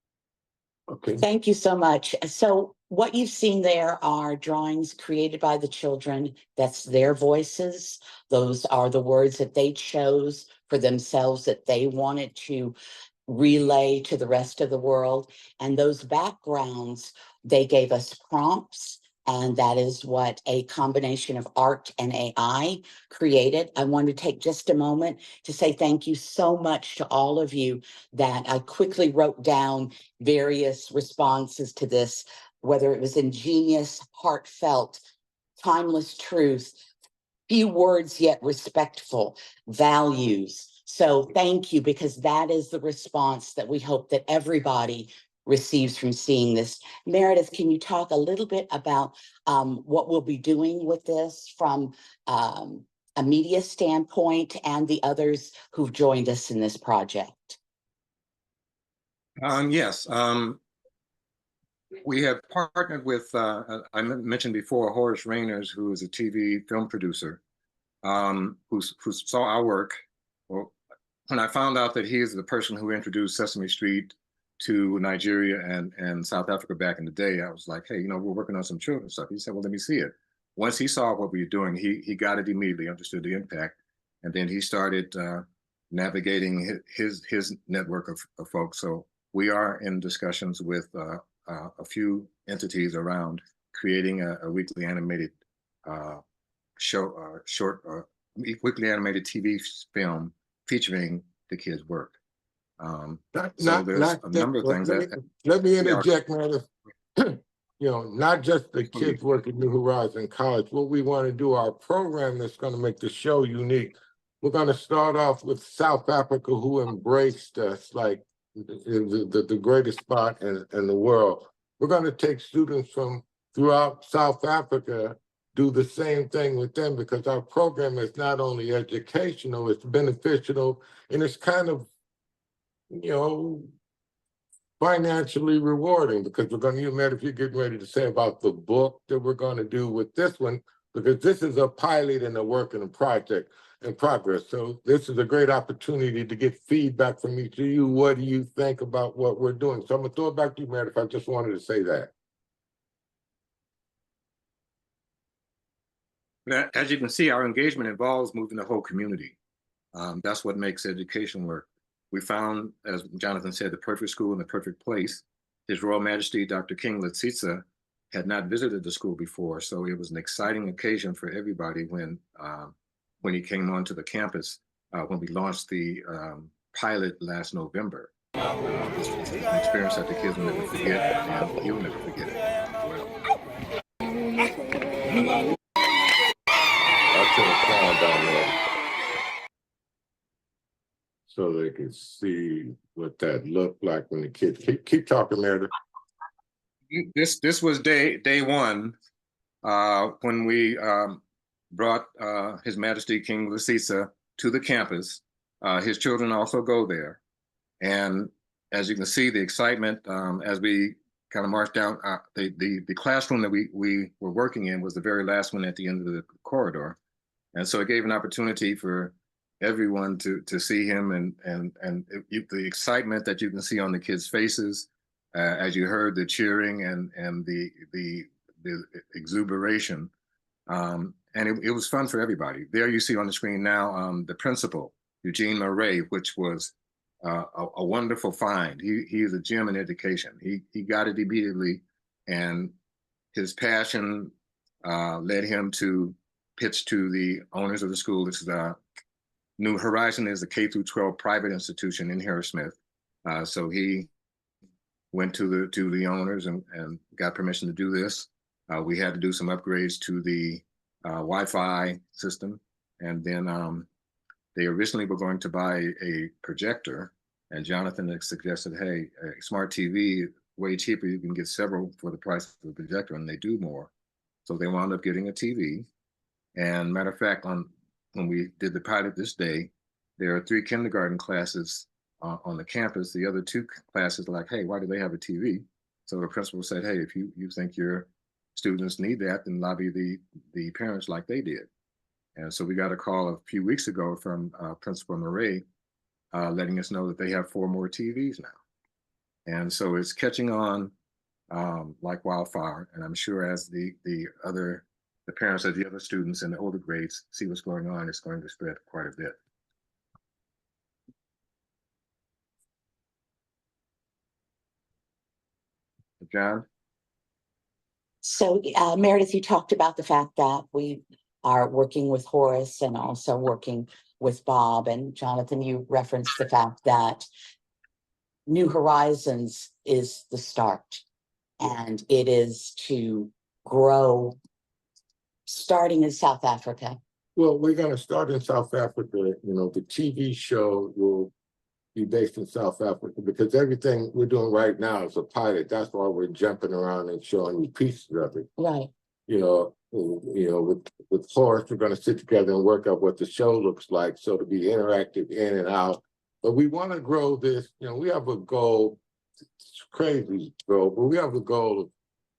Okay. Thank you so much. So what you've seen there are drawings created by the children. That's their voices. Those are the words that they chose for themselves that they wanted to relay to the rest of the world. And those backgrounds, they gave us prompts. And that is what a combination of art and AI created. I want to take just a moment to say thank you so much to all of you that I quickly wrote down various responses to this, whether it was ingenious, heartfelt, timeless truth, few words yet respectful, values. So thank you, because that is the response that we hope that everybody receives from seeing this. Meredith, can you talk a little bit about what we'll be doing with this from a media standpoint and the others who've joined us in this project? Yes. We have partnered with, I mentioned before, Horace Rayners, who is a TV film producer, who saw our work. Well, when I found out that he is the person who introduced Sesame Street to Nigeria and South Africa back in the day, I was like, hey, we're working on some children's stuff. He said, well, let me see it. Once he saw what we were doing, he got it immediately, understood the impact. And then he started navigating his network of folks. So we are in discussions with a few entities around creating a weekly animated weekly animated TV film featuring the kids' work. So there's a number of things Let me interject, man. Not just the kids work at New Horizon College. What we want to do, our program that's going to make the show unique. We're going to start off with South Africa, who embraced us like the greatest spot in the world. We're going to take students from throughout South Africa, do the same thing with them, because our program is not only educational, it's beneficial, and it's kind of, financially rewarding, because we're going to, if you're getting ready to say about the book that we're going to do with this one, because this is a pilot and a work and a project in progress. So this is a great opportunity to get feedback from each of you. What do you think about what we're doing? So I'm going to throw it back to you, Meredith. I just wanted to say that. As you can see, our engagement involves moving the whole community. That's what makes education work. We found, as Jonathan said, the perfect school in the perfect place. His Royal Majesty, Dr. King Letsitsa, had not visited the school before, so it was an exciting occasion for everybody when he came onto the campus, when we launched the pilot last November. This was an experience that the kids will never forget, and he'll never forget it. I'll turn the sound down there so they can see what that looked like when the kids keep talking, Meredith. This was day one when we brought His Majesty King Letsitsa to the campus. His children also go there, and as you can see, the excitement as we kind of marched down. The classroom that we were working in was the very last one at the end of the corridor, and so it gave an opportunity for everyone to see him, and the excitement that you can see on the kids' faces as you heard the cheering and the exuberation, and it was fun for everybody. There you see on the screen now the principal, Eugene Murray, which was a wonderful find. He is a gem in education. He got it immediately, and his passion led him to pitch to the owners of the school. This is New Horizon is a K-12 private institution in Harrismith. So he went to the owners and got permission to do this. We had to do some upgrades to the Wi-Fi system. And then they originally were going to buy a projector, and Jonathan had suggested, hey, a smart TV, way cheaper, you can get several for the price of the projector, and they do more. So they wound up getting a TV. And matter of fact, when we did the pilot this day, there are 3 kindergarten classes on the campus. The other 2 classes are like, hey, why do they have a TV? So the principal said, hey, if you think your students need that, then lobby the parents like they did. And so we got a call a few weeks ago from Principal Murray letting us know that they have 4 more TVs now. And so it's catching on like wildfire. And I'm sure as the parents of the other students in the older grades see what's going on, it's going to spread quite a bit. John? So Meredith, you talked about the fact that we are working with Horace and also working with Bob, and Jonathan, you referenced the fact that New Horizons is the start, and it is to grow starting in South Africa. Well, we're going to start in South Africa. You know, the TV show will be based in South Africa because everything we're doing right now is a pilot. That's why we're jumping around and showing you pieces of it. Right. You know, with Horace, we're going to sit together and work out what the show looks like, so to be interactive in and out. But we want to grow this. You know, we have a goal. It's crazy goal, but we have a goal of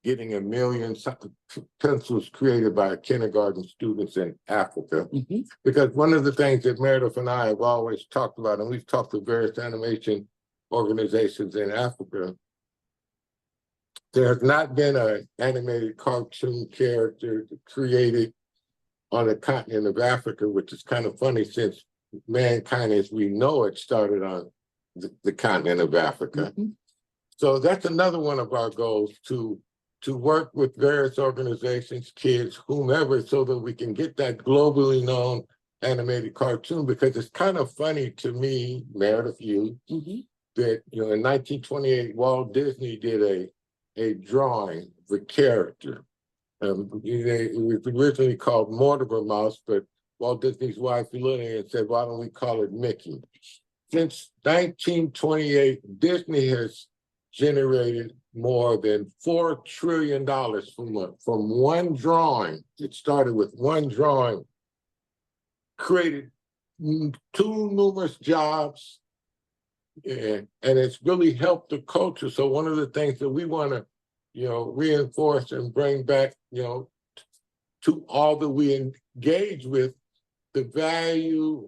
getting 1 million pencils created by kindergarten students in Africa. Mm-hmm. Because one of the things that Meredith and I have always talked about, and we've talked to various animation organizations in Africa, there has not been an animated cartoon character created on the continent of Africa, which is kind of funny since mankind as we know it started on the continent of Africa. Mm-hmm. So that's another one of our goals, to work with various organizations, kids, whomever, so that we can get that globally known animated cartoon. Because it's kind of funny to me, Meredith, mm-hmm. that in 1928, Walt Disney did a drawing of a character. It was originally called Mortimer Mouse, but Walt Disney's wife looked at it and said, why don't we call it Mickey? Since 1928, Disney has generated more than $4 trillion from one drawing. It started with one drawing, created 2 numerous jobs, and it's really helped the culture. So one of the things that we want to, reinforce and bring back, to all that we engage with, the value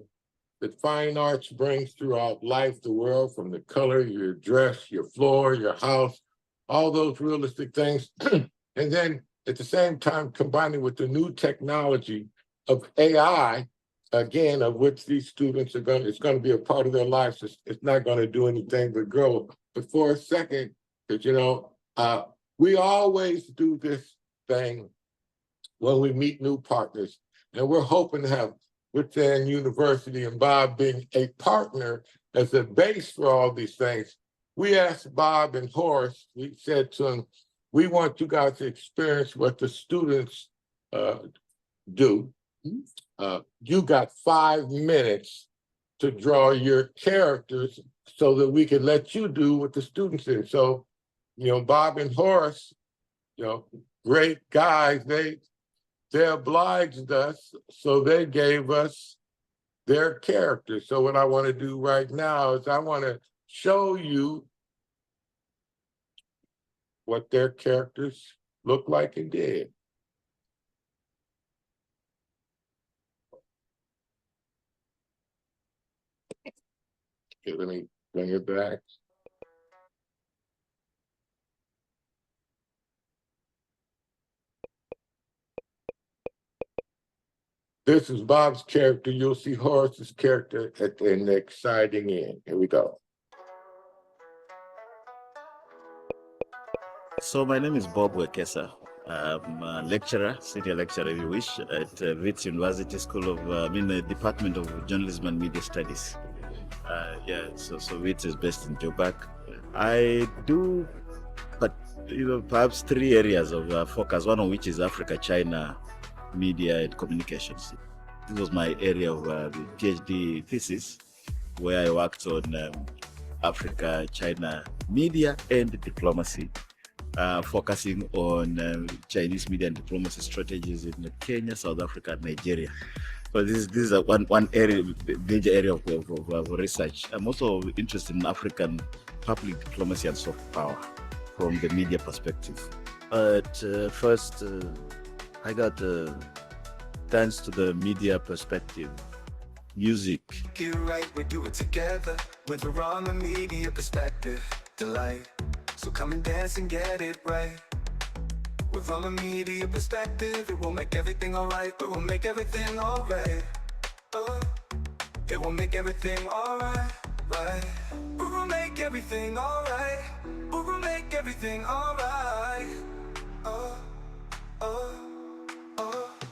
that fine arts brings throughout life, the world, from the color, your dress, your floor, your house, all those realistic things. And then at the same time, combining with the new technology of AI, again, of which these students it's going to be a part of their lives. It's not going to do anything but grow. But for a second, because, we always do this thing when we meet new partners, and we're hoping to have Witwatersrand University and Bob being a partner as a base for all these things. We asked Bob and Horace, we said to them, we want you guys to experience what the students do. You got 5 minutes to draw your characters so that we can let you do what the students did. So, Bob and Horace, great guys, they obliged us, so they gave us their characters. So what I want to do right now is I want to show you what their characters look like and did. Okay, let me bring it back. This is Bob's character. You'll see Horace's character at the exciting end. Here we go. So my name is Bob Wekesa. I'm a lecturer, senior lecturer if you wish, at Wits University School of, the Department of Journalism and Media Studies. So Wits is based in Joburg. I do perhaps 3 areas of focus, one of which is Africa, China, media and communications. This was my area of the PhD thesis, where I worked on Africa, China, media and diplomacy, focusing on Chinese media and diplomacy strategies in Kenya, South Africa, and Nigeria. So this is one area, major area of research. I'm also interested in African public diplomacy and soft power from the media perspective. But first, I got thanks to the media perspective, music. Get right, we do it together. With we're on the media perspective, delight. So come and dance and get it right. With from a media perspective, it will make everything alright. It will make everything alright. It will make everything alright, right? We will make everything alright. We will make everything alright.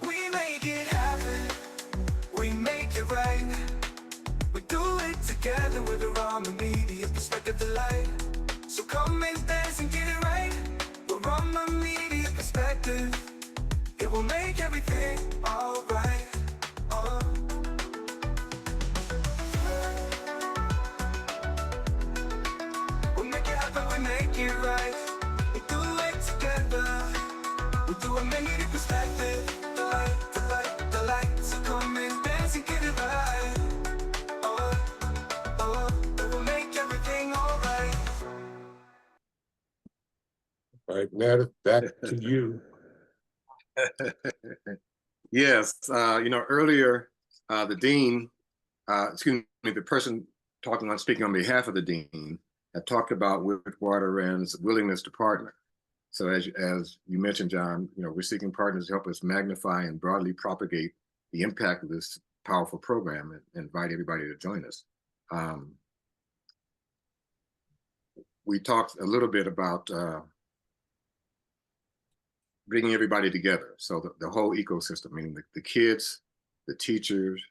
We make it happen. We make it right. We do it together with the on the media perspective delight. So come and dance and get it right. We're on the media perspective. It will make everything alright. We'll make it happen, we make it right. We do it together. We do a media perspective. Delight, delight, delight. So come and dance and get it right. It will make everything alright. All right, Meredith, back to you. Yes, earlier, the dean, the person speaking on behalf of the dean, had talked about Witwatersrand's willingness to partner. So as you mentioned, John, we're seeking partners to help us magnify and broadly propagate the impact of this powerful program and invite everybody to join us. We talked a little bit about bringing everybody together. So the whole ecosystem, meaning the kids, the teachers,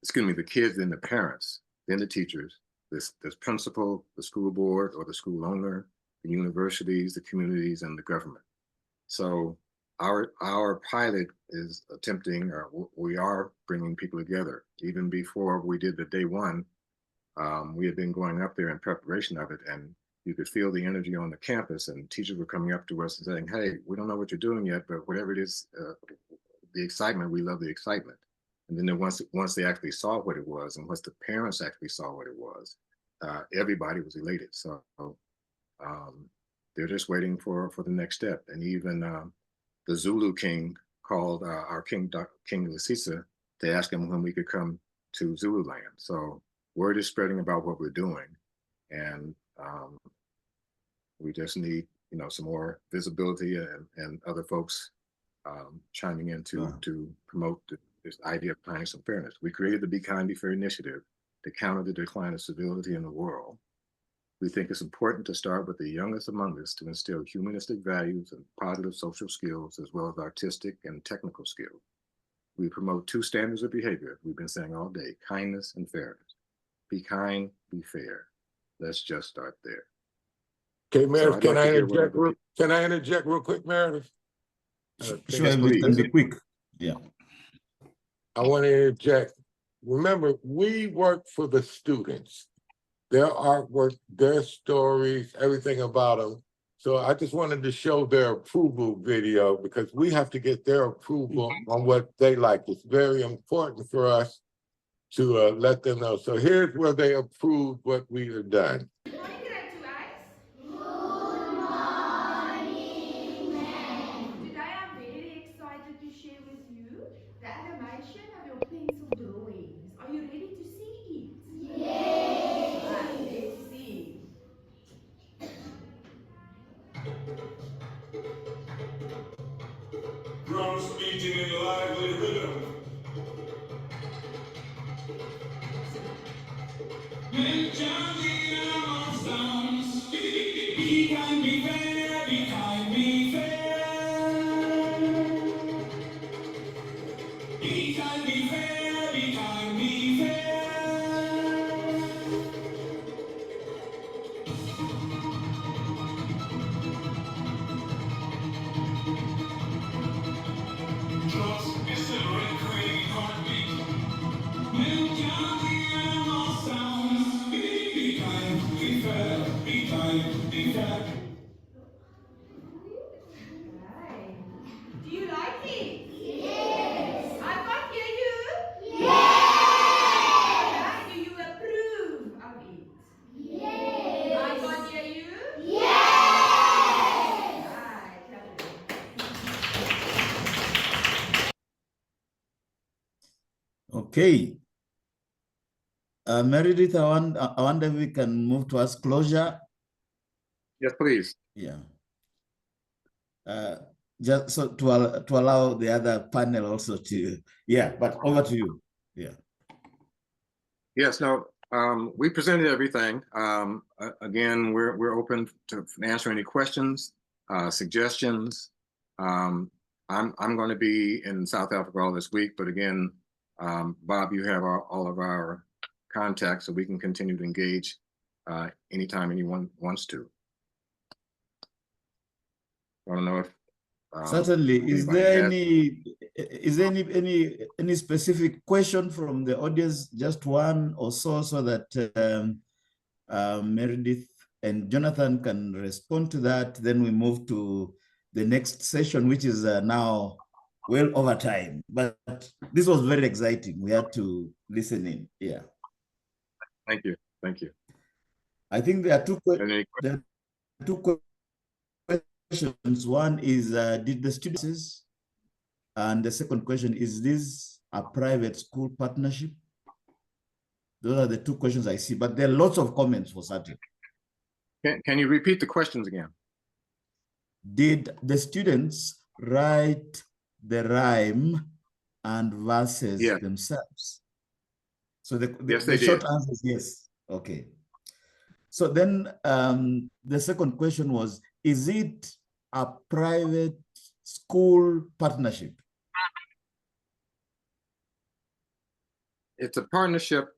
the kids, then the parents, then the teachers, this principal, the school board or the school owner, the universities, the communities, and the government. So our pilot is attempting, or we are bringing people together. Even before we did the day one, we had been going up there in preparation of it, and you could feel the energy on the campus, and teachers were coming up to us and saying, hey, we don't know what you're doing yet, but whatever it is, the excitement, we love the excitement. And then once they actually saw what it was, and once the parents actually saw what it was, everybody was elated. So they're just waiting for the next step. And even the Zulu king called our king, King Lesisa, to ask him when we could come to Zululand. So word is spreading about what we're doing. And we just need, some more visibility and other folks chiming in to promote this idea of kindness and fairness. We created the Be Kind, Be Fair initiative to counter the decline of civility in the world. We think it's important to start with the youngest among us to instill humanistic values and positive social skills, as well as artistic and technical skills. We promote 2 standards of behavior we've been saying all day: kindness and fairness. Be kind, be fair. Let's just start there. Okay, Meredith, can I interject real quick, Meredith? Sure, it can be quick. Yeah. I want to interject. Remember, we work for the students. Their artwork, their stories, everything about them. So I just wanted to show their approval video, because we have to get their approval on what they like. It's very important for us to let them know. So here's where they approve what we have done. Drums beating in lively rhythm. Sounds. Be kind, be fair, be kind, be fair. Be kind, be fair, be kind, be fair. Drugs is still recreating in heartbeat. Men can't hear no sounds. Be kind, be fair, be kind, be fair. Do you like it? Yes. I can't hear you? Yes. Do you approve of it? Yes. I can't hear you? Yes. Okay. Meredith, I wonder if we can move towards closure. Yes, please. Yeah. Just so to allow the other panel also to, yeah, but over to you. Yeah. Yes, no, we presented everything. Again, we're open to answer any questions, suggestions. I'm going to be in South Africa all this week, but again, Bob, you have all of our contacts, so we can continue to engage anytime anyone wants to. I don't know if certainly. Is there any specific question from the audience? Just one or so that Meredith and Jonathan can respond to that. Then we move to the next session, which is now well over time. But this was very exciting. We had to listen in. Yeah. Thank you. Thank you. I think there are two questions. One is, did the students, and the second question, is this a private school partnership? Those are the two questions I see, but there are lots of comments for certain. Can you repeat the questions again? Did the students write the rhyme and verses themselves? So the short answer is yes. Okay. So then the second question was, is it a private school partnership? It's a partnership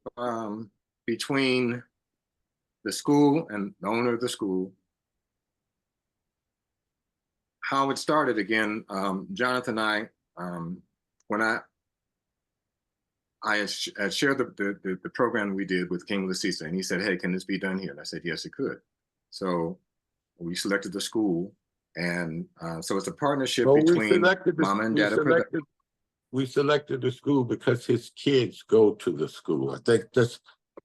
between the school and the owner of the school. How it started again, Jonathan and I, when I had shared the program we did with King Lasisa, and he said, hey, can this be done here? And I said, yes, it could. So we selected the school, and so it's a partnership between Mama and Dada. We selected the school because his kids go to the school. I think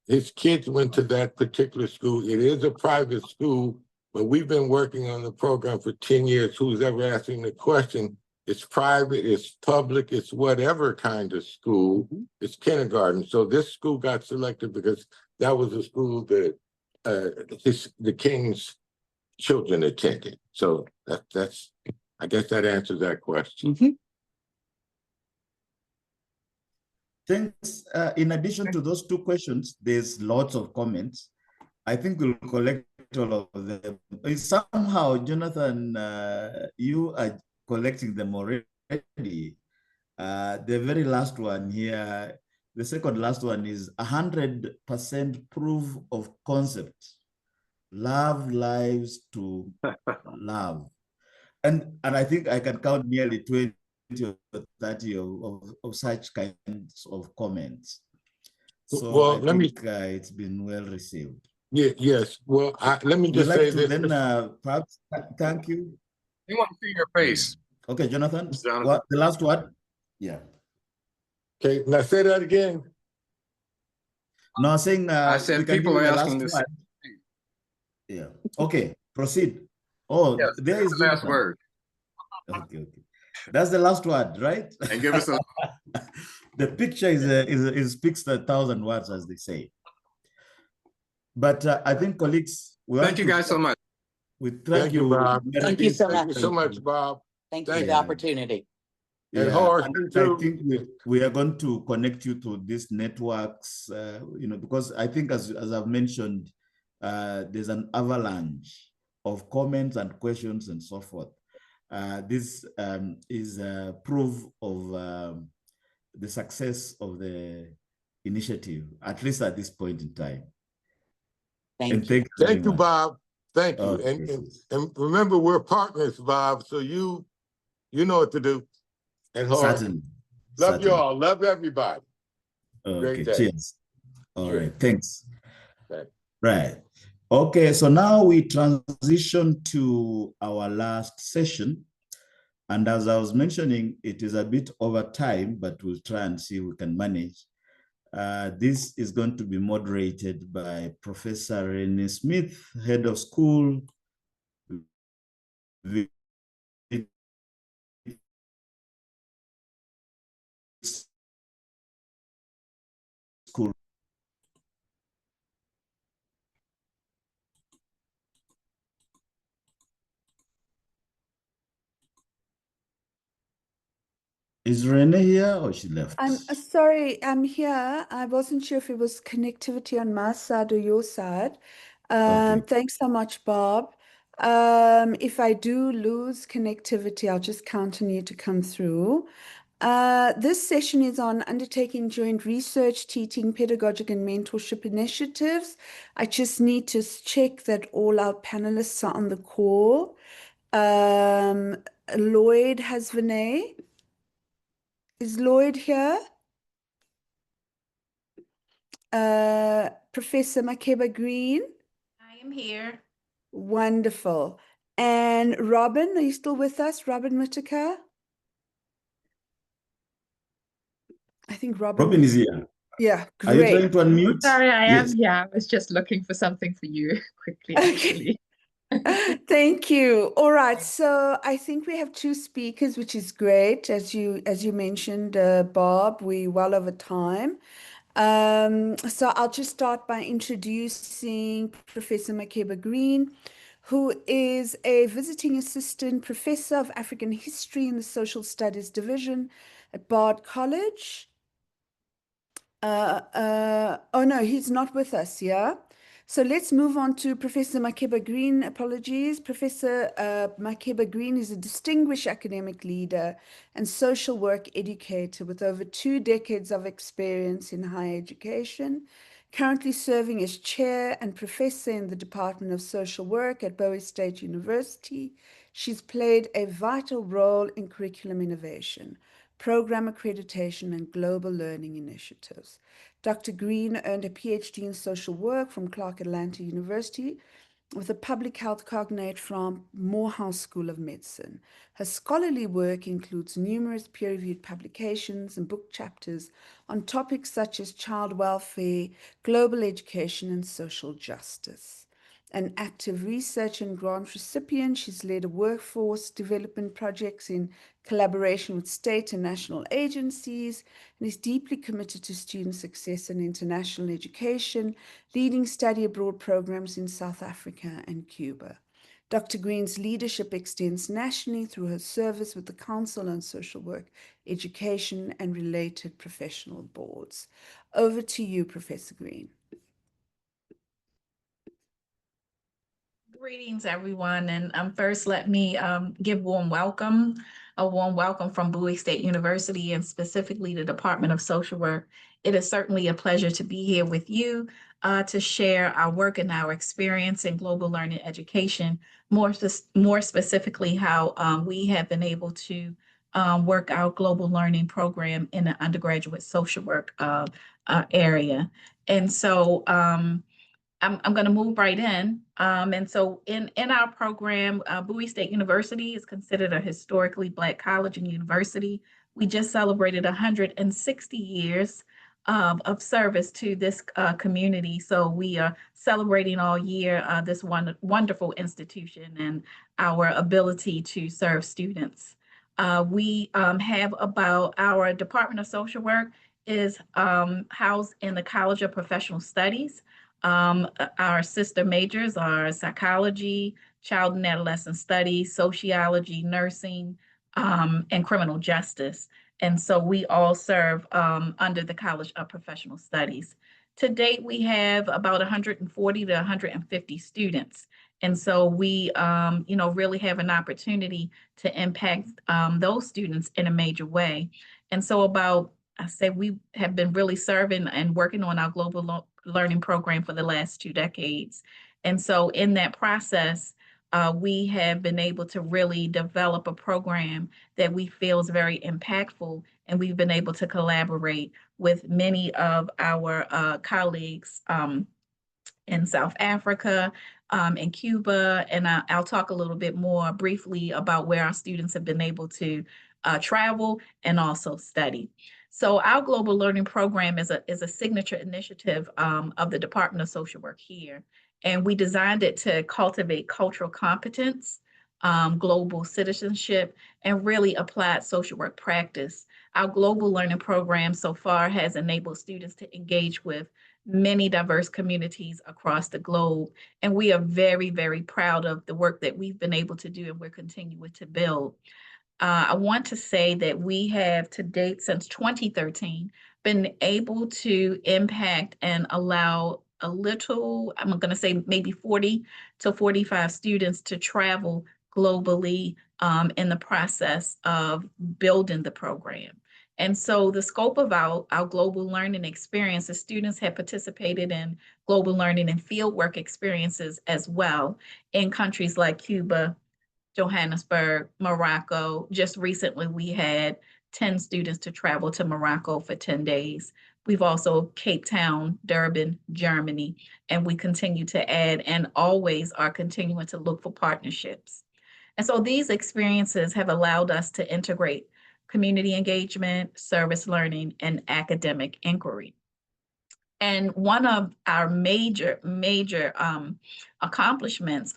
his kids went to that particular school. It is a private school, but we've been working on the program for 10 years. Who's ever asking the question, it's private, it's public, it's whatever kind of school, it's kindergarten. So this school got selected because that was a school that the King's children attended. So that's I guess that answers that question. Thanks. In addition to those two questions, there's lots of comments. I think we'll collect all of them. Somehow, Jonathan, you are collecting them already. The very last one here, the second last one is 100% proof of concept. Love lives to love. And I think I can count nearly 20 or 30 of such kinds of comments. So well, it's been well received. Yeah, yes. Well, let me just say this. Then perhaps thank you. We want to see your face. Okay, Jonathan. What, the last one? Yeah. Okay, now say that again. No, saying I said people are asking this. Yeah. Okay, proceed. Oh, yes, there is the last word. Okay. That's the last word, right? And give us a. The picture speaks 1,000 words, as they say. But I think, colleagues, thank you guys so much. We thank you, Bob. Thank you so much. Thank you so much, Bob. Thank you for the opportunity. Yeah, I think we are going to connect you to these networks, because I think, as I've mentioned, there's an avalanche of comments and questions and so forth. This is a proof of the success of the initiative, at least at this point in time. Thank you, Bob. Thank you. And remember, we're partners, Bob, so you know what to do. and heart. Certainly. Love Certainly. you all. Love everybody. Okay, Great day. cheers. All right, thanks. Okay. Right. Okay, so now we transition to our last session. And as I was mentioning, it is a bit over time, but we'll try and see if we can manage. This is going to be moderated by Professor Rennie Smith, Head of School, School. Is Renee here or she left? I'm sorry, I'm here. I wasn't sure if it was connectivity on my side or your side. Okay. Thanks so much, Bob. If I do lose connectivity, I'll just count on you to come through. This session is on undertaking joint research, teaching, pedagogic, and mentorship initiatives. I just need to check that all our panelists are on the call. Lloyd has Vinay. Is Lloyd here? Professor Makeba Green? I am here. Wonderful. And Robin, are you still with us? Robin Whitaker? I think Robin is here. Yeah, Are you great. trying to unmute? Sorry, I Yes. am. Yeah, I was just looking for something for you quickly, Okay. actually. Thank you. All right, so I think we have two speakers, which is great. As you mentioned, Bob, we're well over time. So I'll just start by introducing Professor Makeba Green, who is a visiting assistant professor of African history in the Social Studies Division at Bard College. Oh no, he's not with us, yeah? So let's move on to Professor Makeba Green. Apologies. Professor Makeba Green is a distinguished academic leader and social work educator with over 2 decades of experience in higher education, currently serving as chair and professor in the Department of Social Work at Bowie State University. She's played a vital role in curriculum innovation, program accreditation, and global learning initiatives. Dr. Green earned a PhD in social work from Clark Atlanta University with a public health cognate from Morehouse School of Medicine. Her scholarly work includes numerous peer-reviewed publications and book chapters on topics such as child welfare, global education, and social justice. An active research and grant recipient, she's led workforce development projects in collaboration with state and national agencies, and is deeply committed to student success and international education, leading study abroad programs in South Africa and Cuba. Dr. Green's leadership extends nationally through her service with the Council on Social Work, Education, and related professional boards. Over to you, Professor Green. Greetings, everyone. And first, let me give a warm welcome from Bowie State University and specifically the Department of Social Work. It is certainly a pleasure to be here with you to share our work and our experience in global learning education, more specifically how we have been able to work our global learning program in the undergraduate social work area. And so I'm going to move right in. And so in our program, Bowie State University is considered a historically Black college and university. We just celebrated 160 years of service to this community. So we are celebrating all year this wonderful institution and our ability to serve students. We have about our Department of Social Work is housed in the College of Professional Studies. Our sister majors are psychology, child and adolescent studies, sociology, nursing, and criminal justice. And so we all serve under the College of Professional Studies. To date, we have about 140 to 150 students. And so we, really have an opportunity to impact those students in a major way. And so we have been really serving and working on our global learning program for the last 2 decades. And so in that process, we have been able to really develop a program that we feel is very impactful, and we've been able to collaborate with many of our colleagues in South Africa, in Cuba, and I'll talk a little bit more briefly about where our students have been able to travel and also study. So our Global Learning Program is a signature initiative of the Department of Social Work here, and we designed it to cultivate cultural competence, global citizenship, and really applied social work practice. Our Global Learning Program so far has enabled students to engage with many diverse communities across the globe. And we are very, very proud of the work that we've been able to do and we're continuing to build. I want to say that we have to date since 2013 been able to impact and allow a little, I'm going to say maybe 40 to 45 students to travel globally in the process of building the program. And so the scope of our global learning experiences, students have participated in global learning and fieldwork experiences as well in countries like Cuba, Johannesburg, Morocco. Just recently, we had 10 students to travel to Morocco for 10 days. We've also Cape Town, Durban, Germany, and we continue to add and always are continuing to look for partnerships. And so these experiences have allowed us to integrate community engagement, service learning, and academic inquiry. And one of our major accomplishments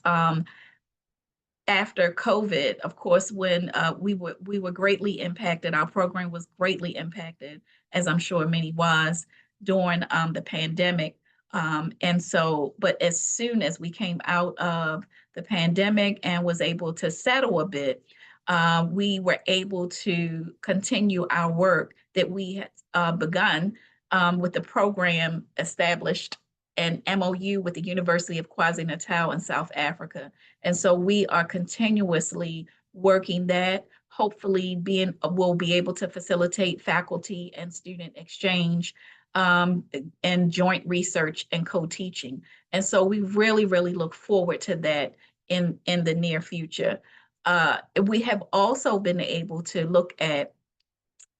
after COVID, of course, when we were greatly impacted, our program was greatly impacted, as I'm sure many was, during the pandemic. And so, but as soon as we came out of the pandemic and was able to settle a bit, we were able to continue our work that we had begun with the program established an MOU with the University of KwaZulu-Natal in South Africa. And so we are continuously working that, hopefully we'll be able to facilitate faculty and student exchange and joint research and co-teaching. And so we really, really look forward to that in the near future. We have also been able to look at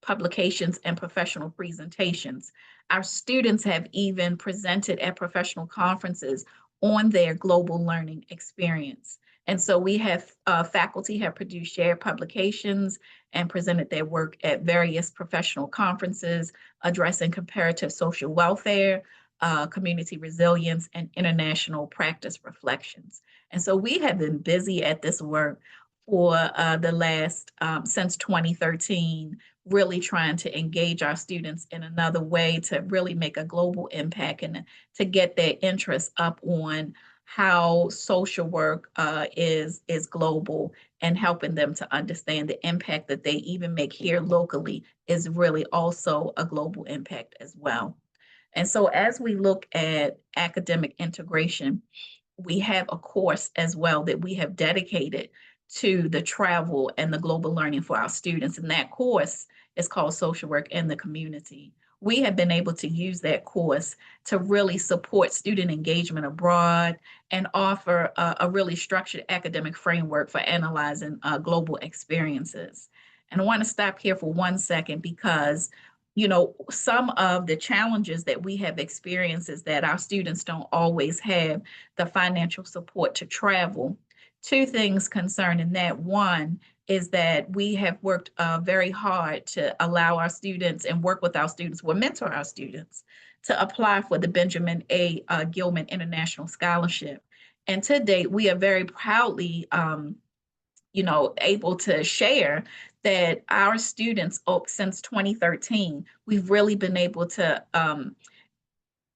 publications and professional presentations. Our students have even presented at professional conferences on their global learning experience. And so we have faculty have produced shared publications and presented their work at various professional conferences addressing comparative social welfare, community resilience, and international practice reflections. And so we have been busy at this work for the last, since 2013, really trying to engage our students in another way to really make a global impact and to get their interest up on how social work is global, and helping them to understand the impact that they even make here locally is really also a global impact as well. And so as we look at academic integration, we have a course as well that we have dedicated to the travel and the global learning for our students. And that course is called Social Work in the Community. We have been able to use that course to really support student engagement abroad and offer a really structured academic framework for analyzing global experiences. And I want to stop here for 1 second because, you know, some of the challenges that we have experienced is that our students don't always have the financial support to travel. Two things concerning that. One is that we have worked very hard to allow our students and work with our students, or mentor our students, to apply for the Benjamin A. Gilman International Scholarship. And to date, we are very proudly, able to share that our students, since 2013, we've really been able to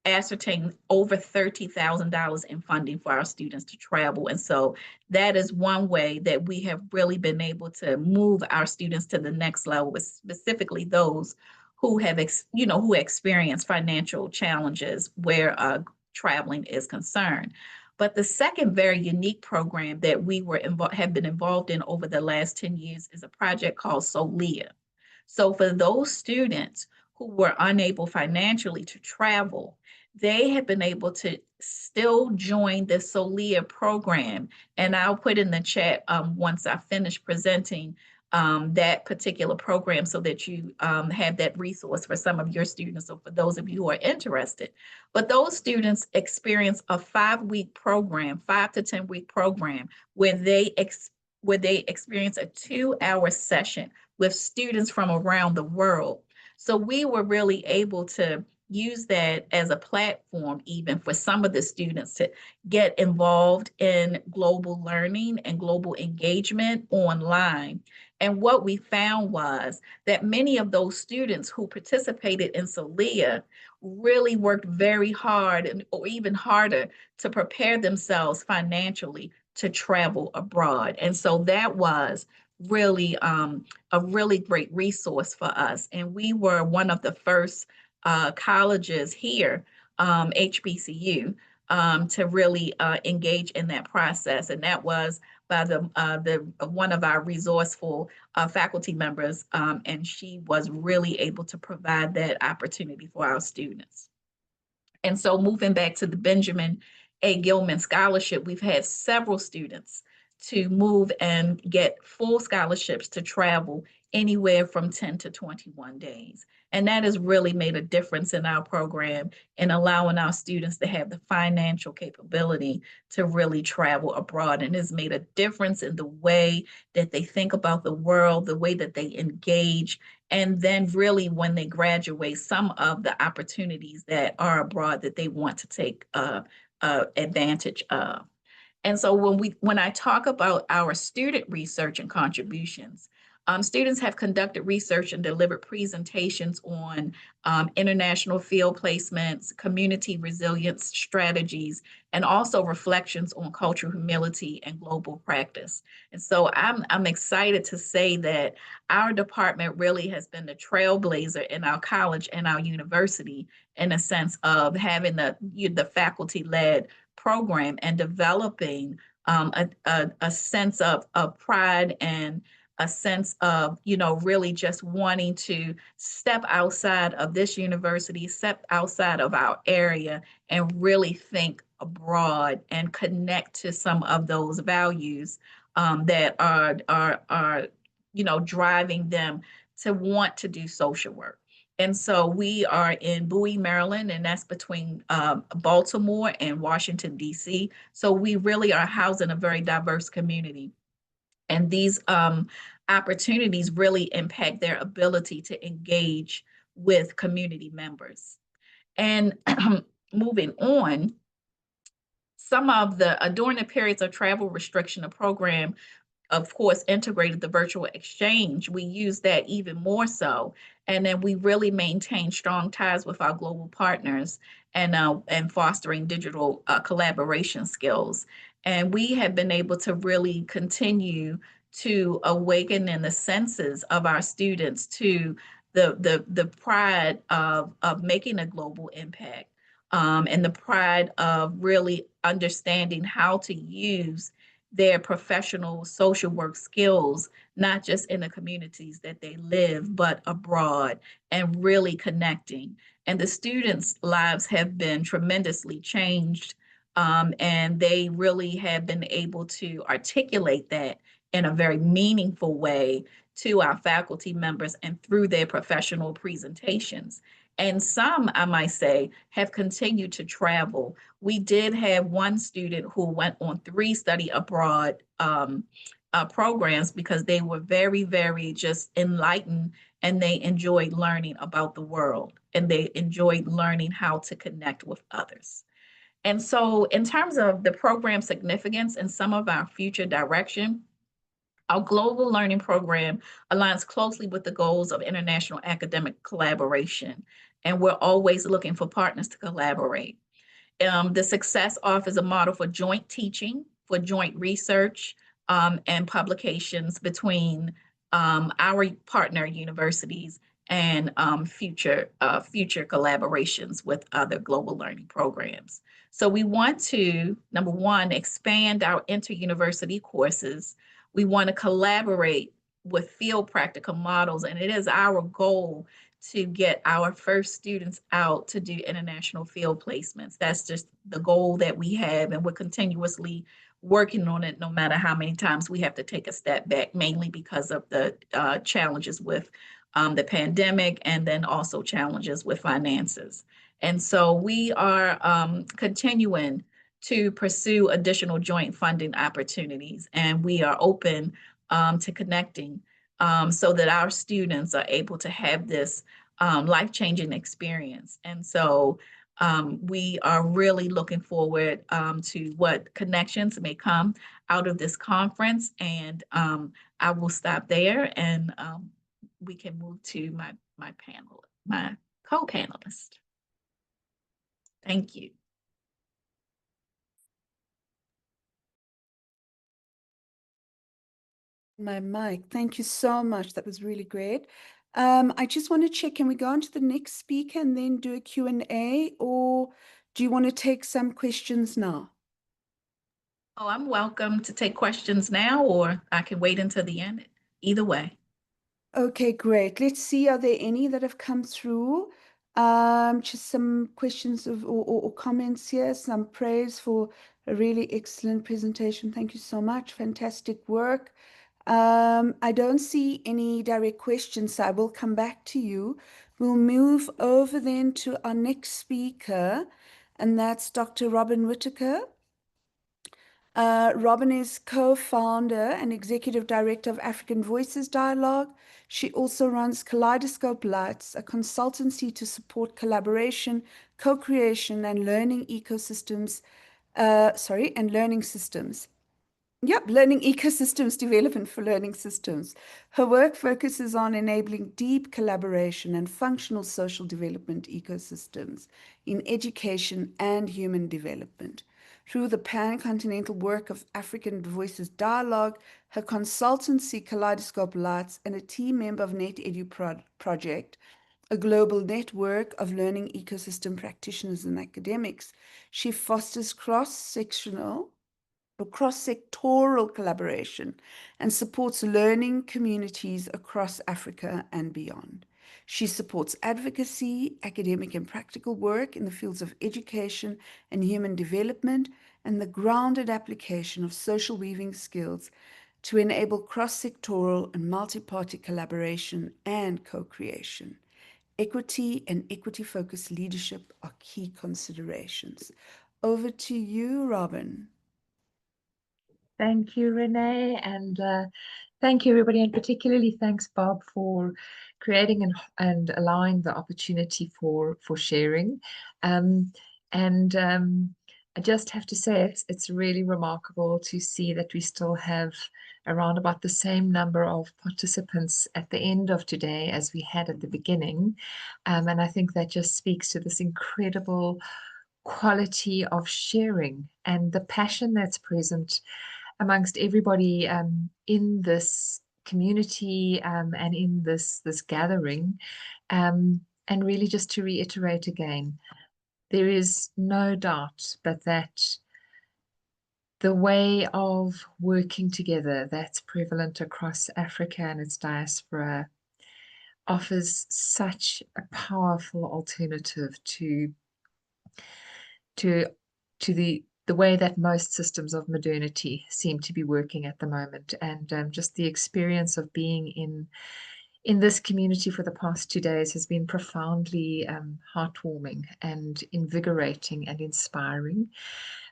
ascertain over $30,000 in funding for our students to travel. And so that is one way that we have really been able to move our students to the next level, specifically those who have, who experience financial challenges where traveling is concerned. But the second very unique program that we have been involved in over the last 10 years is a project called SOLIA. So for those students who were unable financially to travel, they have been able to still join the SOLIA program. And I'll put in the chat once I finish presenting that particular program so that you have that resource for some of your students or for those of you who are interested. But those students experience a 5-week program, 5 to 10 week program where they experience a 2-hour session with students from around the world. So we were really able to use that as a platform even for some of the students to get involved in global learning and global engagement online. And what we found was that many of those students who participated in SOLIA really worked very hard or even harder to prepare themselves financially to travel abroad. And so that was really a really great resource for us. And we were one of the first colleges here, HBCU, to really engage in that process. And that was by one of our resourceful faculty members, and she was really able to provide that opportunity for our students. And so moving back to the Benjamin A. Gilman Scholarship, we've had several students to move and get full scholarships to travel anywhere from 10 to 21 days. And that has really made a difference in our program in allowing our students to have the financial capability to really travel abroad, and has made a difference in the way that they think about the world, the way that they engage, and then really when they graduate, some of the opportunities that are abroad that they want to take advantage of. And so when I talk about our student research and contributions, students have conducted research and delivered presentations on international field placements, community resilience strategies, and also reflections on cultural humility and global practice. And so I'm excited to say that our department really has been the trailblazer in our college and our university in a sense of having the faculty-led program and developing a sense of pride and a sense of, really just wanting to step outside of this university, step outside of our area, and really think abroad and connect to some of those values that are driving them to want to do social work. And so we are in Bowie, Maryland, and that's between Baltimore and Washington, D.C. So we really are housing a very diverse community. And these opportunities really impact their ability to engage with community members. And moving on, some of during the periods of travel restriction, the program, of course, integrated the virtual exchange. We use that even more so. And then we really maintain strong ties with our global partners and fostering digital collaboration skills. And we have been able to really continue to awaken in the senses of our students to the pride of making a global impact and the pride of really understanding how to use their professional social work skills, not just in the communities that they live, but abroad, and really connecting. And the students' lives have been tremendously changed, and they really have been able to articulate that in a very meaningful way to our faculty members and through their professional presentations. And some, I might say, have continued to travel. We did have one student who went on 3 study abroad programs because they were very, very just enlightened, and they enjoyed learning about the world, and they enjoyed learning how to connect with others. And so in terms of the program significance and some of our future direction, our global learning program aligns closely with the goals of international academic collaboration, and we're always looking for partners to collaborate. The success offers a model for joint teaching, for joint research, and publications between our partner universities and future collaborations with other global learning programs. So we want to, number one, expand our inter-university courses. We want to collaborate with field practical models, and it is our goal to get our first students out to do international field placements. That's just the goal that we have, and we're continuously working on it no matter how many times we have to take a step back, mainly because of the challenges with the pandemic, and then also challenges with finances. And so we are continuing to pursue additional joint funding opportunities, and we are open to connecting so that our students are able to have this life-changing experience. And so we are really looking forward to what connections may come out of this conference. And I will stop there, and we can move to my co-panelist. Thank you. My mic. Thank you so much. That was really great. I just want to check, can we go on to the next speaker and then do a Q&A, or do you want to take some questions now? Oh, I'm welcome to take questions now, or I can wait until the end. Either way. Okay, great. Let's see, are there any that have come through? Just some questions or comments here, some praise for a really excellent presentation. Thank you so much. Fantastic work. I don't see any direct questions, so I will come back to you. We'll move over then to our next speaker, and that's Dr. Robin Whitaker. Robin is co-founder and executive director of African Voices Dialogue. She also runs Kaleidoscope Lights, a consultancy to support collaboration, co-creation, and learning ecosystems. And learning systems. Yep, learning ecosystems development for learning systems. Her work focuses on enabling deep collaboration and functional social development ecosystems in education and human development. Through the pan-continental work of African Voices Dialogue, her consultancy Kaleidoscope Lights, and a team member of NetEdu Project, a global network of learning ecosystem practitioners and academics, she fosters cross-sectoral collaboration and supports learning communities across Africa and beyond. She supports advocacy, academic and practical work in the fields of education and human development, and the grounded application of social weaving skills to enable cross-sectoral and multi-party collaboration and co-creation. Equity and equity-focused leadership are key considerations. Over to you, Robin. Thank you, Renee, and thank you, everybody, and particularly thanks, Bob, for creating and allowing the opportunity for sharing. I just have to say it's really remarkable to see that we still have around about the same number of participants at the end of today as we had at the beginning. And I think that just speaks to this incredible quality of sharing and the passion that's present amongst everybody in this community and in this gathering. And really just to reiterate again, there is no doubt but that the way of working together that's prevalent across Africa and its diaspora offers such a powerful alternative to the way that most systems of modernity seem to be working at the moment. And just the experience of being in this community for the past 2 days has been profoundly heartwarming and invigorating and inspiring.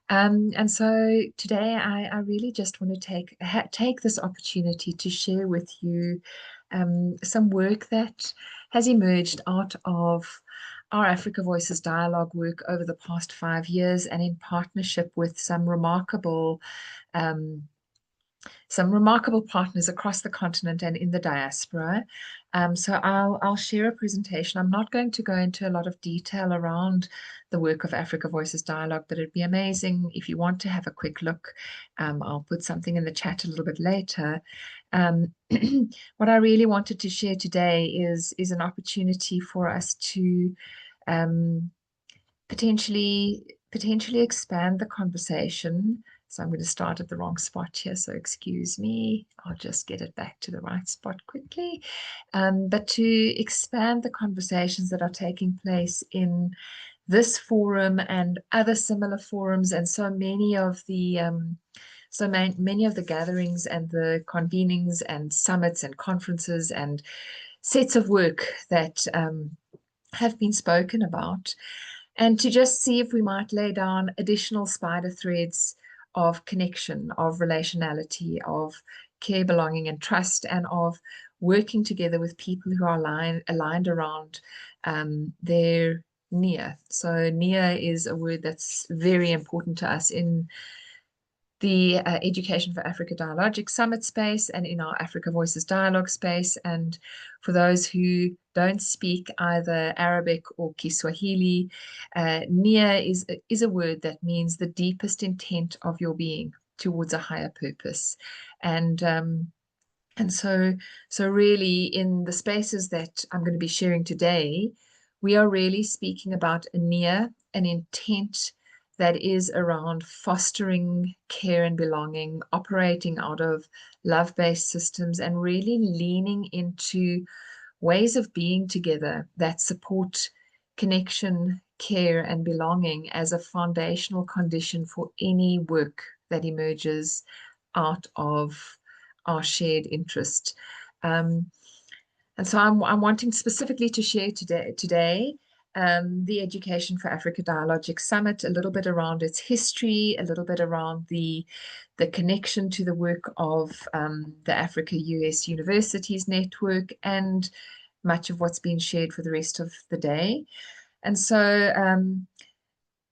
And so today I really just want to take this opportunity to share with you some work that has emerged out of our Africa Voices Dialogue work over the past 5 years, and in partnership with some remarkable partners across the continent and in the diaspora. So I'll share a presentation. I'm not going to go into a lot of detail around the work of Africa Voices Dialogue, but it'd be amazing if you want to have a quick look. I'll put something in the chat a little bit later. What I really wanted to share today is an opportunity for us to potentially expand the conversation So I'm going to start at the wrong spot here, so excuse me. I'll just get it back to the right spot quickly. But to expand the conversations that are taking place in this forum and other similar forums, and so many of the gatherings and the convenings and summits and conferences and sets of work that have been spoken about, and to just see if we might lay down additional spider threads of connection, of relationality, of care, belonging, and trust, and of working together with people who are aligned around their NEA. So NEA is a word that's very important to us in the Education for Africa Dialogic Summit space and in our Africa Voices Dialogue space. And for those who don't speak either Arabic or Kiswahili, NEA is a word that means the deepest intent of your being towards a higher purpose. And so really in the spaces that I'm going to be sharing today, we are really speaking about a NEA, an intent that is around fostering care and belonging, operating out of love-based systems, and really leaning into ways of being together that support connection, care, and belonging as a foundational condition for any work that emerges out of our shared interest. And so I'm wanting specifically to share today the Education for Africa Dialogic Summit, a little bit around its history, a little bit around the connection to the work of the Africa-US Universities Network, and much of what's been shared for the rest of the day. And so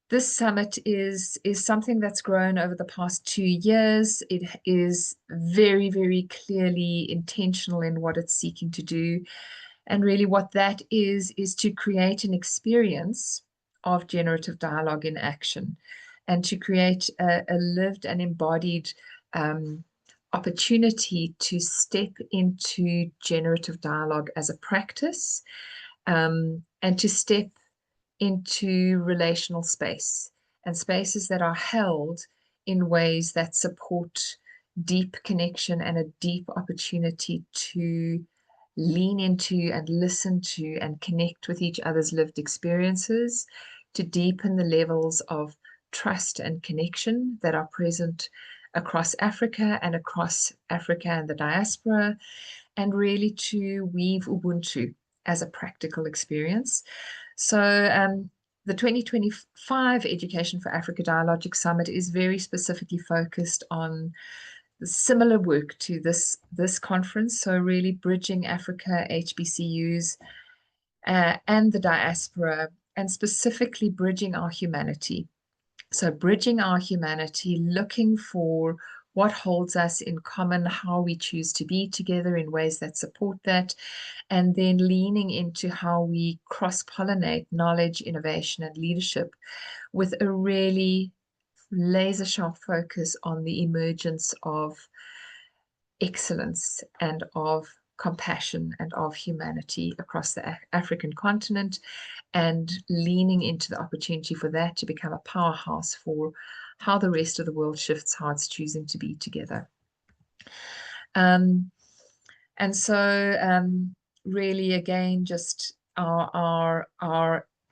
this summit is something that's grown over the past 2 years. It is very, very clearly intentional in what it's seeking to do. And really what that is to create an experience of generative dialogue in action, and to create a lived and embodied opportunity to step into generative dialogue as a practice, and to step into relational space, and spaces that are held in ways that support deep connection and a deep opportunity to lean into and listen to and connect with each other's lived experiences, to deepen the levels of trust and connection that are present across Africa and the diaspora, and really to weave Ubuntu as a practical experience. So the 2025 Education for Africa Dialogic Summit is very specifically focused on similar work to this conference. So really bridging Africa, HBCUs, and the diaspora, and specifically bridging our humanity. So bridging our humanity, looking for what holds us in common, how we choose to be together in ways that support that, and then leaning into how we cross-pollinate knowledge, innovation, and leadership with a really laser-sharp focus on the emergence of excellence and of compassion and of humanity across the African continent, and leaning into the opportunity for that to become a powerhouse for how the rest of the world shifts how it's choosing to be together. And so really, again, just our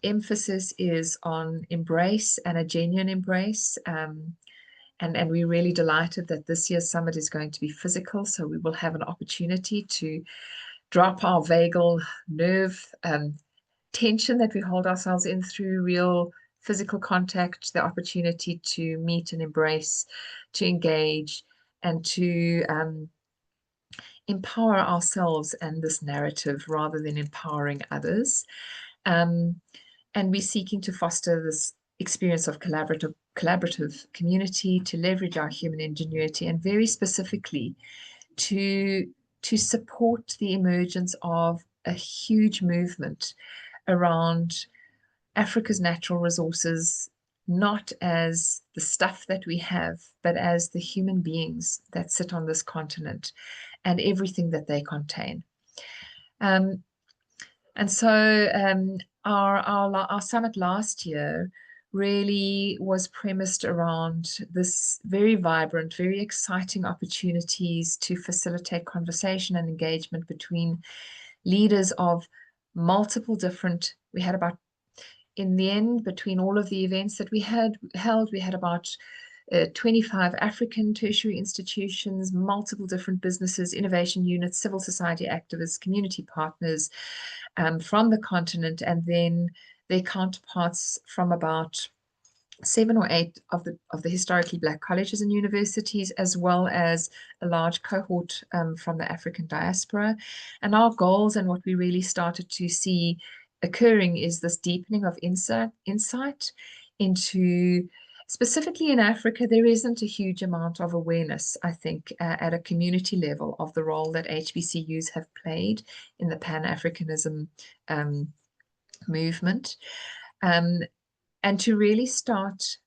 emphasis is on embrace, and a genuine embrace. And we're really delighted that this year's summit is going to be physical, so we will have an opportunity to drop our vagal nerve tension that we hold ourselves in through real physical contact, the opportunity to meet and embrace, to engage, and to empower ourselves and this narrative rather than empowering others. And we're seeking to foster this experience of collaborative community, to leverage our human ingenuity, and very specifically to support the emergence of a huge movement around Africa's natural resources, not as the stuff that we have, but as the human beings that sit on this continent and everything that they contain. And so our summit last year really was premised around this very vibrant, very exciting opportunities to facilitate conversation and engagement between leaders of multiple different, we had about, in the end, between all of the events that we had held, we had about 25 African tertiary institutions, multiple different businesses, innovation units, civil society activists, community partners from the continent, and then their counterparts from about 7 or 8 of the historically Black colleges and universities, as well as a large cohort from the African diaspora. And our goals, and what we really started to see occurring, is this deepening of insight into, specifically in Africa, there isn't a huge amount of awareness, I think, at a community level of the role that HBCUs have played in the Pan-Africanism movement. And to really start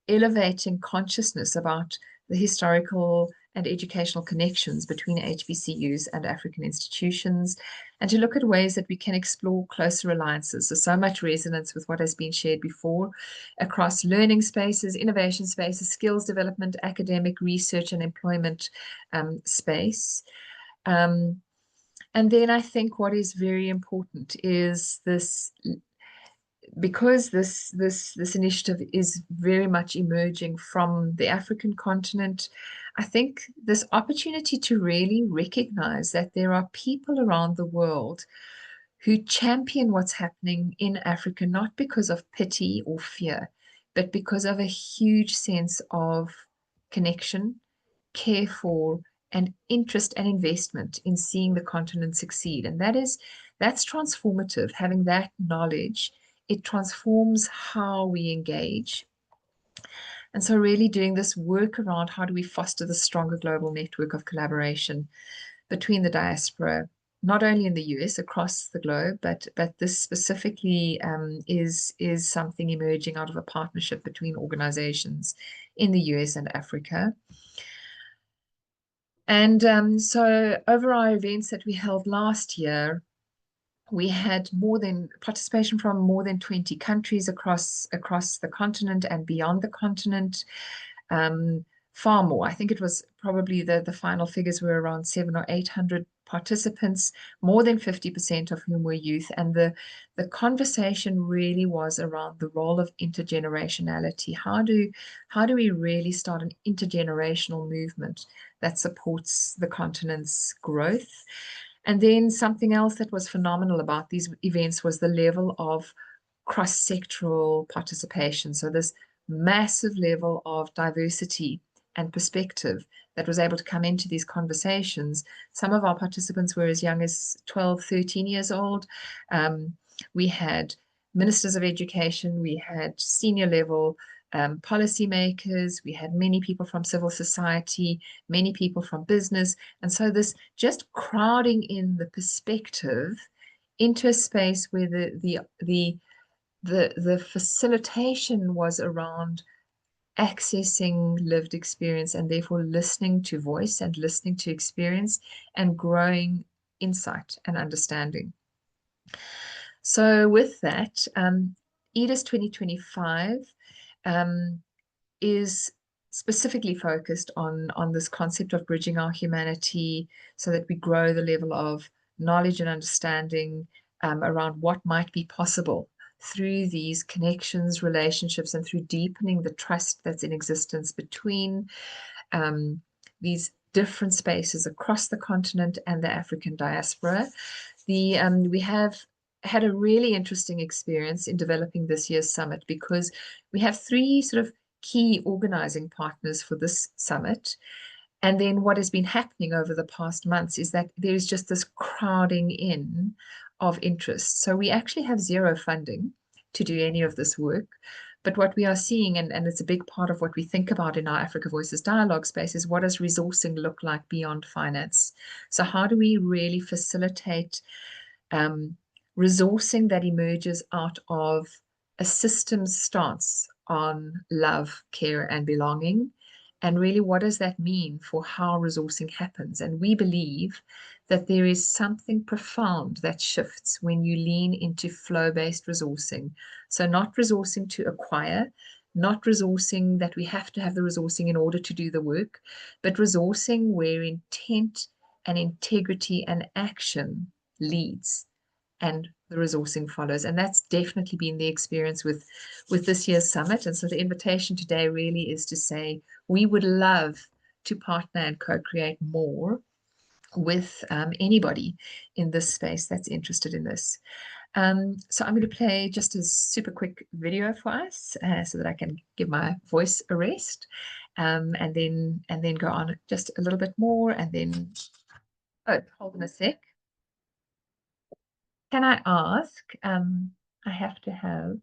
elevating consciousness about the historical and educational connections between HBCUs and African institutions, and to look at ways that we can explore closer alliances. So much resonance with what has been shared before across learning spaces, innovation spaces, skills development, academic research and employment space. And then I think what is very important is this, because this initiative is very much emerging from the African continent, I think this opportunity to really recognize that there are people around the world who champion what's happening in Africa, not because of pity or fear, but because of a huge sense of connection, care for, and interest and investment in seeing the continent succeed. And that's transformative. Having that knowledge, it transforms how we engage. And so really doing this work around how do we foster the stronger global network of collaboration between the diaspora, not only in the US, across the globe, but this specifically is something emerging out of a partnership between organizations in the US and Africa. And so over our events that we held last year, we had participation from more than 20 countries across the continent and beyond the continent. Far more. I think it was probably the final figures were around 700 or 800 participants, more than 50% of whom were youth. And the conversation really was around the role of intergenerationality. How do we really start an intergenerational movement that supports the continent's growth? And then something else that was phenomenal about these events was the level of cross-sectoral participation. So this massive level of diversity and perspective that was able to come into these conversations. Some of our participants were as young as 12, 13 years old. We had ministers of education, we had senior level policymakers, we had many people from civil society, many people from business. And so this just crowding in the perspective into a space where the facilitation was around accessing lived experience and therefore listening to voice and listening to experience and growing insight and understanding. So with that, EDIS 2025 is specifically focused on this concept of bridging our humanity so that we grow the level of knowledge and understanding around what might be possible through these connections, relationships, and through deepening the trust that's in existence between these different spaces across the continent and the African diaspora. We have had a really interesting experience in developing this year's summit because we have 3 sort of key organizing partners for this summit. And then what has been happening over the past months is that there's just this crowding in of interest. So we actually have 0 funding to do any of this work. But what we are seeing, and it's a big part of what we think about in our Africa Voices dialogue space, is what does resourcing look like beyond finance? So how do we really facilitate resourcing that emerges out of a systems stance on love, care, and belonging? And really, what does that mean for how resourcing happens? And we believe that there is something profound that shifts when you lean into flow-based resourcing. So not resourcing to acquire, not resourcing that we have to have the resourcing in order to do the work, but resourcing where intent and integrity and action leads and the resourcing follows. And that's definitely been the experience with this year's summit. And so the invitation today really is to say, we would love to partner and co-create more with anybody in this space that's interested in this. So I'm going to play just a super quick video for us so that I can give my voice a rest, and then go on just a little bit more, and then, oh, hold on a sec. Can I ask, I have to have,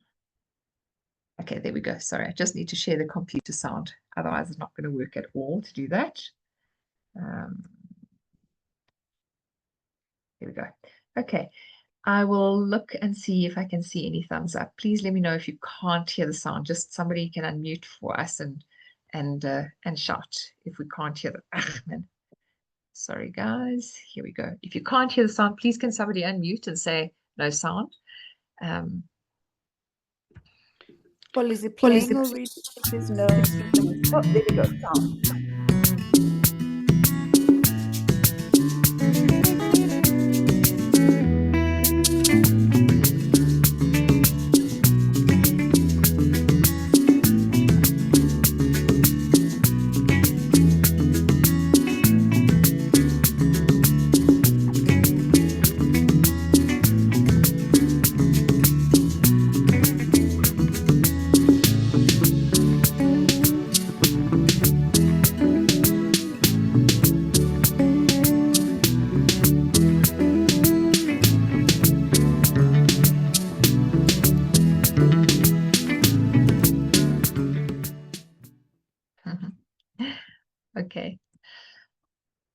okay, there we go. Sorry, I just need to share the computer sound. Otherwise it's not going to work at all to do that. Here we go. Okay. I will look and see if I can see any thumbs up. Please let me know if you can't hear the sound. Just somebody can unmute for us and shout if we can't hear the. Sorry, guys. Here we go. If you can't hear the sound, please can somebody unmute and say no sound. Well, is it playing already? There's no. Oh, there we go. Sound. Okay.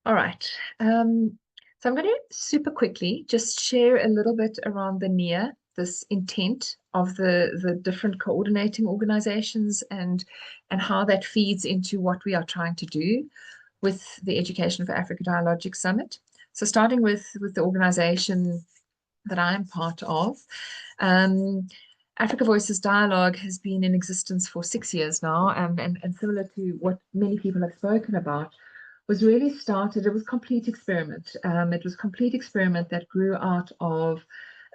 All right. So I'm going to super quickly just share a little bit around the NEA, this intent of the different coordinating organizations and how that feeds into what we are trying to do with the Education for Africa Dialogic Summit. So starting with the organization that I'm part of, Africa Voices Dialogue has been in existence for 6 years now, and similar to what many people have spoken about, was really started, it was complete experiment. It was complete experiment that grew out of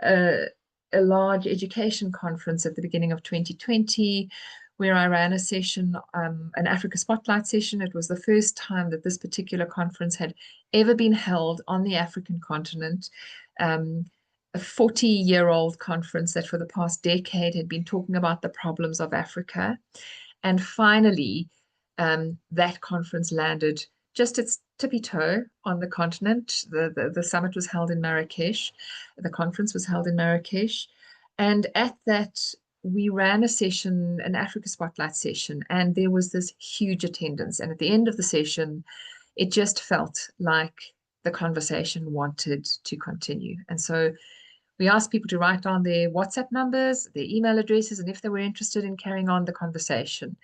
a large education conference at the beginning of 2020, where I ran a session, an Africa Spotlight session. It was the first time that this particular conference had ever been held on the African continent. A 40-year-old conference that for the past decade had been talking about the problems of Africa. And finally, that conference landed just its tippy toe on the continent. The summit was held in Marrakesh. The conference was held in Marrakesh. And at that, we ran a session, an Africa Spotlight session, and there was this huge attendance. And at the end of the session, it just felt like the conversation wanted to continue. And so we asked people to write down their WhatsApp numbers, their email addresses, and if they were interested in carrying on the conversation.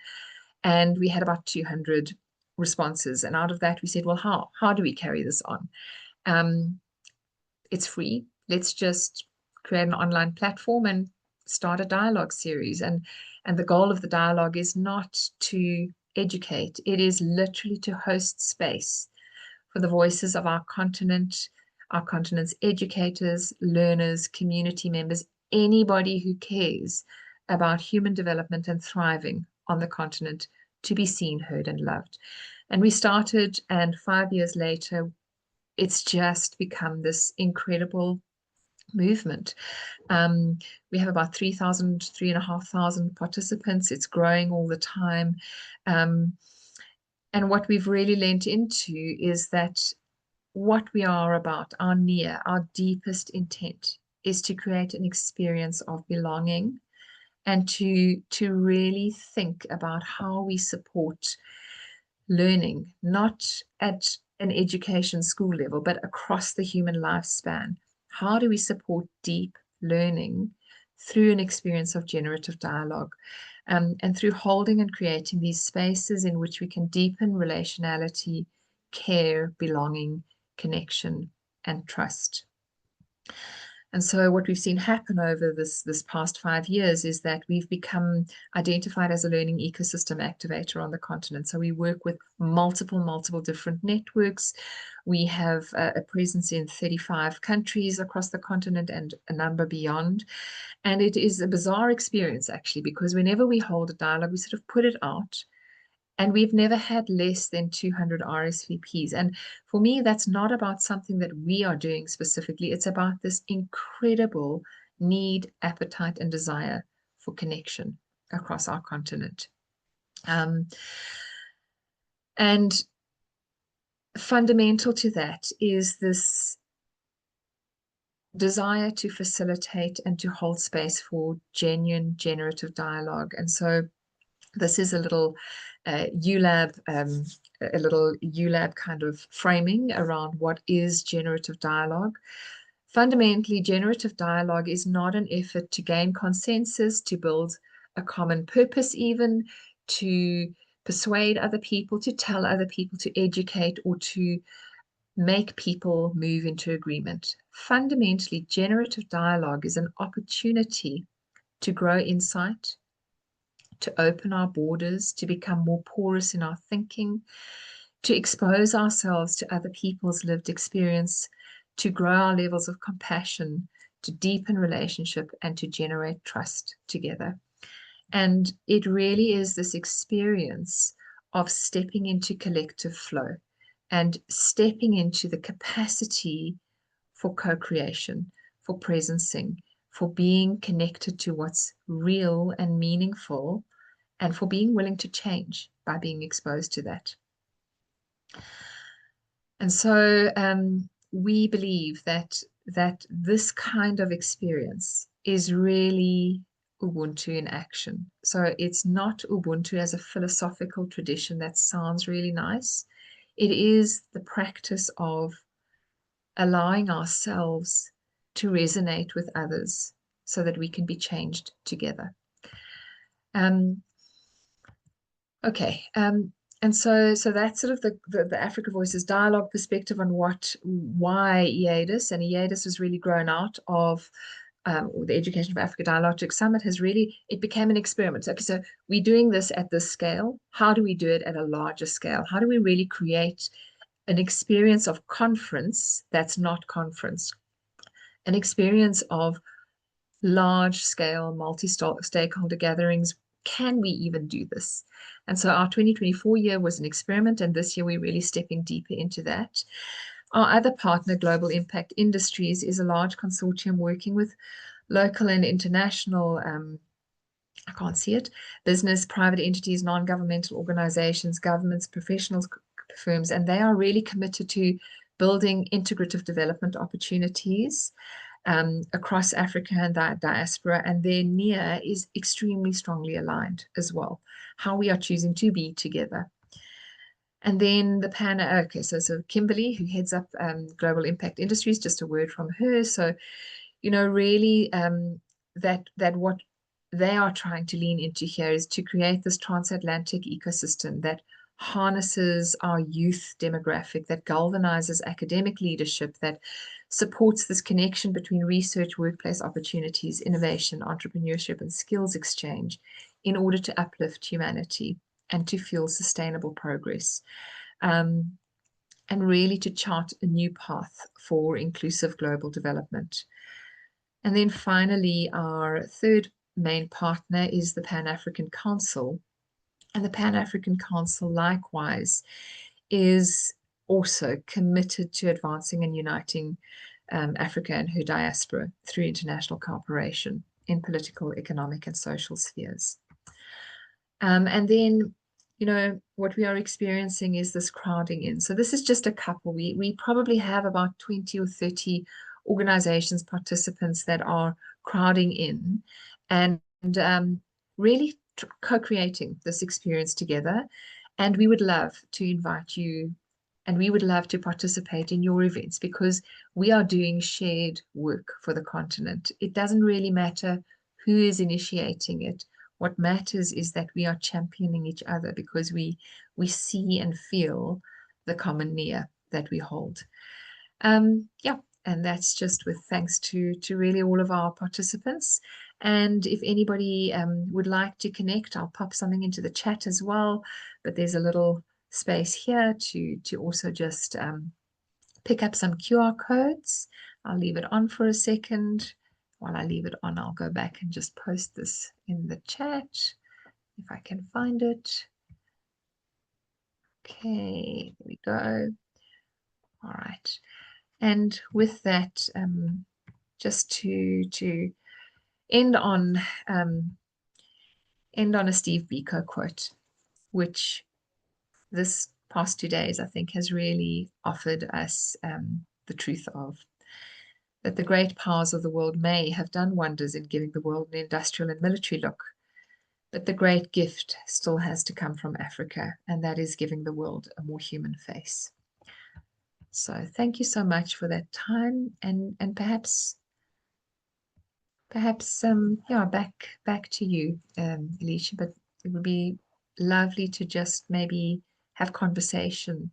And we had about 200 responses. And out of that, we said, well, how do we carry this on? It's free. Let's just create an online platform and start a dialogue series. And the goal of the dialogue is not to educate. It is literally to host space for the voices of our continent's educators, learners, community members, anybody who cares about human development and thriving on the continent, to be seen, heard, and loved. And we started, and 5 years later, it's just become this incredible movement. We have about 3,500 participants. It's growing all the time. And what we've really lent into is that what we are about, our NEA, our deepest intent, is to create an experience of belonging and to really think about how we support learning, not at an education school level, but across the human lifespan. How do we support deep learning through an experience of generative dialogue, and through holding and creating these spaces in which we can deepen relationality, care, belonging, connection, and trust. And so what we've seen happen over this past 5 years is that we've become identified as a learning ecosystem activator on the continent. So we work with multiple different networks. We have a presence in 35 countries across the continent and a number beyond. And it is a bizarre experience, actually, because whenever we hold a dialogue, we sort of put it out. And we've never had less than 200 RSVPs. And for me, that's not about something that we are doing specifically. It's about this incredible need, appetite, and desire for connection across our continent. And fundamental to that is this desire to facilitate and to hold space for genuine generative dialogue. And so this is a little ULAB kind of framing around what is generative dialogue. Fundamentally, generative dialogue is not an effort to gain consensus, to build a common purpose even, to persuade other people, to tell other people, to educate, or to make people move into agreement. Fundamentally, generative dialogue is an opportunity to grow insight, to open our borders, to become more porous in our thinking, to expose ourselves to other people's lived experience, to grow our levels of compassion, to deepen relationship, and to generate trust together. And it really is this experience of stepping into collective flow and stepping into the capacity for co-creation, for presencing, for being connected to what's real and meaningful, and for being willing to change by being exposed to that. And so we believe that this kind of experience is really Ubuntu in action. So it's not Ubuntu as a philosophical tradition that sounds really nice. It is the practice of allowing ourselves to resonate with others so that we can be changed together. Okay, and so that's sort of the Africa Voices dialogue perspective on why EADIS, and EADIS has really grown out of the Education for Africa Dialogic Summit it became an experiment. Okay, so we're doing this at this scale. How do we do it at a larger scale? How do we really create an experience of conference that's not conference? An experience of large-scale, multi-stakeholder gatherings. Can we even do this? And so our 2024 year was an experiment, and this year we're really stepping deeper into that. Our other partner, Global Impact Industries, is a large consortium working with local and international, I can't see it, business, private entities, non-governmental organizations, governments, professionals, firms, and they are really committed to building integrative development opportunities across Africa and diaspora, and their NIA is extremely strongly aligned as well, how we are choosing to be together. And then the so Kimberly, who heads up Global Impact Industries, just a word from her. So, really that what they are trying to lean into here is to create this transatlantic ecosystem that harnesses our youth demographic, that galvanizes academic leadership, that supports this connection between research, workplace opportunities, innovation, entrepreneurship, and skills exchange in order to uplift humanity and to fuel sustainable progress, and really to chart a new path for inclusive global development. And then finally, our third main partner is the Pan-African Council. And the Pan-African Council, likewise, is also committed to advancing and uniting Africa and her diaspora through international cooperation in political, economic, and social spheres. And then, what we are experiencing is this crowding in. So this is just a couple. We probably have about 20 or 30 organizations, participants that are crowding in and really co-creating this experience together. And we would love to invite you, and we would love to participate in your events, because we are doing shared work for the continent. It doesn't really matter who is initiating it. What matters is that we are championing each other, because we see and feel the common NIA that we hold. Yeah, and that's just with thanks to really all of our participants. And if anybody would like to connect, I'll pop something into the chat as well. But there's a little space here to also just pick up some QR codes. I'll leave it on for a second. While I leave it on, I'll go back and just post this in the chat if I can find it. Okay, there we go. All right. And with that, just to end on a Steve Biko quote, which this past 2 days I think has really offered us the truth of that the great powers of the world may have done wonders in giving the world an industrial and military look, but the great gift still has to come from Africa, and that is giving the world a more human face. So thank you so much for that time, and perhaps yeah, back to you, Alicia, but it would be lovely to just maybe have conversation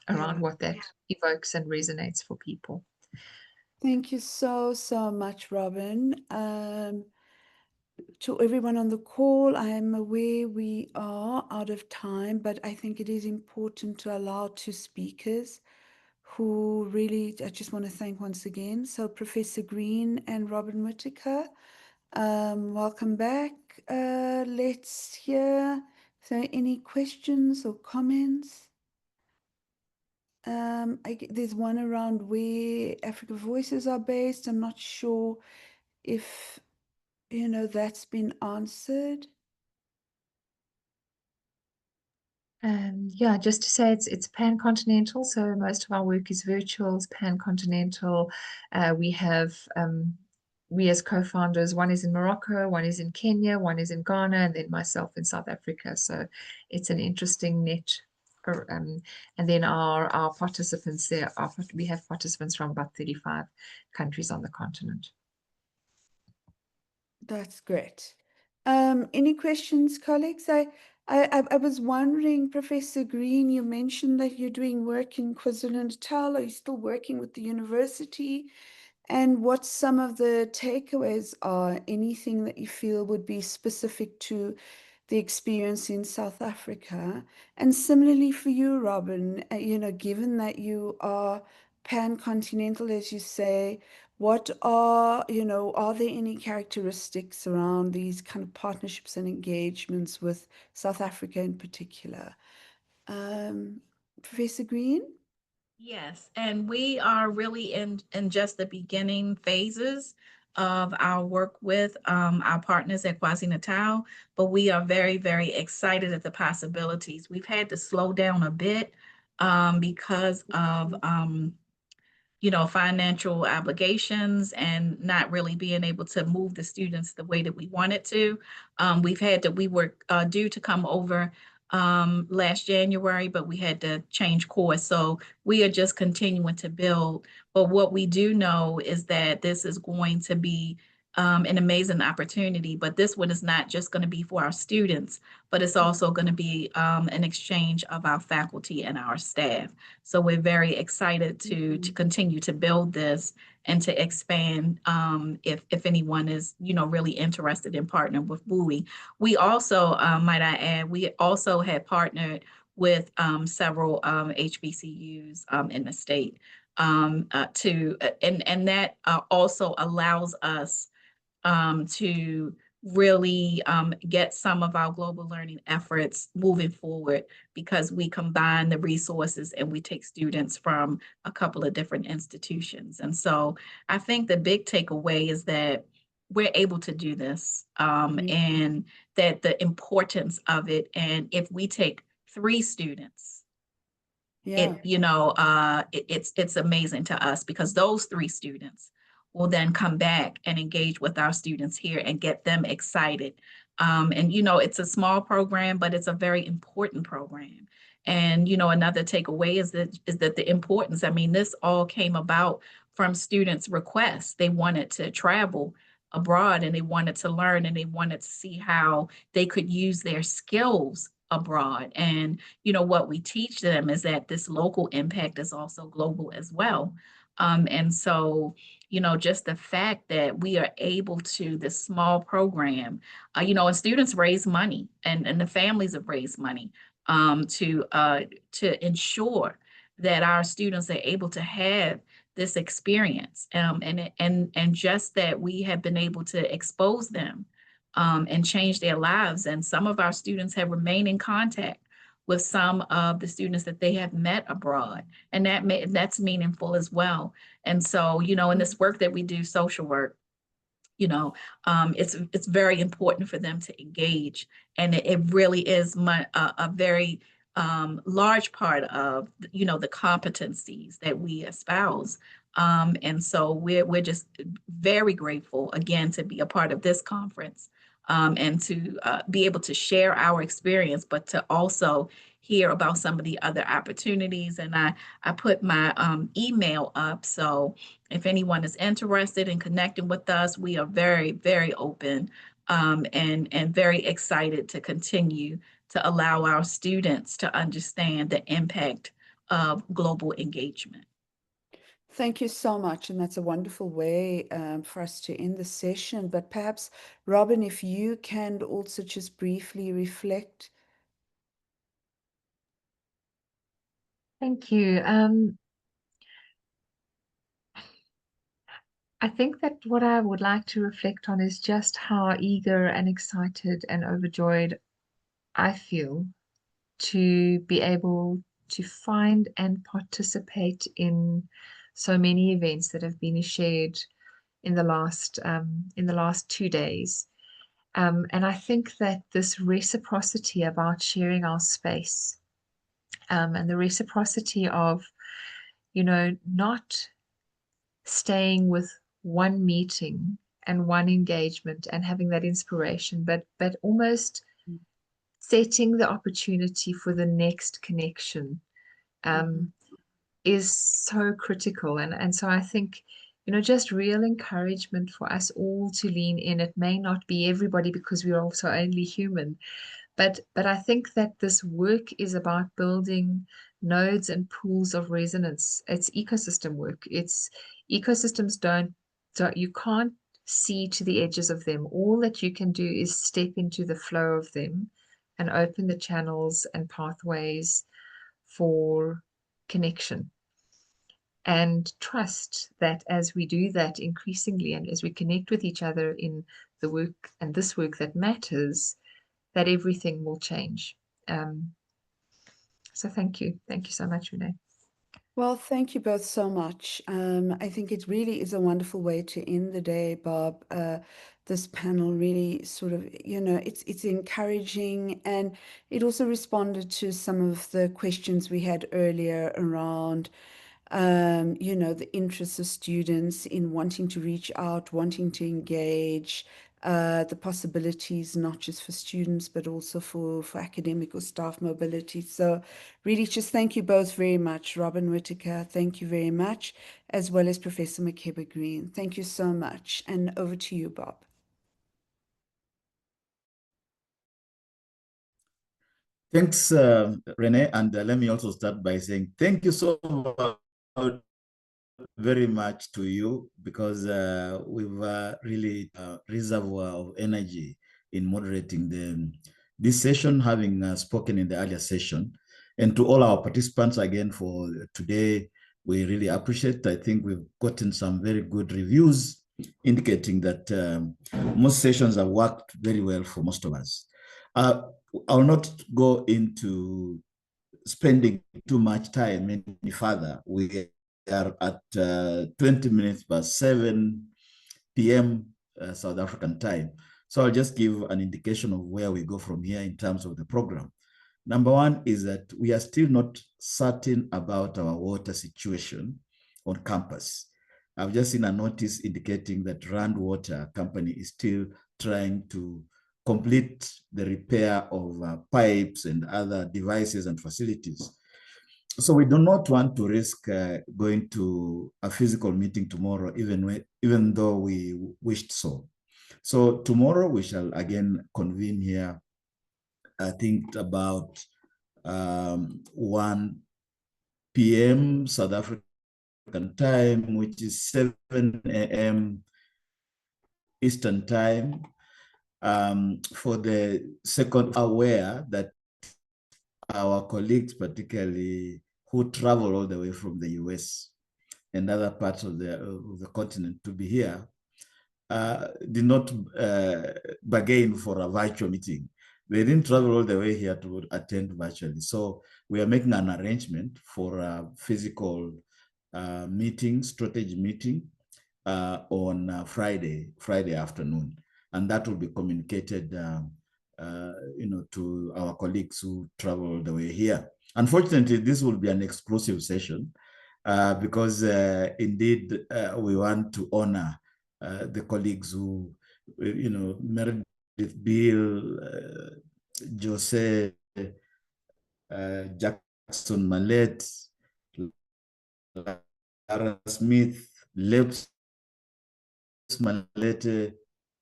around what that evokes and resonates for people. Thank you so much, Robin. To everyone on the call, I am aware we are out of time, but I think it is important to allow two speakers who really, I just want to thank once again. So Professor Green and Robin Whittaker, welcome back. Let's hear if there are any questions or comments. There's one around where Africa Voices are based. I'm not sure if, that's been answered. Yeah, just to say it's pan-continental, so most of our work is virtual, it's pan-continental. We have, we as co-founders, one is in Morocco, one is in Kenya, one is in Ghana, and then myself in South Africa. So it's an interesting net. And then our participants there, we have participants from about 35 countries on the continent. That's great. Any questions, colleagues? I was wondering, Professor Green, you mentioned that you're doing work in KwaZulu-Natal. Are you still working with the university? And what some of the takeaways are, anything that you feel would be specific to the experience in South Africa? And similarly for you, Robin, given that you are pan-continental, as you say, what are there any characteristics around these kind of partnerships and engagements with South Africa in particular? Professor Green? Yes, and we are really in just the beginning phases of our work with our partners at KwaZulu-Natal, but we are very, very excited at the possibilities. We've had to slow down a bit because of financial obligations and not really being able to move the students the way that we wanted to. We were due to come over last January, but we had to change course. So we are just continuing to build. But what we do know is that this is going to be an amazing opportunity, but this one is not just going to be for our students, but it's also going to be an exchange of our faculty and our staff. So we're very excited to continue to build this and to expand if anyone is, really interested in partnering with WUI. We also, might I add, we also had partnered with several HBCUs in the state and that also allows us to really get some of our global learning efforts moving forward because we combine the resources and we take students from a couple of different institutions. And so I think the big takeaway is that we're able to do this and that the importance of it. And if we take 3 students, it's amazing to us because those 3 students will then come back and engage with our students here and get them excited. And, it's a small program, but it's a very important program. And, another takeaway is that the importance, this all came about from students' requests. They wanted to travel abroad and they wanted to learn and they wanted to see how they could use their skills abroad. And, what we teach them is that this local impact is also global as well. And so, just the fact that we are able to, this small program, and students raise money and the families have raised money to ensure that our students are able to have this experience. And just that we have been able to expose them and change their lives. And some of our students have remained in contact with some of the students that they have met abroad. And that's meaningful as well. And so, in this work that we do, social work, it's very important for them to engage. And it really is a very large part of, the competencies that we espouse. And so we're just very grateful, again, to be a part of this conference and to be able to share our experience, but to also hear about some of the other opportunities. And I put my email up. So if anyone is interested in connecting with us, we are very, very open and very excited to continue to allow our students to understand the impact of global engagement. Thank you so much. And that's a wonderful way for us to end the session. But perhaps, Robin, if you can also just briefly reflect. Thank you. I think that what I would like to reflect on is just how eager and excited and overjoyed I feel to be able to find and participate in so many events that have been shared in the last 2 days. And I think that this reciprocity about sharing our space and the reciprocity of, not staying with one meeting and one engagement and having that inspiration, but almost setting the opportunity for the next connection is so critical. And so I think, just real encouragement for us all to lean in. It may not be everybody because we are also only human, but I think that this work is about building nodes and pools of resonance. It's ecosystem work. It's ecosystems you can't see to the edges of them. All that you can do is step into the flow of them and open the channels and pathways for connection. And trust that as we do that increasingly and as we connect with each other in the work and this work that matters, that everything will change. So thank you. Thank you so much, Renee. Well, thank you both so much. I think it really is a wonderful way to end the day, Bob. This panel really sort of, it's encouraging, and it also responded to some of the questions we had earlier around, the interests of students in wanting to reach out, wanting to engage, the possibilities, not just for students, but also for academic or staff mobility. So really just thank you both very much. Robin Whittaker, thank you very much, as well as Professor Mohamed Green. Thank you so much. And over to you, Bob. Thanks, Renee. And let me also start by saying thank you so much, very much to you, because we've really reservoir of energy in moderating this session, having spoken in the earlier session. And to all our participants again for today, we really appreciate. I think we've gotten some very good reviews indicating that most sessions have worked very well for most of us. I'll not go into spending too much time any further. We are at 20 minutes past 7 p.m. South African time. So I'll just give an indication of where we go from here in terms of the program. Number one is that we are still not certain about our water situation on campus. I've just seen a notice indicating that Rand Water Company is still trying to complete the repair of pipes and other devices and facilities. So we do not want to risk going to a physical meeting tomorrow, even though we wished so. So tomorrow we shall again convene here I think about 1 p.m. South African time, which is 7 a.m. Eastern time. For the second, aware that our colleagues, particularly who travel all the way from the US and other parts of the continent to be here, did not bargain for a virtual meeting. They didn't travel all the way here to attend virtually. So we are making an arrangement for a physical meeting, strategy meeting on Friday afternoon. And that will be communicated to our colleagues who travel all the way here. Unfortunately, this will be an exclusive session because indeed we want to honor the colleagues who, Meredith, Bill, Jose, Jackson Mallet, Lara Smith, Leps Malete,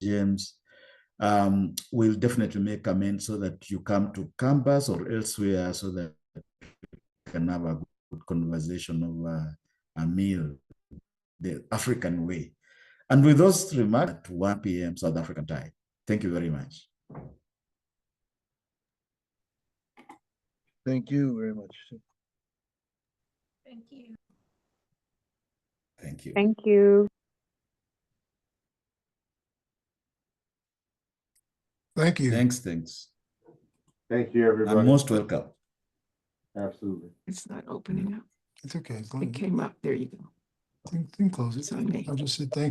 James, will definitely make amends so that you come to campus or elsewhere so that you can have a good conversation over a meal, the African way. And with those remarks, at 1 p.m. South African time. Thank you very much. Thank you very much. Thank you. Thank you. Thank you. Thank you. Thanks. Thank you, everybody. And most welcome. Absolutely. It's not opening up. It's okay. It came up. There you go. Close it. I'll just say thank you.